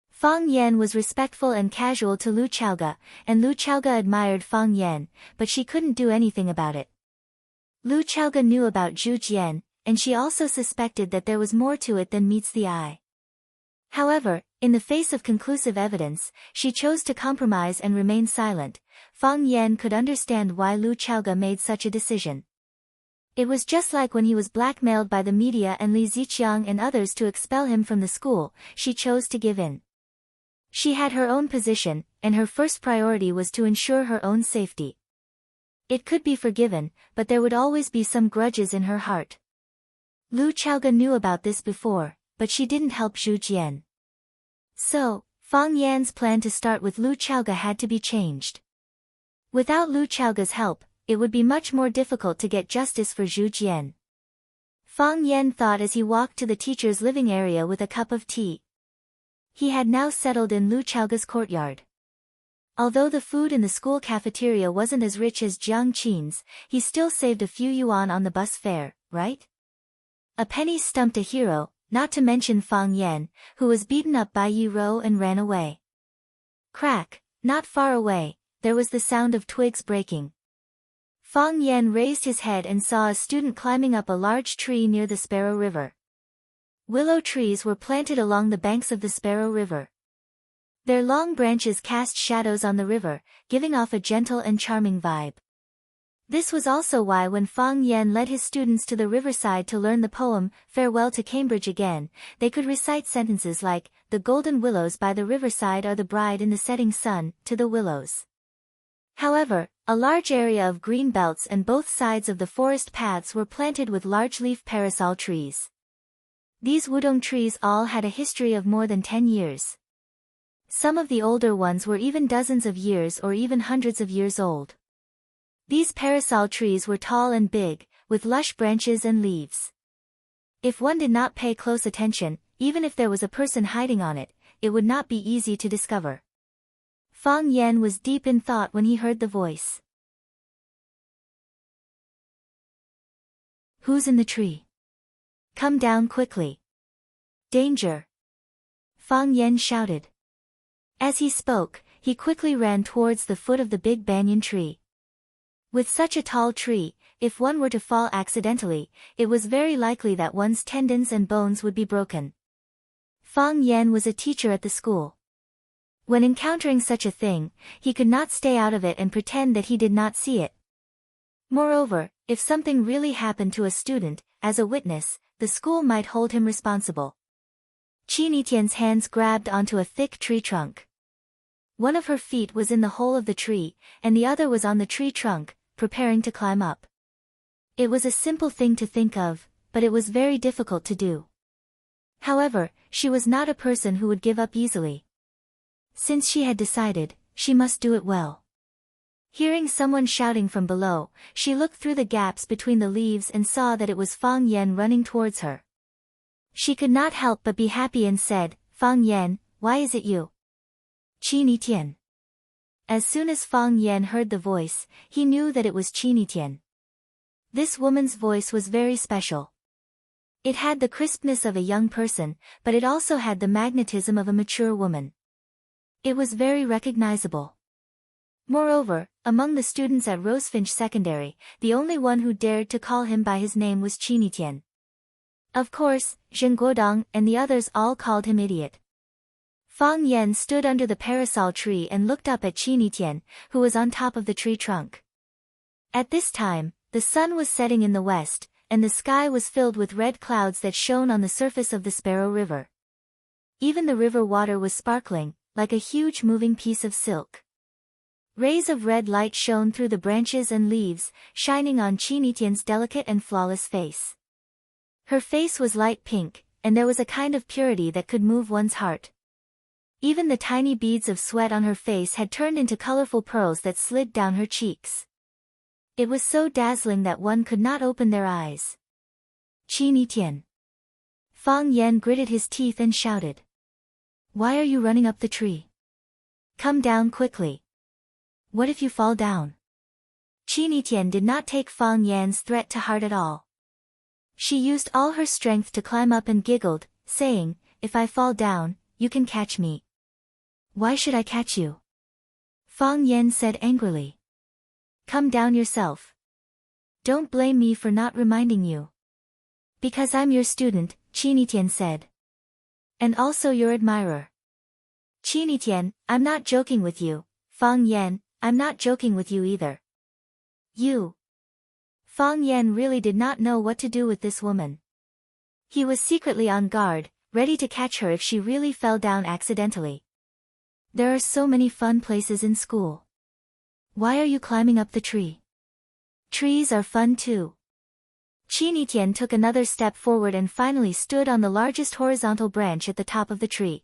Fang Yan was respectful and casual to Lu Chaoge, and Lu Chaoge admired Fang Yan, but she couldn't do anything about it. Lu Chaoge knew about Zhu Jian, and she also suspected that there was more to it than meets the eye. However, in the face of conclusive evidence, she chose to compromise and remain silent. Fang Yan could understand why Lu Chaoge made such a decision. It was just like when he was blackmailed by the media and Li Ziqiang and others to expel him from the school, she chose to give in. She had her own position, and her first priority was to ensure her own safety. It could be forgiven, but there would always be some grudges in her heart. Lu Chaoge knew about this before, but she didn't help Zhu Jian. So, Fang Yan's plan to start with Lu Chaoge had to be changed. Without Lu Chaoge's help, it would be much more difficult to get justice for Zhu Jian. Fang Yan thought as he walked to the teacher's living area with a cup of tea. He had now settled in Lu Chaoge's courtyard. Although the food in the school cafeteria wasn't as rich as Jiang Qin's, he still saved a few yuan on the bus fare, right? A penny stumped a hero, not to mention Fang Yan, who was beaten up by Yi Rou and ran away. Crack, not far away, there was the sound of twigs breaking. Fang Yan raised his head and saw a student climbing up a large tree near the Sparrow River. Willow trees were planted along the banks of the Sparrow River. Their long branches cast shadows on the river, giving off a gentle and charming vibe. This was also why when Fang Yan led his students to the riverside to learn the poem, Farewell to Cambridge Again, they could recite sentences like, the golden willows by the riverside are the bride in the setting sun, to the willows. However, a large area of green belts and both sides of the forest paths were planted with large-leaf parasol trees. These wudong trees all had a history of more than 10 years. Some of the older ones were even dozens of years or even hundreds of years old. These parasol trees were tall and big, with lush branches and leaves. If one did not pay close attention, even if there was a person hiding on it, it would not be easy to discover. Fang Yan was deep in thought when he heard the voice. Who's in the tree? Come down quickly. Danger! Fang Yan shouted. As he spoke, he quickly ran towards the foot of the big banyan tree. With such a tall tree, if one were to fall accidentally, it was very likely that one's tendons and bones would be broken. Fang Yan was a teacher at the school. When encountering such a thing, he could not stay out of it and pretend that he did not see it. Moreover, if something really happened to a student, as a witness, the school might hold him responsible. Qin Tian's hands grabbed onto a thick tree trunk. One of her feet was in the hole of the tree, and the other was on the tree trunk, preparing to climb up. It was a simple thing to think of, but it was very difficult to do. However, she was not a person who would give up easily. Since she had decided, she must do it well. Hearing someone shouting from below, she looked through the gaps between the leaves and saw that it was Fang Yan running towards her. She could not help but be happy and said, Fang Yan, why is it you? Qin Tian. As soon as Fang Yan heard the voice, he knew that it was Qin Tian. This woman's voice was very special. It had the crispness of a young person, but it also had the magnetism of a mature woman. It was very recognizable. Moreover, among the students at Rosefinch Secondary, the only one who dared to call him by his name was Qin Tian. Of course, Zheng Guodong and the others all called him idiot. Fang Yan stood under the parasol tree and looked up at Qin Tian, who was on top of the tree trunk. At this time, the sun was setting in the west, and the sky was filled with red clouds that shone on the surface of the Sparrow River. Even the river water was sparkling, like a huge moving piece of silk. Rays of red light shone through the branches and leaves, shining on Qin Tian's delicate and flawless face. Her face was light pink, and there was a kind of purity that could move one's heart. Even the tiny beads of sweat on her face had turned into colorful pearls that slid down her cheeks. It was so dazzling that one could not open their eyes. Qin Tian. Fang Yan gritted his teeth and shouted. Why are you running up the tree? Come down quickly. What if you fall down? Qin Tian did not take Fang Yan's threat to heart at all. She used all her strength to climb up and giggled, saying, If I fall down, you can catch me. Why should I catch you? Fang Yan said angrily. Come down yourself. Don't blame me for not reminding you. Because I'm your student, Qin Tian said. And also your admirer. Qin Tian, I'm not joking with you. Fang Yan, I'm not joking with you either. You. Fang Yan really did not know what to do with this woman. He was secretly on guard, ready to catch her if she really fell down accidentally. There are so many fun places in school. Why are you climbing up the tree? Trees are fun too. Qin Tian took another step forward and finally stood on the largest horizontal branch at the top of the tree.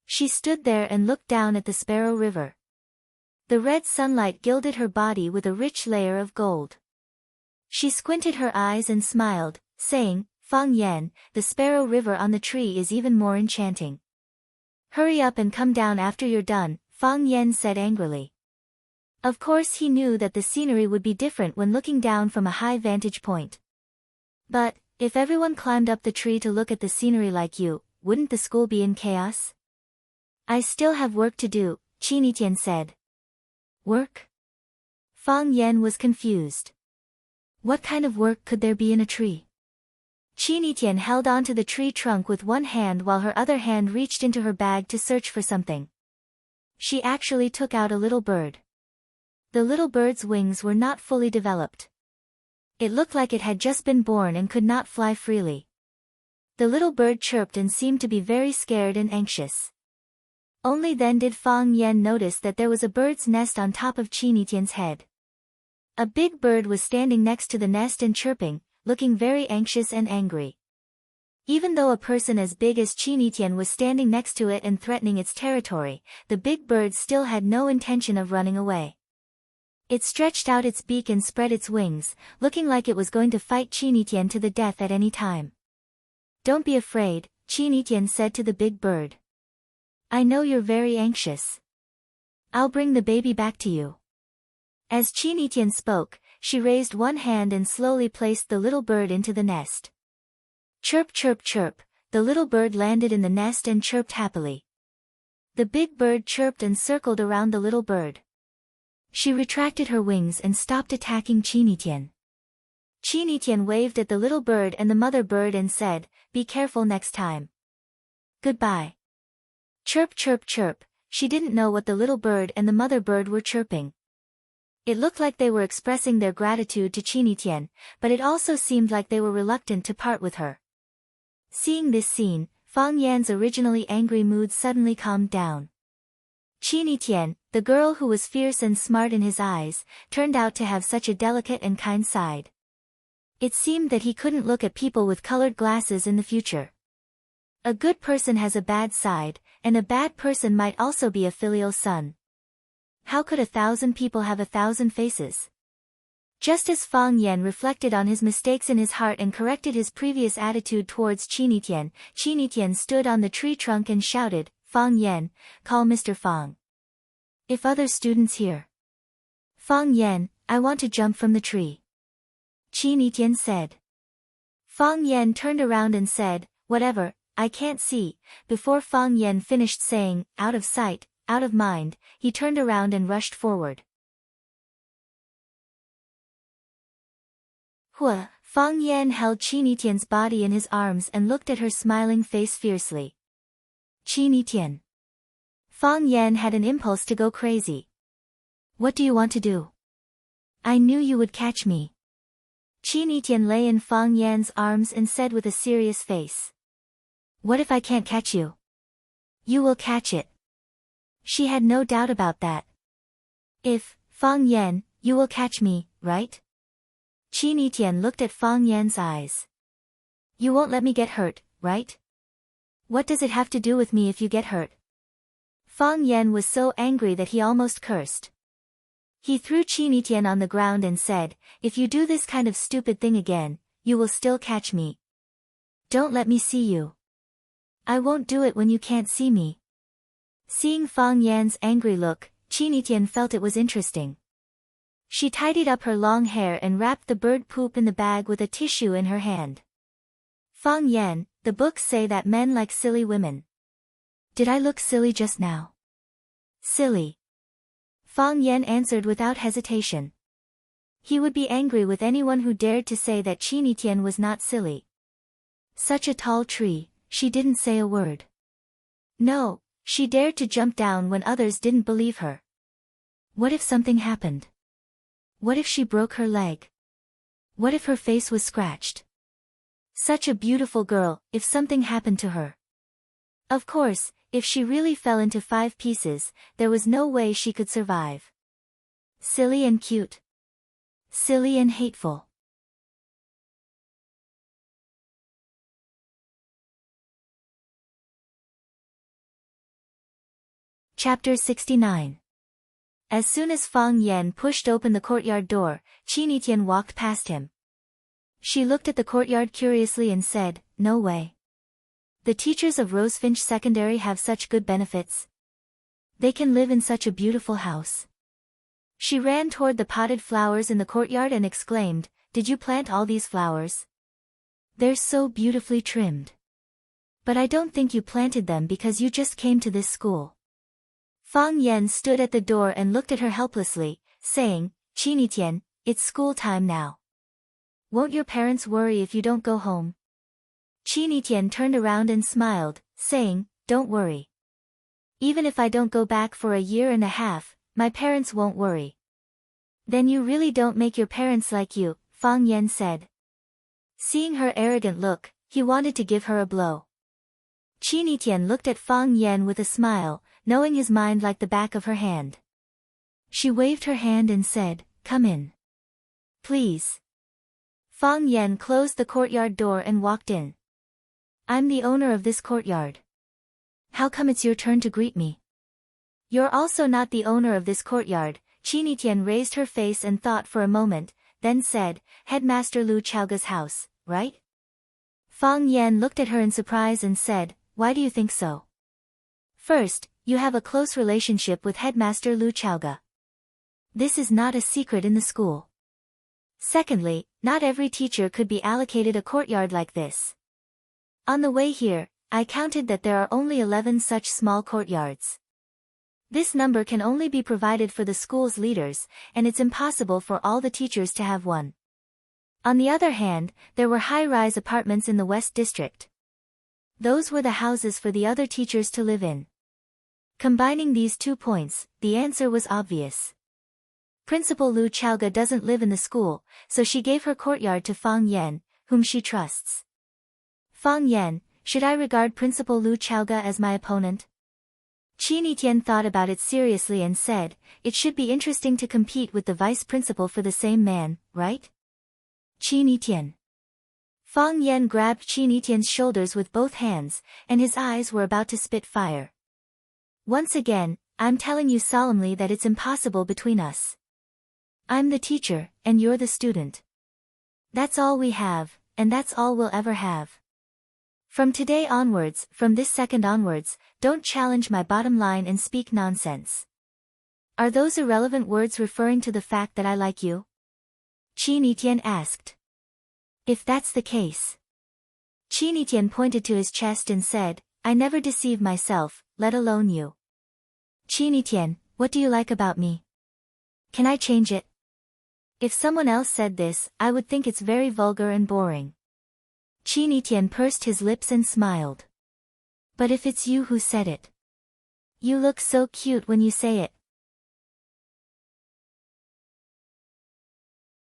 She stood there and looked down at the Sparrow River. The red sunlight gilded her body with a rich layer of gold. She squinted her eyes and smiled, saying, Fang Yan, the Sparrow River on the tree is even more enchanting. Hurry up and come down after you're done, Fang Yan said angrily. Of course he knew that the scenery would be different when looking down from a high vantage point. But, if everyone climbed up the tree to look at the scenery like you, wouldn't the school be in chaos? I still have work to do, Qin Tian said. Work? Fang Yan was confused. What kind of work could there be in a tree? Qin Tian held onto the tree trunk with one hand while her other hand reached into her bag to search for something. She actually took out a little bird. The little bird's wings were not fully developed. It looked like it had just been born and could not fly freely. The little bird chirped and seemed to be very scared and anxious. Only then did Fang Yan notice that there was a bird's nest on top of Qin Tian's head. A big bird was standing next to the nest and chirping, looking very anxious and angry. Even though a person as big as Qin Tian was standing next to it and threatening its territory, the big bird still had no intention of running away. It stretched out its beak and spread its wings, looking like it was going to fight Chinitian to the death at any time. Don't be afraid, Chinitian said to the big bird. I know you're very anxious. I'll bring the baby back to you. As Chinitian spoke, she raised one hand and slowly placed the little bird into the nest. Chirp chirp chirp, the little bird landed in the nest and chirped happily. The big bird chirped and circled around the little bird. She retracted her wings and stopped attacking Chinitian. Chinitian waved at the little bird and the mother bird and said, be careful next time. Goodbye. Chirp chirp chirp, she didn't know what the little bird and the mother bird were chirping. It looked like they were expressing their gratitude to Chinitian, but it also seemed like they were reluctant to part with her. Seeing this scene, Fang Yan's originally angry mood suddenly calmed down. Chinitian, the girl who was fierce and smart in his eyes, turned out to have such a delicate and kind side. It seemed that he couldn't look at people with colored glasses in the future. A good person has a bad side, and a bad person might also be a filial son. How could 1,000 people have 1,000 faces? Just as Fang Yan reflected on his mistakes in his heart and corrected his previous attitude towards Chinitian, Chinitian stood on the tree trunk and shouted, Fang Yan, call Mr. Fang. If other students hear. Fang Yan, I want to jump from the tree. Chinitian said. Fang Yan turned around and said, whatever, I can't see. Before Fang Yan finished saying, out of sight, out of mind, he turned around and rushed forward. Hua, Fang Yan held Chinitian's body in his arms and looked at her smiling face fiercely. Chinitian. Fang Yan had an impulse to go crazy. What do you want to do? I knew you would catch me. Chinitian lay in Fang Yan's arms and said with a serious face. What if I can't catch you? You will catch it. She had no doubt about that. If, Fang Yan, you will catch me, right? Chinitian looked at Fang Yan's eyes. You won't let me get hurt, right? What does it have to do with me if you get hurt? Fang Yan was so angry that he almost cursed. He threw Chinitian on the ground and said, if you do this kind of stupid thing again, you will still catch me. Don't let me see you. I won't do it when you can't see me. Seeing Fang Yan's angry look, Chinitian felt it was interesting. She tidied up her long hair and wrapped the bird poop in the bag with a tissue in her hand. Fang Yan, the books say that men like silly women. Did I look silly just now? Silly. Fang Yan answered without hesitation. He would be angry with anyone who dared to say that Chinitian was not silly. Such a tall tree, she didn't say a word. No, she dared to jump down when others didn't believe her. What if something happened? What if she broke her leg? What if her face was scratched? Such a beautiful girl, if something happened to her. Of course, if she really fell into 5 pieces, there was no way she could survive. Silly and cute. Silly and hateful. Chapter 69. As soon as Fang Yan pushed open the courtyard door, Chinitian walked past him. She looked at the courtyard curiously and said, no way. The teachers of Rosefinch Secondary have such good benefits. They can live in such a beautiful house. She ran toward the potted flowers in the courtyard and exclaimed, did you plant all these flowers? They're so beautifully trimmed. But I don't think you planted them because you just came to this school. Fang Yan stood at the door and looked at her helplessly, saying, Chinitian, it's school time now. Won't your parents worry if you don't go home? Chinitian turned around and smiled, saying, don't worry. Even if I don't go back for 1.5 years, my parents won't worry. Then you really don't make your parents like you, Fang Yan said. Seeing her arrogant look, he wanted to give her a blow. Chinitian looked at Fang Yan with a smile, knowing his mind like the back of her hand. She waved her hand and said, come in. Please. Fang Yan closed the courtyard door and walked in. I'm the owner of this courtyard. How come it's your turn to greet me? You're also not the owner of this courtyard, Qinitian raised her face and thought for a moment, then said, Headmaster Lu Chaoga's house, right? Fang Yan looked at her in surprise and said, why do you think so? First, you have a close relationship with Headmaster Lu Chaoga. This is not a secret in the school. Secondly, not every teacher could be allocated a courtyard like this. On the way here, I counted that there are only 11 such small courtyards. This number can only be provided for the school's leaders, and it's impossible for all the teachers to have one. On the other hand, there were high-rise apartments in the West District. Those were the houses for the other teachers to live in. Combining these 2 points, the answer was obvious. Principal Lu Chaoga doesn't live in the school, so she gave her courtyard to Fang Yan, whom she trusts. Fang Yan, should I regard Principal Lu Chaoga as my opponent? Qinitian thought about it seriously and said, it should be interesting to compete with the vice principal for the same man, right? Qinitian. Fang Yan grabbed Qinitian's shoulders with both hands, and his eyes were about to spit fire. Once again, I'm telling you solemnly that it's impossible between us. I'm the teacher, and you're the student. That's all we have, and that's all we'll ever have. From today onwards, from this second onwards, don't challenge my bottom line and speak nonsense. Are those irrelevant words referring to the fact that I like you? Qinitian asked. If that's the case. Qinitian pointed to his chest and said, I never deceive myself, let alone you. Qinitian, what do you like about me? Can I change it? If someone else said this, I would think it's very vulgar and boring. Qinitian pursed his lips and smiled. But if it's you who said it. You look so cute when you say it.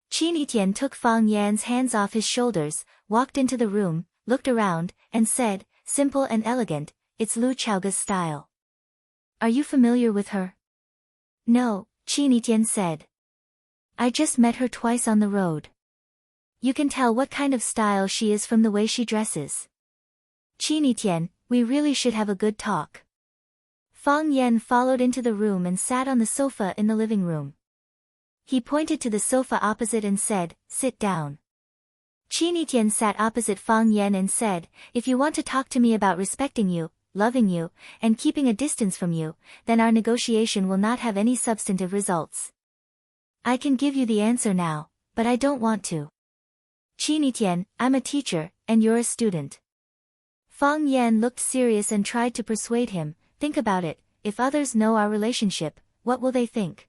Qinitian took Fang Yan's hands off his shoulders, walked into the room, looked around, and said, simple and elegant, it's Lu Chaoga's style. Are you familiar with her? No, Qinitian said. I just met her twice on the road. You can tell what kind of style she is from the way she dresses. Qinitian, we really should have a good talk. Fang Yan followed into the room and sat on the sofa in the living room. He pointed to the sofa opposite and said, sit down. Qinitian sat opposite Fang Yan and said, if you want to talk to me about respecting you, loving you, and keeping a distance from you, then our negotiation will not have any substantive results. I can give you the answer now, but I don't want to. Qinitian, I'm a teacher, and you're a student. Fang Yan looked serious and tried to persuade him, think about it, if others know our relationship, what will they think?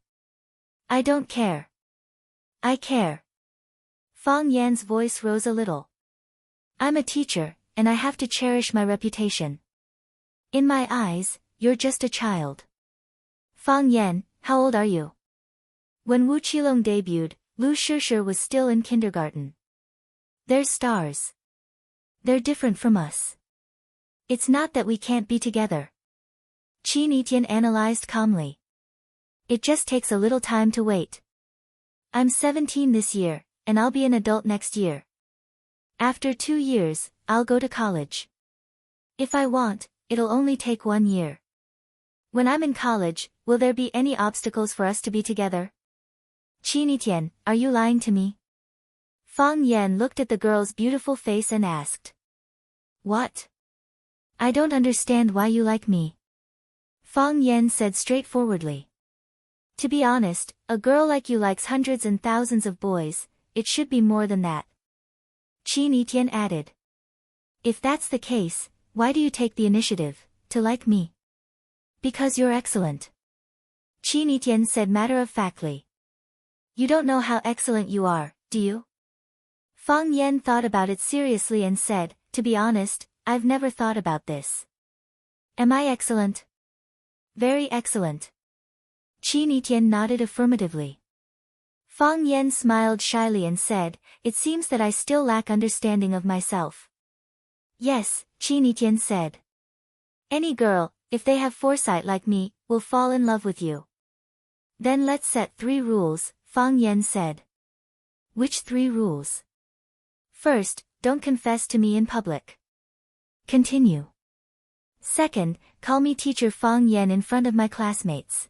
I don't care. I care. Fang Yan's voice rose a little. I'm a teacher, and I have to cherish my reputation. In my eyes, you're just a child. Fang Yan, how old are you? When Wu Qilong debuted, Lu Shishir was still in kindergarten. They're stars. They're different from us. It's not that we can't be together. Qinitian analyzed calmly. It just takes a little time to wait. I'm 17 this year, and I'll be an adult next year. After 2 years, I'll go to college. If I want, it'll only take 1 year. When I'm in college, will there be any obstacles for us to be together? Qinitian, are you lying to me? Fang Yan looked at the girl's beautiful face and asked. What? I don't understand why you like me. Fang Yan said straightforwardly. To be honest, a girl like you likes hundreds and thousands of boys, it should be more than that. Qinitian added. If that's the case, why do you take the initiative, to like me? Because you're excellent. Qinitian said matter-of-factly. You don't know how excellent you are, do you? Fang Yan thought about it seriously and said, to be honest, I've never thought about this. Am I excellent? Very excellent. Qinitian nodded affirmatively. Fang Yan smiled shyly and said, it seems that I still lack understanding of myself. Yes, Qinitian said. Any girl, if they have foresight like me, will fall in love with you. Then let's set 3 rules, Fang Yan said. Which 3 rules? First, don't confess to me in public. Continue. Second, call me teacher Fang Yan in front of my classmates.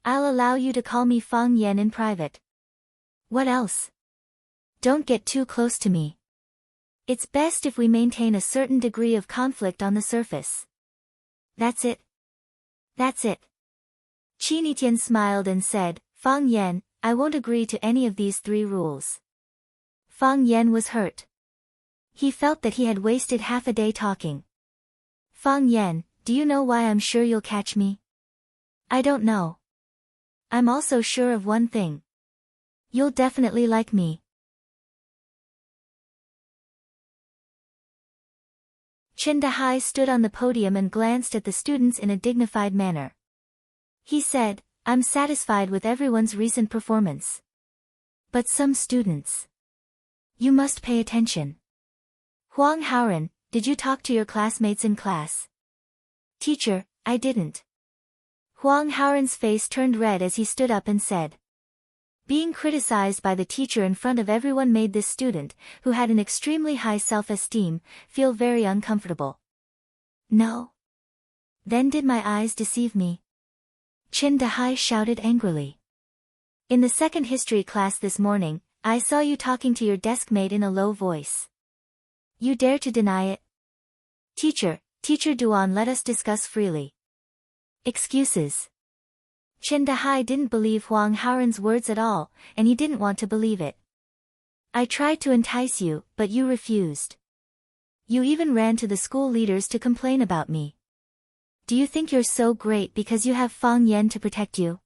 I'll allow you to call me Fang Yan in private. What else? Don't get too close to me. It's best if we maintain a certain degree of conflict on the surface. That's it. That's it. Qin Yitian smiled and said, Fang Yan, I won't agree to any of these 3 rules. Fang Yan was hurt. He felt that he had wasted half a day talking. Fang Yan, do you know why I'm sure you'll catch me? I don't know. I'm also sure of one thing. You'll definitely like me. Qin Dahai stood on the podium and glanced at the students in a dignified manner. He said, I'm satisfied with everyone's recent performance. But some students. You must pay attention. Huang Haoran, did you talk to your classmates in class? Teacher, I didn't. Huang Haoran's face turned red as he stood up and said. Being criticized by the teacher in front of everyone made this student, who had an extremely high self-esteem, feel very uncomfortable. No. Then did my eyes deceive me? Qin Dahai shouted angrily. In the second history class this morning, I saw you talking to your desk mate in a low voice. You dare to deny it? Teacher Duan, let us discuss freely. Excuses. Qin Dahai didn't believe Huang Haoran's words at all, and he didn't want to believe it. I tried to entice you, but you refused. You even ran to the school leaders to complain about me. Do you think you're so great because you have Fang Yan to protect you?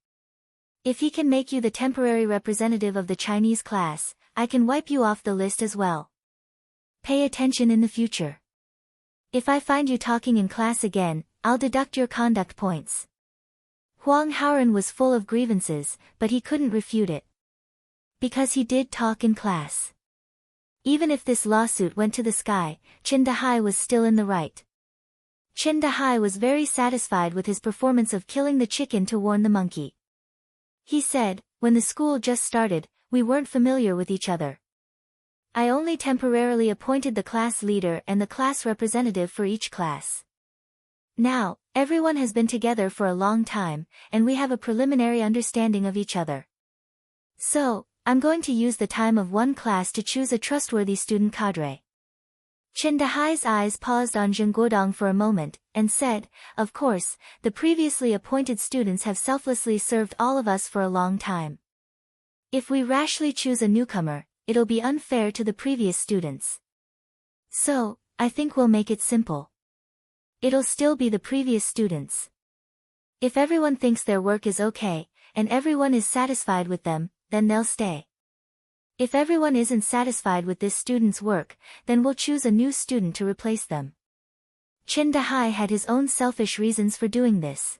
If he can make you the temporary representative of the Chinese class, I can wipe you off the list as well. Pay attention in the future. If I find you talking in class again, I'll deduct your conduct points. Huang Haoran was full of grievances, but he couldn't refute it. Because he did talk in class. Even if this lawsuit went to the sky, Qin Dahai was still in the right. Qin Dahai was very satisfied with his performance of killing the chicken to warn the monkey. He said, when the school just started, we weren't familiar with each other. I only temporarily appointed the class leader and the class representative for each class. Now, everyone has been together for a long time, and we have a preliminary understanding of each other. So, I'm going to use the time of one class to choose a trustworthy student cadre. Qin Dahai's eyes paused on Zheng Guodong for a moment, and said, of course, the previously appointed students have selflessly served all of us for a long time. If we rashly choose a newcomer, it'll be unfair to the previous students. So, I think we'll make it simple. It'll still be the previous students. If everyone thinks their work is okay, and everyone is satisfied with them, then they'll stay. If everyone isn't satisfied with this student's work, then we'll choose a new student to replace them. Qin Dahai had his own selfish reasons for doing this.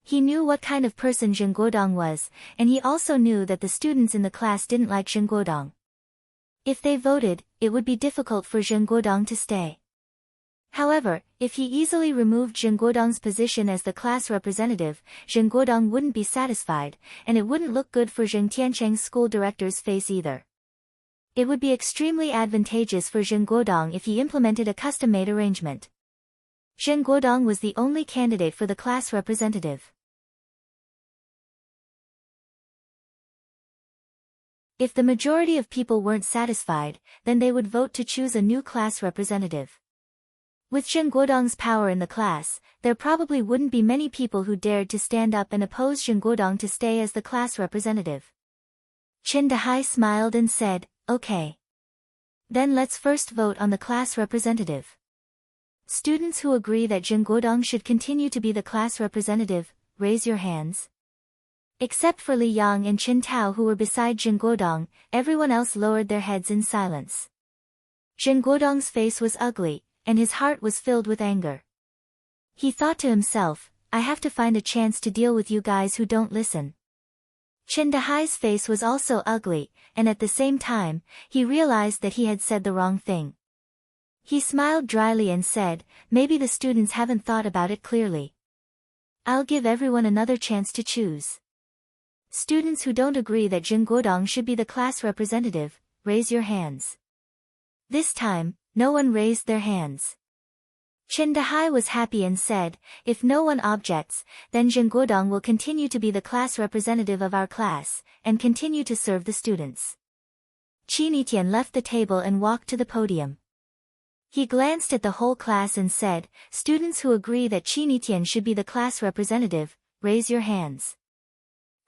He knew what kind of person Zheng Guodong was, and he also knew that the students in the class didn't like Zheng Guodong. If they voted, it would be difficult for Zheng Guodong to stay. However, if he easily removed Zheng Guodong's position as the class representative, Zheng Guodong wouldn't be satisfied, and it wouldn't look good for Zheng Tiancheng's school director's face either. It would be extremely advantageous for Zheng Guodong if he implemented a custom-made arrangement. Zheng Guodong was the only candidate for the class representative. If the majority of people weren't satisfied, then they would vote to choose a new class representative. With Zheng Guodong's power in the class, there probably wouldn't be many people who dared to stand up and oppose Zheng Guodong to stay as the class representative. Qin Dahai smiled and said, okay. Then let's first vote on the class representative. Students who agree that Zheng Guodong should continue to be the class representative, raise your hands. Except for Li Yang and Qin Tao who were beside Zheng Guodong, everyone else lowered their heads in silence. Zheng Guodong's face was ugly, and his heart was filled with anger. He thought to himself, I have to find a chance to deal with you guys who don't listen. Qin Dahai's face was also ugly, and at the same time, he realized that he had said the wrong thing. He smiled dryly and said, maybe the students haven't thought about it clearly. I'll give everyone another chance to choose. Students who don't agree that Zheng Guodong should be the class representative, raise your hands. This time, no one raised their hands. Chen Dahai was happy and said, if no one objects, then Zheng Guodong will continue to be the class representative of our class, and continue to serve the students. Qin Yitian left the table and walked to the podium. He glanced at the whole class and said, students who agree that Qin Yitian should be the class representative, raise your hands.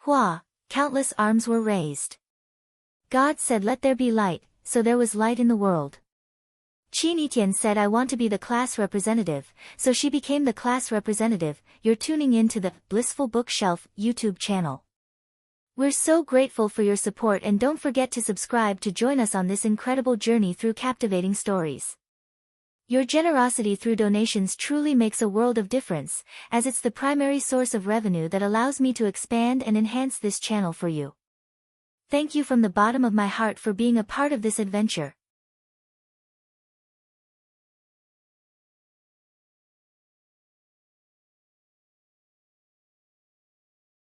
Hua, countless arms were raised. God said let there be light, so there was light in the world. Qin Yitian said I want to be the class representative, so she became the class representative. You're tuning in to the Blissful Bookshelf YouTube channel. We're so grateful for your support and don't forget to subscribe to join us on this incredible journey through captivating stories. Your generosity through donations truly makes a world of difference, as it's the primary source of revenue that allows me to expand and enhance this channel for you. Thank you from the bottom of my heart for being a part of this adventure.